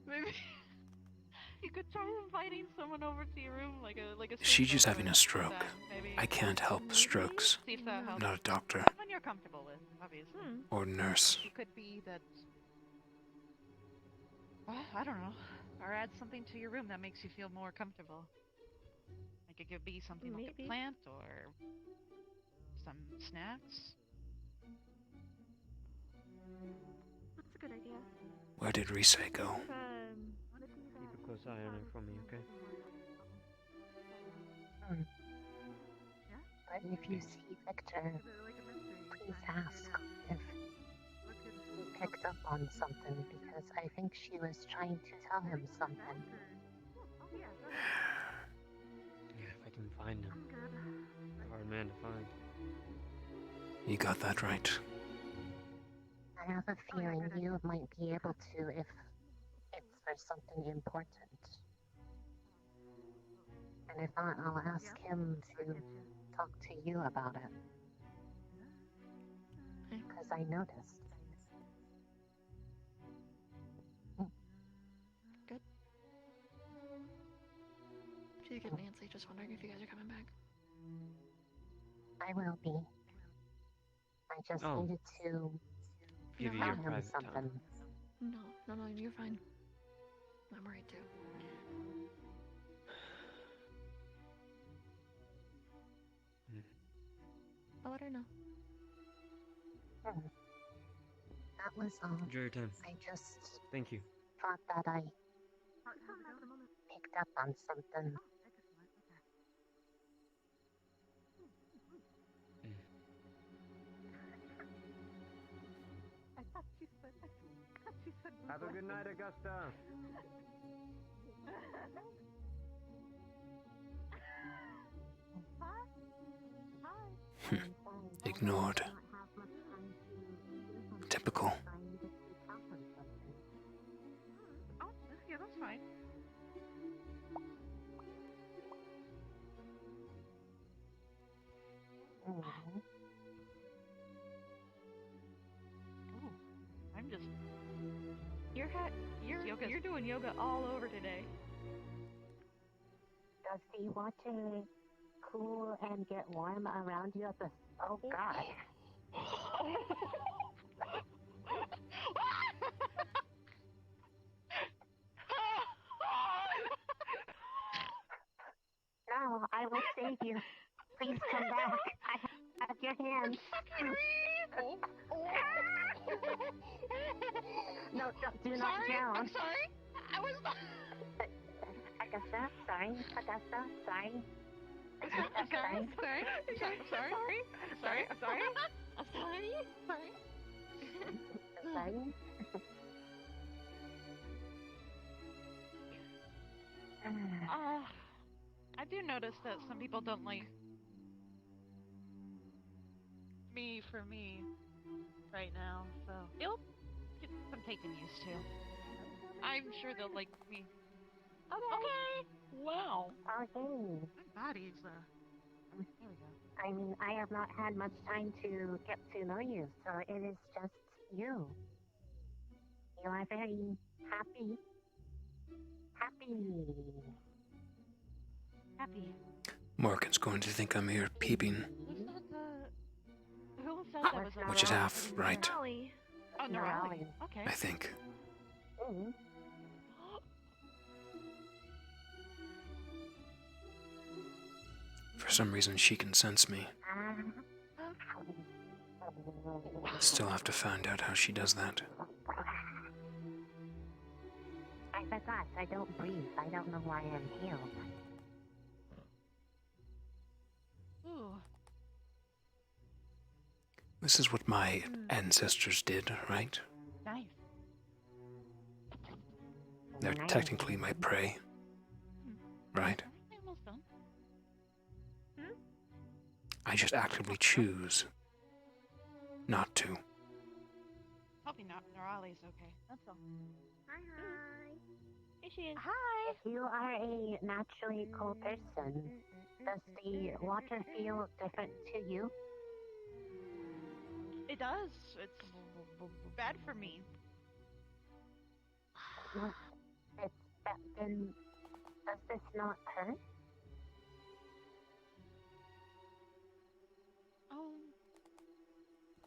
maybe... you could try inviting someone over to your room, like a... Is she just having a stroke? I can't help strokes. See if that I'm helps. not a doctor When you're comfortable with, obviously. or nurse. It could be that... Well, I don't know. Or add something to your room that makes you feel more comfortable. Like it could be something like a plant or some snacks. That's a good idea. Where did Rise go? Keep a close eye on her for me, okay? But if you see Victor, please ask if he picked up on something, because I think she was trying to tell him something. Yeah, if I can find him. A hard man to find. You got that right. I have a feeling you might be able to if it's for something important. And if not, I'll ask him to talk to you about it. Because I noticed. messaging Nancy, just wondering if you guys are coming back. I will be. I just Oh. needed to Give you tell your him private something. time. No, you're fine. I'm worried too. I'll let her know. That was all. Enjoy your time. I just Thank you. thought that I picked up on something. I thought she said Have a good night, Augusta. Ignored. Typical. Oh, yeah, that's fine. Ooh, I'm just. You're doing yoga all over today. Does the water cool and get warm around you at the... Oh, God. No, I will save you. Please come back. I have your hand. No, do not drown. I'm sorry. I was not. Augusta, sorry. Augusta, sorry. I'm sorry. I'm sorry. I'm sorry. I'm sorry. I'm sorry. I'm sorry. I'm sorry. I do notice that some people don't like me for me right now, so it'll get some taking used to. I'm sure they'll like me. Okay. Wow. Okay. My body's there we go. I mean, I have not had much time to get to know you, so it is just you. You are very happy. Happy. Morgan's going to think I'm here peeping, Who said that was which is half right, Oh, Nerali. Okay. I think. For some reason, she can sense me. Still have to find out how she does that. I forgot. I don't breathe. I don't know why I'm healed. Ooh. This is what my ancestors did, right? Nice. They're technically my prey, right? Almost done. I just actively choose not to. Hoping not. Nerali's okay. That's all. Hi. Here she is. Hi. If you are a naturally cold person, does the water feel different to you? It does. It's bad for me. Then does this not hurt?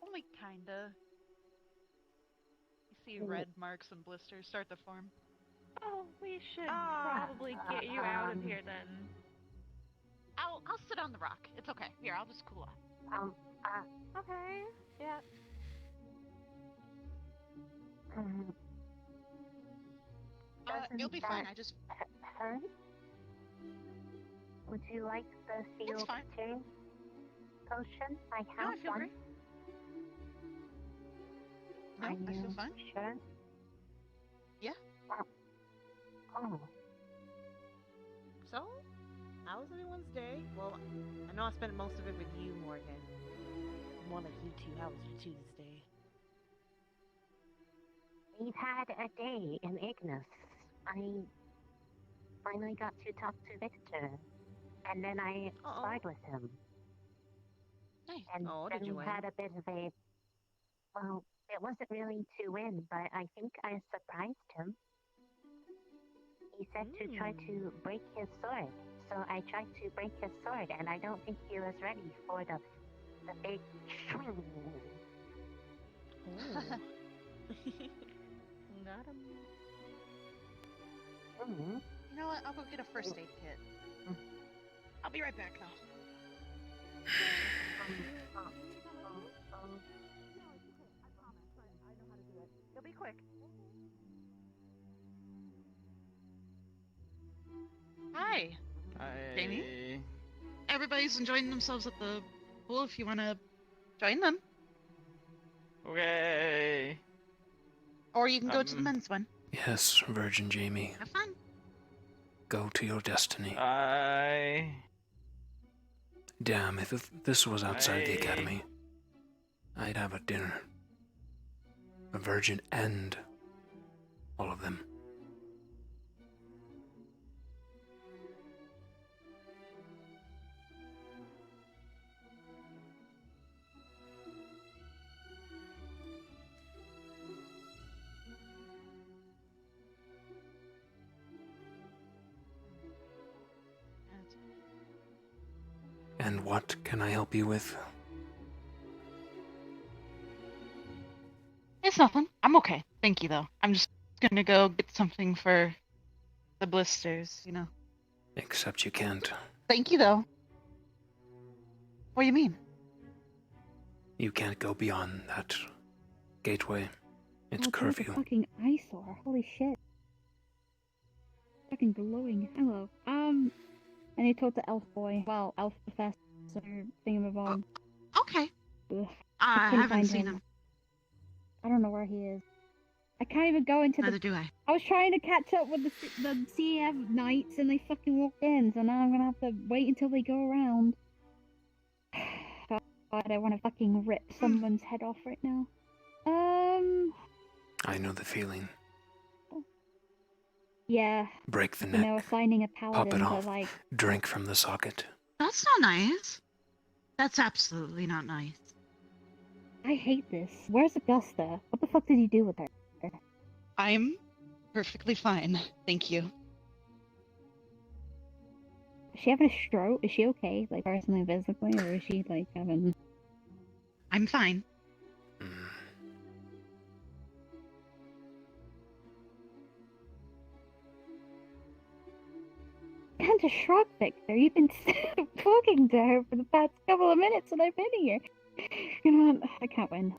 Only kinda. You see red marks and blisters start to form. Oh, we should probably get you out of here then. I'll sit on the rock. It's okay. Here, I'll just cool off. Okay. Yeah. You'll be fine. I just hurt? Would you like the field turn potion? I have I feel one. great. No, I feel fine. Sure? Yeah. Oh. So, how was everyone's day? Well, I know I spent most of it with you, Morgan. More like you two. How was your Tuesday? We've had a day in Ignis. I finally got to talk to Victor, and then I sparred with him. Nice. And then did you we had a bit of a... Well, it wasn't really to win, but I think I surprised him. He said to try to break his sword, so I tried to break his sword, and I don't think he was ready for the big swing. Got him. Mm-hmm. You know what? I'll go get a first aid kit. I'll be right back, though. You'll be quick. Hi. Jamie? Everybody's enjoying themselves at the pool if you want to join them. Okay. Or you can go to the men's one. Yes, Virgin Jamie. Have fun. Go to your destiny. Damn, if this was outside the academy, I'd have a dinner. A virgin and all of them. And what can I help you with? It's nothing. I'm okay. Thank you, though. I'm just gonna go get something for the blisters, you know. Except you can't. Thank you, though. What do you mean? You can't go beyond that gateway. It's Oh, there's a curfew. fucking eyesore. Holy shit. Fucking glowing. Hello. I need to talk to Elf Boy. Well, Elf Professor thingamabob. Okay. Ugh. I couldn't haven't find seen him. him. I don't know where he is. I can't even go into Neither do I. I was trying to catch up with the CF Knights and they fucking walked in, so now I'm gonna have to wait until they go around. God, I want to fucking rip someone's head off right now. I know the feeling. Yeah. Break the You neck. know, assigning a Pop paladin it to off. like. Drink from the socket. That's not nice. That's absolutely not nice. I hate this. Where's Augusta? What the fuck did you do with her? I'm perfectly fine. Thank you. Is she having a stroke? Is she okay? Like, personally, physically? Or is she, like, having... I'm fine. And to shrug, Victor. You've been talking to her for the past couple of minutes and I've been here. You know what? I can't win.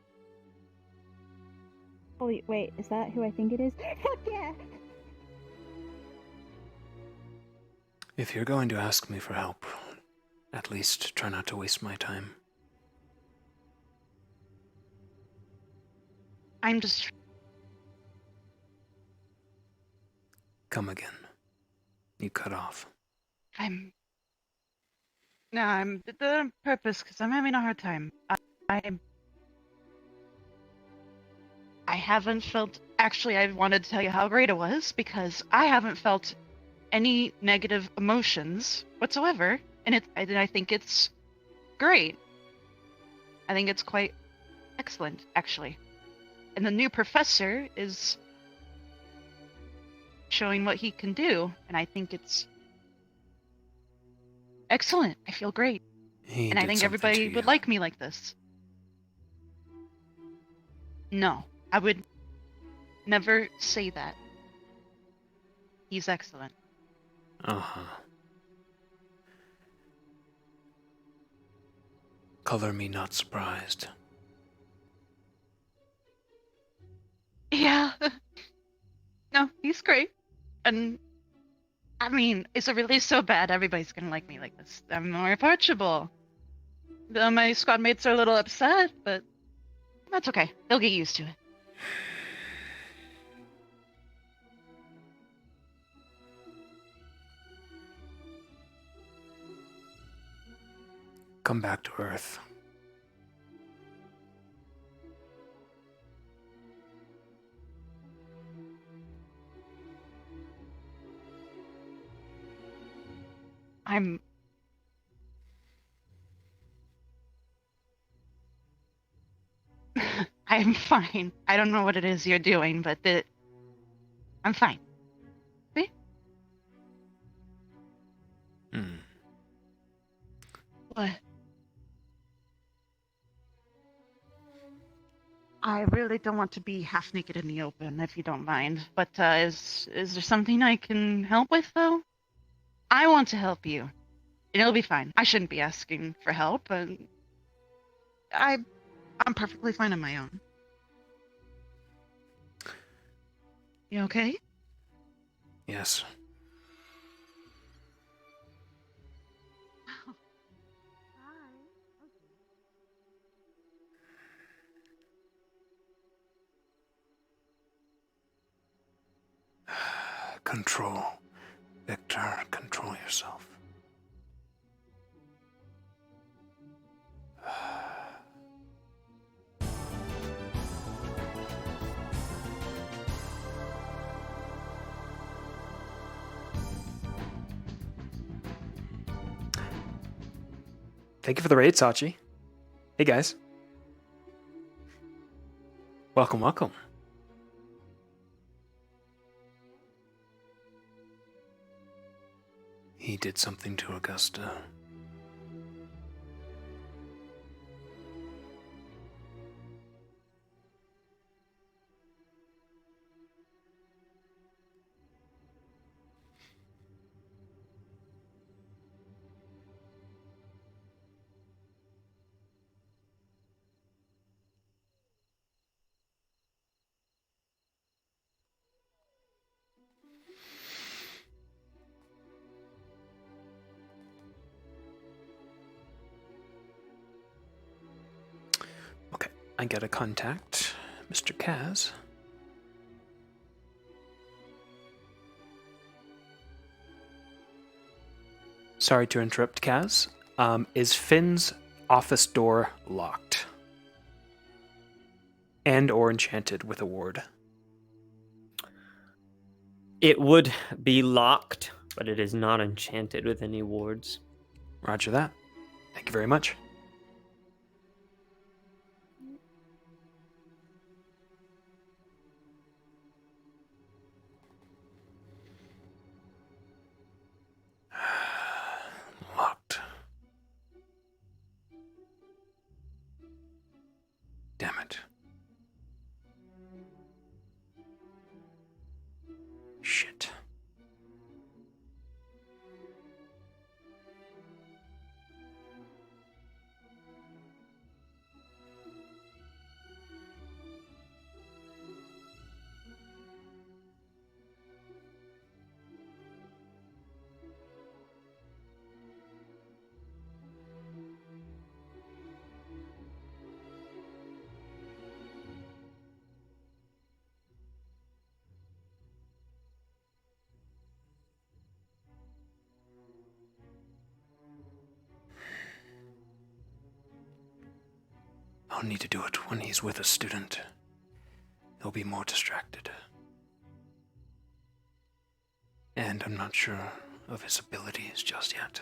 Holy, wait, is that who I think it is? Fuck yeah! If you're going to ask me for help, at least try not to waste my time. I'm just... Come again. You cut off. No, I'm the purpose, because I'm having a hard time. I haven't felt... Actually, I wanted to tell you how great it was, because I haven't felt any negative emotions whatsoever, and I think it's great. I think it's quite excellent, actually. And the new professor is showing what he can do, and I think it's excellent. I feel great. And I think everybody would like me like this. No, I would never say that. He's excellent. Uh-huh. Color me not surprised. Yeah. No, he's great. And, I mean, is it really so bad everybody's gonna like me like this? I'm more approachable. My squad mates are a little upset, but that's okay. They'll get used to it. Come back to Earth. I'm fine. I don't know what it is you're doing, but I'm fine. See? Hmm. What? I really don't want to be half naked in the open, if you don't mind. But is there something I can help with, though? I want to help you, and it'll be fine. I shouldn't be asking for help, and I'm perfectly fine on my own. You okay? Yes. Control. Victor, control yourself. Thank you for the raid, Sachi. Hey, guys. Welcome, welcome. He did something to Augusta. Okay, I gotta contact Mr. Kaz. Sorry to interrupt, Kaz. Is Finn's office door locked? And or enchanted with a ward? It would be locked, but it is not enchanted with any wards. Roger that. Thank you very much. Locked. Damn it. Shit. I'll need to do it when he's with a student. He'll be more distracted. And I'm not sure of his abilities just yet.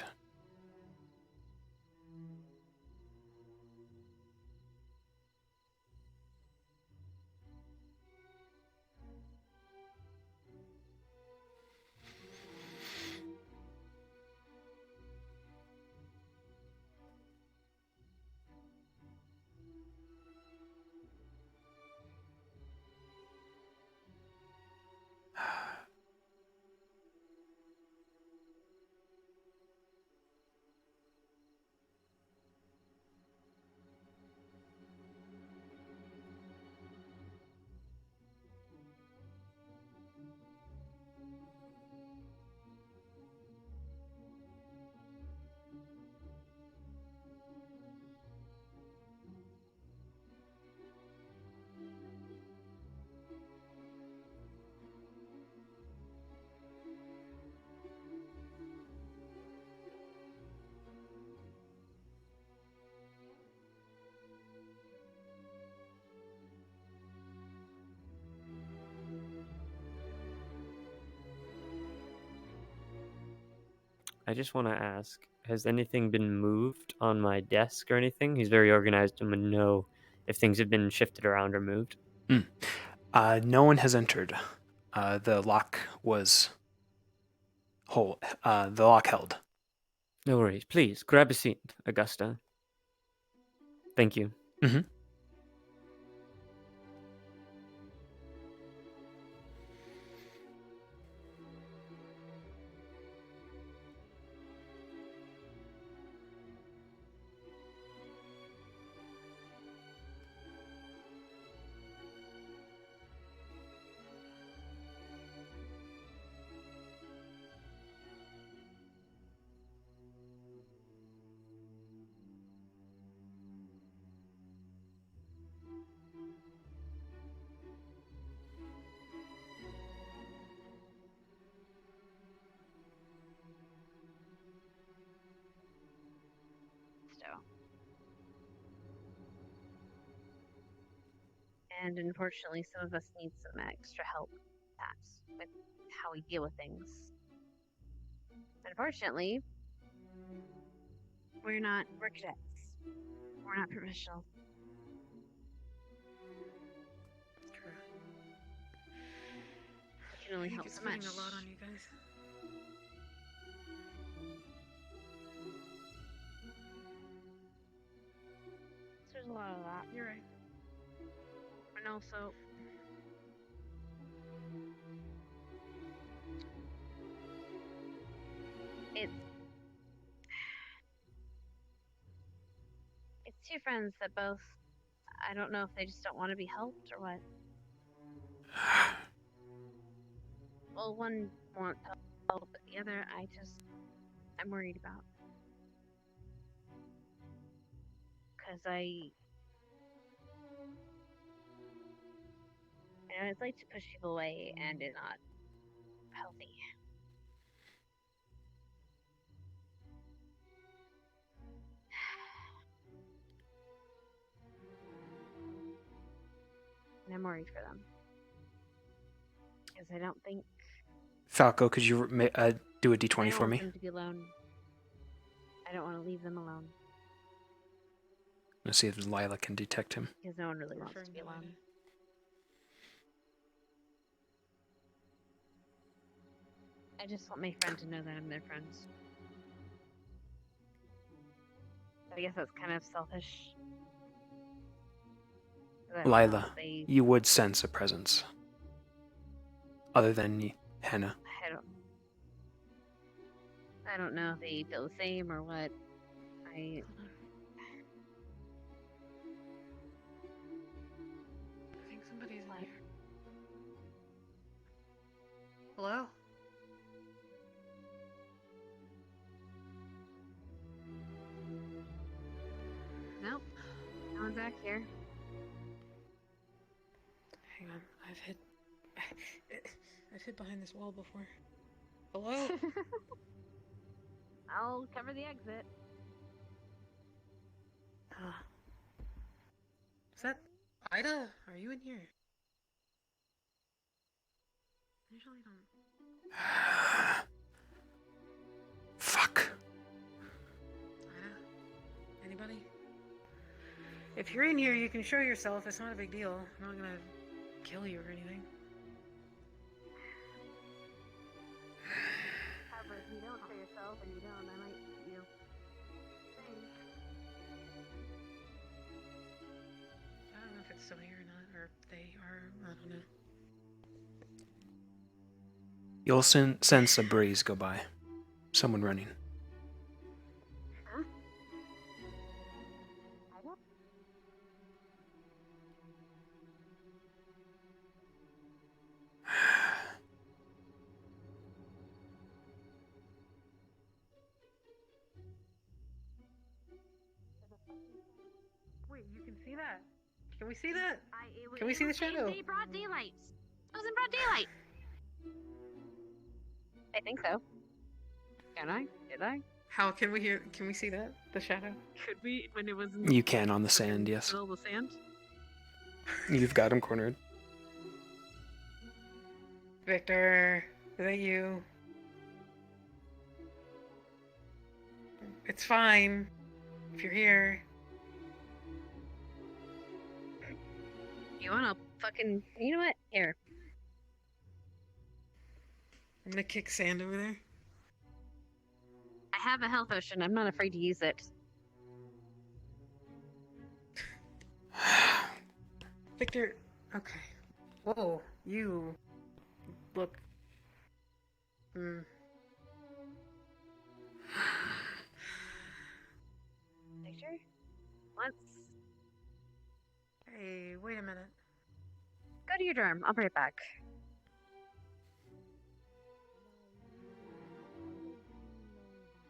I just want to ask, has anything been moved on my desk or anything? He's very organized and would know if things have been shifted around or moved. No one has entered. The lock was the lock held. No worries. Please, grab a seat, Augusta. Thank you. Mm-hmm. And unfortunately, some of us need some extra help, perhaps, with how we deal with things. Unfortunately, we're cadets. We're not professionals. We can only help it's so much. putting a lot on you guys. There's a lot of that. You're right. And also, it's two friends that both, I don't know if they just don't want to be helped or what. Well, one wants help, but the other, I'm worried about. Because I know it's like to push people away, and it's not healthy. And I'm worried for them. Because I don't think... Falco, could you do a I d20 don't for want me? them to be alone. I don't want to leave them alone. Let's see if Lila can detect him. Because no one really wants to be alone. I just want my friend to know that I'm their friend. I guess that's kind of selfish. Lila, you would sense a presence. Other than Hannah. I don't know if they feel the same or what. I think somebody's in here. Hello? Nope. No one's back here. Hang on, I've hid behind this wall before. Hello? I'll cover the exit. Is that Ida? Are you in here? Usually don't. Fuck. Ida? Anybody? If you're in here, you can show yourself. It's not a big deal. I'm not gonna kill you or anything. However, if you don't show yourself and you don't, I might shoot you. I don't know if it's still here or not, or if they are. I don't know. You'll sense a breeze go by. Someone running. Huh? Wait, you can see that? Can we see that? Can we see the shadow? It was broad daylight. It was in broad daylight. I think so. Can I? Did I? How can we hear? Can we see that? The shadow? Could we when it was in You can on the sand, yes. the middle of the sand? You've got him cornered. Victor, is that you? It's fine. If you're here. You wanna fucking... You know what? Here. I'm gonna kick sand over there. I have a health potion. I'm not afraid to use it. Victor, okay. Whoa, you look. Victor? Let's Hey, wait a minute. go to your dorm. I'll be right back.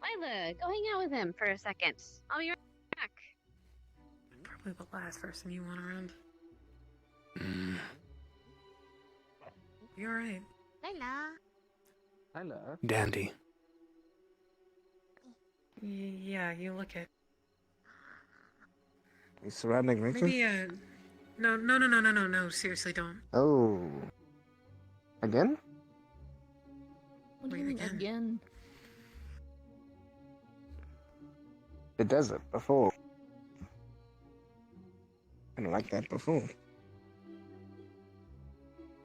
Lila, go hang out with him for a second. I'll be right back. Probably the last person you want around. You alright? Lila. Hello. Dandy. Yeah, you look it. You surrounding Victor? Maybe, no, seriously, don't. Oh. Again? What do you mean again? The desert, before. I didn't like that before.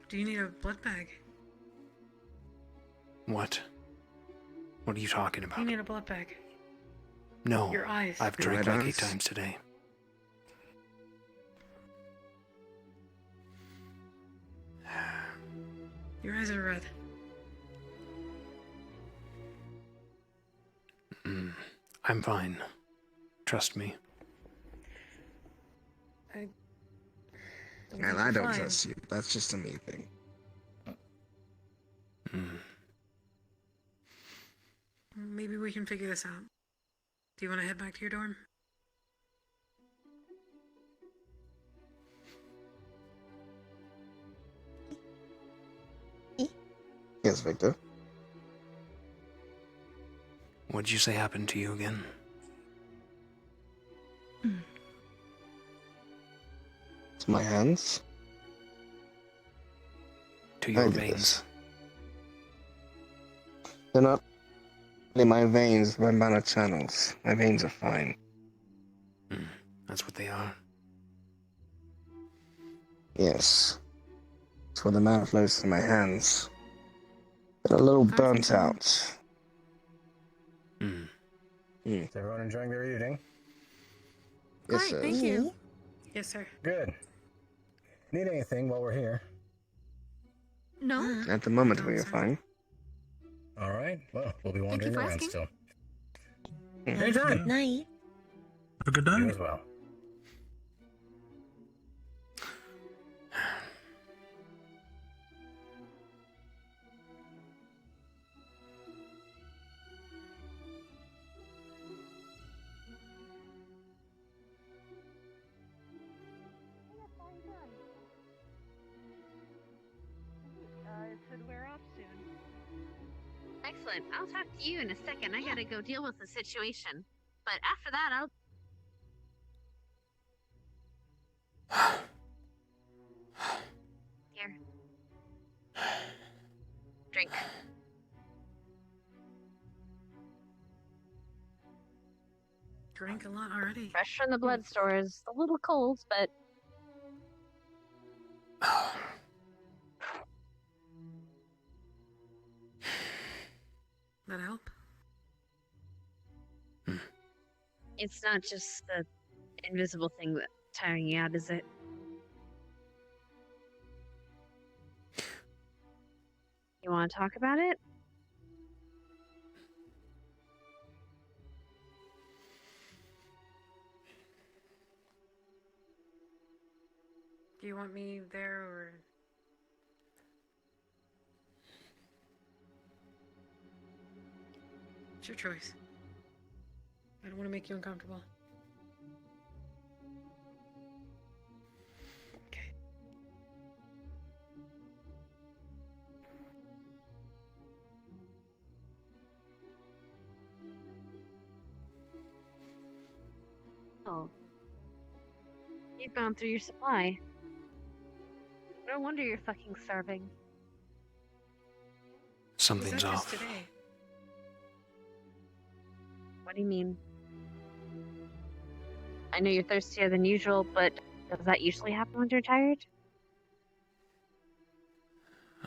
Do you need a blood bag? What? What are you talking about? You need a blood bag. No. Your eyes. I've Your drank red like 8 eyes? times today. Your eyes are red. I'm fine. Trust me. And I don't trust you. That's just a me thing. Maybe we can figure this out. Do you want to head back to your dorm? Yes, Victor. What'd you say happened to you again? It's my hands. To your I did veins. this. They're not only my veins, my mana channels. My veins are fine. That's what they are. Yes. It's where the mana flows through my hands. They're a little burnt out. Is everyone enjoying their evening? Yes, sir. Thank you. Yes, sir. Good. Need anything while we're here? No. At the moment, we are fine. All right. Well, we'll be wandering for around asking. still. Anytime. Good night. Have a good night. You as well. It should wear off soon. Excellent. I'll talk to you in a second. I gotta go deal with the situation. But after that, I'll. Here. Drink. Drank a lot already. Fresh from the blood stores. A little cold, but. That help? It's not just the invisible thing that's tiring you out, is it? You want to talk about it? Do you want me there or? It's your choice. I don't want to make you uncomfortable. Okay. Oh. You've gone through your supply. No wonder you're fucking starving. Something's Was that just off. today? What do you mean? I know you're thirstier than usual, but does that usually happen when you're tired?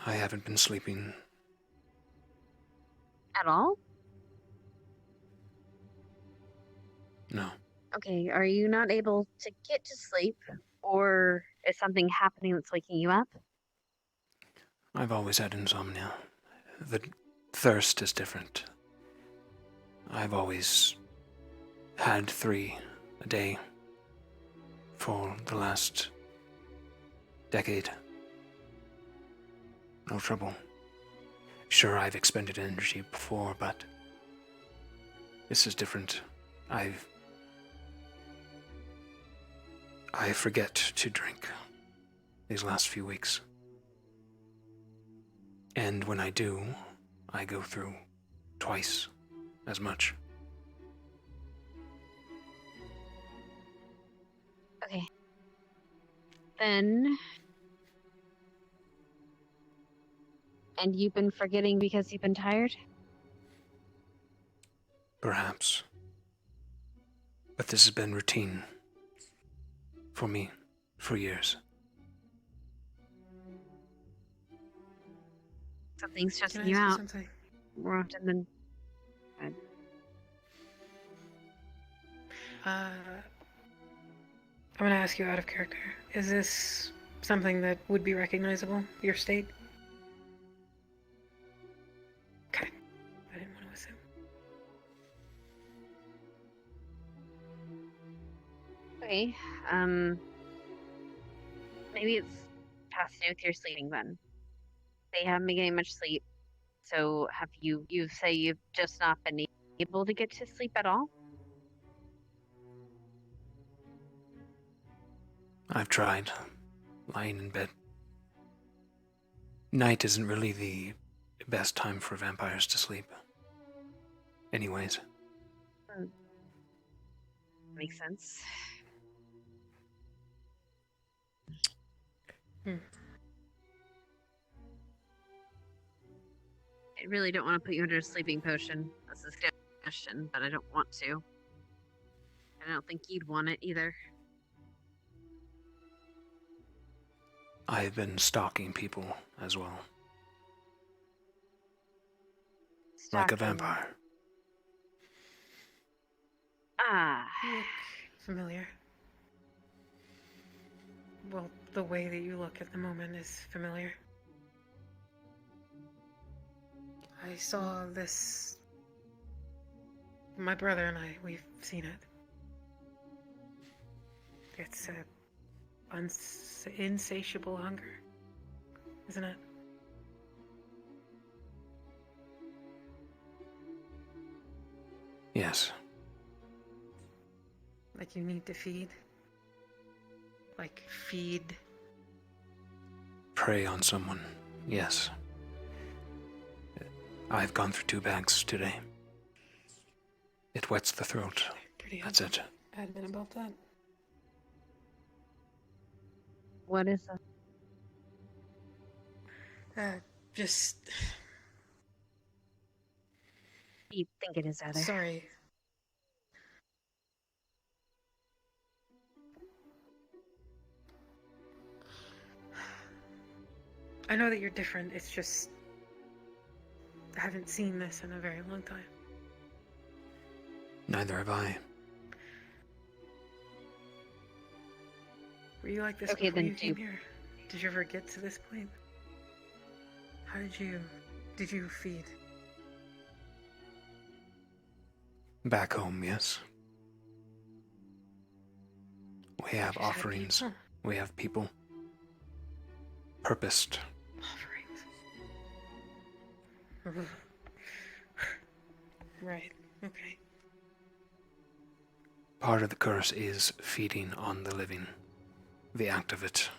I haven't been sleeping. At all? No. Okay, are you not able to get to sleep, or is something happening that's waking you up? I've always had insomnia. The thirst is different. I've always had 3 a day for the last decade. No trouble. Sure, I've expended energy before, but this is different. I forget to drink these last few weeks. And when I do, I go through twice as much. Okay. Then... And you've been forgetting because you've been tired? Perhaps. But this has been routine for me for years. Something's Can stressing I you ask you out something? more often than... I'm gonna ask you out of character. Is this something that would be recognizable, your state? Okay. I didn't want to assume. Okay, maybe it's has to do with your sleeping then. They haven't been getting much sleep, so have you say you've just not been able to get to sleep at all? I've tried lying in bed. Night isn't really the best time for vampires to sleep. Anyways. Makes sense. I really don't want to put you under a sleeping potion. That's a suggestion, but I don't want to. I don't think you'd want it either. I've been stalking people as well. Like a vampire. Ah. You look familiar. Well, the way that you look at the moment is familiar. I saw this. My brother and I, we've seen it. It's a insatiable hunger, isn't it? Yes. Like you need to feed? Like feed? Prey on someone. Yes. I've gone through 2 bags today. It wets the throat. Pretty That's it. adamant about that. What is that? Just... You think it is, Heather? Sorry. I know that you're different, it's just... I haven't seen this in a very long time. Neither have I. Were you like this Okay, before then you came here? Did you ever get to this point? How did you feed? Back home, yes. We have You said offerings. people? We have people. Purposed. Offerings. Right, okay. Part of the curse is feeding on the living. The act of it.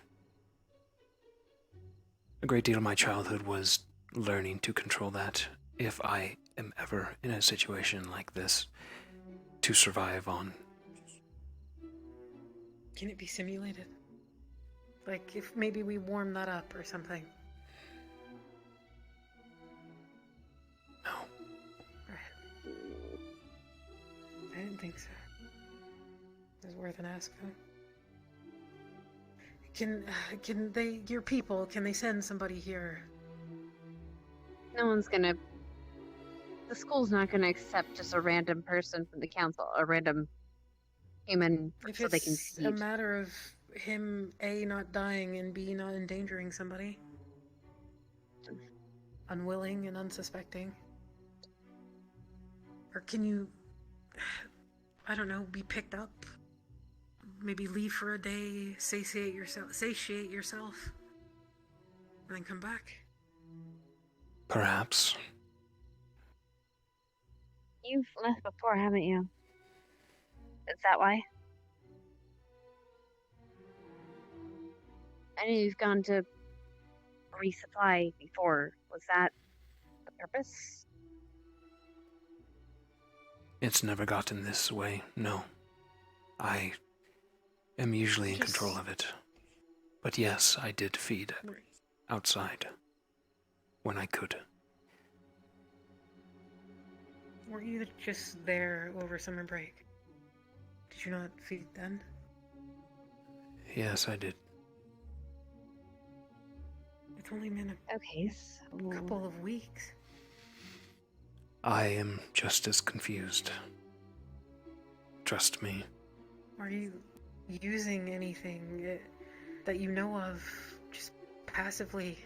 A great deal of my childhood was learning to control that if I am ever in a situation like this to survive on. Can it be simulated? Like, if maybe we warm that up or something? No. Right. I didn't think so. It was worth an ask, though. Can they, your people, can they send somebody here? No one's gonna... The school's not gonna accept just a random person from the council, a random human If so they can it's a feed. matter of him A, not dying, and B, not endangering somebody. Unwilling and unsuspecting. Or can you, I don't know, be picked up? Maybe leave for a day, satiate yourself, and then come back? Perhaps. You've left before, haven't you? Is that why? I know you've gone to resupply before. Was that the purpose? It's never gotten this way, no. I am usually in control of it. But yes, I did feed outside when I could. Were you just there over summer break? Did you not feed then? Yes, I did. It's only been a couple of weeks. I am just as confused. Trust me. Are you using anything that you know of just passively?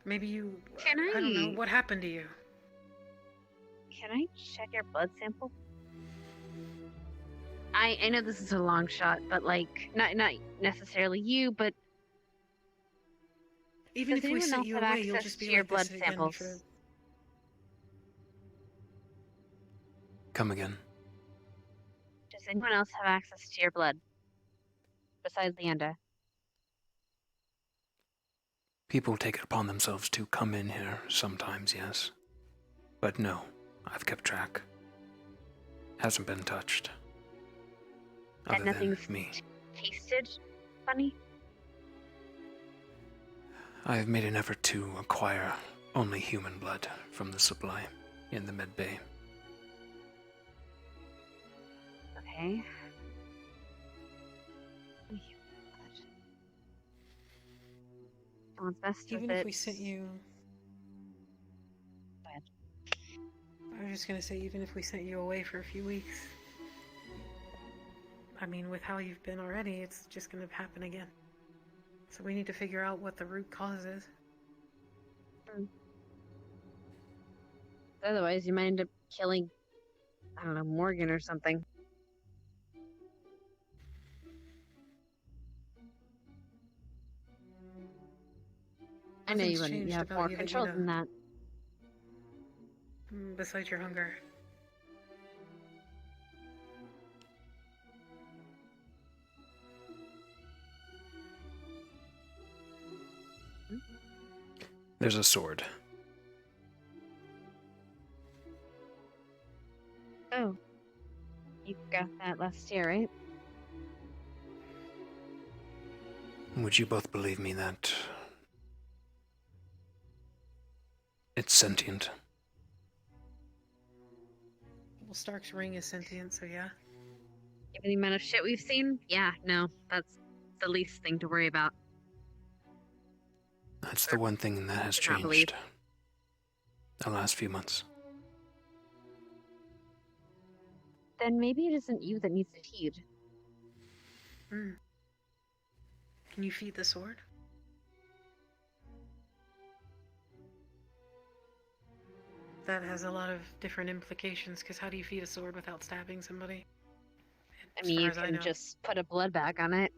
Maybe you... I don't know. What happened to you? Can I check your blood sample? I know this is a long shot, but like not necessarily you, but even does if we anyone set else you have away, you'll access just be to your like blood this again samples? for... Come again. Does anyone else have access to your blood besides Leanda? People take it upon themselves to come in here sometimes, yes. But no, I've kept track. Hasn't been touched. And Other than nothing's me. tasted funny? I have made an effort to acquire only human blood from the supply in the med bay. Okay. Someone's best Even with if it. we sent you... I was just gonna say, even if we sent you away for a few weeks... I mean, with how you've been already, it's just gonna happen again. So we need to figure out what the root cause is. Otherwise, you might end up killing, I don't know, Morgan or something. I know Nothing's you wouldn't. You changed have about more you that you control know. than that. Besides your hunger. There's a sword. Oh. You got that last year, right? Would you both believe me that it's sentient? Well, Stark's ring is sentient, so yeah. Given the amount of shit we've seen, yeah, no, that's the least thing to worry about. That's the one thing that has Not believe. changed the last few months. Then maybe it isn't you that needs to feed. Can you feed the sword? That has a lot of different implications, because how do you feed a sword without stabbing somebody? I mean, you As far as I can know. just put a blood bag on it.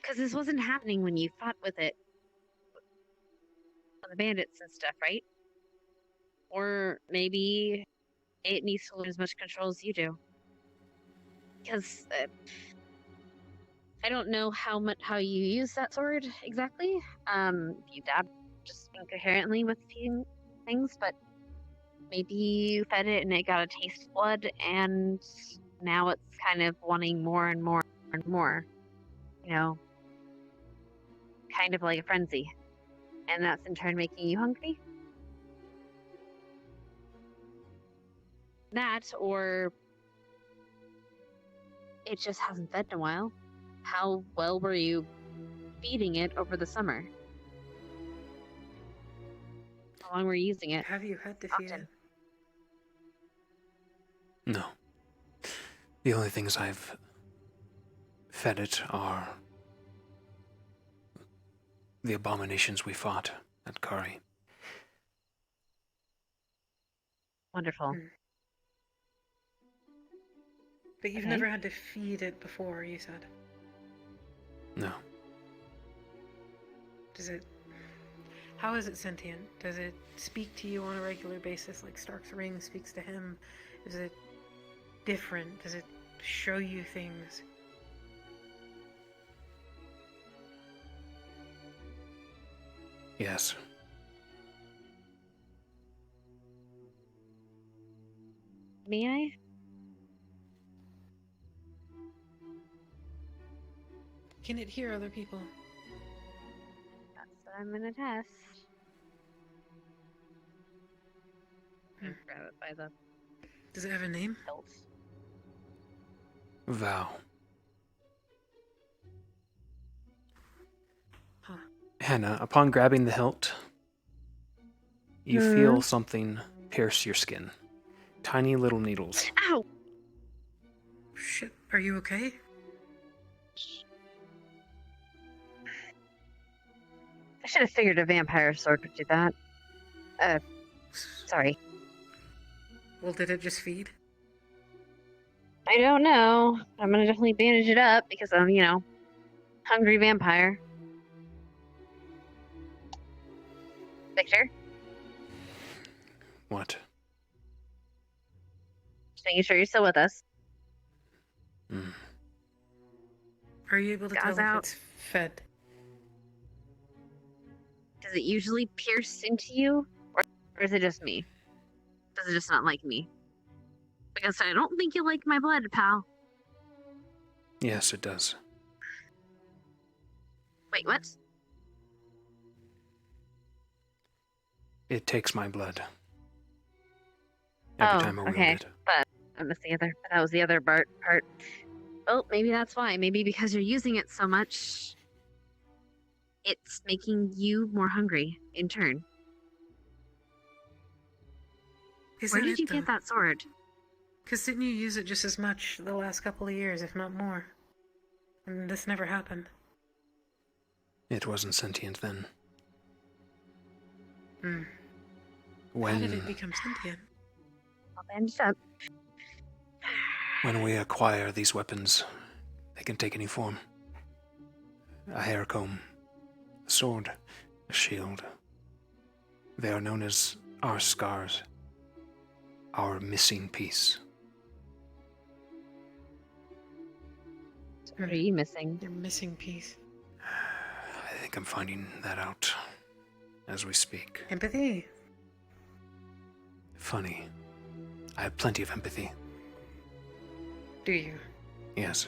Because this wasn't happening when you fought with it. On the bandits and stuff, right? Or maybe it needs to learn as much control as you do. Because I don't know how you use that sword exactly. If you dab just incoherently with feeding things, but maybe you fed it and it got a taste of blood, and now it's kind of wanting more and more and more. You know, kind of like a frenzy, and that's in turn making you hungry. That, or it just hasn't fed in a while. How well were you feeding it over the summer? How long were you using it? Have you had to feed it? No. The only things I've fed it are the abominations we fought at Kari. Wonderful. But you've Okay. never had to feed it before, you said. No. Does it... How is it sentient? Does it speak to you on a regular basis like Stark's ring speaks to him? Is it different? Does it show you things? Yes. May I? Can it hear other people? That's what I'm gonna test. Grab it by the Does it have a name? hilt. Vow. Huh. Hannah, upon grabbing the hilt, you feel something pierce your skin. Tiny little needles. Ow! Shit, are you okay? I should have figured a vampire sword would do that. Sorry. Well, did it just feed? I don't know. I'm gonna definitely bandage it up because I'm, hungry vampire. Victor? What? Just making sure you're still with us. Are you able to Gauze tell out. if it's fed? Does it usually pierce into you? Or is it just me? Does it just not like me? Because I don't think you like my blood, pal. Yes, it does. Wait, what? It takes my blood. Every time I wield okay. it. But I missed that was the other part. Well, maybe that's why. Maybe because you're using it so much, it's making you more hungry in turn. Where did you get that sword? Because didn't you use it just as much the last couple of years, if not more? And this never happened. It wasn't sentient then. How did it become sentient? I'll bandage up. When we acquire these weapons, they can take any form. A hair comb, a sword, a shield. They are known as our scars, our missing piece. What are you missing? Your missing piece. I think I'm finding that out as we speak. Empathy. Funny. I have plenty of empathy. Do you? Yes.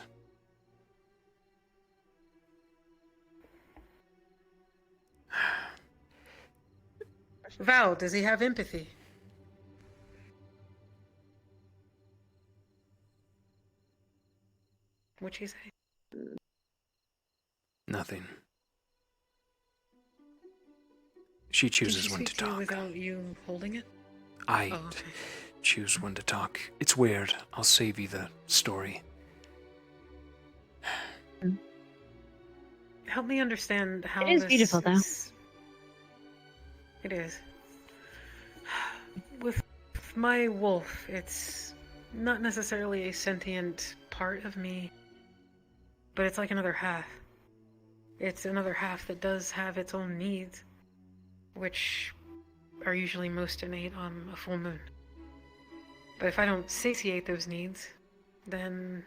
Val, does he have empathy? What'd you say? Nothing. She chooses Did she when to speak to you talk. without you holding it? I Oh, okay. choose when to talk. It's weird. I'll save you the story. Help me understand how It is this beautiful, though. It is. With my wolf, it's not necessarily a sentient part of me, but it's like another half. It's another half that does have its own needs, which are usually most innate on a full moon. But if I don't satiate those needs, then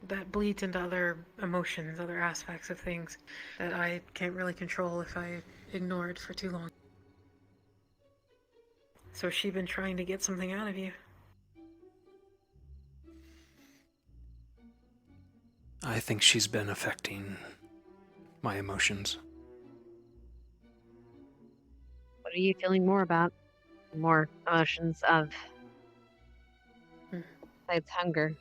that bleeds into other emotions, other aspects of things that I can't really control if I ignore it for too long. So has she been trying to get something out of you? I think she's been affecting my emotions. What are you feeling more about? More emotions of besides hunger.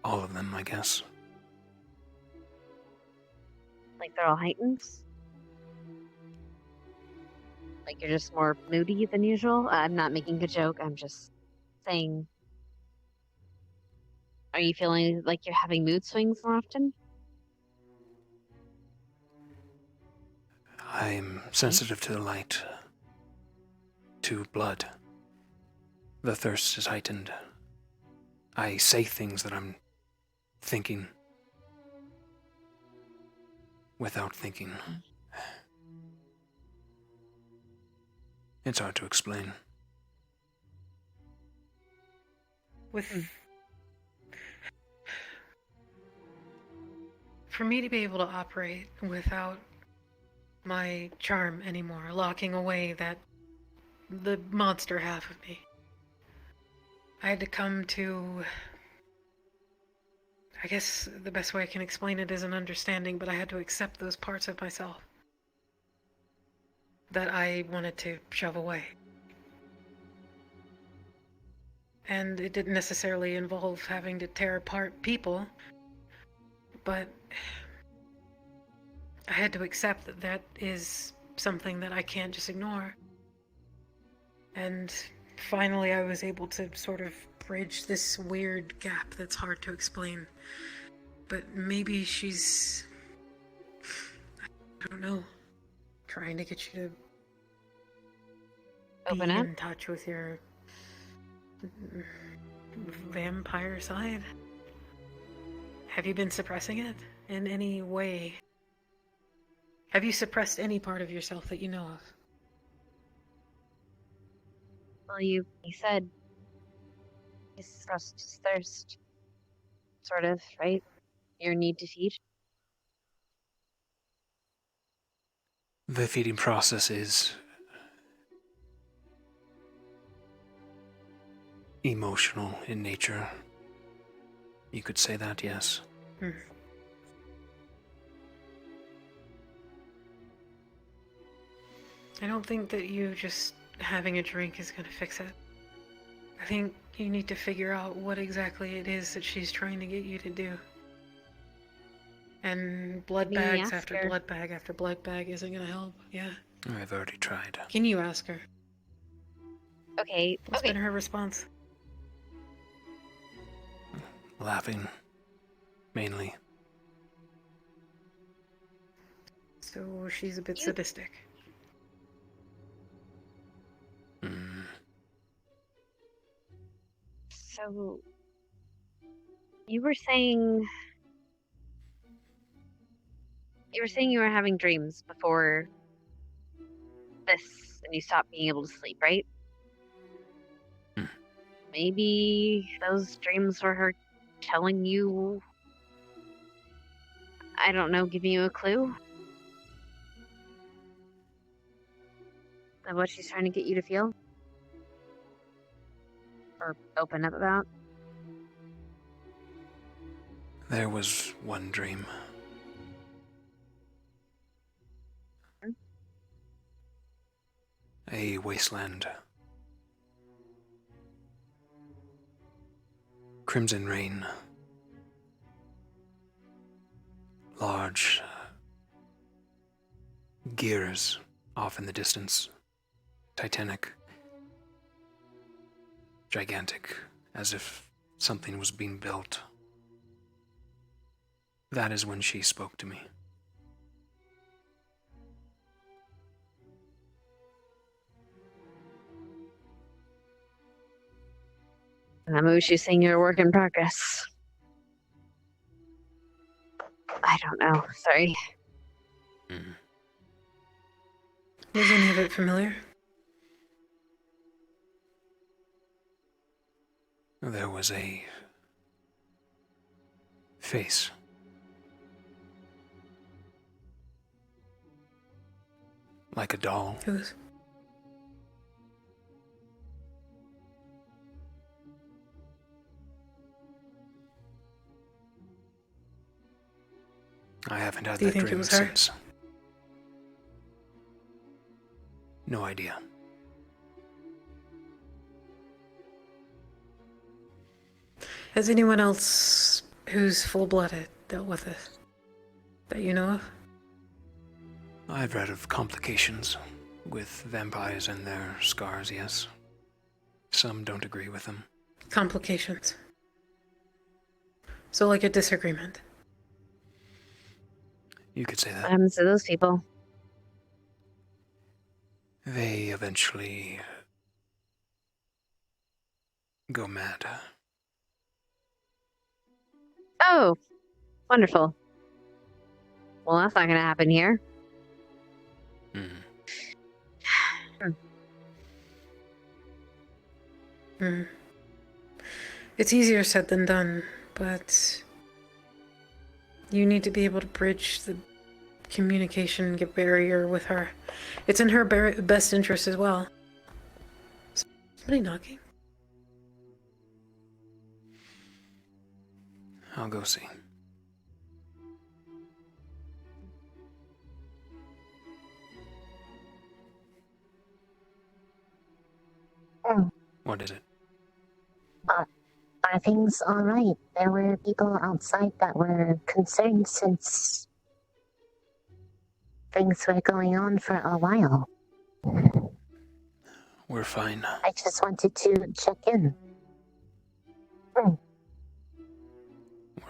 All of them, I guess. Like they're all heightened? Like you're just more moody than usual? I'm not making a joke. I'm just saying. Are you feeling like you're having mood swings more often? I'm sensitive to the light, to blood. The thirst is heightened. I say things that I'm thinking without thinking. It's hard to explain. For me to be able to operate without my charm anymore, locking away the monster half of me, I had to come to, I guess the best way I can explain it is an understanding, but I had to accept those parts of myself that I wanted to shove away. And it didn't necessarily involve having to tear apart people, but I had to accept that that is something that I can't just ignore. And finally I was able to sort of bridge this weird gap that's hard to explain. But maybe she's, I don't know, trying to get you to Open be up? in touch with your vampire side. Have you been suppressing it in any way? Have you suppressed any part of yourself that you know of? Well, you said you suppressed his thirst. Sort of, right? Your need to feed. The feeding process is emotional in nature. You could say that, yes. I don't think that you just having a drink is going to fix it. I think you need to figure out what exactly it is that she's trying to get you to do. And blood Maybe bags ask after her. blood bag after blood bag isn't going to help. Yeah. I've already tried. Can you ask her? Okay. What's been her response? Laughing, mainly. So she's a bit sadistic. So, you were saying you were having dreams before this, and you stopped being able to sleep, right? Maybe those dreams were her telling you, I don't know, giving you a clue of what she's trying to get you to feel or open up about. There was one dream. A wasteland. Crimson rain. Large gears off in the distance. Titanic. Gigantic, as if something was being built. That is when she spoke to me. And maybe she's saying you're a work in progress. I don't know. Sorry. Was any of it familiar? There was a face. Like a doll. Whose? I haven't had Do you that think it dream was her? since. No idea. Has anyone else who's full-blooded dealt with this? That you know of? I've read of complications. With vampires and their scars, yes. Some don't agree with them. Complications. So, like a disagreement. You could say What that. happens to those people? They eventually go mad. Oh, wonderful. Well, that's not going to happen here. It's easier said than done, but you need to be able to bridge the communication barrier with her. It's in her best interest as well. Somebody knocking? I'll go see. Oh, What is it? are things alright? There were people outside that were concerned since things were going on for a while. We're fine. I just wanted to check in. We're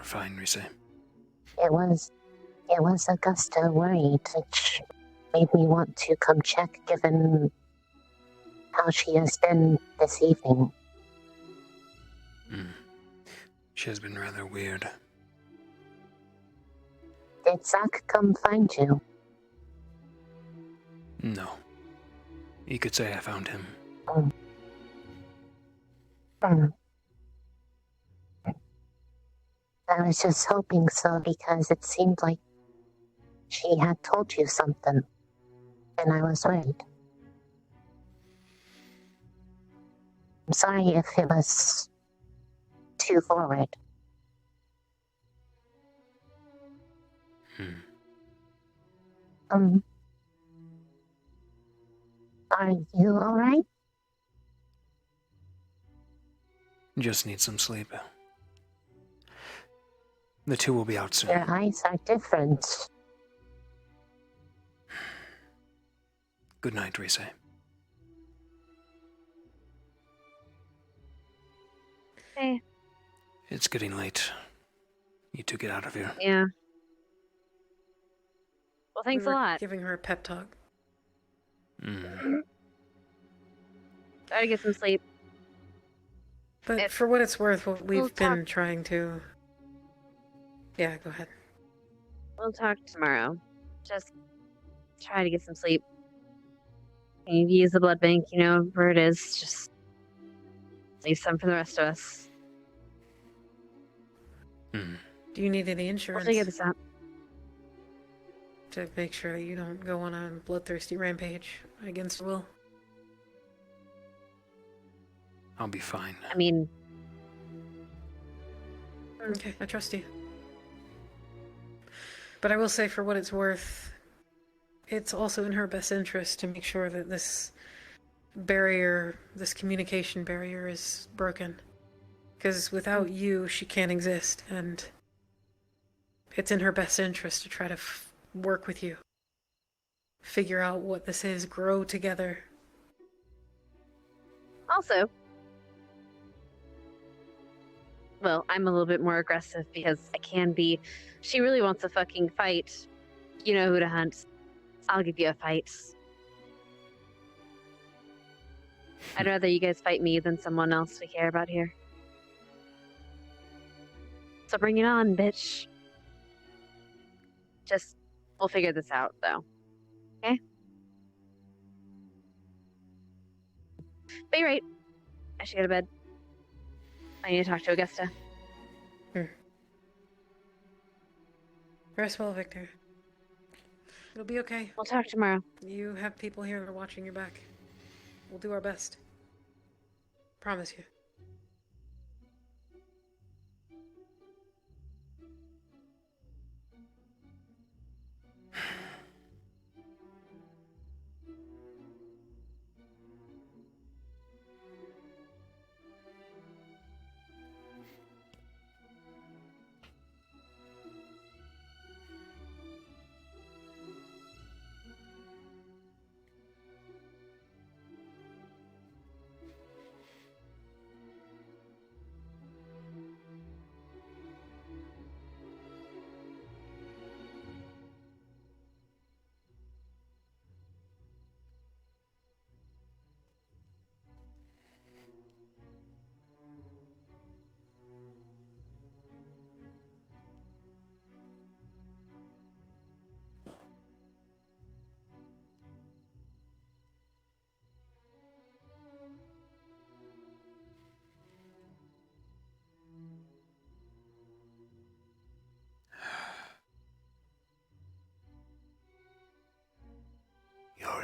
fine, Rise. It was Augusta worried, which made me want to come check given how she has been this evening. She has been rather weird. Did Zach come find you? No. You could say I found him. I was just hoping so because it seemed like she had told you something, and I was worried. I'm sorry if it was too forward. Are you alright? Just need some sleep. The two will be out soon. Your eyes are different. Good night, Rise. Hey. It's getting late. You two get out of here. Yeah. Well, thanks We a were lot. Giving her a pep talk. Try to get some sleep. But for what it's worth, what We'll we've been trying to... Yeah, go ahead. We'll talk tomorrow. Just try to get some sleep. And if you use the blood bank, you know where it is. Just leave some for the rest of us. Do you need any insurance? We'll figure this out. To make sure that you don't go on a bloodthirsty rampage against will. I'll be fine. I mean... Okay, I trust you. But I will say, for what it's worth, it's also in her best interest to make sure that this barrier, this communication barrier, is broken. Because without you, she can't exist, and it's in her best interest to try to work with you. Figure out what this is, grow together. Also, well, I'm a little bit more aggressive because I can be. She really wants a fucking fight. You know who to hunt. I'll give you a fight. I'd rather you guys fight me than someone else we care about here. So bring it on, bitch. Just, we'll figure this out, though. Okay? But you're right. I should go to bed. I need to talk to Augusta. Rest well, Victor. It'll be okay. We'll talk tomorrow. You have people here that are watching your back. We'll do our best. Promise you.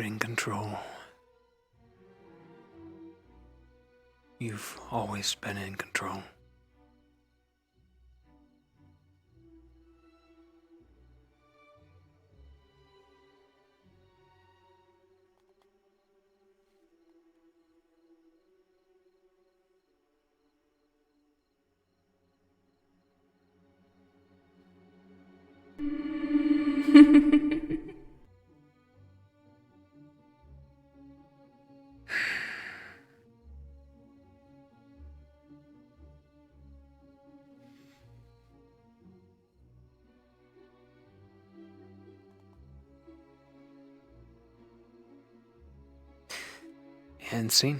in control. You've always been in control. And scene.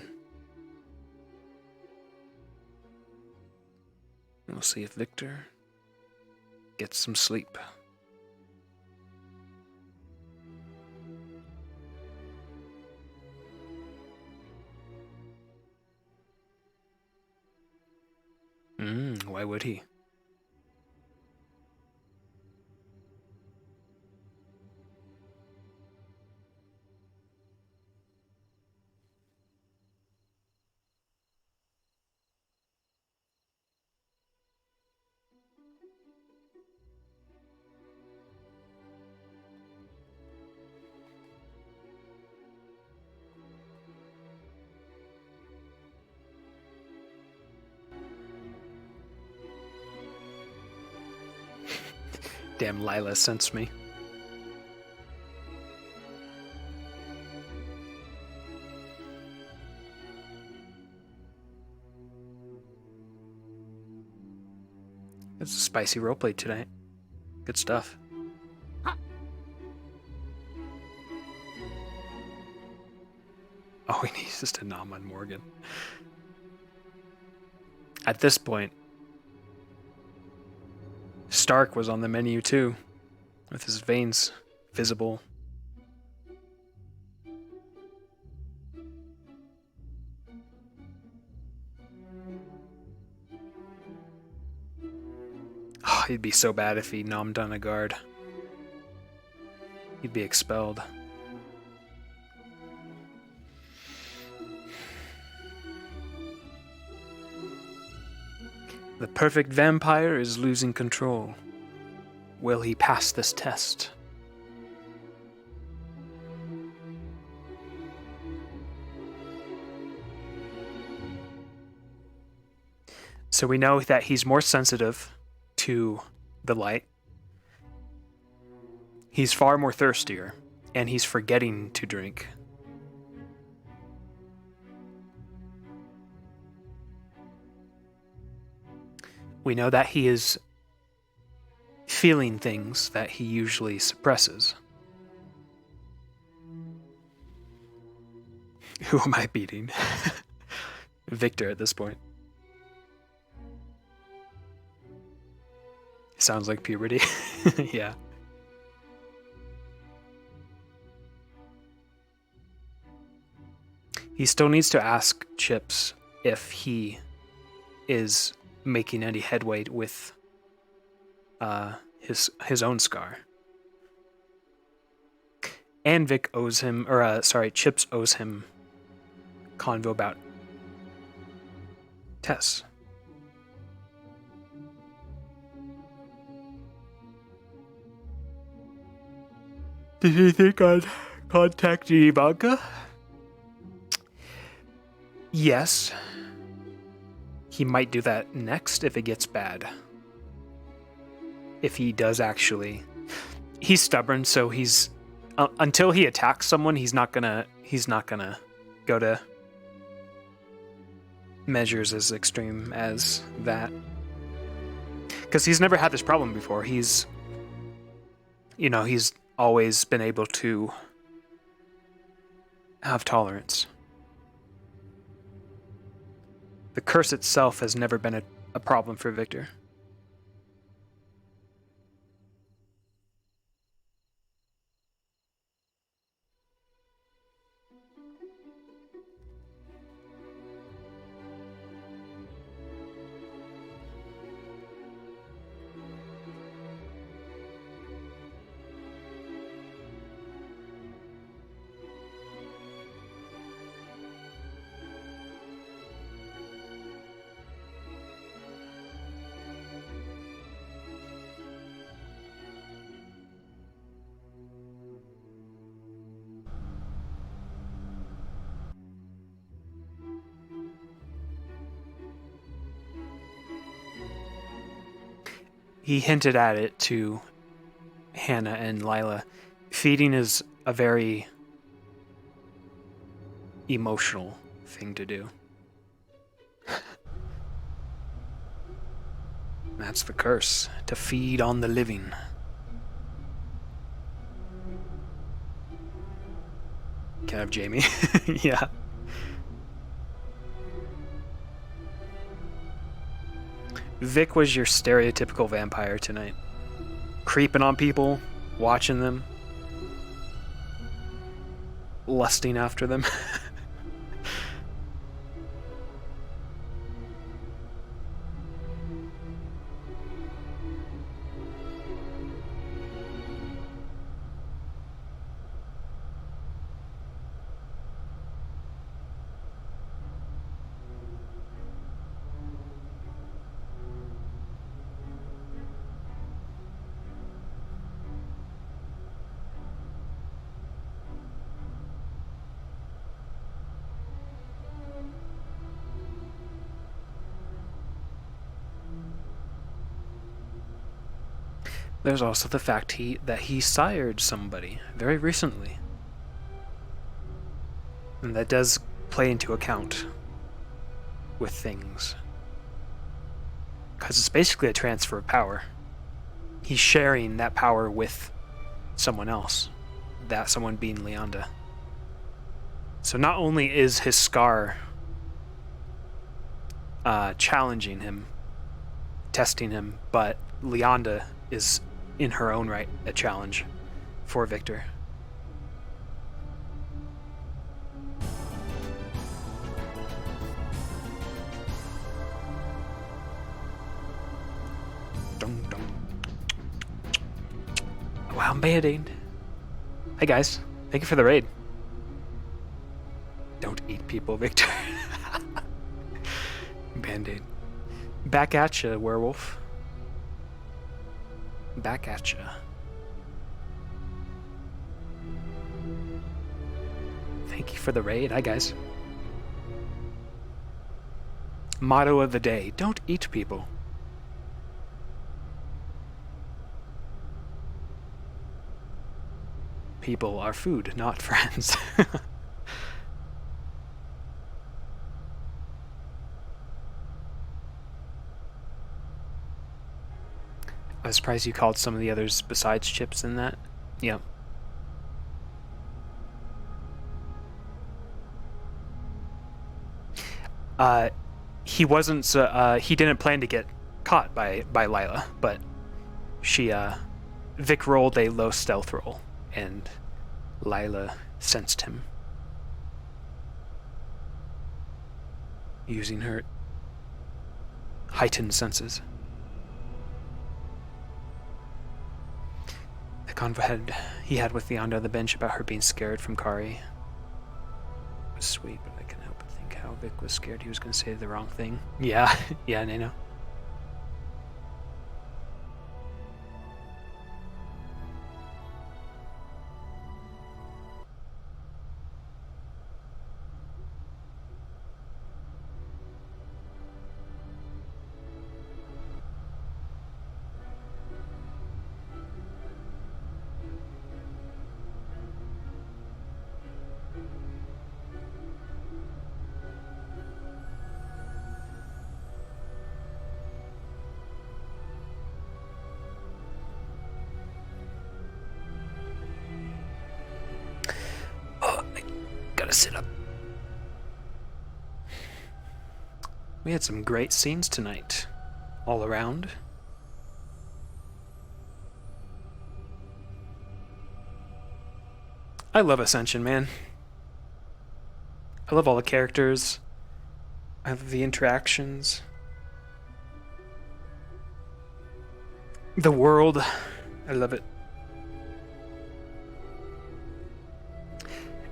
We'll see if Victor gets some sleep. Why would he? Damn, Lila sensed me. It's a spicy roleplay tonight. Good stuff. Oh, he needs to nom on Morgan. At this point, Stark was on the menu too, with his veins visible. Oh, he'd be so bad if he nommed on a guard. He'd be expelled. The perfect vampire is losing control. Will he pass this test? So we know that he's more sensitive to the light. He's far more thirstier, and he's forgetting to drink. We know that he is feeling things that he usually suppresses. Who am I beating? Victor at this point. Sounds like puberty. Yeah. He still needs to ask Chips if he is making any headway with his own scar. And Vic owes him, or Chips owes him convo about Tess. Did you think I'd contact Ivanka? Yes. He might do that next if it gets bad. If he does actually. He's stubborn, so he's until he attacks someone, he's not gonna go to measures as extreme as that. Because he's never had this problem before. He's always been able to have tolerance. The curse itself has never been a problem for Victor. he hinted at it to Hannah and Lila. Feeding is a very emotional thing to do. That's the curse, to feed on the living. Can I have Jamie? Yeah. Vic was your stereotypical vampire tonight. Creeping on people, watching them, lusting after them. There's also the fact that he sired somebody very recently. And that does play into account with things. Because it's basically a transfer of power. He's sharing that power with someone else. That someone being Leonda. So not only is his scar challenging him, testing him, but Leonda is in her own right a challenge for Victor. Dun, dun. Wow, I'm Band-Aid. Hey guys, thank you for the raid. Don't eat people, Victor. Band-Aid. Back at ya, werewolf. Back at ya. Thank you for the raid. Hi, guys. Motto of the day: don't eat people. People are food, not friends. I was surprised you called some of the others besides chips in that. Yep. He wasn't. He didn't plan to get caught by Lila, but she. Vic rolled a low stealth roll, and Lila sensed him, using her heightened senses. The convo he had with Leonda on the bench about her being scared from Kari was sweet, but I couldn't help but think how Vic was scared he was going to say the wrong thing. Yeah, yeah, Nano. Sit up. We had some great scenes tonight, all around. I love Ascension, man. I love all the characters. I love the interactions. The world. I love it.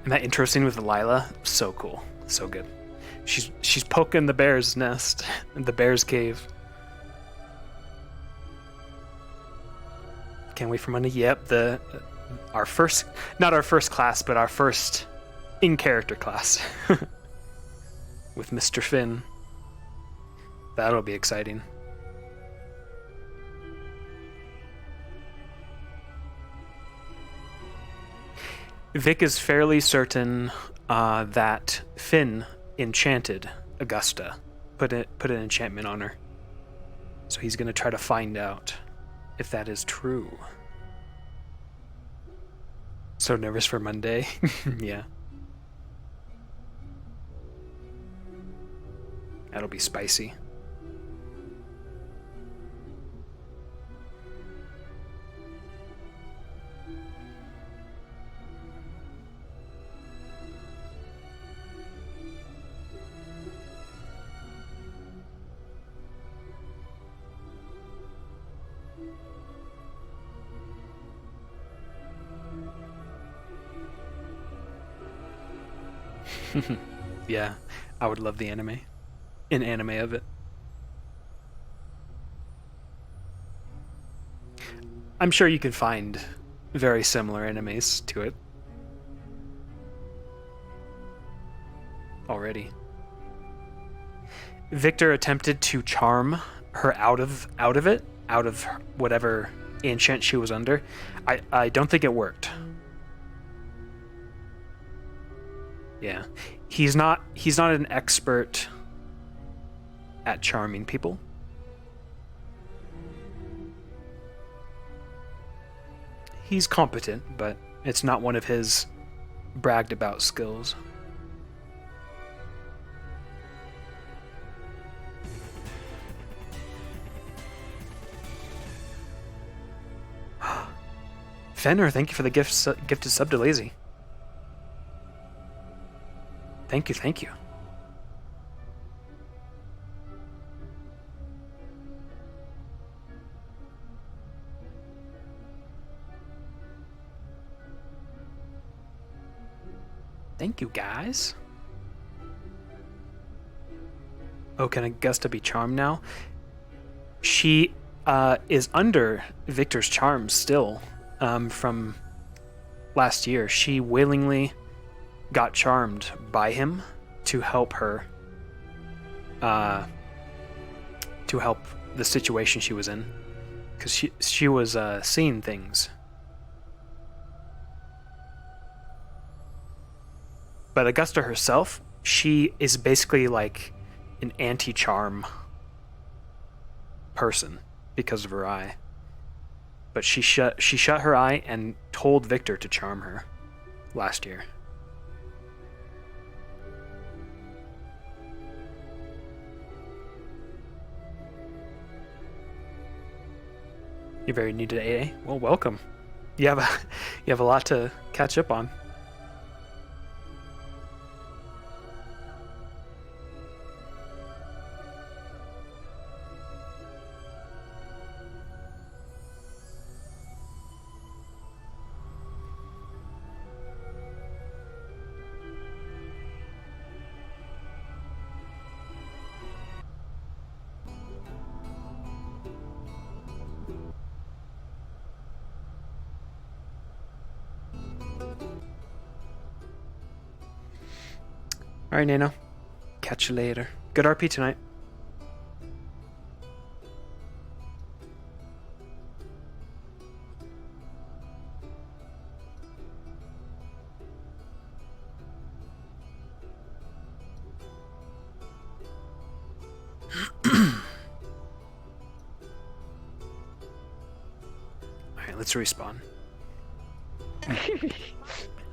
And that intro scene with Lila, so cool, so good. She's poking the bear's nest in the bear's cave. Can't wait for Monday. Yep, our first, not our first class, but our first in-character class with Mr. Finn. That'll be exciting. Vic is fairly certain that Finn enchanted Augusta, put an enchantment on her. So he's going to try to find out if that is true. So nervous for Monday? Yeah. That'll be spicy. Yeah, I would love the anime. An anime of it. I'm sure you could find very similar animes to it already. Victor attempted to charm her out of whatever enchant she was under. I don't think it worked. Yeah. He's not an expert at charming people. He's competent, but it's not one of his bragged about skills. Fenner, thank you for the gifted sub to Lazy. Thank you, thank you. Thank you, guys. Oh, can Augusta be charmed now? She is under Victor's charm still from last year. She willingly got charmed by him to help her, to help the situation she was in, because she was seeing things. But Augusta herself, she is basically like an anti-charm person because of her eye. But she shut her eye and told Victor to charm her last year. You're very new to AA? Well, welcome. You have a lot to catch up on. Alright, Nano. Catch you later. Good RP tonight. Alright, let's respawn.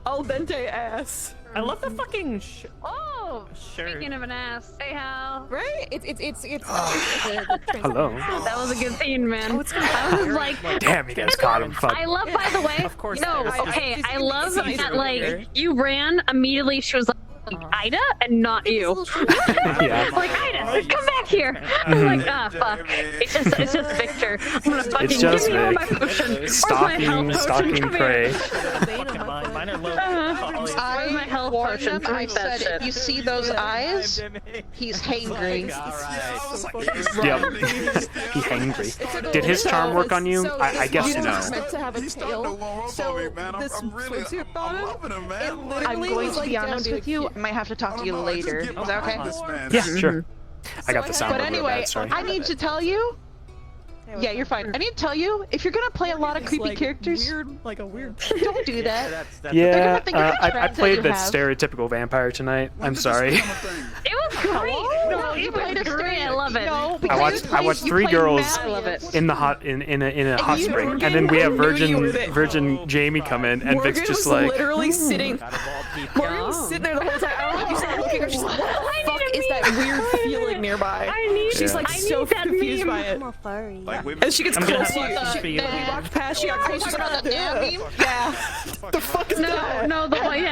Al dente ass. I love the fucking Oh, Sure. speaking of an ass, hey Hal. Right? It's Hello. That was a good scene, man. I was like, Damn, you guys caught him. Fuck. I love, by the way. Of course No, there is. okay. I love Caesar that, over like, here. you ran immediately. She was like, Ida, and not you. Yeah. Like, Ida, come back here. I'm like, ah, fuck. It's just Victor. I'm gonna fucking It's just give me all my Vic. potions. Where's my Stalking- health potion? stalking Come prey. Mine are low. Where's my health warned potion? him. I Drink that said, shit. if you see those eyes, he's hangry. Yep. He hangry. Did his charm work on you? I guess no. no. Meant to have a tail. So this swimsuit bottom, it literally I'm going was to like be honest with you. I might have to talk to you later. Is that okay? Yeah, sure. I got the sound But real anyway, bad, sorry. I need to tell you, Yeah, you're fine. I need to tell you, if you're gonna play a lot of creepy characters, don't do that. Yeah, I trapped that played you that have. stereotypical vampire tonight. I'm sorry. It was great. No, you it was played a great. I love it. No, I watched three girls I love it. in the hot in a hot spring, and then we have Virgin Jamie come in, and Vic's Morgan just was like literally sitting. Morgan was sitting there the whole time. I don't know if you saw looking. She's like, "What the fuck is that weird feeling nearby?" She's like so confused by it. And she gets I'm gonna close to have you. questions for you. We walked past. She got close. She's like, "Yeah, the fuck is that?" No, the one,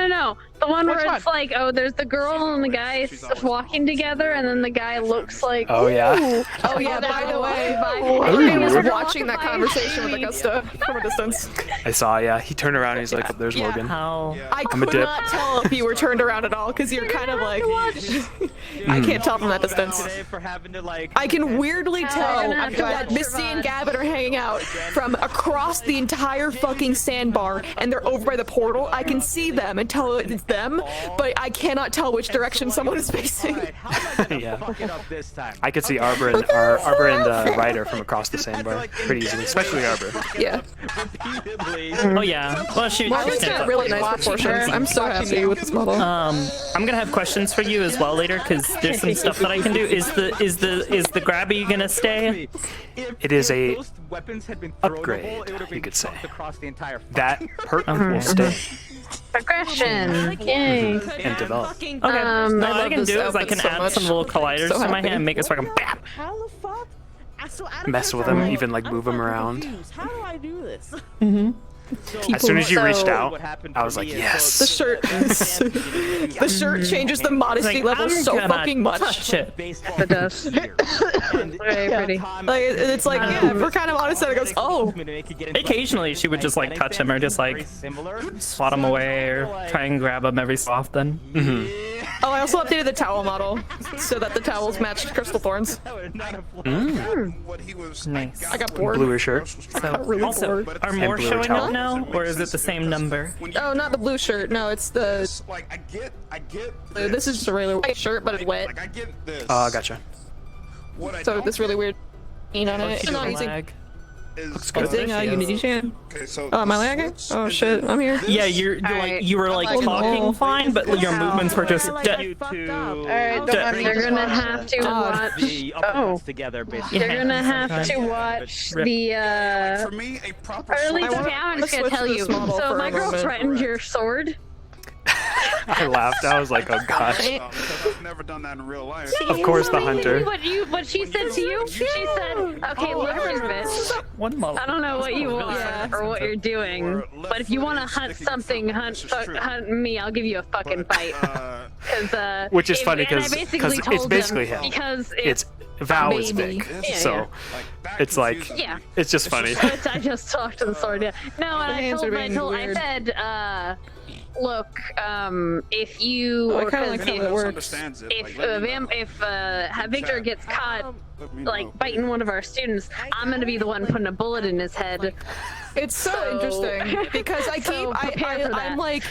no. The one where it's like, oh, there's the girl and the guy walking together, and then the guy looks like, Oh, yeah. ooh. Oh yeah, by the way, Ooh. Morgan was watching that conversation with Augusta from a distance. I saw. Yeah, he turned around and he's like, "There's Morgan." I I'm a could dip. not tell if you were turned around at all because you're kind of like. I can't tell from that distance. I can weirdly tell that Misty and Gavin are hanging out from across the entire fucking sandbar, and they're over by the portal. I can see them and tell it's them, but I cannot tell which direction someone is facing. Yeah. I could see Arbor and Ryder from across the sandbar pretty easily, especially Arbor. Yeah. Oh yeah. Well, shoot. Marvin's got really nice proportions. I'm so happy with this model. I'm gonna have questions for you as well later because there's some stuff that I can do. Is the grabby gonna stay? It is a upgrade, you could say. That perk will stay Progression. Yay. and develop. Okay. What I can do is I can add some little colliders to my hand and make it so I can bam. Mess with them, even like move them around. How do I do this? As soon as you reached out, I was like, yes. The shirt, the shirt changes the modesty level so fucking much. It does. Very pretty. Like it's like, yeah, if we're kind of honest, and it goes, oh. Occasionally, she would just like touch him or just like swat him away or try and grab him every so often. Oh, I also updated the towel model so that the towels matched Crystal Thorns. Nice. I got bored. Bluer shirt. So, really also, bored. are more bluer showing towel. up now, or is it the same number? Oh, not the blue shirt. No, it's the. I get This is just a regular white shirt, but it's wet. I get this. Gotcha. So this really weird paint on it. And I'm using. Using Unity Jam. Oh, am I lagging? Oh shit, I'm here. Yeah, you're like you were like talking fine, but your movements were just. Alright, they're gonna have to watch. Together, You're gonna have to watch the. Or at least, okay, I'm just gonna tell you. So my girl threatened your sword. I laughed. I was like, oh gosh. I've never done that in real life. Of course, the hunter. What she said to you? She said, "Okay, listen, bitch. I don't know what you want or what you're doing, but if you want to hunt something, hunt me. I'll give you a fucking fight." Which is funny and I because basically it's told basically him him. because It's Val is Vic, so it's like it's just funny. I just talked to the sword. Yeah. No, and I said, look, if you or if Victor gets caught like biting one of our students, I'm gonna be the one putting a bullet in his head. It's so interesting because I'm like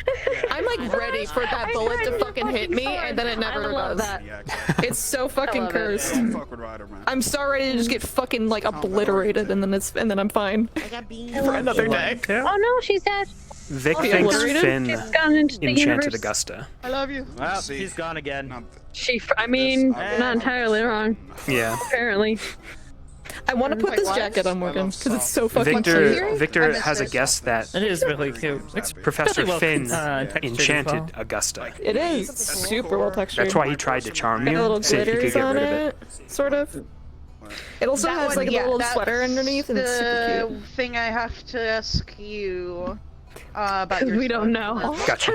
ready for that bullet to fucking hit me, and then it never does. It's so fucking cursed. I'm so ready to just get fucking like obliterated, and then I'm fine for another day. Oh no, she's dead. Vic thinks Finn She's gone into the enchanted universe. Augusta. I love you. Well, she's gone again. I mean, not entirely wrong. Yeah. Apparently. I want to put this jacket on Morgan because it's so fucking cute. Victor has a guess that it is really cute. It's Professor really well, Finn textured as enchanted well. Augusta. It is super well textured. That's why he tried to charm Got you, little see if he could glitters get on rid of it. sort of. It also has like a little sweater underneath, and it's super cute. Thing I have to ask you about your we don't know. Gotcha.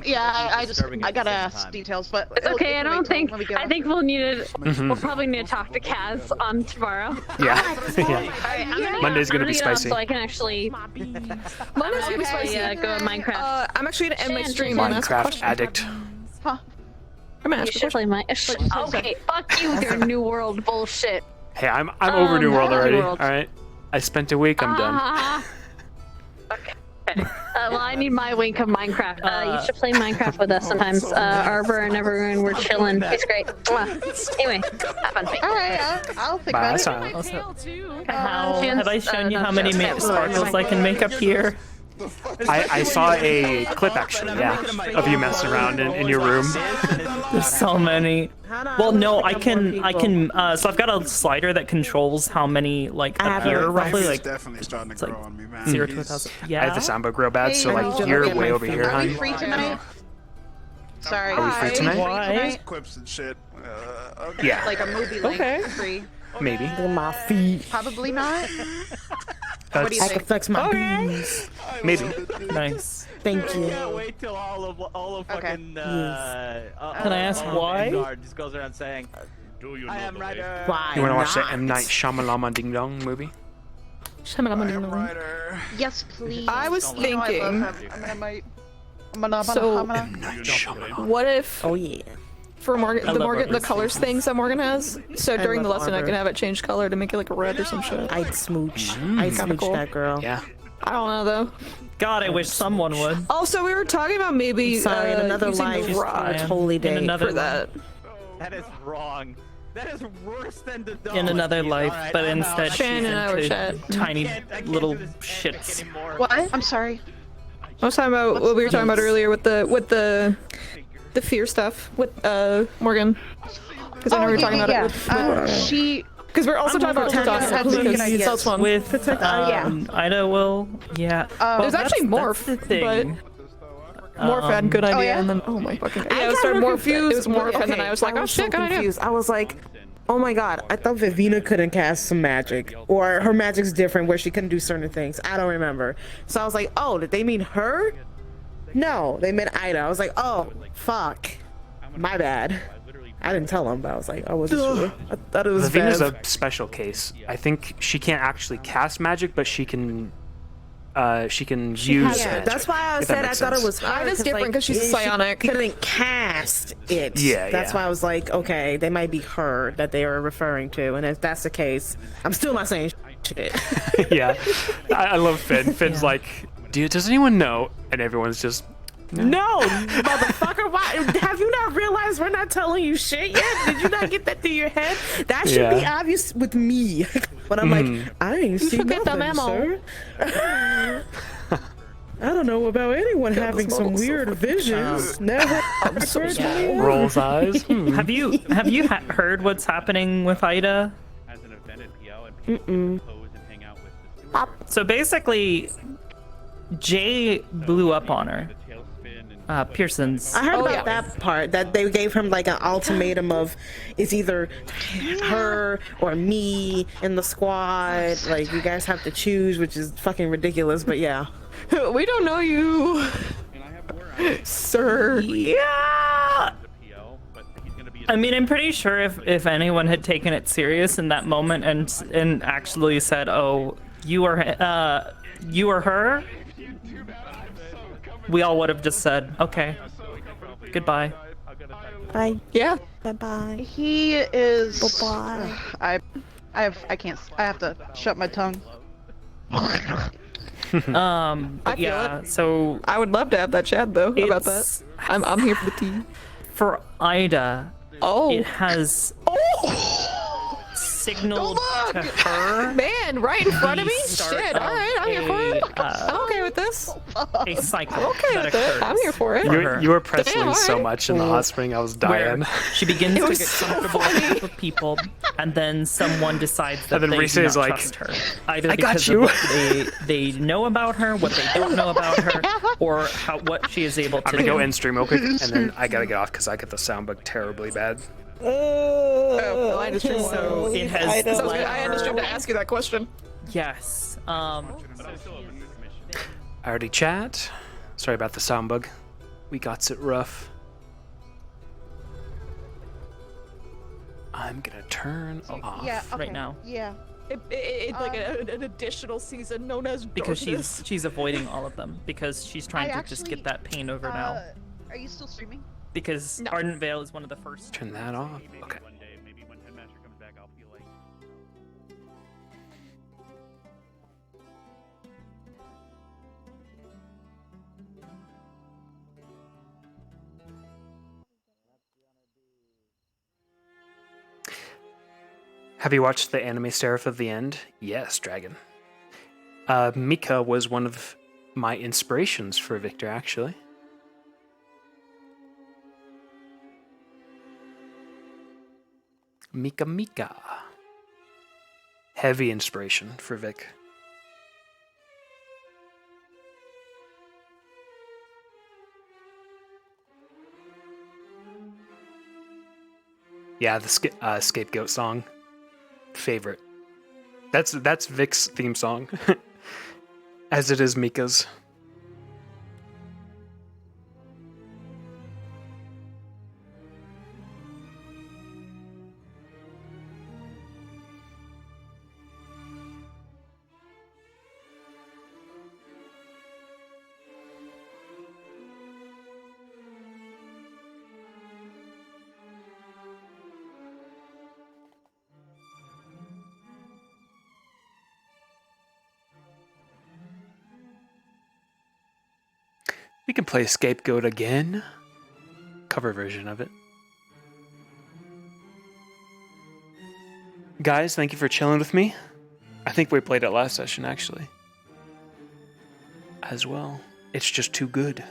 Yeah, I gotta ask details, but It's okay. I don't think. I think we'll need it. Mhm. We'll probably need to talk to Kaz on tomorrow. Yeah. Alright, Monday's gonna be get off spicy. so I can actually. Monday's gonna be spicy. Go to Minecraft. I'm actually gonna end my stream. Minecraft addict. I'm gonna ask You should play my. Okay, fuck you. Their New World bullshit. Hey, I'm over New World New already. World. All right. I spent a week. I'm done. Okay. Well, I need my wink of Minecraft. You should play Minecraft with us sometimes. Arbor and everyone, we're chilling. He's great. Mwah. Anyway, have fun. Alright, I'll think Bye, about it. Silent. How have I shown you how many Chance. sparkles I can make up here? I saw a clip actually, yeah, of you messing around in your room. There's so many. Well, no, I can, so I've got a slider that controls how many, like, appear roughly, like, definitely starting to grow on me, man. 0 to 1,000. Yeah. I have the soundbook real bad, so Hey, like you're way over here, Are we hon. free tonight? Sorry. Are we free tonight? Why? Clips and shit. Okay. Yeah, Like a movie link Okay. free. maybe. My feet. Probably not. That's, What do you I think? can flex my beans. maybe. Nice. Thank I you. can't wait till all of fucking Can I ask why? Vanguard just goes around saying, I am Ryder. Why You want to watch the not? M Night Shyamalama Ding Dong movie? Yes, please. I was You know I love thinking. him. So, M Night Shyamalan. what if Oh yeah. for Morgan, I the love Morgan, the Arbor's colors things that Morgan has? So I during the love lesson, I Arbor. can have it change color to make it like a red or some shit. I'd smooch. Mm. I'd Kinda smooch cool. that girl. Yeah. I don't know though. God, I wish someone would. Also, we were talking about maybe Sorry, in another using life, the rod on a holy In day. another for that. That is wrong. That is worse than the dog. In another life, Alright, but I'm instead out. Shannon and I were she's chat. into tiny I can't little do this shits. anymore. What? I'm sorry. I was talking about what we were talking about earlier with the fear stuff with Morgan. Because I know we were talking about it with she. because we're also talking about Tanya TikTok had because some good ideas. that's fun. With Ida will, yeah. There's actually that's Morph, the thing. Morph had good idea, yeah? and then oh my fucking god. I Yeah, it got started real Morph. confused. It was Morph, Okay, and then I was like, oh so shit, good idea. confused. I was like, oh my god, I thought Vivina couldn't cast some magic, or her magic's different where she couldn't do certain things. I don't remember. So I was like, oh, did they mean her? No, they meant Ida. I was like, oh, fuck, my bad. I didn't tell them, but I was like, I wasn't sure. I thought it was Lavina's Bev. a special case. I think she can't actually cast magic, but she can use Yeah, magic. that's why I if that said I makes thought it sense. was her. Ida's different like, 'cause she's a she psionic. couldn't cast it. Yeah, That's yeah. why I was like, okay, they might be her that they are referring to, and if that's the case, I'm still not saying shit. Yeah, I love Finn. Finn's like, does anyone know? And everyone's just, No, motherfucker, why have you not realized we're not telling you shit yet? Did you not get that through your head? That should be Yeah. obvious with me. But I'm like, I ain't seen forget the nothing, memo. sir. I don't know about anyone having this some model's so weird fucking visions. Never occurred to me. rolls eyes. Have you heard what's happening with Ida? Mm-mm. So basically, Jay blew up on her. Pearson's. I heard about that part, that they gave him like an ultimatum of it's either her or me in the squad. Like, you guys have to choose, which is fucking ridiculous, but yeah. We don't know you, sir. Yeah. I mean, I'm pretty sure if anyone had taken it serious in that moment and actually said, "Oh, you are her," we all would have just said, "Okay, goodbye." Bye. Yeah. Bye bye. He is. Bye-bye. I can't. I have to shut my tongue. But feel yeah, so I would love to have that chat though about that. it's I'm here for the tea. for Ida. Oh. It has signaled to her Man, right in front of me? start Shit, of alright, I'm here for it. a I'm okay with this. a cycle Okay that with it. occurs. I'm here for it. for her. You were pressing Damn, so alright. much in the hot spring, I was Where dying. she begins It to was get so comfortable with people, and then someone decides that And then they Risa do is not like, trust her, either "I got because you." of what they know about her, what they don't know about her, or what she is able to I'm gonna do. go in stream real quick, and then I gotta get off because I get the soundbook terribly bad. Oh, I understand. So it has So led I understood to ask you that question. Yes. I already chat. Sorry about the sound bug. We got it rough. I'm gonna turn off. Yeah. Okay. right now. Yeah. It's like an additional season known as Because darkness. she's avoiding all of them because she's trying I to just actually, get that pain over now. Are you still streaming? Because Ardent Veil is one of the first. Turn that off. Okay. Have you watched the anime Seraph of the End? Yes, Dragon. Mika was one of my inspirations for Victor, actually. Mika. Heavy inspiration for Vic. Yeah, the Scapegoat song. Favorite. That's Vic's theme song. As it is Mika's. We can play Scapegoat again. Cover version of it. Guys, thank you for chilling with me. I think we played it last session, actually. As well. It's just too good.